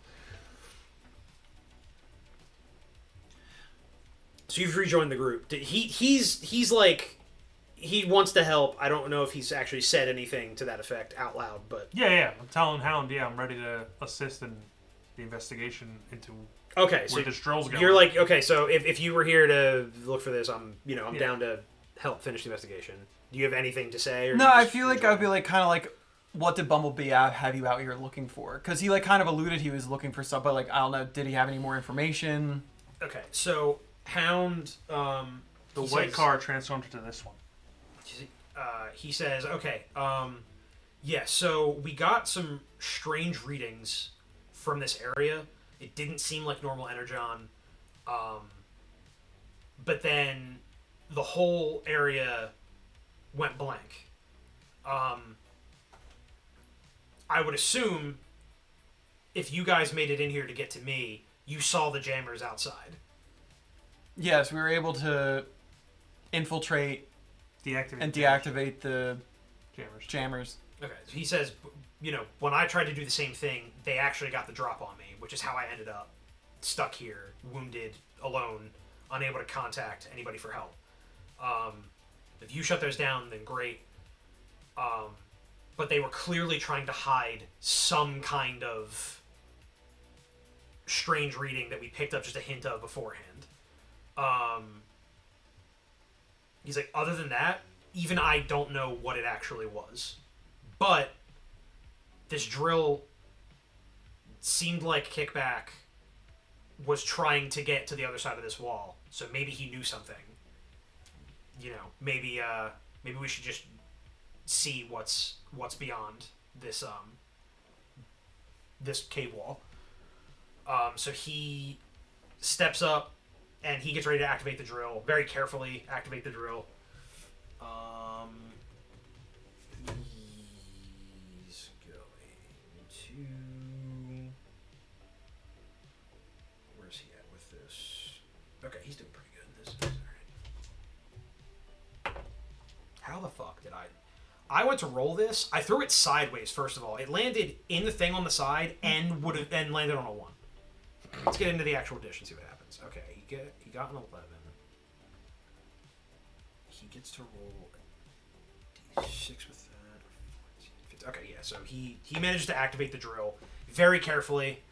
So you've rejoined the group. He's like... He wants to help. I don't know if he's actually said anything to that effect out loud, but... Yeah. I'm telling Hound, I'm ready to assist in the investigation into Okay, so where this drill's going. you're like, okay, so if you were here to look for this, I'm down to help finish the investigation. Do you have anything to say? Or No, you I just feel like rejoin? I'd be like kind of like, what did Bumblebee have you out here looking for? Because he like kind of alluded he was looking for stuff, but like I don't know, did he have any more information? Okay, so Hound, the white car transformed into this one. he says, okay, yeah, so we got some strange readings from this area. It didn't seem like normal Energon, but then the whole area went blank. I would assume if you guys made it in here to get to me, you saw the jammers outside. Yes, we were able to infiltrate and deactivate the jammers. Okay, so he says, you know, when I tried to do the same thing, they actually got the drop on me, which is how I ended up stuck here, wounded, alone, unable to contact anybody for help. If you shut those down, then great. But they were clearly trying to hide some kind of strange reading that we picked up just a hint of beforehand. He's like, other than that, even I don't know what it actually was. But this drill seemed like Kickback was trying to get to the other side of this wall. So maybe he knew something. You know, maybe we should just see what's beyond this this cave wall. So he steps up and he gets ready to activate the drill. Very carefully activate the drill. He's going to... Where's he at with this? Okay, he's doing pretty good in this. Alright. How the fuck did I went to roll this. I threw it sideways, first of all. It landed in the thing on the side and landed on a 1. Let's get into the actual dish and see what happens. Okay, he got an 11. He gets to roll a d6 with that. Okay, yeah, so he manages to activate the drill very carefully,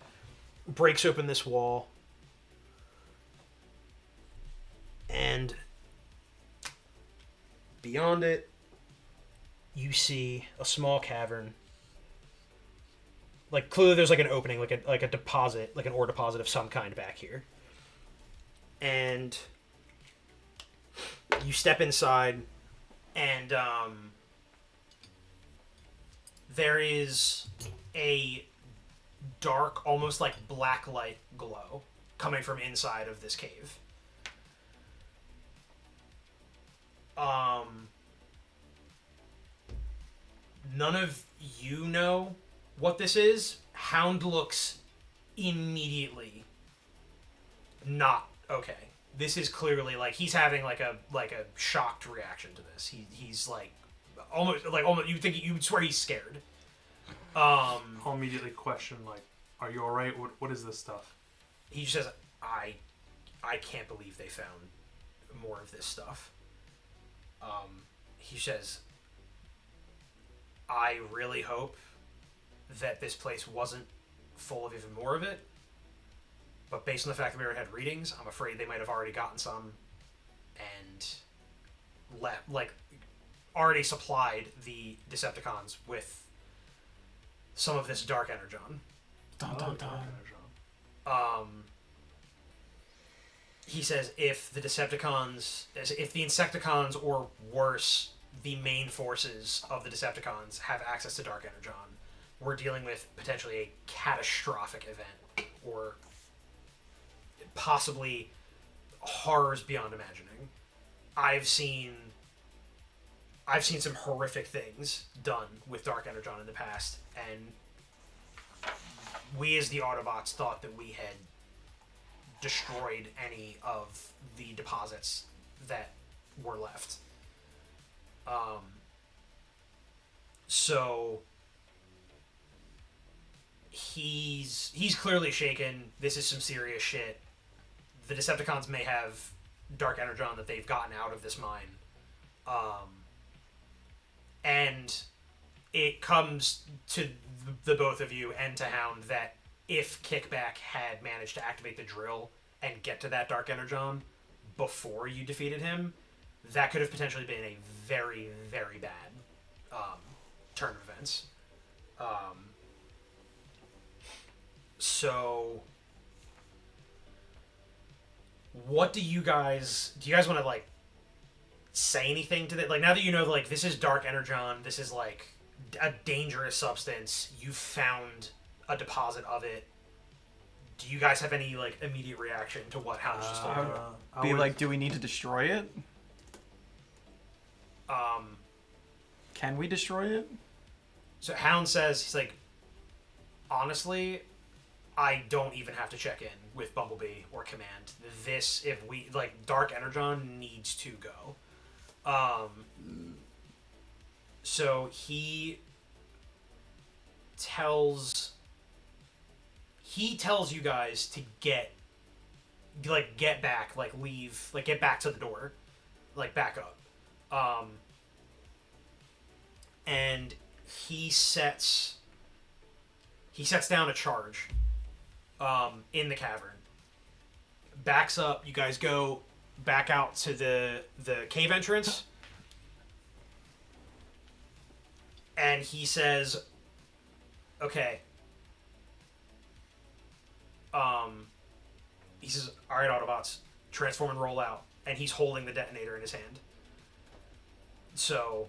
breaks open this wall, and beyond it, you see a small cavern. Like, clearly there's like an opening, like a deposit, like an ore deposit of some kind back here. And you step inside, and there is a dark, almost like black light glow coming from inside of this cave. None of you know what this is. Hound looks immediately not okay. This is clearly like he's having like a shocked reaction to this. He's like almost you'd swear he's scared. I'll immediately question, like, are you all right? What is this stuff? He just says, I can't believe they found more of this stuff. He says, I really hope that this place wasn't full of even more of it. But based on the fact that we already had readings, I'm afraid they might have already gotten some and already supplied the Decepticons with some of this dark energon. Dun, dun, dun. He says if the Insecticons, or worse, the main forces of the Decepticons have access to dark energon, we're dealing with potentially a catastrophic event, or possibly horrors beyond imagining. I've seen some horrific things done with dark energon in the past, and we as the Autobots thought that we had destroyed any of the deposits that were left. So he's clearly shaken. This is some serious shit. The Decepticons may have dark energon that they've gotten out of this mine. And it comes to the both of you and to Hound that if Kickback had managed to activate the drill and get to that dark energon before you defeated him, that could have potentially been a very, very bad turn of events. So what do you guys want to like say anything to that? Like, now that you know, like, this is dark energon, this is like a dangerous substance, you found a deposit of it, do you guys have any like immediate reaction to what Hound just told you? Do we need to destroy it? Can we destroy it? So Hound says, he's like, honestly, I don't even have to check in with Bumblebee or Command. This, if we like, Dark Energon needs to go. So he tells you guys to get back, like leave, like get back to the door, like back up. And he sets down a charge in the cavern. Backs up, you guys go back out to the cave entrance. And he says, okay. He says, all right, Autobots, transform and roll out. And he's holding the detonator in his hand. So,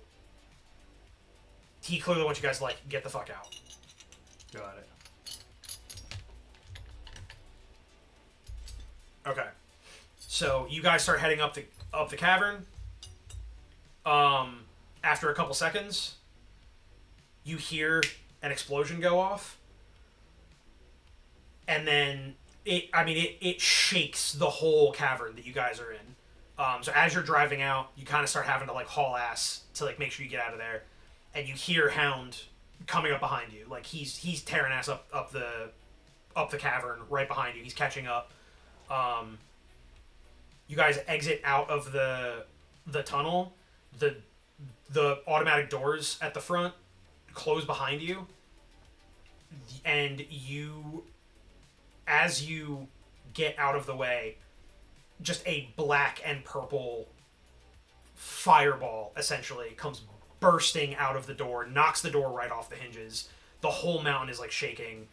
he clearly wants you guys to, like, get the fuck out. Got it. Okay. So, you guys start heading up the cavern. After a couple seconds, you hear an explosion go off. And then it shakes the whole cavern that you guys are in. So as you're driving out, you kind of start having to like haul ass to like make sure you get out of there, and you hear Hound coming up behind you. Like he's tearing ass up the cavern right behind you. He's catching up. You guys exit out of the tunnel. The automatic doors at the front close behind you, and as you get out of the way, just a black and purple fireball essentially comes bursting out of the door, knocks the door right off the hinges. The whole mountain is like shaking,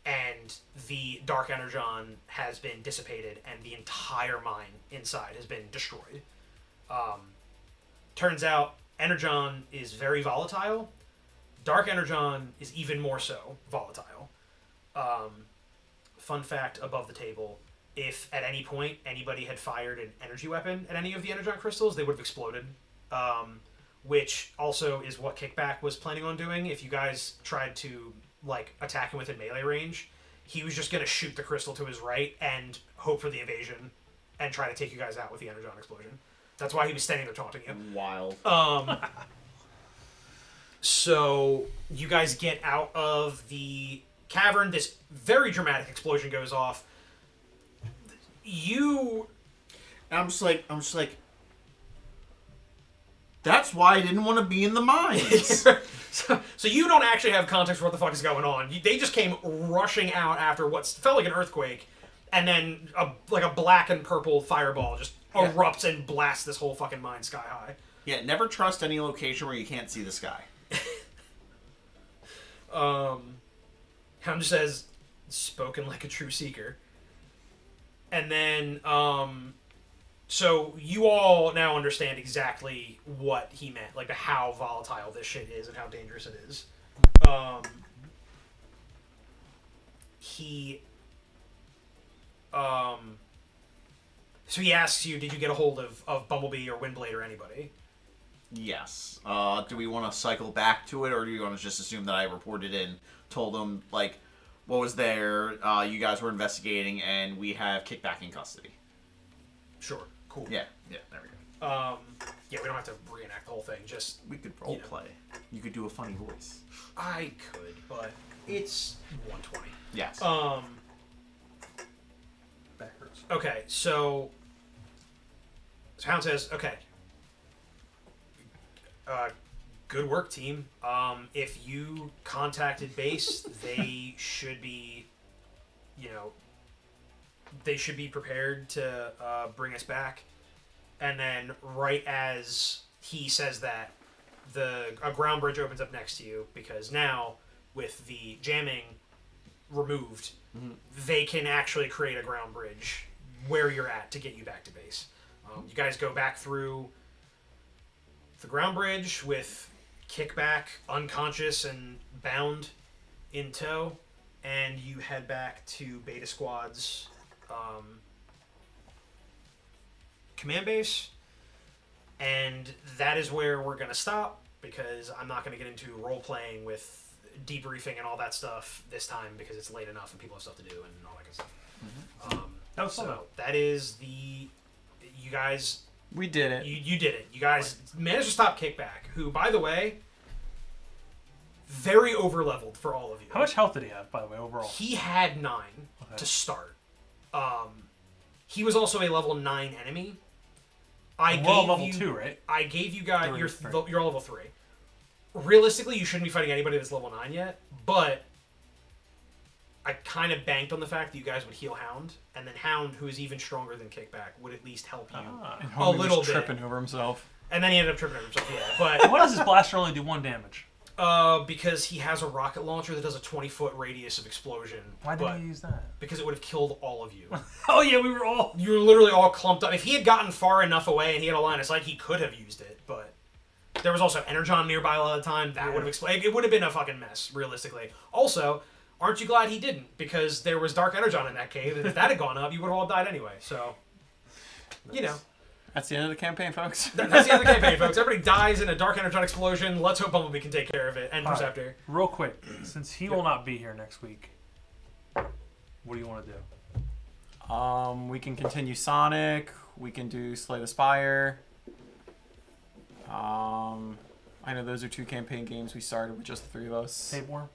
and the Dark Energon has been dissipated, and the entire mine inside has been destroyed. Turns out Energon is very volatile. Dark Energon is even more so volatile. Fun fact above the table, if at any point anybody had fired an energy weapon at any of the Energon crystals, they would have exploded. Which also is what Kickback was planning on doing. If you guys tried to like attack him within melee range, he was just going to shoot the crystal to his right and hope for the evasion and try to take you guys out with the Energon explosion. That's why he was standing there taunting you. Wild. So you guys get out of the cavern. This very dramatic explosion goes off. I'm just like, that's why I didn't want to be in the mines. So you don't actually have context for what the fuck is going on. They just came rushing out after what felt like an earthquake, and then a black and purple fireball just erupts and blasts this whole fucking mine sky high. Yeah, never trust any location where you can't see the sky. Hound just says, spoken like a true seeker. And then, so you all now understand exactly what he meant, like how volatile this shit is and how dangerous it is. So he asks you, did you get a hold of Bumblebee or Windblade or anybody? Yes. Do we want to cycle back to it, or do you want to just assume that I reported in, told them, like, what was there, you guys were investigating, and we have Kickback in custody? Sure. Cool. Yeah, there we go. Yeah, we don't have to reenact the whole thing, just... We could roleplay. You could do a funny voice. I could, but it's 120. Yes. Back hurts. Okay, so Hound says, okay. Good work, team. If you contacted base, they should be, they should be prepared to bring us back. And then right as he says that, a ground bridge opens up next to you, because now, with the jamming removed, they can actually create a ground bridge where you're at to get you back to base. You guys go back through the ground bridge with Kickback unconscious and bound in tow, and you head back to Beta Squad's command base, and that is where we're going to stop, because I'm not going to get into role-playing with debriefing and all that stuff this time because it's late enough and people have stuff to do and all that good stuff. That was fun. So that is the you guys. We did it. You did it. You guys managed to stop Kickback, who, by the way, very over-leveled for all of you. How much health did he have, by the way, overall? He had 9 to start. He was also a level 9 enemy. We're all level 2, right? I gave you guys... Three. You're all level 3. Realistically, you shouldn't be fighting anybody that's level 9 yet, but I kind of banked on the fact that you guys would heal Hound, and then Hound, who is even stronger than Kickback, would at least help you And a Homie little was bit. tripping over himself. And then he ended up tripping over himself, yeah. But Why does his blaster only do 1 damage? because he has a rocket launcher that does a 20-foot radius of explosion. Why did he use that? Because it would have killed all of you. Oh, yeah, we were all... You were literally all clumped up. If he had gotten far enough away and he had a line of sight, he could have used it, but there was also Energon nearby a lot of the time. That would have explained. It would have been a fucking mess, realistically. Also, aren't you glad he didn't? Because there was Dark Energon in that cave, and if that had gone up, you would have all died anyway. So, you know. That's the end of the campaign, folks. That's the end of the campaign, folks. Everybody dies in a Dark Energon explosion. Let's hope Bumblebee can take care of it. And Perceptor. Real quick, since he will not be here next week, what do you want to do? We can continue Sonic. We can do Slay the Spire. I know those are 2 campaign games we started with just the 3 of us. Tapeworm?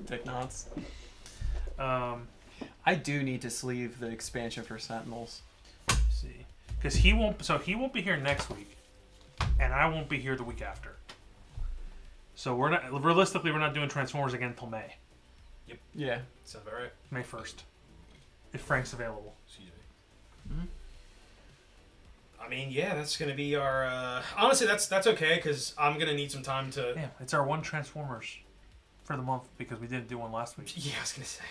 Dick Knots. Um, I do need to sleeve the expansion for Sentinels. see. Because he won't be here next week, and I won't be here the week after. So we're not doing Transformers again until May. Yeah. Sounds about right. May 1st. If Frank's available. Excuse me. I mean, yeah, that's gonna be our. Honestly, that's okay because I'm gonna need some time to. Yeah, it's our 1 Transformers for the month because we didn't do one last week. Yeah, I was gonna say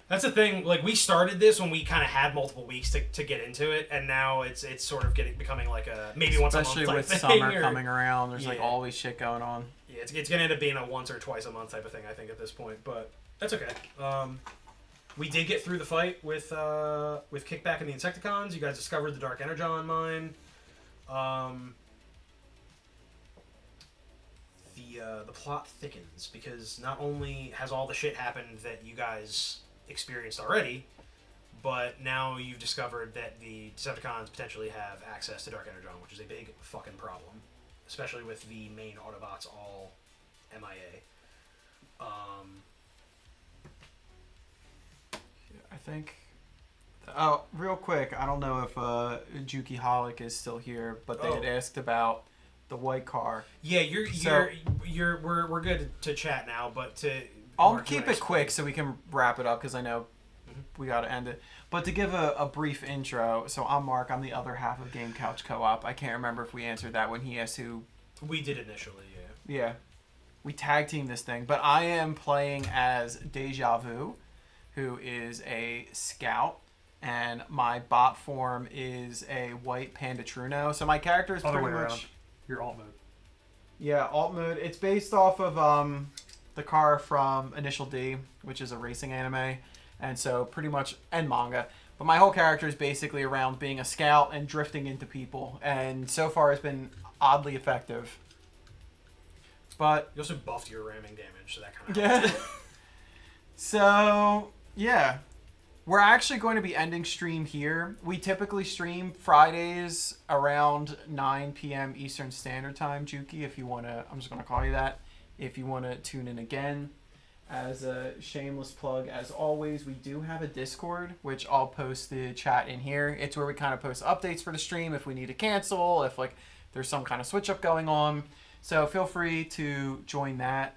that's the thing. Like we started this when we kind of had multiple weeks to get into it, and now it's sort of becoming like a maybe once a month Especially type with thing, summer or- coming around, there's like Yeah. always shit going on. Yeah, it's gonna end up being a once or twice a month type of thing, I think, at this point. But that's okay. We did get through the fight with Kickback and the Insecticons. You guys discovered the Dark Energon mine. The plot thickens because not only has all the shit happened that you guys experienced already, but now you've discovered that the Decepticons potentially have access to Dark Energon, which is a big fucking problem, especially with the main Autobots all MIA. I think. Oh, real quick, I don't know if Juki Holic is still here, but they had asked about the white car. Yeah, So- we're good to chat now, but I'll Mark, you keep wanna it quick so we can wrap it up because I know we got to end it. But to give a brief intro, so I'm Mark. I'm the other half of Game Couch Co-op. I can't remember if we answered that when he asked who. we did initially, yeah. Yeah, we tag team this thing, but I am playing as Déjà Vu, who is a scout, and my bot form is a white Panda Truno. So my character is Other pretty way much around. Your alt mode. yeah, alt mode. It's based off of the car from Initial D, which is a racing anime, and so pretty much and manga. But my whole character is basically around being a scout and drifting into people, and so far it's been oddly effective. But You also buffed your ramming damage, so that kind of yeah. So yeah, we're actually going to be ending stream here. We typically stream Fridays around 9 p.m. Eastern Standard Time, Juki, if you want to, I'm just going to call you that, if you want to tune in again. As a shameless plug, as always, we do have a Discord, which I'll post the chat in here. It's where we kind of post updates for the stream if we need to cancel, if like there's some kind of switch up going on. So feel free to join that.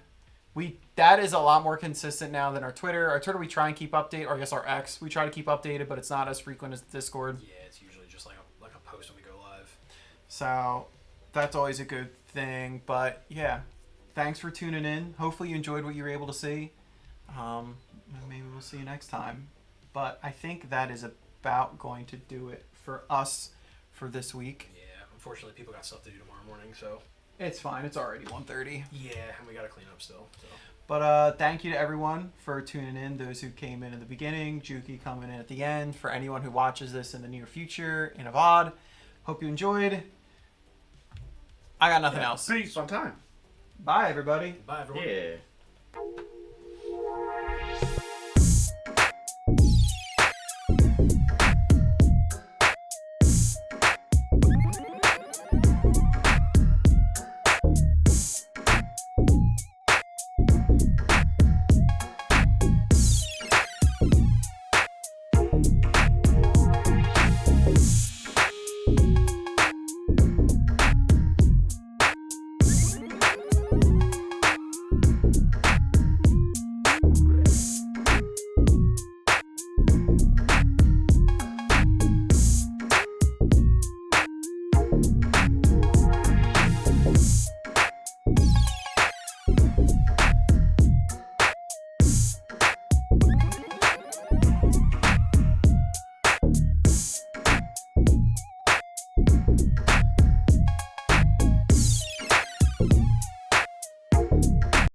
That is a lot more consistent now than our Twitter. Our Twitter we try and keep updated, or I guess our X we try to keep updated, but it's not as frequent as Discord. Yeah, it's usually just like a post when we go live. So that's always a good thing. But yeah, thanks for tuning in. Hopefully you enjoyed what you were able to see. Maybe we'll see you next time. But I think that is about going to do it for us for this week. Yeah, unfortunately, people got stuff to do tomorrow morning, so It's fine. It's already 1:30. yeah, and we gotta clean up still. So. But thank you to everyone for tuning in. Those who came in at the beginning, Juki coming in at the end. For anyone who watches this in the near future in a VOD, hope you enjoyed. I got nothing else. Fun time. Bye, everybody. Bye, everyone. Yeah.